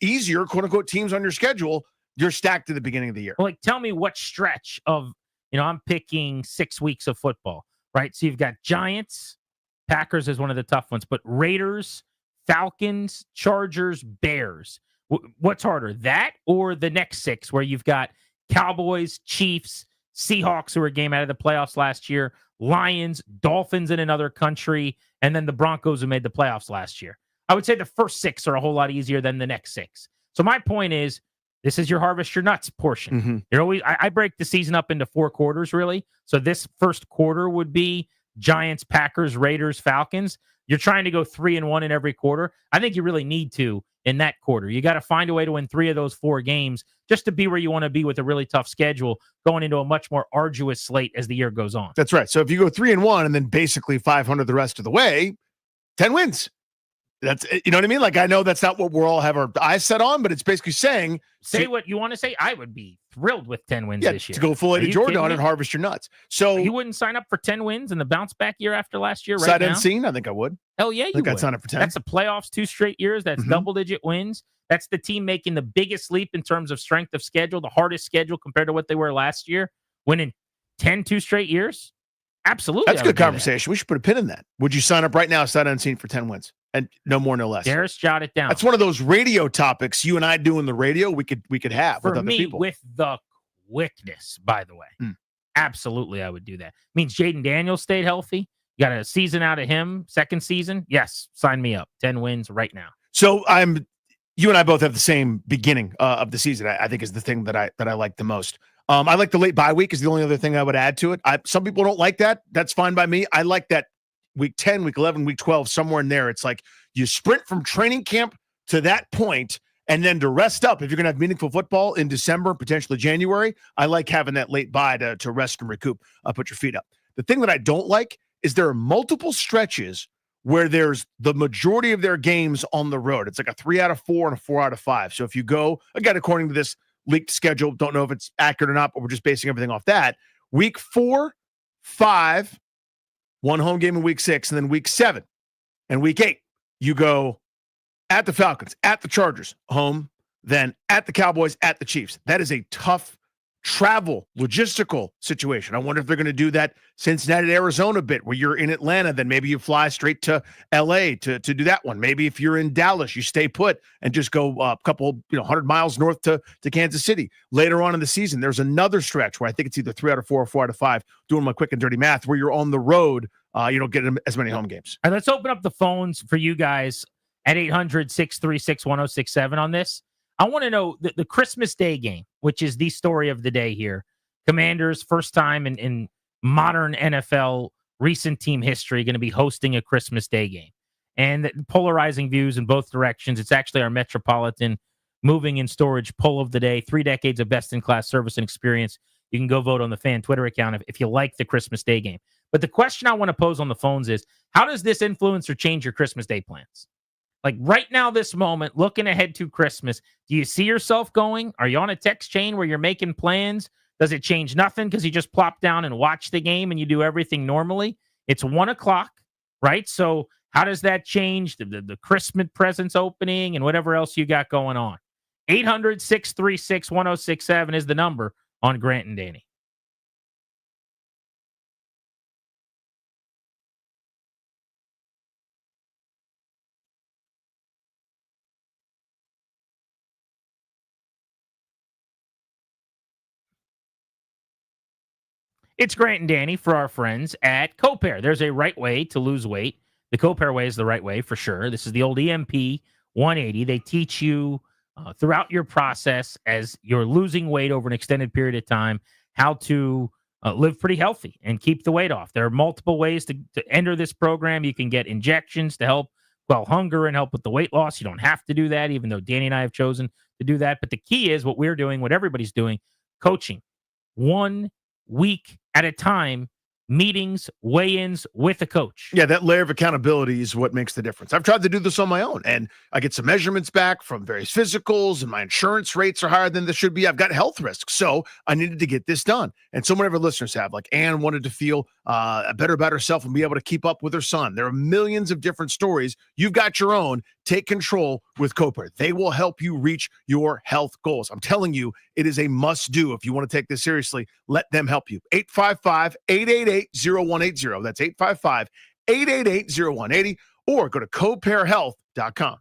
Speaker 17: easier, quote unquote, teams on your schedule. You're stacked at the beginning of the year.
Speaker 16: Like, tell me what stretch of, I'm picking 6 weeks of football, right? So you've got Giants, Packers is one of the tough ones, but Raiders, Falcons, Chargers, Bears. What's harder, that or the next 6 where you've got Cowboys, Chiefs, Seahawks, who were a game out of the playoffs last year, Lions, Dolphins in another country, and then the Broncos who made the playoffs last year? I would say the first 6 are a whole lot easier than the next 6. So my point is, this is your harvest your nuts portion.
Speaker 17: Mm-hmm.
Speaker 16: You're always I break the season up into 4 quarters, really. So this first quarter would be Giants, Packers, Raiders, Falcons. You're trying to go 3-1 in every quarter. I think you really need to in that quarter. You got to find a way to win 3 of those 4 games just to be where you want to be with a really tough schedule going into a much more arduous slate as the year goes on.
Speaker 17: That's right. So if you go 3-1 and then basically 500 the rest of the way, 10 wins. That's, you know what I mean? Like, I know that's not what we're all have our eyes set on, but it's basically saying
Speaker 16: Say what you want to say. I would be thrilled with 10 wins
Speaker 17: yeah,
Speaker 16: this year.
Speaker 17: to go full
Speaker 16: Are
Speaker 17: Eddie
Speaker 16: you
Speaker 17: Jordan
Speaker 16: kidding
Speaker 17: on
Speaker 16: me?
Speaker 17: and harvest your nuts. So
Speaker 16: You wouldn't sign up for 10 wins and the bounce back year after last year right
Speaker 17: sight
Speaker 16: now?
Speaker 17: unseen, I think I would.
Speaker 16: Hell yeah,
Speaker 17: I
Speaker 16: you
Speaker 17: think
Speaker 16: would.
Speaker 17: I'd sign up for 10.
Speaker 16: That's the playoffs 2 straight years. That's
Speaker 17: Mhm.
Speaker 16: double-digit wins. That's the team making the biggest leap in terms of strength of schedule, the hardest schedule compared to what they were last year, winning 10 2 straight years. Absolutely.
Speaker 17: That's
Speaker 16: I
Speaker 17: a
Speaker 16: would
Speaker 17: good
Speaker 16: do that.
Speaker 17: conversation. We should put a pin in that. Would you sign up right now, sight unseen, for 10 wins? And no more, no less.
Speaker 16: Darius, jot it down.
Speaker 17: That's one of those radio topics you and I doing the radio we could have
Speaker 16: For
Speaker 17: with other
Speaker 16: me,
Speaker 17: people.
Speaker 16: with the quickness, by the way. Absolutely, I would do that. Means Jaden Daniels stayed healthy. You got a season out of him, second season. Yes, sign me up. 10 wins right now.
Speaker 17: So you and I both have the same beginning of the season. I think is the thing that I like the most. I like the late bye week is the only other thing I would add to it. Some people don't like that. That's fine by me. I like that week 10, week 11, week 12, somewhere in there. It's like you sprint from training camp to that point, and then to rest up. If you're going to have meaningful football in December, potentially January, I like having that late bye to rest and recoup, put your feet up. The thing that I don't like is there are multiple stretches where there's the majority of their games on the road. It's like a 3 out of 4 and a 4 out of 5. So if you go, again, according to this leaked schedule, don't know if it's accurate or not, but we're just basing everything off that. Week 4, 5, one home game in week 6, and then week 7 and week 8, you go at the Falcons, at the Chargers, home, then at the Cowboys, at the Chiefs. That is a tough travel, logistical situation. I wonder if they're going to do that Cincinnati, Arizona bit, where you're in Atlanta, then maybe you fly straight to LA to do that one. Maybe if you're in Dallas, you stay put and just go a couple, 100 miles north to Kansas City. Later on in the season, there's another stretch where I think it's either 3 out of 4 or 4 out of 5, doing my quick and dirty math, where you're on the road. You don't get as many home games.
Speaker 16: All right, let's open up the phones for you guys at 800-636-1067 on this. I want to know the Christmas Day game, which is the story of the day here. Commanders, first time in modern NFL recent team history, going to be hosting a Christmas Day game. And polarizing views in both directions. It's actually our Metropolitan Moving and Storage poll of the day. 3 decades of best-in-class service and experience. You can go vote on the fan Twitter account if you like the Christmas Day game. But the question I want to pose on the phones is, how does this influence or change your Christmas Day plans? Like right now, this moment, looking ahead to Christmas, do you see yourself going? Are you on a text chain where you're making plans? Does it change nothing because you just plop down and watch the game and you do everything normally? It's 1 o'clock, right? So how does that change the Christmas presents opening and whatever else you got going on? 800-636-1067 is the number on Grant and Danny. It's Grant and Danny for our friends at Copair. There's a right way to lose weight. The Copair way is the right way for sure. This is the old EMP 180. They teach you throughout your process as you're losing weight over an extended period of time how to live pretty healthy and keep the weight off. There are multiple ways to enter this program. You can get injections to help quell hunger and help with the weight loss. You don't have to do that, even though Danny and I have chosen to do that. But the key is what we're doing, what everybody's doing, coaching 1 week at a time, meetings, weigh-ins with a coach.
Speaker 17: Yeah, that layer of accountability is what makes the difference. I've tried to do this on my own, and I get some measurements back from various physicals, and my insurance rates are higher than they should be. I've got health risks, so I needed to get this done. And so many of our listeners have, like Ann wanted to feel better about herself and be able to keep up with her son. There are millions of different stories. You've got your own. Take control with Copair. They will help you reach your health goals. I'm telling you, it is a must-do if you want to take this seriously. Let them help you. 855-888-0180. That's 855-888-0180. Or go to copairhealth.com.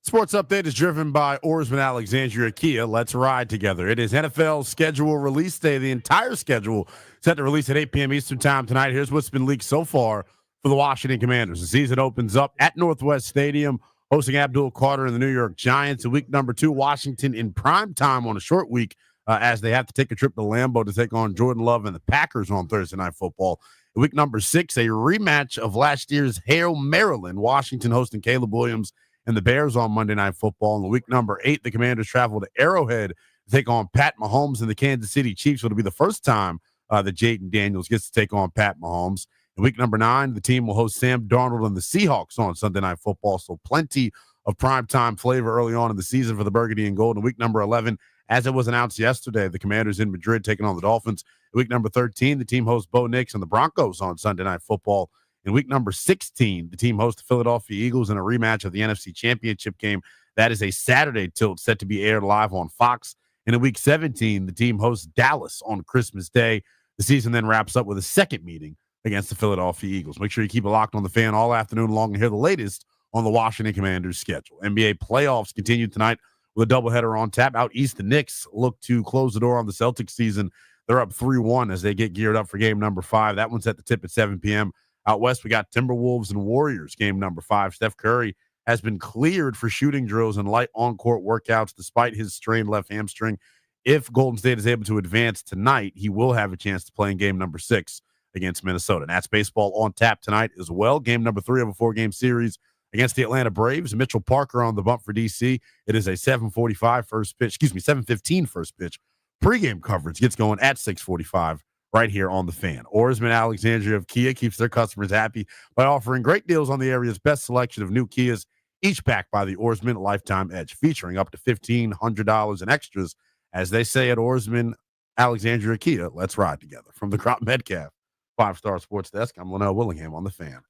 Speaker 19: Sports Update is driven by Oarsman Alexandria Kia. Let's ride together. It is NFL schedule release day. The entire schedule set to release at 8 p.m. Eastern time tonight. Here's what's been leaked so far for the Washington Commanders. The season opens up at Northwest Stadium, hosting Abdul Carter and the New York Giants. In week number 2, Washington in prime time on a short week as they have to take a trip to Lambeau to take on Jordan Love and the Packers on Thursday Night Football. In week number 6, a rematch of last year's Hale, Maryland. Washington hosting Caleb Williams and the Bears on Monday Night Football. In week number 8, the Commanders travel to Arrowhead to take on Pat Mahomes and the Kansas City Chiefs. It'll be the first time that Jaden Daniels gets to take on Pat Mahomes. In week number 9, the team will host Sam Darnold and the Seahawks on Sunday Night Football. So plenty of primetime flavor early on in the season for the Burgundy and Gold. In week number 11, as it was announced yesterday, the Commanders in Madrid taking on the Dolphins. In week number 13, the team hosts Bo Nix and the Broncos on Sunday Night Football. In week number 16, the team hosts the Philadelphia Eagles in a rematch of the NFC Championship game. That is a Saturday tilt set to be aired live on Fox. And in week 17, the team hosts Dallas on Christmas Day. The season then wraps up with a second meeting against the Philadelphia Eagles. Make sure you keep it locked on the Fan all afternoon long and hear the latest on the Washington Commanders schedule. NBA playoffs continue tonight with a doubleheader on tap. Out east, the Knicks look to close the door on the Celtics season. They're up 3-1 as they get geared up for game number 5. That one's at the tip at 7 p.m. Out west, we got Timberwolves and Warriors, game number 5. Steph Curry has been cleared for shooting drills and light on-court workouts despite his strained left hamstring. If Golden State is able to advance tonight, he will have a chance to play in game number 6 against Minnesota. And that's baseball on tap tonight as well. Game number 3 of a 4-game series against the Atlanta Braves. Mitchell Parker on the bump for D.C. It is a 7:15 first pitch. Pre-game coverage gets going at 6:45. Right here on the Fan. Oarsman Alexandria of Kia keeps their customers happy by offering great deals on the area's best selection of new Kias, each backed by the Oarsman Lifetime Edge, featuring up to $1,500 in extras. As they say at Oarsman Alexandria Kia, let's ride together. From the Crop Metcalf 5-Star Sports Desk, I'm Linnell Willingham on the Fan.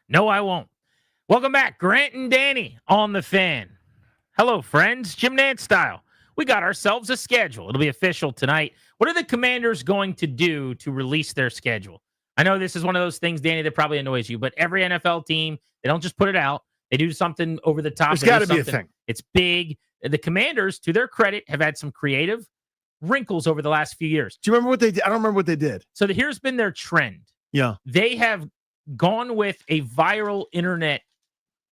Speaker 16: No, I won't. Welcome back, Grant and Danny on the Fan. Hello, friends. Jim Nantz style. We got ourselves a schedule. It'll be official tonight. What are the Commanders going to do to release their schedule? I know this is one of those things, Danny, that probably annoys you, but every NFL team, they don't just put it out. They do something over the top.
Speaker 17: There's got to be a thing.
Speaker 16: It's big. The Commanders, to their credit, have had some creative wrinkles over the last few years.
Speaker 17: Do you remember what they did? I don't remember what they did.
Speaker 16: So here's been their trend.
Speaker 17: Yeah.
Speaker 16: They have gone with a viral internet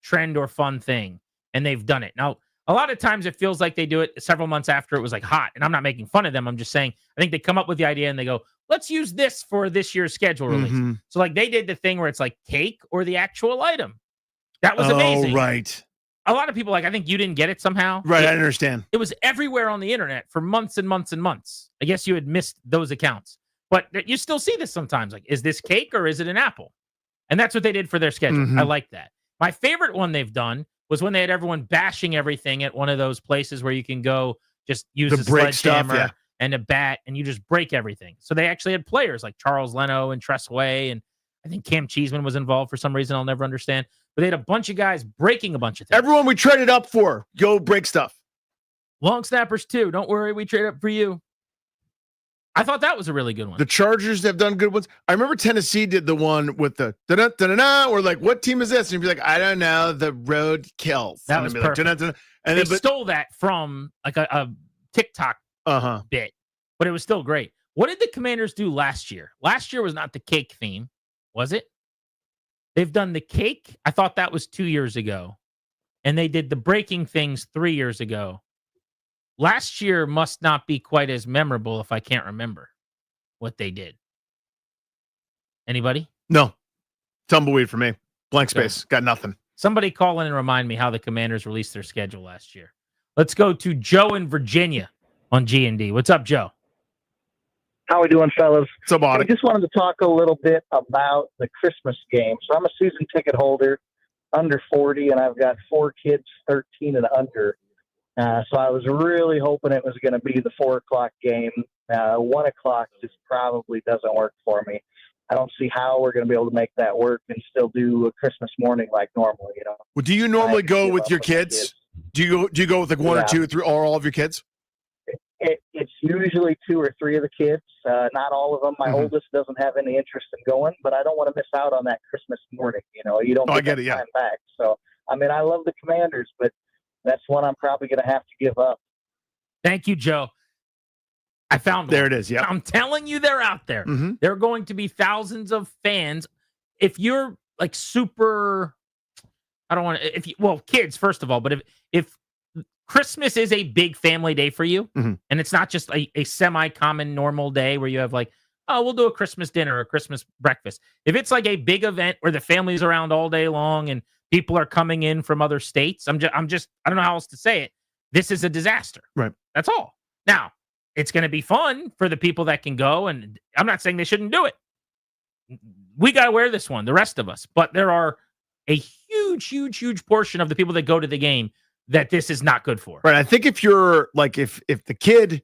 Speaker 16: trend or fun thing, and they've done it. Now, a lot of times it feels like they do it several months after it was like hot, and I'm not making fun of them. I'm just saying, I think they come up with the idea and they go, let's use this for this year's schedule release.
Speaker 17: Mm-hmm.
Speaker 16: So like they did the thing where it's like cake or the actual item. That was amazing.
Speaker 17: Oh, right.
Speaker 16: A lot of people I think you didn't get it somehow.
Speaker 17: Right, I understand.
Speaker 16: It was everywhere on the internet for months and months and months. I guess you had missed those accounts. But you still see this sometimes. Like, is this cake or is it an apple? And that's what they did for their schedule.
Speaker 17: Mm-hmm.
Speaker 16: I like that. My favorite one they've done was when they had everyone bashing everything at one of those places where you can go just use a sledgehammer and a bat and you just break everything. So they actually had players like Charles Leno and Tress Way, and I think Cam Cheeseman was involved for some reason I'll never understand. But they had a bunch of guys breaking a bunch of things.
Speaker 17: Everyone we traded up for, go break stuff.
Speaker 16: Long snappers too. Don't worry, we trade up for you. I thought that was a really good one.
Speaker 17: The Chargers have done good ones. I remember Tennessee did the one with the da-da-da-da-da, or like, what team is this? And you'd be like, I don't know. The Road Kills.
Speaker 16: That was perfect.
Speaker 17: Like,
Speaker 16: and they stole that from like a TikTok bit, but it was still great. What did the Commanders do last year? Last year was not the cake theme, was it? They've done the cake. I thought that was 2 years ago. And they did the breaking things 3 years ago. Last year must not be quite as memorable if I can't remember what they did. Anybody?
Speaker 17: No. Tumbleweed for me. Blank space. Got nothing.
Speaker 16: Somebody call in and remind me how the Commanders released their schedule last year. Let's go to Joe in Virginia on G&D. What's up, Joe?
Speaker 13: How we doing, fellas?
Speaker 17: So,
Speaker 13: I just wanted to talk a little bit about the Christmas game. So I'm a season ticket holder, under 40, and I've got 4 kids, 13 and under. So I was really hoping it was going to be the 4 o'clock game. 1 o'clock just probably doesn't work for me. I don't see how we're going to be able to make that work and still do a Christmas morning like normal.
Speaker 17: Well, do you normally go with your kids? Do you go with like one or two, three, or all of your kids?
Speaker 13: It's usually 2 or 3 of the kids. Not all of them. My oldest doesn't have any interest in going, but I don't want to miss out on that Christmas morning. You don't get that time back. So, I mean, I love the Commanders, but that's one I'm probably going to have to give up.
Speaker 16: Thank you, Joe. I found
Speaker 17: there.
Speaker 16: One.
Speaker 17: It is. Yeah,
Speaker 16: I'm telling you, they're out there.
Speaker 17: Mm-hmm.
Speaker 16: There are going to be thousands of fans. If you're like super, I don't want to. Kids first of all, but if Christmas is a big family day for you,
Speaker 17: mm-hmm.
Speaker 16: and it's not just a semi-common normal day where you have like, oh, we'll do a Christmas dinner or a Christmas breakfast. If it's like a big event where the family's around all day long and people are coming in from other states, I don't know how else to say it. This is a disaster.
Speaker 17: Right.
Speaker 16: That's all. Now, it's going to be fun for the people that can go, and I'm not saying they shouldn't do it. We got to wear this one, the rest of us. But there are a huge, huge, huge portion of the people that go to the game that this is not good for.
Speaker 17: Right. I think if you're like, if the kid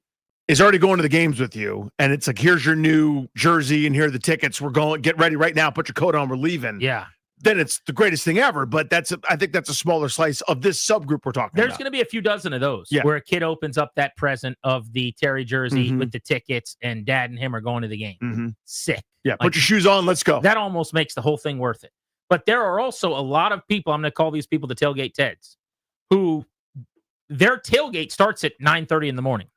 Speaker 17: is already going to the games with you and it's like, here's your new jersey and here are the tickets, we're going, get ready right now, put your coat on, we're leaving.
Speaker 16: Yeah.
Speaker 17: Then it's the greatest thing ever. But I think that's a smaller slice of this subgroup we're talking
Speaker 16: There's
Speaker 17: about.
Speaker 16: going to be a few dozen of those
Speaker 17: Yeah.
Speaker 16: where a kid opens up that present of the Terry jersey
Speaker 17: Mhm.
Speaker 16: with the tickets and dad and him are going to the game.
Speaker 17: Mm-hmm.
Speaker 16: Sick.
Speaker 17: Yeah. Put your shoes on. Let's go.
Speaker 16: That almost makes the whole thing worth it. But there are also a lot of people, I'm going to call these people the tailgate Teds, who their tailgate starts at 9:30 in the morning.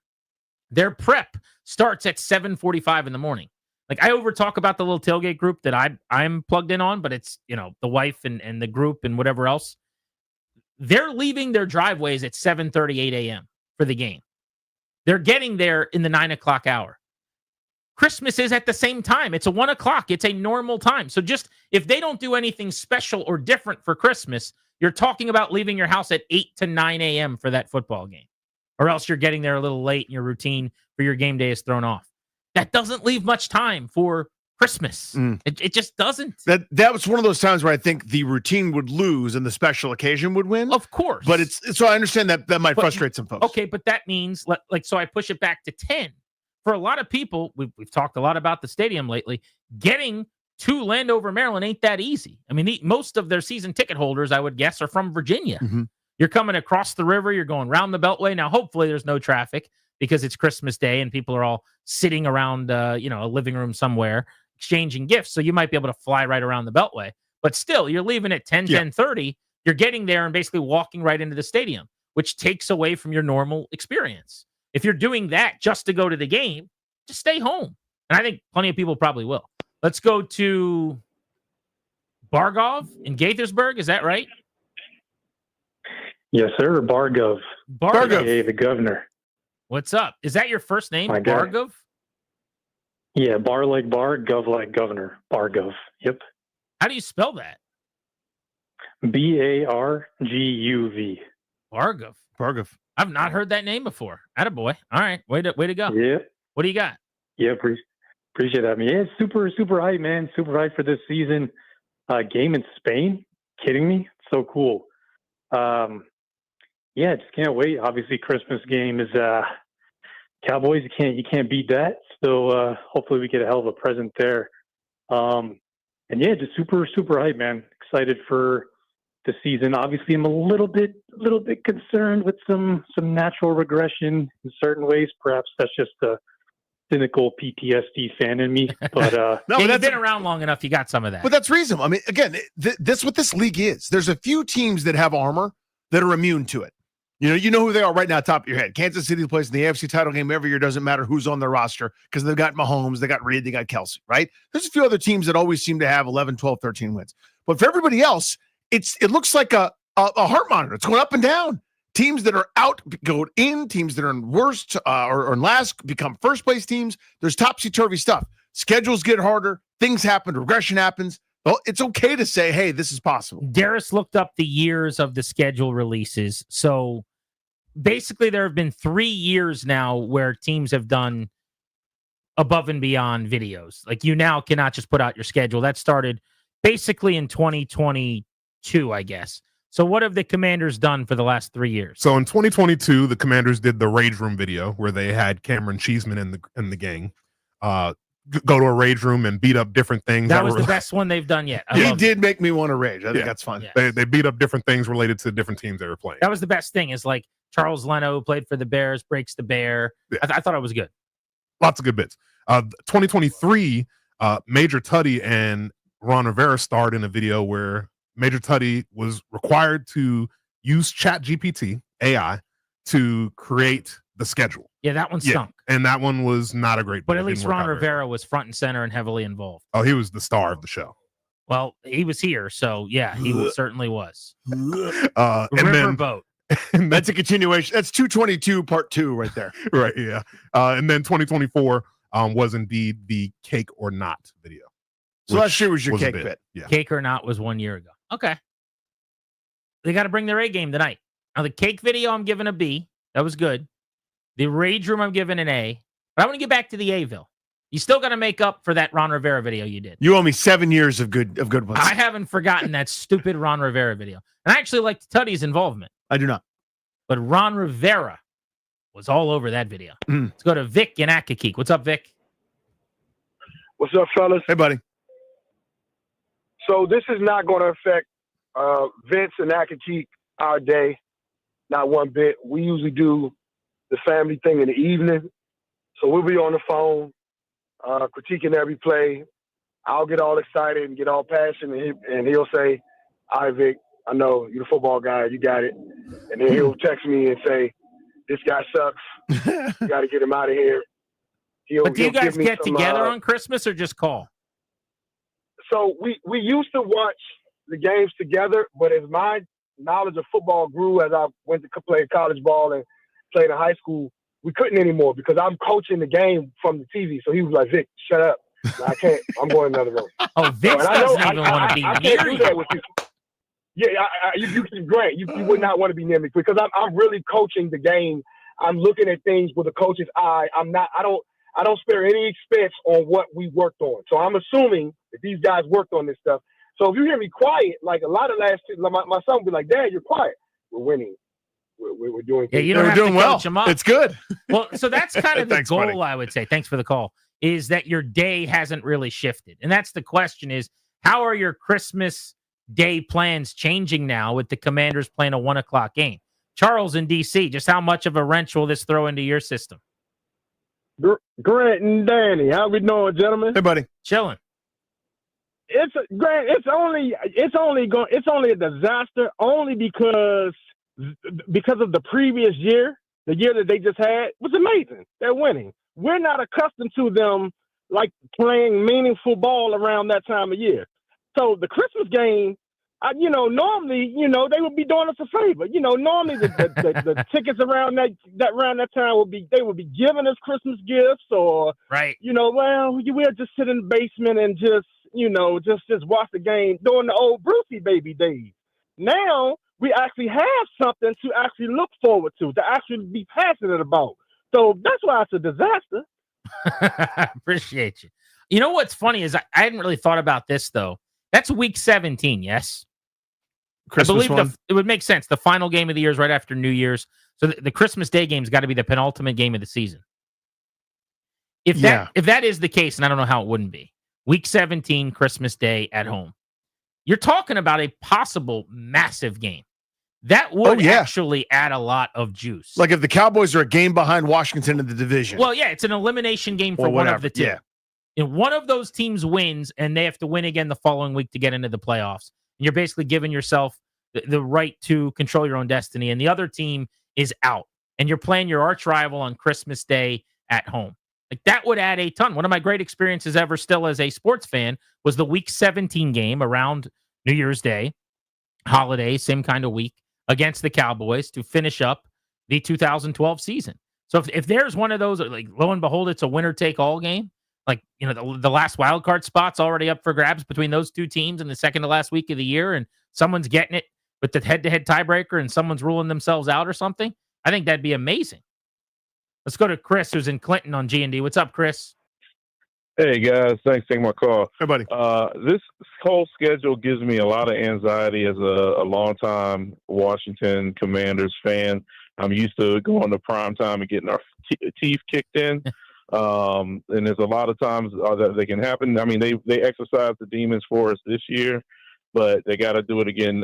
Speaker 16: Their prep starts at 7:45 in the morning. Like I over talk about the little tailgate group that I'm plugged in on, but it's, the wife and the group and whatever else. They're leaving their driveways at 7:30, 8 a.m. for the game. They're getting there in the 9 o'clock hour. Christmas is at the same time. It's a 1 o'clock. It's a normal time. So just if they don't do anything special or different for Christmas, you're talking about leaving your house at 8 to 9 a.m. for that football game. Or else you're getting there a little late and your routine for your game day is thrown off. That doesn't leave much time for Christmas. It just doesn't.
Speaker 17: That was one of those times where I think the routine would lose and the special occasion would win.
Speaker 16: Of course.
Speaker 17: But so I understand that might frustrate some folks.
Speaker 16: Okay, but that means, so I push it back to 10. For a lot of people, we've talked a lot about the stadium lately, getting to Landover, Maryland ain't that easy. I mean, most of their season ticket holders, I would guess, are from Virginia.
Speaker 17: Mm-hmm.
Speaker 16: You're coming across the river. You're going around the Beltway. Now, hopefully there's no traffic because it's Christmas Day and people are all sitting around, a living room somewhere exchanging gifts. So you might be able to fly right around the Beltway. But still, you're leaving at 10:30. You're getting there and basically walking right into the stadium, which takes away from your normal experience. If you're doing that just to go to the game, just stay home. And I think plenty of people probably will. Let's go to Bargov in Gaithersburg. Is that right?
Speaker 1: Yes, sir. Bargov.
Speaker 16: Bargov.
Speaker 1: The governor.
Speaker 16: What's up? Is that your first name,
Speaker 1: My guy.
Speaker 16: Bargov?
Speaker 1: Yeah, bar like bar, gov like governor. Bargov. Yep.
Speaker 16: How do you spell that?
Speaker 1: Barguv.
Speaker 16: Bargov.
Speaker 17: Bargov.
Speaker 16: I've not heard that name before. Attaboy. All right. Way to go.
Speaker 1: Yeah.
Speaker 16: What do you got?
Speaker 1: Yeah, appreciate that. I mean, yeah, super hype, man. Super hype for this season. Game in Spain. Kidding me? So cool. Yeah, just can't wait. Obviously, Christmas game is Cowboys. You can't beat that. So hopefully we get a hell of a present there. And yeah, just super hype, man. Excited for the season. Obviously, I'm a little bit concerned with some natural regression in certain ways. Perhaps that's just a cynical PTSD fan in me. But
Speaker 16: You've been around long enough. You got some of that.
Speaker 17: But that's reasonable. I mean, again, this what this league is. There's a few teams that have armor that are immune to it. You know who they are right now, top of your head. Kansas City plays in the AFC title game every year. Doesn't matter who's on their roster because they've got Mahomes, they got Reed, they got Kelsey, right? There's a few other teams that always seem to have 11, 12, 13 wins. But for everybody else, it looks like a heart monitor. It's going up and down. Teams that are out go in. Teams that are in worst or in last become first place teams. There's topsy-turvy stuff. Schedules get harder. Things happen. Regression happens. Well, it's okay to say, hey, this is possible.
Speaker 16: Darius looked up the years of the schedule releases. So basically there have been 3 years now where teams have done above and beyond videos. Like you now cannot just put out your schedule. That started basically in 2022, I guess. So what have the Commanders done for the last 3 years?
Speaker 18: So in 2022, the Commanders did the Rage Room video where they had Cameron Cheeseman in the gang. go to a rage room and beat up different things.
Speaker 16: That was the best one they've done yet.
Speaker 17: He did make me want to rage. I think that's fun.
Speaker 16: Yes.
Speaker 18: They beat up different things related to different teams they were playing.
Speaker 16: That was the best thing. Is like Charles Leno, who played for the Bears, breaks the bear.
Speaker 18: Yeah.
Speaker 16: I thought it was good.
Speaker 18: Lots of good bits. 2023, Major Tuddy and Ron Rivera starred in a video where Major Tuddy was required to use ChatGPT AI to create the schedule.
Speaker 16: Yeah, that one stunk.
Speaker 18: And that one was not a great.
Speaker 16: But
Speaker 18: bit.
Speaker 16: at
Speaker 18: It
Speaker 16: least
Speaker 18: didn't work
Speaker 16: Ron
Speaker 18: out very
Speaker 16: Rivera was front and center and heavily involved.
Speaker 18: well. Oh, he was the star of the show.
Speaker 16: Well, he was here, so yeah, he certainly was.
Speaker 18: And then
Speaker 16: Riverboat.
Speaker 17: That's a continuation. That's 222 part 2 right there.
Speaker 18: Right, yeah. And then 2024 was indeed the Cake or Not video.
Speaker 17: So last year was your
Speaker 18: a
Speaker 17: cake bit.
Speaker 18: Yeah.
Speaker 16: Cake or Not was 1 year ago. Okay. They got to bring their A game tonight. Now, the cake video, I'm giving a B. That was good. The Rage Room, I'm giving an A. But I want to get back to the A-ville. You still got to make up for that Ron Rivera video you did.
Speaker 17: You owe me 7 years of good ones.
Speaker 16: I haven't forgotten that stupid Ron Rivera video. And I actually liked Tuddy's involvement.
Speaker 17: I do not.
Speaker 16: But Ron Rivera was all over that video. Let's go to Vic in Accokeek. What's up, Vic?
Speaker 4: What's up, fellas?
Speaker 17: Hey, buddy.
Speaker 4: So this is not going to affect Vince and Accokeek our day, not one bit. We usually do the family thing in the evening. So we'll be on the phone, critiquing every play. I'll get all excited and get all passionate, and he'll say, all right, Vic, I know you're the football guy, you got it. And then he'll text me and say, this guy sucks. You got to get him out of here.
Speaker 16: But do you guys
Speaker 4: give me
Speaker 16: get
Speaker 4: some,
Speaker 16: together on Christmas or just call?
Speaker 4: So we used to watch the games together, but as my knowledge of football grew as I went to play college ball and played in high school, we couldn't anymore because I'm coaching the game from the TV. So he was like, Vic, shut up. I can't. I'm going another room.
Speaker 16: Oh, Vince doesn't even want to be
Speaker 4: I
Speaker 16: near
Speaker 4: can't do
Speaker 16: you.
Speaker 4: that with you. Yeah, Grant, you would not want to be near me because I'm really coaching the game. I'm looking at things with a coach's eye. I don't spare any expense on what we worked on. So I'm assuming that these guys worked on this stuff. So if you hear me quiet, like a lot of last year, my son would be like, Dad, you're quiet. We're winning. We're doing
Speaker 16: Yeah,
Speaker 4: things.
Speaker 16: you don't have to coach them up.
Speaker 17: It's good.
Speaker 16: Well, so that's kind of the
Speaker 17: Thanks,
Speaker 16: goal,
Speaker 17: buddy.
Speaker 16: I would say. Thanks for the call. Is that your day hasn't really shifted. And that's the question is, how are your Christmas Day plans changing now with the Commanders playing a 1 o'clock game? Charles in D.C., just how much of a wrench will this throw into your system?
Speaker 4: Grant and Danny, how we doing, gentlemen?
Speaker 17: Hey, buddy.
Speaker 16: Chilling.
Speaker 4: Grant. It's only a disaster only because of the previous year, the year that they just had was amazing. They're winning. We're not accustomed to them like playing meaningful ball around that time of year. So the Christmas game, normally, they would be doing us a favor. Normally the tickets around that time would be giving us Christmas gifts or,
Speaker 16: right.
Speaker 4: We'll just sit in the basement and just watch the game during the old Brucey baby days. Now we actually have something to actually look forward to actually be passionate about. So that's why it's a disaster.
Speaker 16: Appreciate you. You know what's funny is I hadn't really thought about this, though. That's week 17, yes?
Speaker 17: Christmas
Speaker 16: I believe
Speaker 17: one?
Speaker 16: it would make sense. The final game of the year is right after New Year's. So the Christmas Day game's got to be the penultimate game of the season. If that is the case, and I don't know how it wouldn't be, week 17, Christmas Day at home, you're talking about a possible massive game. That would actually add a lot of juice.
Speaker 17: Like if the Cowboys are a game behind Washington in the division.
Speaker 16: Well, yeah, it's an elimination game for
Speaker 17: Or
Speaker 16: one of
Speaker 17: whatever,
Speaker 16: the two.
Speaker 17: yeah.
Speaker 16: One of those teams wins, and they have to win again the following week to get into the playoffs. And you're basically giving yourself the right to control your own destiny. And the other team is out, and you're playing your arch rival on Christmas Day at home. Like that would add a ton. One of my great experiences ever still as a sports fan was the week 17 game around New Year's Day, holiday, same kind of week, against the Cowboys to finish up the 2012 season. So if there's one of those, like lo and behold, it's a winner-take-all game, like, the last wild card spot's already up for grabs between those two teams in the second to last week of the year, and someone's getting it with the head-to-head tiebreaker and someone's ruling themselves out or something, I think that'd be amazing. Let's go to Chris, who's in Clinton on G&D. What's up, Chris?
Speaker 15: Hey, guys. Thanks for taking my call.
Speaker 17: Hey, buddy.
Speaker 15: This whole schedule gives me a lot of anxiety as a longtime Washington Commanders fan. I'm used to going to prime time and getting our teeth kicked in. And there's a lot of times that they can happen. I mean, they exercised the demons for us this year, but they got to do it again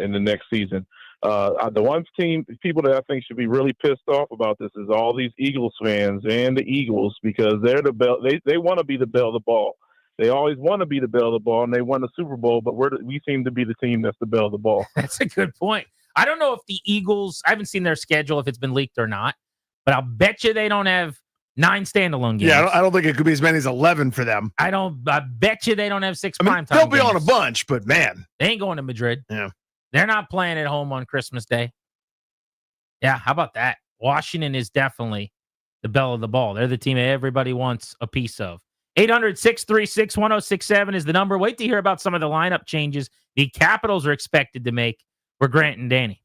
Speaker 15: in the next season. The people that I think should be really pissed off about this is all these Eagles fans and the Eagles, because they're the bell. They want to be the bell of the ball. They always want to be the bell of the ball, and they won the Super Bowl, but we seem to be the team that's the bell of the ball.
Speaker 16: That's a good point. I don't know if the Eagles, I haven't seen their schedule, if it's been leaked or not, but I'll bet you they don't have 9 standalone games.
Speaker 17: Yeah, I don't think it could be as many as 11 for them.
Speaker 16: I bet you they don't have 6 primetime
Speaker 17: they'll be
Speaker 16: games.
Speaker 17: on a bunch, but man.
Speaker 16: They ain't going to Madrid.
Speaker 17: Yeah.
Speaker 16: They're not playing at home on Christmas Day. Yeah, how about that? Washington is definitely the bell of the ball. They're the team everybody wants a piece of. 800-636-1067 is the number. Wait to hear about some of the lineup changes the Capitals are expected to make for Grant and Danny.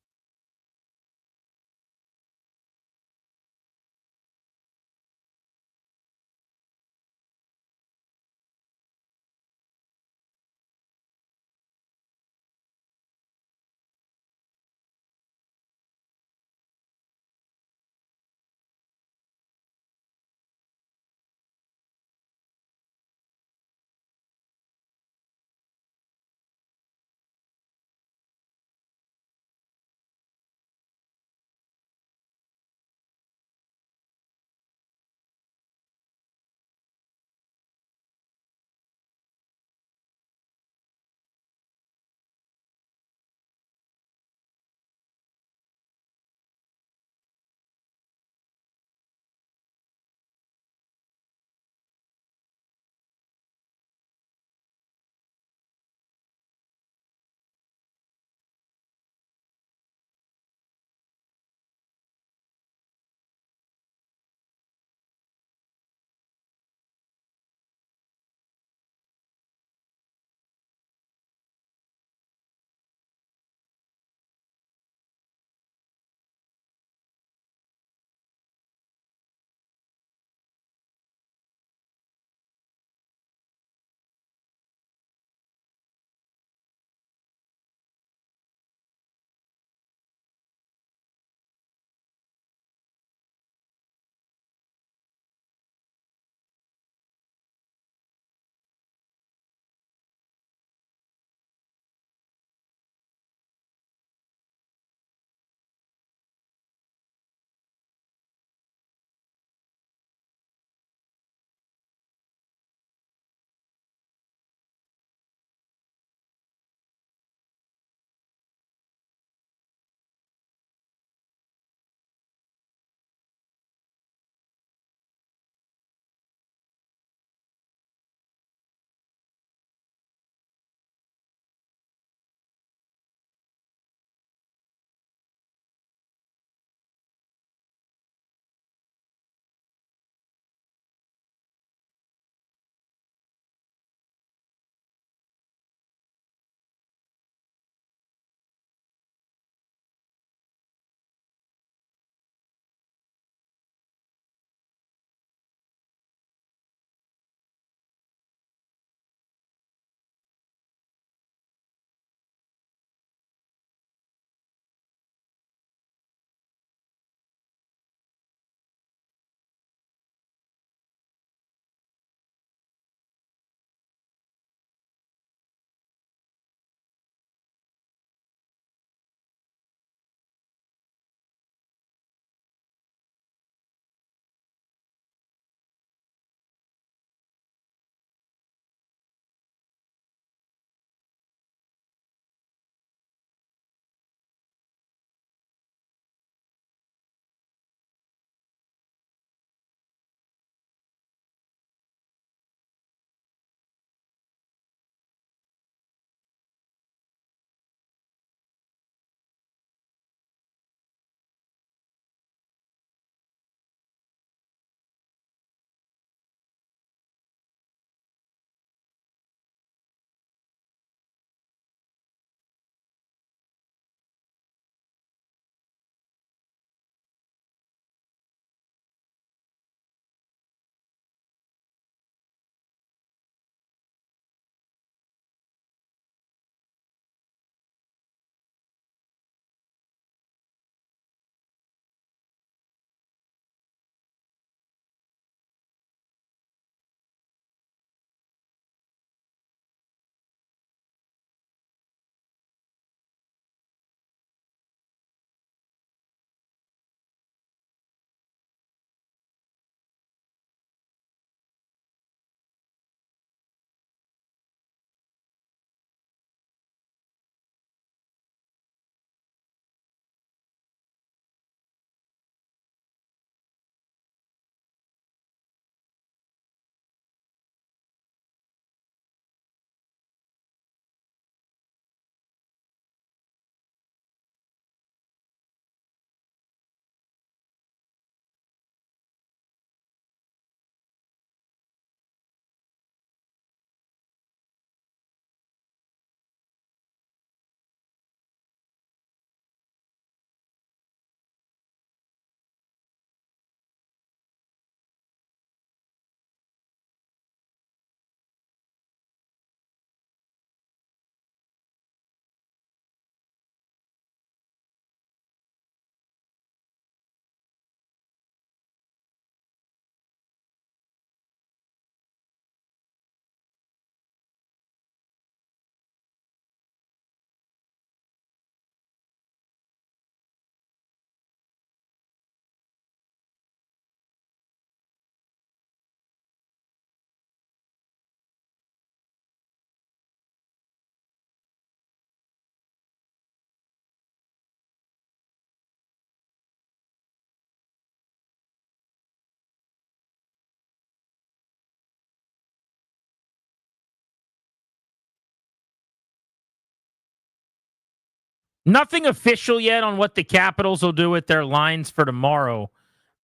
Speaker 16: Nothing official yet on what the Capitals will do with their lines for tomorrow,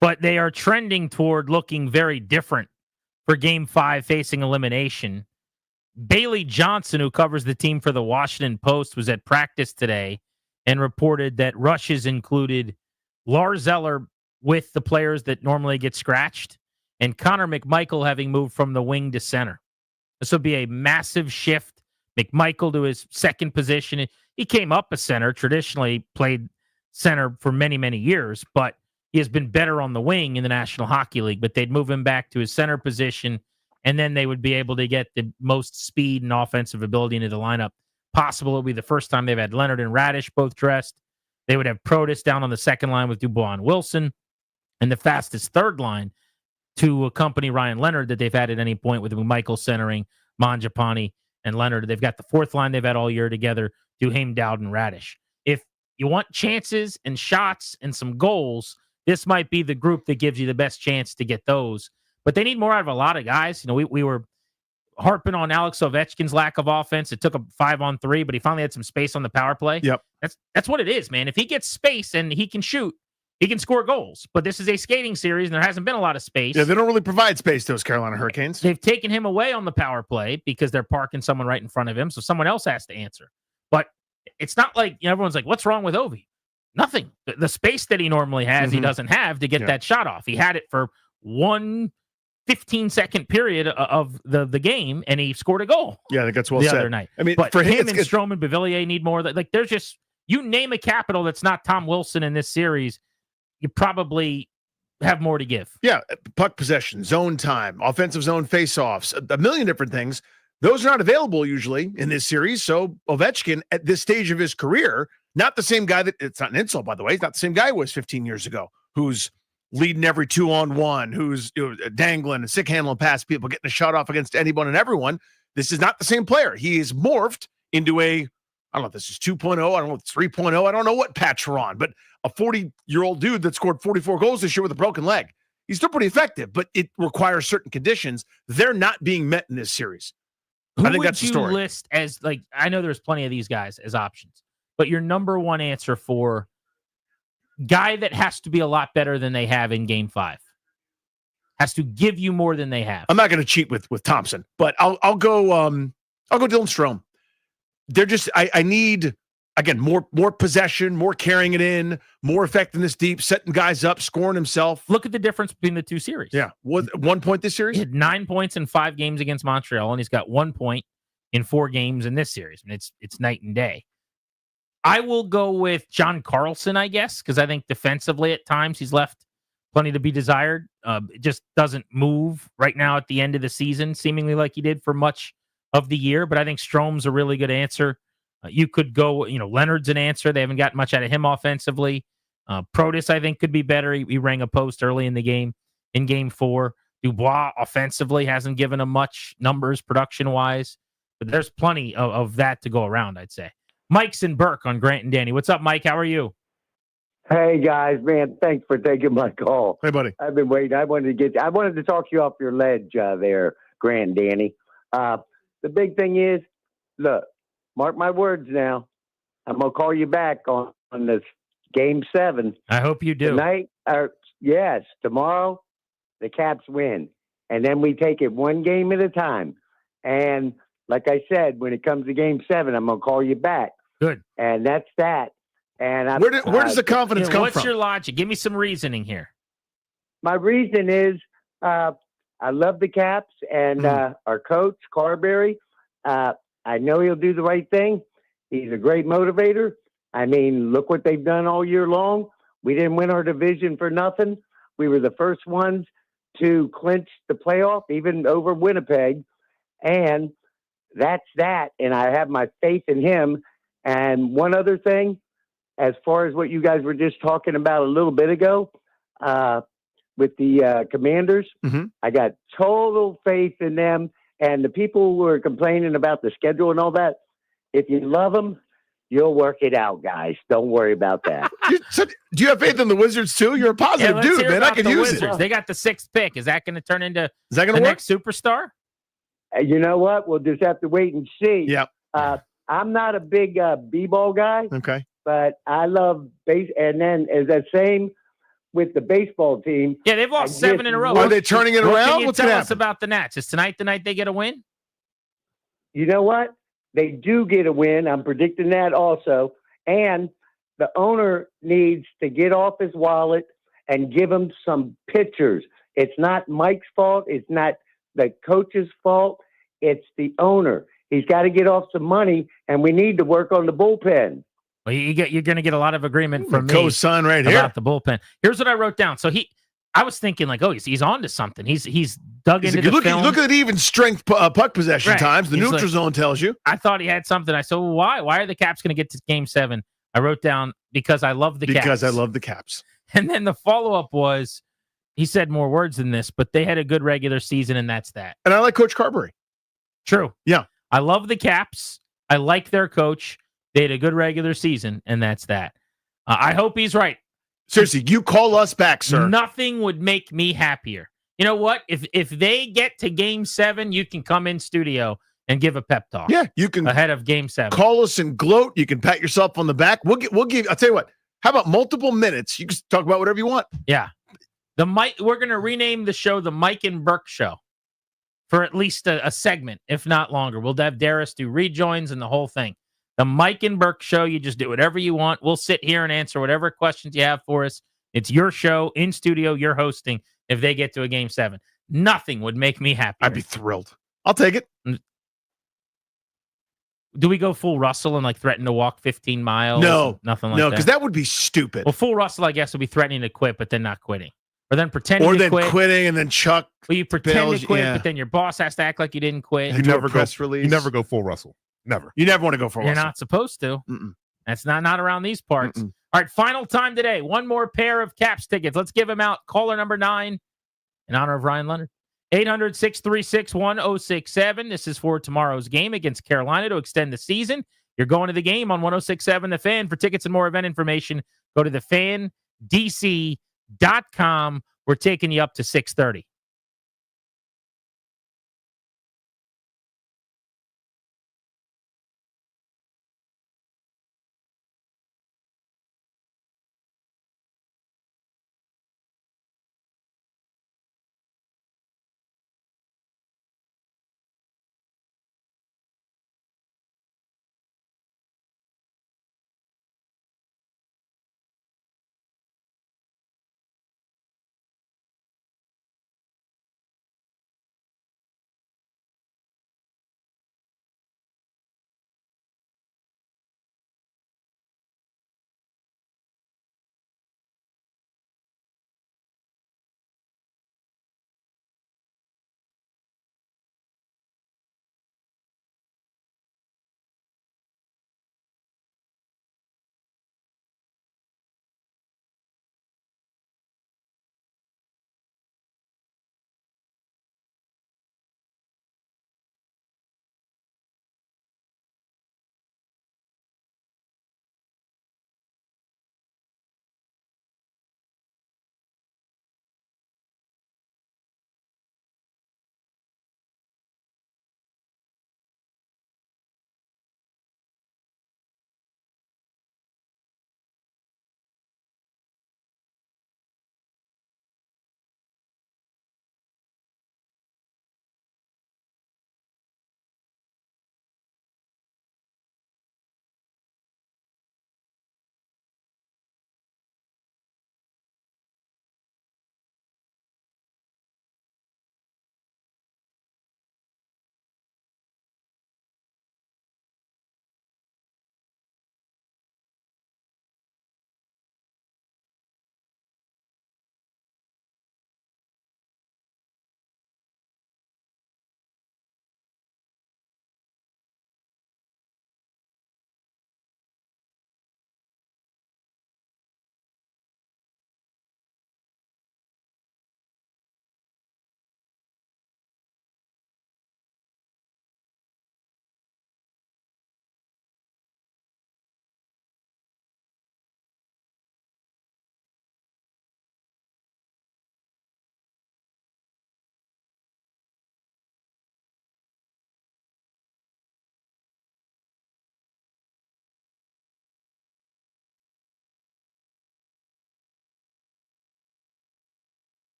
Speaker 16: but they are trending toward looking very different for Game 5 facing elimination. Bailey Johnson, who covers the team for the Washington Post, was at practice today and reported that rushes included Lars Eller with the players that normally get scratched and Connor McMichael having moved from the wing to center. This will be a massive shift. McMichael to his second position. He came up a center, traditionally played center for many, many years, but he has been better on the wing in the National Hockey League. But they'd move him back to his center position, and then they would be able to get the most speed and offensive ability into the lineup possible. It'll be the first time they've had Leonard and Radish both dressed. They would have Protas down on the second line with Dubois and Wilson, and the fastest third line to accompany Ryan Leonard that they've had at any point with McMichael centering Mangiapane and Leonard. They've got the fourth line they've had all year together, Duhaime, Dowd, and Radish. If you want chances and shots and some goals, this might be the group that gives you the best chance to get those. But they need more out of a lot of guys. You know, we were harping on Alex Ovechkin's lack of offense. It took a 5-on-3, but he finally had some space on the power play.
Speaker 17: Yep.
Speaker 16: That's what it is, man. If he gets space and he can shoot, he can score goals. But this is a skating series, and there hasn't been a lot of space.
Speaker 17: Yeah, they don't really provide space, those Carolina Hurricanes.
Speaker 16: They've taken him away on the power play because they're parking someone right in front of him, so someone else has to answer. But it's not like, you know, everyone's like, what's wrong with Ovi? Nothing. The space that he normally has, he doesn't have to get that shot off. He had it for 1 15-second period of the game, and he scored a goal.
Speaker 17: Yeah, I think that's well
Speaker 16: the
Speaker 17: said.
Speaker 16: other night.
Speaker 17: I mean,
Speaker 16: but
Speaker 17: for him,
Speaker 16: and Strome and Beauvillier need more. Like, there's just, you name a Capital that's not Tom Wilson in this series, you probably have more to give.
Speaker 17: Yeah, puck possession, zone time, offensive zone face-offs, a million different things. Those are not available usually in this series. So Ovechkin, at this stage of his career, not the same guy that, it's not an insult, by the way, he's not the same guy he was 15 years ago, who's leading every 2-on-1, who's dangling and stick handling past people, getting a shot off against anyone and everyone. This is not the same player. He is morphed into I don't know if this is 2.0, I don't know if it's 3.0, I don't know what patch we're on, but a 40-year-old dude that scored 44 goals this year with a broken leg. He's still pretty effective, but it requires certain conditions. They're not being met in this series. I think that's the story.
Speaker 16: Who would you list as, like, I know there's plenty of these guys as options, but your number one answer for guy that has to be a lot better than they have in Game 5? Has to give you more than they have.
Speaker 17: I'm not going to cheat with Thompson, but I'll go Dylan Strome. They're just I need, again, more possession, more carrying it in, more effectiveness deep, setting guys up, scoring himself.
Speaker 16: Look at the difference between the two series.
Speaker 17: Yeah. With 1 point this series?
Speaker 16: He had 9 points in 5 games against Montreal, and he's got 1 point in 4 games in this series. I mean, it's night and day. I will go with John Carlson, I guess, because I think defensively at times he's left plenty to be desired. It just doesn't move right now at the end of the season, seemingly like he did for much of the year. But I think Strome's a really good answer. You could go, Leonard's an answer. They haven't gotten much out of him offensively. Protas, I think, could be better. He rang a post early in the game, in Game 4. Dubois offensively hasn't given him much numbers production-wise. But there's plenty of that to go around, I'd say. Mike's in Burke on Grant and Danny. What's up, Mike? How are you?
Speaker 5: Hey guys, man, thanks for taking my call.
Speaker 17: Hey, buddy.
Speaker 5: I've been waiting. I wanted to talk you off your ledge there, Grant and Danny. The big thing is, look, mark my words now. I'm gonna call you back on this Game 7.
Speaker 16: I hope you do.
Speaker 5: Yes, tomorrow the Caps win, and then we take it one game at a time. And like I said, when it comes to Game 7, I'm gonna call you back.
Speaker 16: Good.
Speaker 5: And that's that. And
Speaker 17: where does the confidence come
Speaker 16: what's
Speaker 17: from?
Speaker 16: What's your logic? Give me some reasoning here.
Speaker 5: My reason is I love the Caps and our coach, Carberry. I know he'll do the right thing. He's a great motivator. I mean, look what they've done all year long. We didn't win our division for nothing. We were the first ones to clinch the playoff, even over Winnipeg. And that's that. And I have my faith in him. And one other thing, as far as what you guys were just talking about a little bit ago, with the Commanders, I got total faith in them. And the people who are complaining about the schedule and all that, if you love them, you'll work it out, guys. Don't worry about that.
Speaker 17: Do you have faith in the Wizards too? You're a positive dude, man. I can use
Speaker 16: Wizards.
Speaker 17: it.
Speaker 16: They got the 6th pick. Is that going to turn into
Speaker 17: the
Speaker 16: next superstar?
Speaker 5: You know what? We'll just have to wait and see.
Speaker 17: Yeah.
Speaker 5: I'm not a big b-ball guy.
Speaker 17: Okay.
Speaker 5: but I love base. And then is the same with the baseball team.
Speaker 16: Yeah, they've lost 7 in a row.
Speaker 17: Are they turning it
Speaker 16: What
Speaker 17: around?
Speaker 16: can you
Speaker 17: What's
Speaker 16: tell
Speaker 17: gonna
Speaker 16: us
Speaker 17: happen?
Speaker 16: about the Nats? Is tonight the night they get a win?
Speaker 5: You know what? They do get a win. I'm predicting that also. And the owner needs to get off his wallet and give him some pitchers. It's not Mike's fault. It's not the coach's fault. It's the owner. He's got to get off some money, and we need to work on the bullpen.
Speaker 16: Well, you're going to get a lot of agreement from me
Speaker 17: Co-sign right
Speaker 16: about
Speaker 17: here.
Speaker 16: the bullpen. Here's what I wrote down. So I was thinking like, oh, he's on to something. He's dug into the film.
Speaker 17: Look at even strength puck possession
Speaker 16: Right.
Speaker 17: times. The
Speaker 16: He's
Speaker 17: neutral
Speaker 16: like-
Speaker 17: zone tells you.
Speaker 16: I thought he had something. I said, well, why? Why are the Caps going to get to Game 7? I wrote down because I love the Caps.
Speaker 17: Because I love the Caps.
Speaker 16: And then the follow-up was, he said more words than this, but they had a good regular season, and that's that.
Speaker 17: And I like Coach Carberry.
Speaker 16: True.
Speaker 17: Yeah.
Speaker 16: I love the Caps. I like their coach. They had a good regular season, and that's that. I hope he's right.
Speaker 17: Seriously, you call us back, sir.
Speaker 16: Nothing would make me happier. You know what? If they get to Game 7, you can come in studio and give a pep talk.
Speaker 17: Yeah, you can
Speaker 16: ahead of Game 7.
Speaker 17: Call us and gloat. You can pat yourself on the back. We'll give. I'll tell you what. How about multiple minutes? You can talk about whatever you want.
Speaker 16: Yeah. We're going to rename the show the Mike and Burke Show for at least a segment, if not longer. We'll have Darius do rejoins and the whole thing. The Mike and Burke Show. You just do whatever you want. We'll sit here and answer whatever questions you have for us. It's your show in studio. You're hosting. If they get to a Game 7, nothing would make me happy.
Speaker 17: I'd be thrilled. I'll take it.
Speaker 16: Do we go full Russell and like threaten to walk 15 miles?
Speaker 17: No,
Speaker 16: nothing like
Speaker 17: no,
Speaker 16: that.
Speaker 17: because that would be stupid.
Speaker 16: Well, full Russell, I guess, would be threatening to quit, but then not quitting, or then pretending
Speaker 17: Or
Speaker 16: to
Speaker 17: then
Speaker 16: quit.
Speaker 17: quitting and then Chuck.
Speaker 16: Well, you pretend
Speaker 17: bails,
Speaker 16: to quit,
Speaker 17: yeah.
Speaker 16: but then your boss has to act like you didn't quit.
Speaker 18: You
Speaker 17: do a
Speaker 18: never
Speaker 17: press
Speaker 18: go.
Speaker 17: release.
Speaker 18: You never go full Russell. Never.
Speaker 17: You never want to go for
Speaker 16: You're
Speaker 17: Russell.
Speaker 16: not supposed to.
Speaker 17: Mm-mm.
Speaker 16: That's not around these parts. All right, final time today. One more pair of Caps tickets. Let's give them out. Caller number 9 in honor of Ryan Leonard. 800-636-1067. This is for tomorrow's game against Carolina to extend the season. You're going to the game on 106.7 The Fan. For tickets and more event information, go to thefandc.com. We're taking you up to 6:30.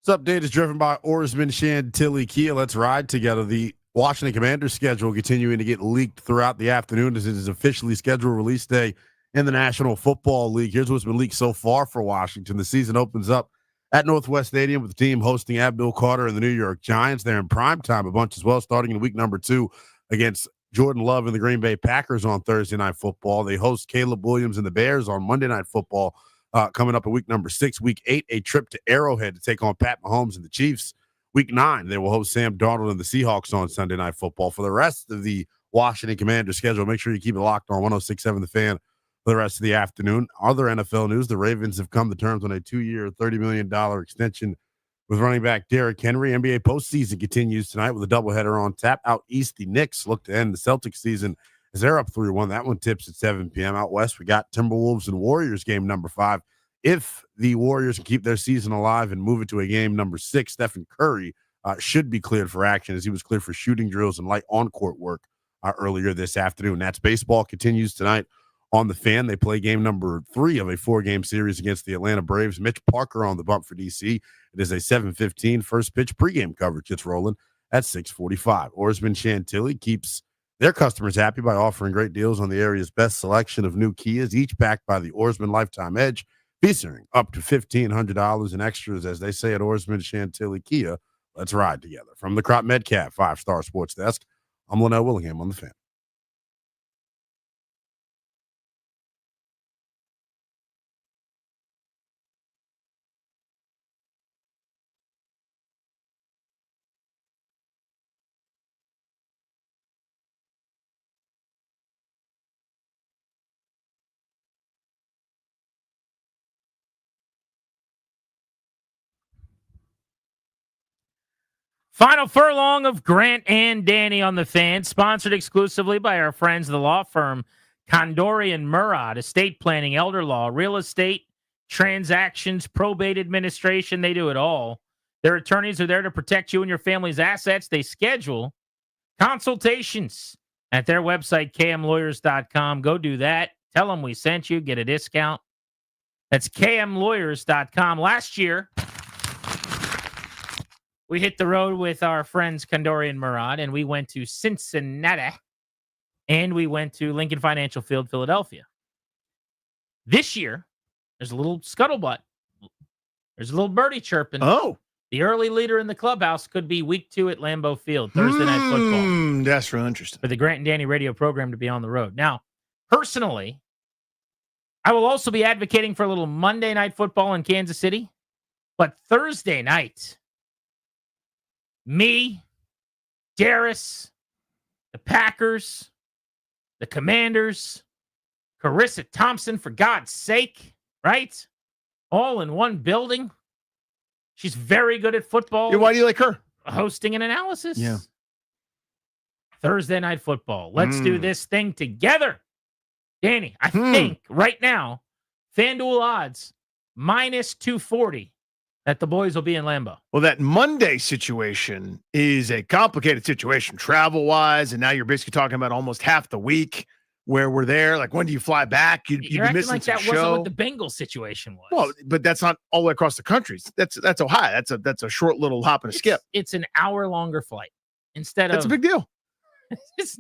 Speaker 19: This update is driven by Oarsman Chantilly Kia. Let's ride together. The Washington Commanders schedule continuing to get leaked throughout the afternoon as it is officially scheduled release day in the National Football League. Here's what's been leaked so far for Washington. The season opens up at Northwest Stadium with the team hosting Abdul Carter and the New York Giants. They're in prime time a bunch as well, starting in week number 2 against Jordan Love and the Green Bay Packers on Thursday Night Football. They host Caleb Williams and the Bears on Monday Night Football. Coming up in week number 6. Week 8, a trip to Arrowhead to take on Pat Mahomes and the Chiefs. Week 9, they will host Sam Darnold and the Seahawks on Sunday Night Football. For the rest of the Washington Commanders schedule, make sure you keep it locked on 106.7 The Fan for the rest of the afternoon. Other NFL news, the Ravens have come to terms on a 2-year, $30 million extension with running back Derrick Henry. NBA postseason continues tonight with a doubleheader on tap. Out east, the Knicks look to end the Celtics season as they're up 3-1. That one tips at 7 p.m. Out west, we got Timberwolves and Warriors game number 5. If the Warriors can keep their season alive and move it to a game number 6, Stephen Curry should be cleared for action as he was cleared for shooting drills and light on-court work earlier this afternoon. Nats baseball continues tonight on the Fan. They play game number 3 of a 4-game series against the Atlanta Braves. Mitch Parker on the bump for DC. It is a 7:15 first pitch pregame coverage. Gets rolling at 6:45. Oarsman Chantilly keeps their customers happy by offering great deals on the area's best selection of new Kias, each backed by the Oarsman Lifetime Edge, featuring up to $1,500 in extras, as they say at Oarsman Chantilly Kia. Let's ride together. From the Crop Metcalf 5-Star Sports Desk, I'm Linnell Willingham on the Fan.
Speaker 16: Final furlong of Grant and Danny on the Fan, sponsored exclusively by our friends, the law firm Condori and Murad, estate planning, elder law, real estate, transactions, probate administration. They do it all. Their attorneys are there to protect you and your family's assets. They schedule consultations at their website, kmlawyers.com. Go do that. Tell them we sent you. Get a discount. That's kmlawyers.com. Last year, we hit the road with our friends Condori and Murad, and we went to Cincinnati, and we went to Lincoln Financial Field, Philadelphia. This year, there's a little scuttlebutt. There's a little birdie chirping.
Speaker 17: Oh.
Speaker 16: The early leader in the clubhouse could be week 2 at Lambeau Field, Thursday Night Football.
Speaker 17: That's real interesting.
Speaker 16: For the Grant and Danny radio program to be on the road. Now, personally, I will also be advocating for a little Monday Night Football in Kansas City, but Thursday night, me, Darius, the Packers, the Commanders, Carissa Thompson, for God's sake, right? All in one building. She's very good at football.
Speaker 17: Yeah, why do you like her?
Speaker 16: Hosting an analysis.
Speaker 17: Yeah.
Speaker 16: Thursday Night Football. Let's do this thing together. Danny, I think right now, FanDuel odds minus 240 that the boys will be in Lambeau.
Speaker 17: Well, that Monday situation is a complicated situation travel-wise, and now you're basically talking about almost half the week where we're there. Like, when do you fly back? You'd be
Speaker 16: acting
Speaker 17: missing
Speaker 16: like that
Speaker 17: some
Speaker 16: wasn't
Speaker 17: show.
Speaker 16: what the Bengals situation was.
Speaker 17: Well, but that's not all the way across the country. That's Ohio. That's a short little hop and a skip.
Speaker 16: It's an hour longer flight instead
Speaker 17: That's
Speaker 16: of.
Speaker 17: a big deal.
Speaker 16: It's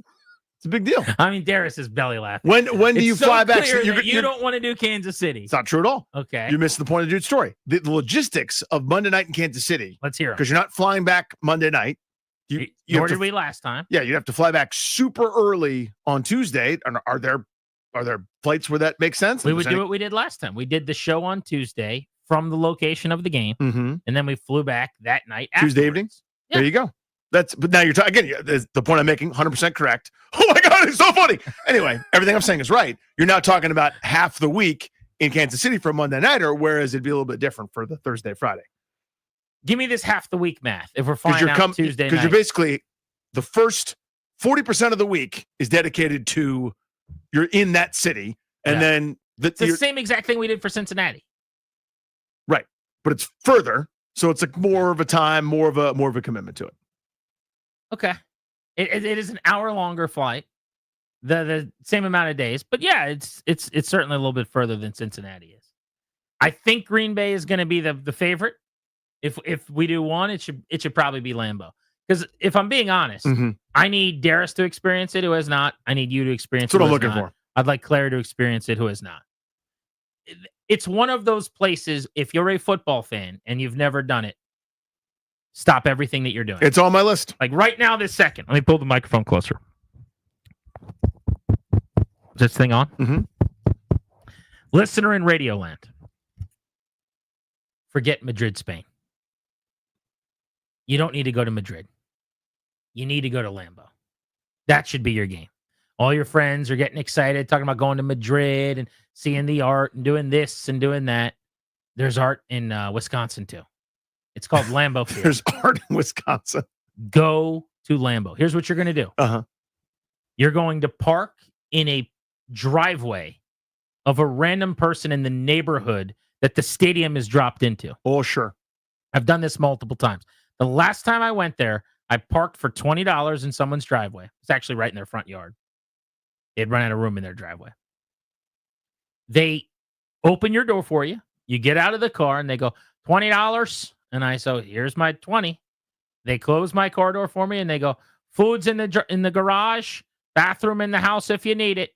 Speaker 17: a big deal.
Speaker 16: I mean, Darius is belly laughing.
Speaker 17: When do you fly back?
Speaker 16: Clear
Speaker 17: So
Speaker 16: that you don't want to do Kansas City.
Speaker 17: It's not true at all.
Speaker 16: Okay.
Speaker 17: You're missing the point of the dude's story. The logistics of Monday night in Kansas City.
Speaker 16: Let's hear it.
Speaker 17: Because you're not flying back Monday night. You
Speaker 16: Nor
Speaker 17: have to-
Speaker 16: did we last time.
Speaker 17: Yeah, you'd have to fly back super early on Tuesday. Are there flights where that makes sense?
Speaker 16: We would do what we did last time. We did the show on Tuesday from the location of the game, and then we flew back that night.
Speaker 17: Tuesday evening. There you go. But now you're talking again. The point I'm making, 100% correct. Oh my God, it's so funny. Anyway, everything I'm saying is right. You're now talking about half the week in Kansas City for a Monday nighter, whereas it'd be a little bit different for the Thursday, Friday.
Speaker 16: Give me this half the week math. If we're flying out Tuesday night,
Speaker 17: because you're basically the first 40% of the week is dedicated to you're in that city, and then
Speaker 16: it's the same exact thing we did for Cincinnati.
Speaker 17: Right, but it's further, so it's like more of a time, more of a commitment to it.
Speaker 16: Okay. It is an hour longer flight, the same amount of days, but yeah, it's certainly a little bit further than Cincinnati is. I think Green Bay is going to be the favorite If we do one, it should probably be Lambeau. Because if I'm being honest,
Speaker 17: Mhm.
Speaker 16: I need Darius to experience it, who has not. I need you to experience
Speaker 17: That's
Speaker 16: it.
Speaker 17: what
Speaker 16: who
Speaker 17: I'm
Speaker 16: has
Speaker 17: looking
Speaker 16: not.
Speaker 17: for.
Speaker 16: I'd like Claire to experience it, who has not. It's one of those places, if you're a football fan and you've never done it, stop everything that you're doing.
Speaker 17: It's on my list.
Speaker 16: Like right now, this second. Let me pull the microphone closer. Is this thing on?
Speaker 17: Mm-hmm.
Speaker 16: Listener in Radioland, forget Madrid, Spain. You don't need to go to Madrid. You need to go to Lambeau. That should be your game. All your friends are getting excited, talking about going to Madrid and seeing the art and doing this and doing that. There's art in Wisconsin, too. It's called Lambeau Field.
Speaker 17: There's art in Wisconsin.
Speaker 16: Go to Lambeau. Here's what you're going to do.
Speaker 17: Uh-huh.
Speaker 16: You're going to park in a driveway of a random person in the neighborhood that the stadium is dropped into.
Speaker 17: Oh, sure.
Speaker 16: I've done this multiple times. The last time I went there, I parked for $20 in someone's driveway. It's actually right in their front yard. They'd run out of room in their driveway. They open your door for you. You get out of the car and they go, $20. And I say, here's my 20. They close my car door for me and they go, food's in the garage, bathroom in the house if you need it.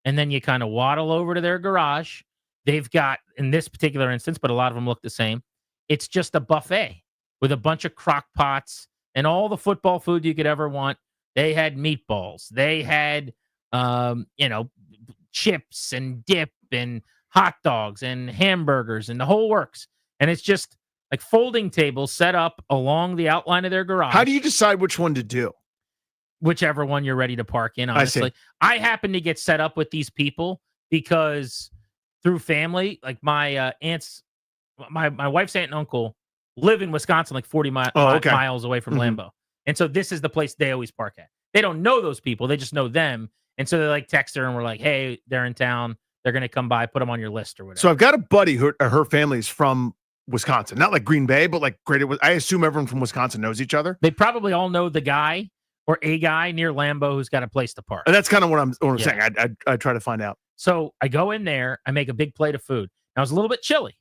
Speaker 16: And then you kind of waddle over to their garage. They've got, in this particular instance, but a lot of them look the same, it's just a buffet with a bunch of crock pots and all the football food you could ever want. They had meatballs. They had, chips and dip and hot dogs and hamburgers and the whole works. And it's just like folding tables set up along the outline of their garage.
Speaker 17: How do you decide which one to do?
Speaker 16: Whichever one you're ready to park in,
Speaker 17: I see.
Speaker 16: honestly. I happen to get set up with these people because through family, like my aunts, my wife's aunt and uncle live in Wisconsin, like 40 miles away from Lambeau. And so this is the place they always park at. They don't know those people. They just know them. And so they like text her and we're like, hey, they're in town. They're going to come by, put them on your list or whatever.
Speaker 17: So I've got a buddy who her family's from Wisconsin, not like Green Bay, but like greater. I assume everyone from Wisconsin knows each other.
Speaker 16: They probably all know the guy or a guy near Lambeau who's got a place to park.
Speaker 17: And that's kind of what I'm saying. I try to find out.
Speaker 16: So I go in there, I make a big plate of food. Now it's a little bit chilly.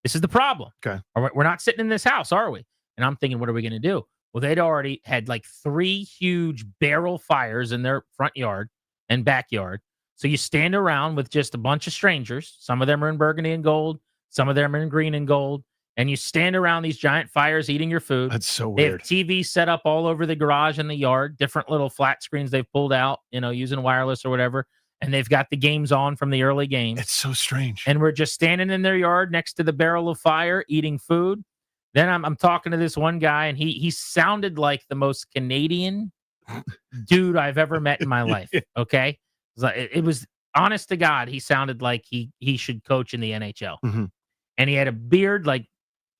Speaker 16: This is the problem.
Speaker 17: Okay.
Speaker 16: We're not sitting in this house, are we? And I'm thinking, what are we going to do? Well, they'd already had like 3 huge barrel fires in their front yard and backyard. So you stand around with just a bunch of strangers. Some of them are in burgundy and gold. Some of them are in green and gold. And you stand around these giant fires eating your food.
Speaker 17: That's so
Speaker 16: They
Speaker 17: weird.
Speaker 16: have TVs set up all over the garage and the yard, different little flat screens they've pulled out, using wireless or whatever. And they've got the games on from the early games.
Speaker 17: It's so strange.
Speaker 16: And we're just standing in their yard next to the barrel of fire, eating food. Then I'm talking to this one guy, and he sounded like the most Canadian dude I've ever met in my life. Okay, it was honest to God. He sounded like he should coach in the NHL, and he had a beard like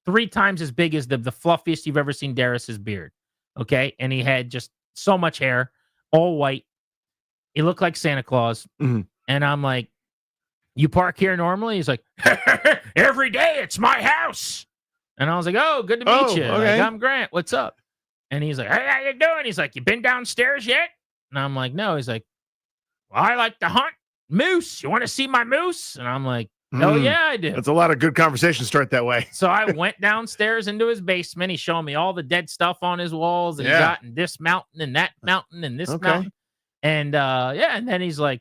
Speaker 16: 3 times as big as the fluffiest you've ever seen Darius's beard. Okay, and he had just so much hair, all white. He looked like Santa Claus, and I'm like, "You park here normally?" He's like, "Every day. It's my house." And I was like, "Oh, good to meet you.
Speaker 17: Okay.
Speaker 16: Like, I'm Grant. What's up?" And he's like, "Hey, how you doing?" He's like, "You been downstairs yet?" And I'm like, "No." He's like, "Well, I like to hunt moose. You want to see my moose?" And I'm like, "Oh yeah, I do."
Speaker 17: That's a lot of good conversations start that way.
Speaker 16: So I went downstairs into his basement. He's showing me all the dead stuff on his walls that he got in this mountain and that mountain and this mountain. And and then he's like,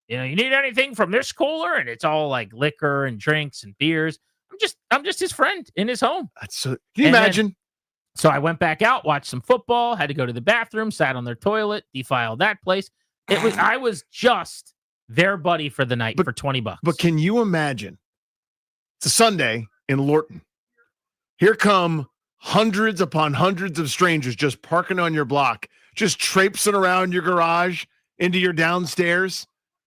Speaker 16: "You need anything from this cooler?" And it's all like liquor and drinks and beers. I'm just his friend in his home.
Speaker 17: That's so. Can you imagine?
Speaker 16: So I went back out, watched some football, had to go to the bathroom, sat on their toilet, defiled that place. I was just their buddy for the night for $20.
Speaker 17: But can you imagine? It's a Sunday in Lorton. Here come hundreds upon hundreds of strangers just parking on your block, just traipsing around your garage into your downstairs.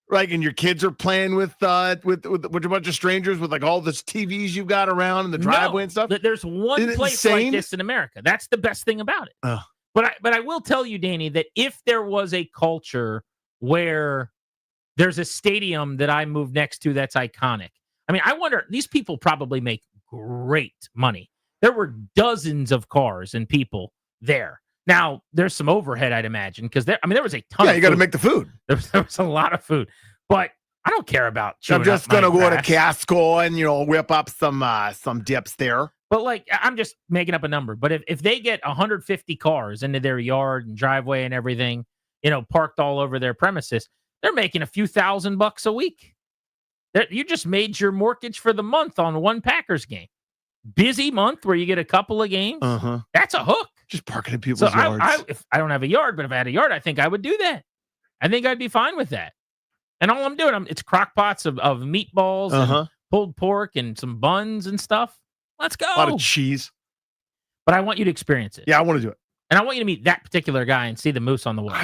Speaker 17: Right, and your kids are playing with a bunch of strangers with like all this TVs you've got around in the driveway and stuff.
Speaker 16: There's one
Speaker 17: Isn't it
Speaker 16: place
Speaker 17: insane?
Speaker 16: like this in America. That's the best thing about it. But I will tell you, Danny, that if there was a culture where there's a stadium that I moved next to that's iconic, I mean, I wonder, these people probably make great money. There were dozens of cars and people there. Now, there's some overhead, I'd imagine, because there was a ton of food.
Speaker 17: You got to make the food.
Speaker 16: There was a lot of food. But I don't care about
Speaker 17: I'm just
Speaker 16: going to
Speaker 17: go to Casco and whip up some dips there.
Speaker 16: But like, I'm just making up a number. But if they get 150 cars into their yard and driveway and everything, parked all over their premises, they're making a few $1,000 a week. You just made your mortgage for the month on one Packers game. Busy month where you get a couple of games. That's a hook.
Speaker 17: Just parking in people's yards.
Speaker 16: If I don't have a yard, but if I had a yard, I think I would do that. I think I'd be fine with that. And all I'm doing, it's crock pots of meatballs and pulled pork and some buns and stuff. Let's go.
Speaker 17: A lot of cheese.
Speaker 16: But I want you to experience it.
Speaker 17: Yeah, I want to do it.
Speaker 16: And I want you to meet that particular guy and see the moose on the wall.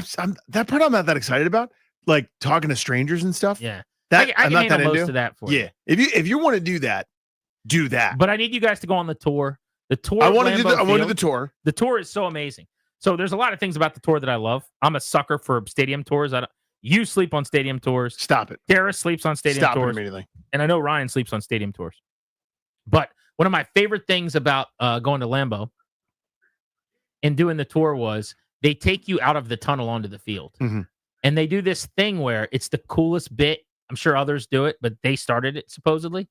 Speaker 17: That part I'm not that excited about. Like talking to strangers and stuff.
Speaker 16: Yeah.
Speaker 17: That
Speaker 16: I
Speaker 17: I'm
Speaker 16: can
Speaker 17: not
Speaker 16: handle
Speaker 17: that
Speaker 16: most
Speaker 17: into.
Speaker 16: of that for you.
Speaker 17: Yeah. If you want to do that, do that.
Speaker 16: But I need you guys to go on the tour. The tour.
Speaker 17: I want to do
Speaker 16: Lambeau
Speaker 17: I want to do
Speaker 16: Field.
Speaker 17: the tour.
Speaker 16: The tour is so amazing. So there's a lot of things about the tour that I love. I'm a sucker for stadium tours. You sleep on stadium tours.
Speaker 17: Stop it.
Speaker 16: Dara sleeps on stadium
Speaker 17: Stop
Speaker 16: tours.
Speaker 17: it immediately.
Speaker 16: And I know Ryan sleeps on stadium tours. But one of my favorite things about going to Lambeau and doing the tour was they take you out of the tunnel onto the field. And they do this thing where it's the coolest bit. I'm sure others do it, but they started it supposedly.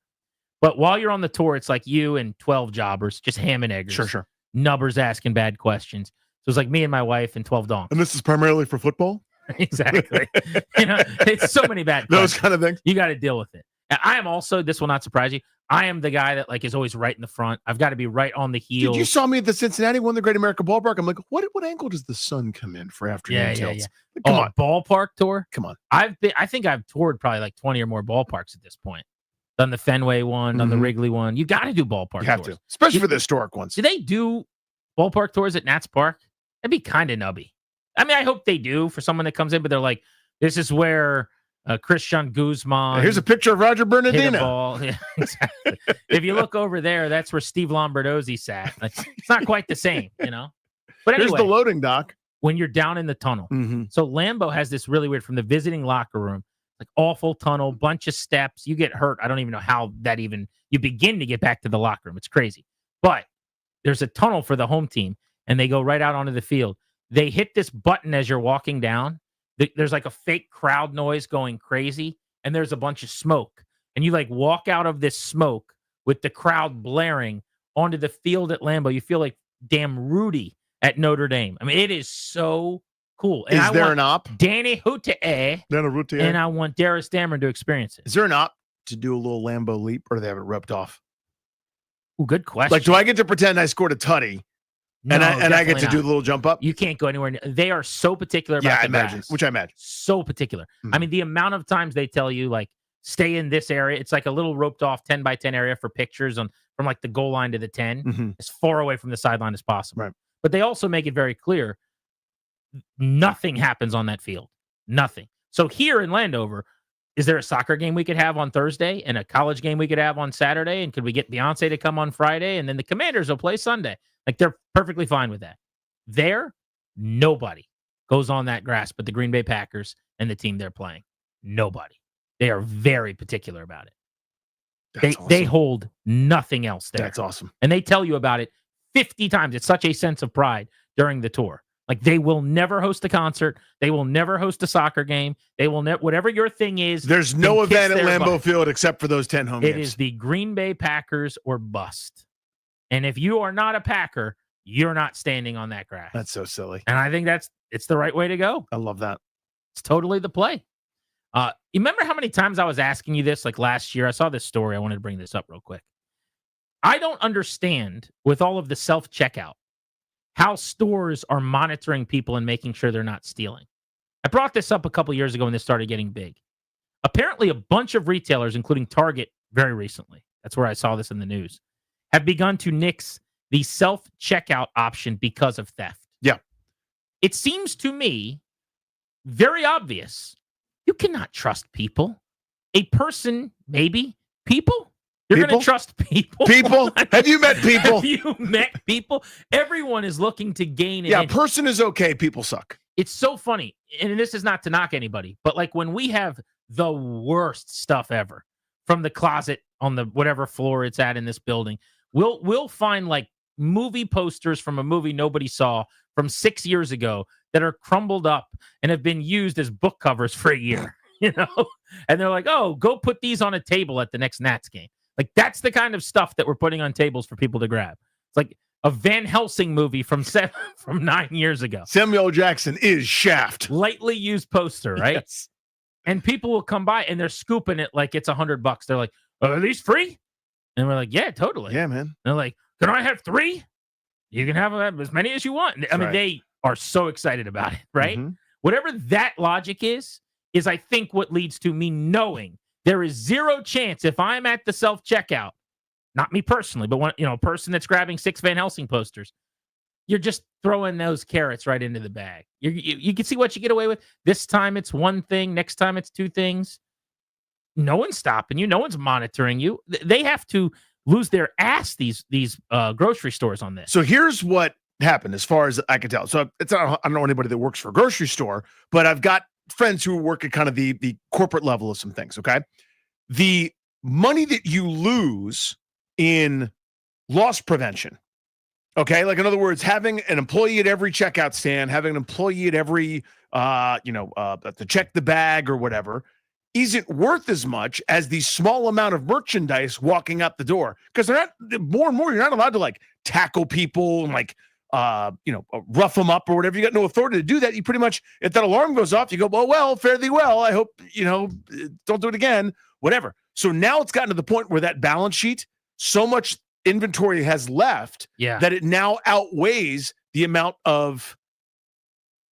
Speaker 16: But while you're on the tour, it's like you and 12 jobbers, just ham and eggers.
Speaker 17: Sure.
Speaker 16: Nubbers asking bad questions. So it's like me and my wife and 12 donks.
Speaker 17: And this is primarily for football?
Speaker 16: Exactly. It's so many bad
Speaker 17: Those
Speaker 16: questions.
Speaker 17: kind of things.
Speaker 16: You got to deal with it. And I am also, this will not surprise you, I am the guy that is always right in the front. I've got to be right on the heel.
Speaker 17: Dude, you saw me at the Cincinnati one, the Great America Ballpark. I'm like, what angle does the sun come in for afternoon tilts? Come on.
Speaker 16: Ballpark tour?
Speaker 17: Come on.
Speaker 16: I think I've toured probably like 20 or more ballparks at this point. Done the Fenway one, done the Wrigley one. You got to do ballpark
Speaker 17: You have
Speaker 16: tours.
Speaker 17: to, especially for the historic ones.
Speaker 16: Do they do ballpark tours at Nats Park? That'd be kind of nubby. I mean, I hope they do for someone that comes in, but they're like, this is where Christian Guzman.
Speaker 17: Here's a picture of Roger
Speaker 16: hit a
Speaker 17: Bernardino.
Speaker 16: ball. Yeah, exactly. If you look over there, that's where Steve Lombardozzi sat. It's not quite the same, But anyway,
Speaker 17: Here's the loading dock.
Speaker 16: When you're down in the tunnel. So Lambeau has this really weird, from the visiting locker room, like awful tunnel, bunch of steps. You get hurt. I don't even know how you begin to get back to the locker room. It's crazy. But there's a tunnel for the home team, and they go right out onto the field. They hit this button as you're walking down. There's like a fake crowd noise going crazy, and there's a bunch of smoke. And you walk out of this smoke with the crowd blaring onto the field at Lambeau. You feel like damn Rudy at Notre Dame. I mean, it is so cool. And
Speaker 17: Is there an op?
Speaker 16: Danny Houtier.
Speaker 17: Houtier.
Speaker 16: And I want Darius Dameron to experience it.
Speaker 17: Is there an op to do a little Lambeau leap, or do they have it roped off?
Speaker 16: Ooh, good question.
Speaker 17: Like, do I get to pretend I scored a tutty, and I get to do the little jump up?
Speaker 16: You can't go anywhere. They are so particular about the grass.
Speaker 17: Which I imagine.
Speaker 16: So particular. I mean, the amount of times they tell you, stay in this area. It's like a little roped off 10 by 10 area for pictures from the goal line to the 10, as far away from the sideline as possible.
Speaker 17: Right.
Speaker 16: But they also make it very clear nothing happens on that field. Nothing. So here in Landover, is there a soccer game we could have on Thursday and a college game we could have on Saturday? And could we get Beyonce to come on Friday? And then the Commanders will play Sunday. They're perfectly fine with that. There, nobody goes on that grass but the Green Bay Packers and the team they're playing. Nobody. They are very particular about it. They hold nothing else there.
Speaker 17: That's awesome.
Speaker 16: And they tell you about it 50 times. It's such a sense of pride during the tour. They will never host a concert. They will never host a soccer game. They will never, whatever your thing is.
Speaker 17: There's no
Speaker 16: then kiss
Speaker 17: event at
Speaker 16: their
Speaker 17: Lambeau
Speaker 16: butt.
Speaker 17: Field except for those 10 home
Speaker 16: It
Speaker 17: games.
Speaker 16: is the Green Bay Packers or bust. And if you are not a Packer, you're not standing on that grass.
Speaker 17: That's so silly.
Speaker 16: And I think it's the right way to go.
Speaker 17: I love that.
Speaker 16: It's totally the play. You remember how many times I was asking you this? Last year, I saw this story. I wanted to bring this up real quick. I don't understand, with all of the self-checkout, how stores are monitoring people and making sure they're not stealing. I brought this up a couple years ago when this started getting big. Apparently, a bunch of retailers, including Target very recently, that's where I saw this in the news, have begun to nix the self-checkout option because of theft.
Speaker 17: Yeah.
Speaker 16: It seems to me very obvious. You cannot trust people. A person, maybe. People? You're going
Speaker 17: People?
Speaker 16: to trust people?
Speaker 17: People? Have you met people?
Speaker 16: Have you met people? Everyone is looking to gain an
Speaker 17: Yeah,
Speaker 16: edge.
Speaker 17: person is okay. People suck.
Speaker 16: It's so funny. And this is not to knock anybody, but when we have the worst stuff ever from the closet on the whatever floor it's at in this building, we'll find movie posters from a movie nobody saw from 6 years ago that are crumbled up and have been used as book covers for a year, And they're like, oh, go put these on a table at the next Nats game. Like, that's the kind of stuff that we're putting on tables for people to grab. It's like a Van Helsing movie from 9 years ago.
Speaker 17: Samuel L. Jackson is Shaft.
Speaker 16: Lightly used poster, right?
Speaker 17: Yes.
Speaker 16: And people will come by and they're scooping it like it's $100. They're like, are these free? And we're like, yeah, totally.
Speaker 17: Yeah, man.
Speaker 16: And they're like, can I have 3? You can have as many as you want. I mean, they are so excited about it, right?
Speaker 17: Mm-hmm.
Speaker 16: Whatever that logic is I think what leads to me knowing there is zero chance if I'm at the self-checkout, not me personally, but a person that's grabbing 6 Van Helsing posters, you're just throwing those carrots right into the bag. You can see what you get away with. This time it's one thing. Next time it's 2 things. No one's stopping you. No one's monitoring you. They have to lose their ass, these grocery stores, on this.
Speaker 17: So here's what happened as far as I can tell. So I don't know anybody that works for a grocery store, but I've got friends who work at kind of the corporate level of some things, okay? The money that you lose in loss prevention, okay? Like, in other words, having an employee at every checkout stand, having an employee at every, to check the bag or whatever, isn't worth as much as the small amount of merchandise walking out the door. Because they're not, more and more, you're not allowed to like tackle people and like, rough them up or whatever. You got no authority to do that. You pretty much, if that alarm goes off, you go, well, fare thee well. I hope, don't do it again, whatever. So now it's gotten to the point where that balance sheet, so much inventory has left that it now outweighs the amount of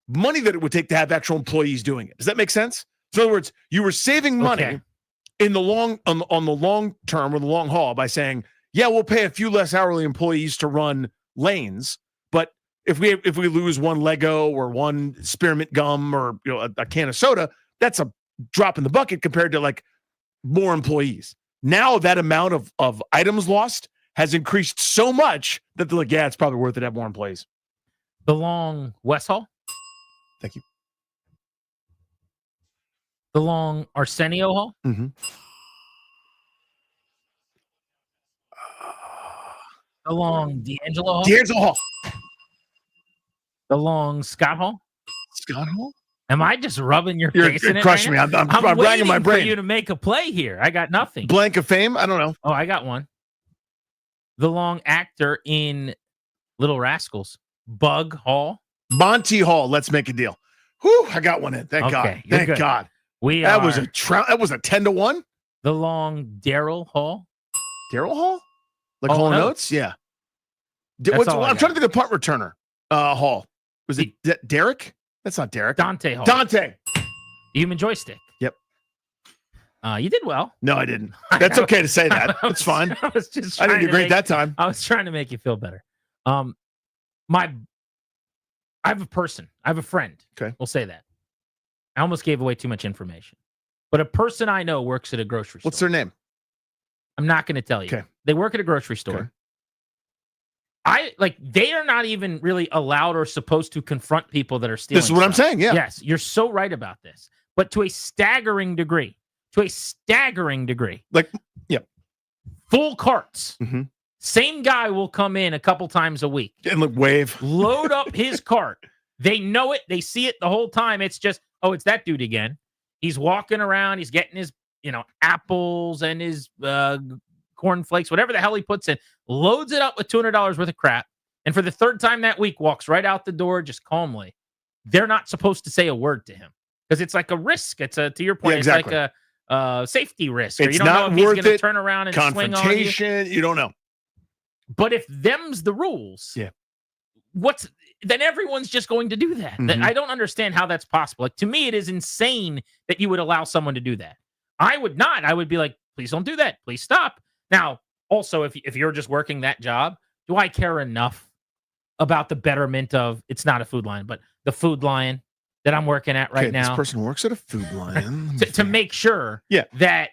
Speaker 17: money that it would take to have actual employees doing it. Does that make sense? So in other words, you were saving money in the long on the long term or the long haul by saying, yeah, we'll pay a few less hourly employees to run lanes. But if we lose one Lego or one spearmint gum or a can of soda, that's a drop in the bucket compared to like more employees. Now that amount of items lost has increased so much that they're like, yeah, it's probably worth it to have more employees.
Speaker 16: The long West Hall.
Speaker 17: Thank you.
Speaker 16: The long Arsenio Hall.
Speaker 17: Mm-hmm.
Speaker 16: The long D'Angelo Hall.
Speaker 17: D'Angelo Hall.
Speaker 16: The long Scott Hall.
Speaker 17: Scott Hall?
Speaker 16: Am I just rubbing your face in it?
Speaker 17: Crushing me. I'm racking my brain.
Speaker 16: For you to make a play here. I got nothing.
Speaker 17: Blank of fame? I don't know.
Speaker 16: Oh, I got one. The long actor in Little Rascals. Bug Hall.
Speaker 17: Monty Hall. Let's make a deal. Whew, I got one in. Thank God. Thank God. That was a 10-1.
Speaker 16: The long Daryl Hall.
Speaker 17: Daryl Hall? Like Hall Notes? Yeah. I'm trying to think of the punt returner Hall. Was it Derek? That's not Derek.
Speaker 16: Dante Hall.
Speaker 17: Dante.
Speaker 16: Human Joystick.
Speaker 17: Yep.
Speaker 16: You did well.
Speaker 17: No, I didn't. That's okay to say that. That's fine.
Speaker 16: I was just
Speaker 17: I didn't do great that time.
Speaker 16: I was trying to make you feel better. I have a person. I have a friend.
Speaker 17: Okay.
Speaker 16: We'll say that. I almost gave away too much information. But a person I know works at a grocery store.
Speaker 17: What's their name?
Speaker 16: I'm not going to tell you.
Speaker 17: Okay.
Speaker 16: They work at a grocery store.
Speaker 17: Okay.
Speaker 16: They are not even really allowed or supposed to confront people that are stealing.
Speaker 17: This is what I'm saying. Yeah.
Speaker 16: Yes, you're so right about this. But to a staggering degree.
Speaker 17: Like, yeah.
Speaker 16: Full carts.
Speaker 17: Mm-hmm.
Speaker 16: Same guy will come in a couple times a week.
Speaker 17: And look, wave.
Speaker 16: Load up his cart. They know it. They see it the whole time. It's just, it's that dude again. He's walking around. He's getting his, apples and his cornflakes, whatever the hell he puts in, loads it up with $200 worth of crap. And for the third time that week, walks right out the door just calmly. They're not supposed to say a word to him because it's like a risk. It's to your point,
Speaker 17: exactly.
Speaker 16: It's like a safety risk.
Speaker 17: It's
Speaker 16: or you don't
Speaker 17: not
Speaker 16: know if he's
Speaker 17: worth
Speaker 16: going to
Speaker 17: it.
Speaker 16: turn around and swing on you.
Speaker 17: Confrontation, you don't know.
Speaker 16: But if them's the rules,
Speaker 17: yeah,
Speaker 16: then everyone's just going to do that.
Speaker 17: Mm-hmm.
Speaker 16: I don't understand how that's possible. Like, to me, it is insane that you would allow someone to do that. I would not. I would be like, please don't do that. Please stop. Now, also, if you're just working that job, do I care enough about the betterment of, it's not a Food Lion, but the Food Lion that I'm working at right now?
Speaker 17: This person works at a Food Lion.
Speaker 16: to make sure that,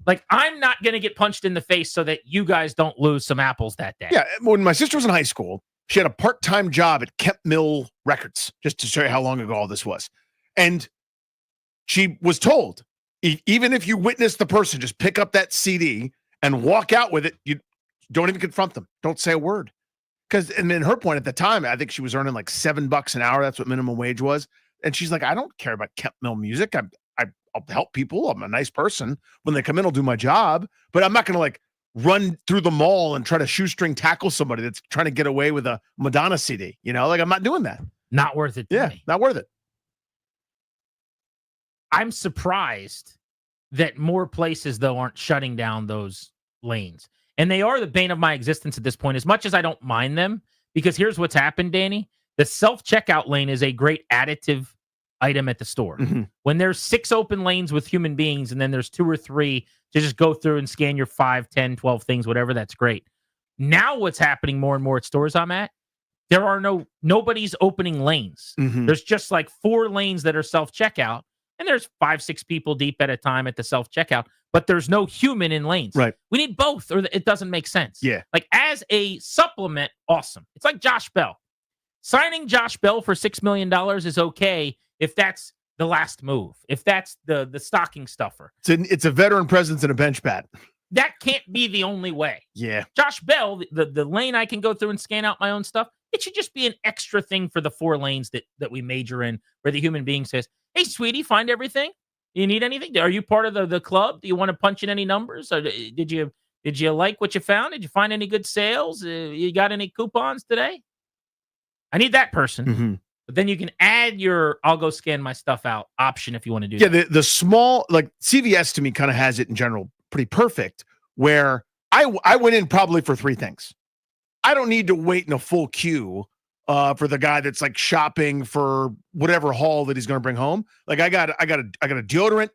Speaker 16: like, I'm not going to get punched in the face so that you guys don't lose some apples that day.
Speaker 17: Yeah. When my sister was in high school, she had a part-time job at Kemp Mill Records, just to show you how long ago all this was. And she was told, even if you witness the person, just pick up that CD and walk out with it. You don't even confront them. Don't say a word. Because, and in her point at the time, I think she was earning like $7 an hour. That's what minimum wage was. And she's like, I don't care about Kemp Mill music. I'll help people. I'm a nice person. When they come in, I'll do my job. But I'm not going to like run through the mall and try to shoestring tackle somebody that's trying to get away with a Madonna CD. You know, like I'm not doing that.
Speaker 16: Not worth it to me.
Speaker 17: Not worth it.
Speaker 16: I'm surprised that more places, though, aren't shutting down those lanes. And they are the bane of my existence at this point, as much as I don't mind them, because here's what's happened, Danny. The self-checkout lane is a great additive item at the store. When there's 6 open lanes with human beings and then there's 2 or 3 to just go through and scan your 5, 10, 12 things, whatever, that's great. Now what's happening more and more at stores I'm at, there are nobody's opening lanes. There's just like 4 lanes that are self-checkout, and there's 5, 6 people deep at a time at the self-checkout, but there's no human in lanes.
Speaker 17: Right.
Speaker 16: We need both, or it doesn't make sense.
Speaker 17: Yeah.
Speaker 16: Like, as a supplement, awesome. It's like Josh Bell. Signing Josh Bell for $6 million is okay if that's the last move, if that's the stocking stuffer.
Speaker 17: It's a veteran presence and a bench bat.
Speaker 16: That can't be the only way.
Speaker 17: Yeah.
Speaker 16: Josh Bell, the lane I can go through and scan out my own stuff, it should just be an extra thing for the 4 lanes that we major in, where the human being says, hey, sweetie, find everything? You need anything? Are you part of the club? Do you want to punch in any numbers? Or did you like what you found? Did you find any good sales? You got any coupons today? I need that person. But then you can add your I'll go scan my stuff out option if you want to do that.
Speaker 17: Yeah, the small, like CVS to me kind of has it in general pretty perfect, where I went in probably for 3 things. I don't need to wait in a full queue for the guy that's like shopping for whatever haul that he's going to bring home. Like I got a deodorant,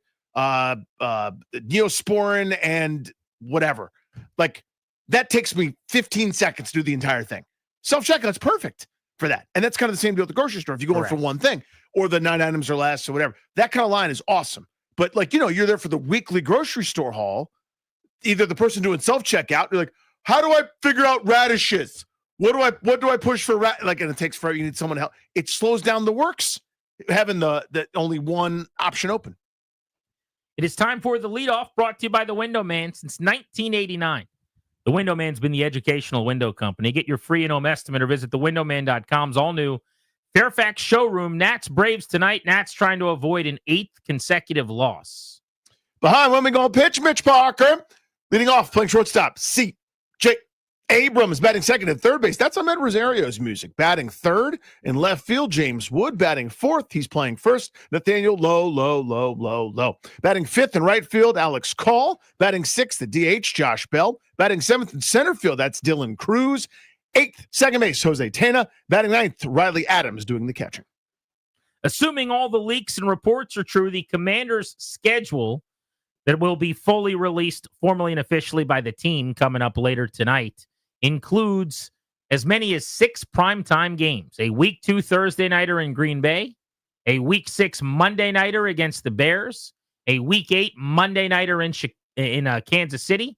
Speaker 17: Neosporin, and whatever. Like that takes me 15 seconds to do the entire thing. Self-checkout's perfect for that. And that's kind of the same deal at the grocery store. If you go in for one thing or the 9 items or less or whatever, that kind of line is awesome. But like, you're there for the weekly grocery store haul, either the person doing self-checkout, you're like, how do I figure out radishes? What do I push for? And it takes forever. You need someone to help. It slows down the works, having the only one option open.
Speaker 16: It is time for the leadoff, brought to you by the Window Man since 1989. The Window Man's been the educational window company. Get your free in-home estimate or visit thewindowman.com's all-new Fairfax showroom. Nats Braves tonight. Nats trying to avoid an 8th consecutive loss.
Speaker 17: Behind when we go pitch, Mitch Parker. Leading off, playing shortstop, C.J. Abrams batting second and third base. That's Ahmed Rosario's music. Batting third in left field, James Wood. Batting fourth, he's playing first, Nathaniel Low. Batting fifth in right field, Alex Call. Batting sixth, the DH, Josh Bell. Batting seventh in center field, that's Dylan Cruz. Eighth, second base, Jose Tena. Batting ninth, Riley Adams doing the catching.
Speaker 16: Assuming all the leaks and reports are true, the Commanders' schedule that will be fully released formally and officially by the team coming up later tonight includes as many as 6 primetime games. A Week 2 Thursday nighter in Green Bay, a Week 6 Monday nighter against the Bears, a Week 8 Monday nighter in Kansas City,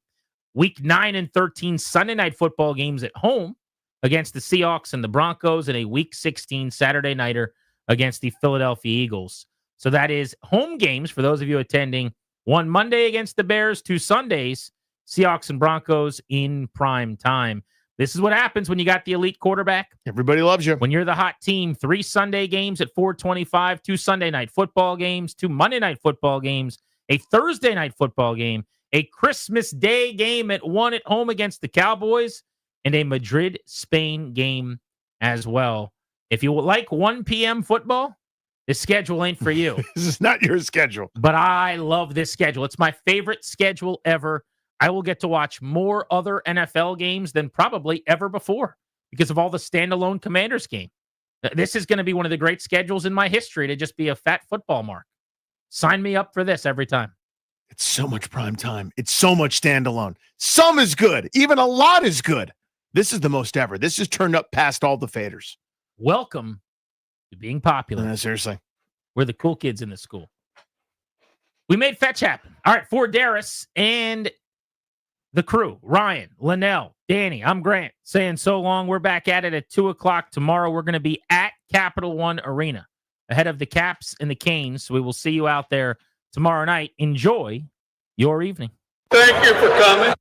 Speaker 16: Week 9 and 13 Sunday night football games at home against the Seahawks and the Broncos, and a Week 16 Saturday nighter against the Philadelphia Eagles. So that is home games for those of you attending. 1 Monday against the Bears, 2 Sundays, Seahawks and Broncos in prime time. This is what happens when you got the elite quarterback.
Speaker 17: Everybody loves you.
Speaker 16: When you're the hot team, 3 Sunday games at 4:25, 2 Sunday night football games, 2 Monday night football games, a Thursday night football game, a Christmas Day game at 1 at home against the Cowboys, and a Madrid-Spain game as well. If you like 1 p.m. football, this schedule ain't for you.
Speaker 17: This is not your schedule.
Speaker 16: But I love this schedule. It's my favorite schedule ever. I will get to watch more other NFL games than probably ever before because of all the standalone Commanders game. This is going to be one of the great schedules in my history to just be a fat football mark. Sign me up for this every time.
Speaker 17: It's so much prime time. It's so much standalone. Some is good. Even a lot is good. This is the most ever. This is turned up past all the faders.
Speaker 16: Welcome to being popular.
Speaker 17: Seriously.
Speaker 16: We're the cool kids in the school. We made fetch happen. All right, for Darius and the crew, Ryan, Linnell, Danny, I'm Grant, saying so long. We're back at it at 2 o'clock tomorrow. We're going to be at Capital One Arena ahead of the Caps and the Canes. So we will see you out there tomorrow night. Enjoy your evening.
Speaker 2: Thank you for coming.